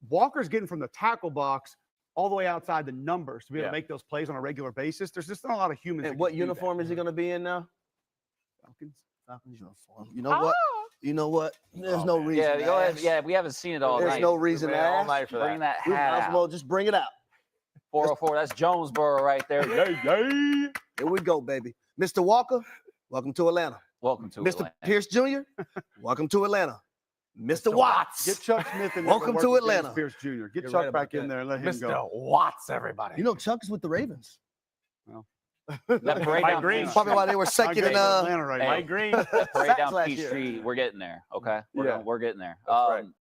Walker's getting from the tackle box all the way outside the numbers to be able to make those plays on a regular basis. There's just not a lot of humans. And what uniform is he going to be in now? Falcons uniform. You know what? You know what? There's no reason. Yeah, go ahead. Yeah, we haven't seen it all There's night. no reason to all ask. night for that. Bring that hat out. Well, just bring it out. 404. That's Jonesboro right there. Here we go, baby. Mr. Walker, welcome to Atlanta. Welcome to Mr. Atlanta. Pierce Jr., welcome to Atlanta. Mr. Watts. Get Chuck Smith in. Welcome to Atlanta. Pierce Jr. Get Chuck back in there and let him Mr. go. Watts, everybody. You know, Chuck is with the Ravens. Well, that parade down Green. Probably why they were second in Atlanta right now. Mike Green. Parade down Peachtree. We're getting there. Okay, we're getting there.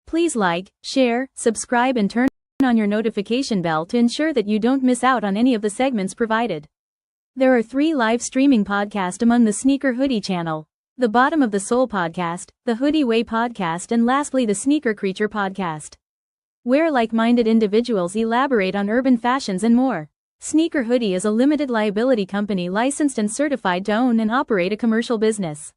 Please like, share, subscribe, and turn on your notification bell to ensure that you don't miss out on any of the segments provided. There are 3 live streaming podcasts among the Sneaker Hoodie channel: the Bottom of the Soul podcast, the Hoodie Way podcast, and lastly the Sneaker Creature podcast, where like-minded individuals elaborate on urban fashions and more. Sneaker Hoodie is a limited liability company licensed and certified to own and operate a commercial business.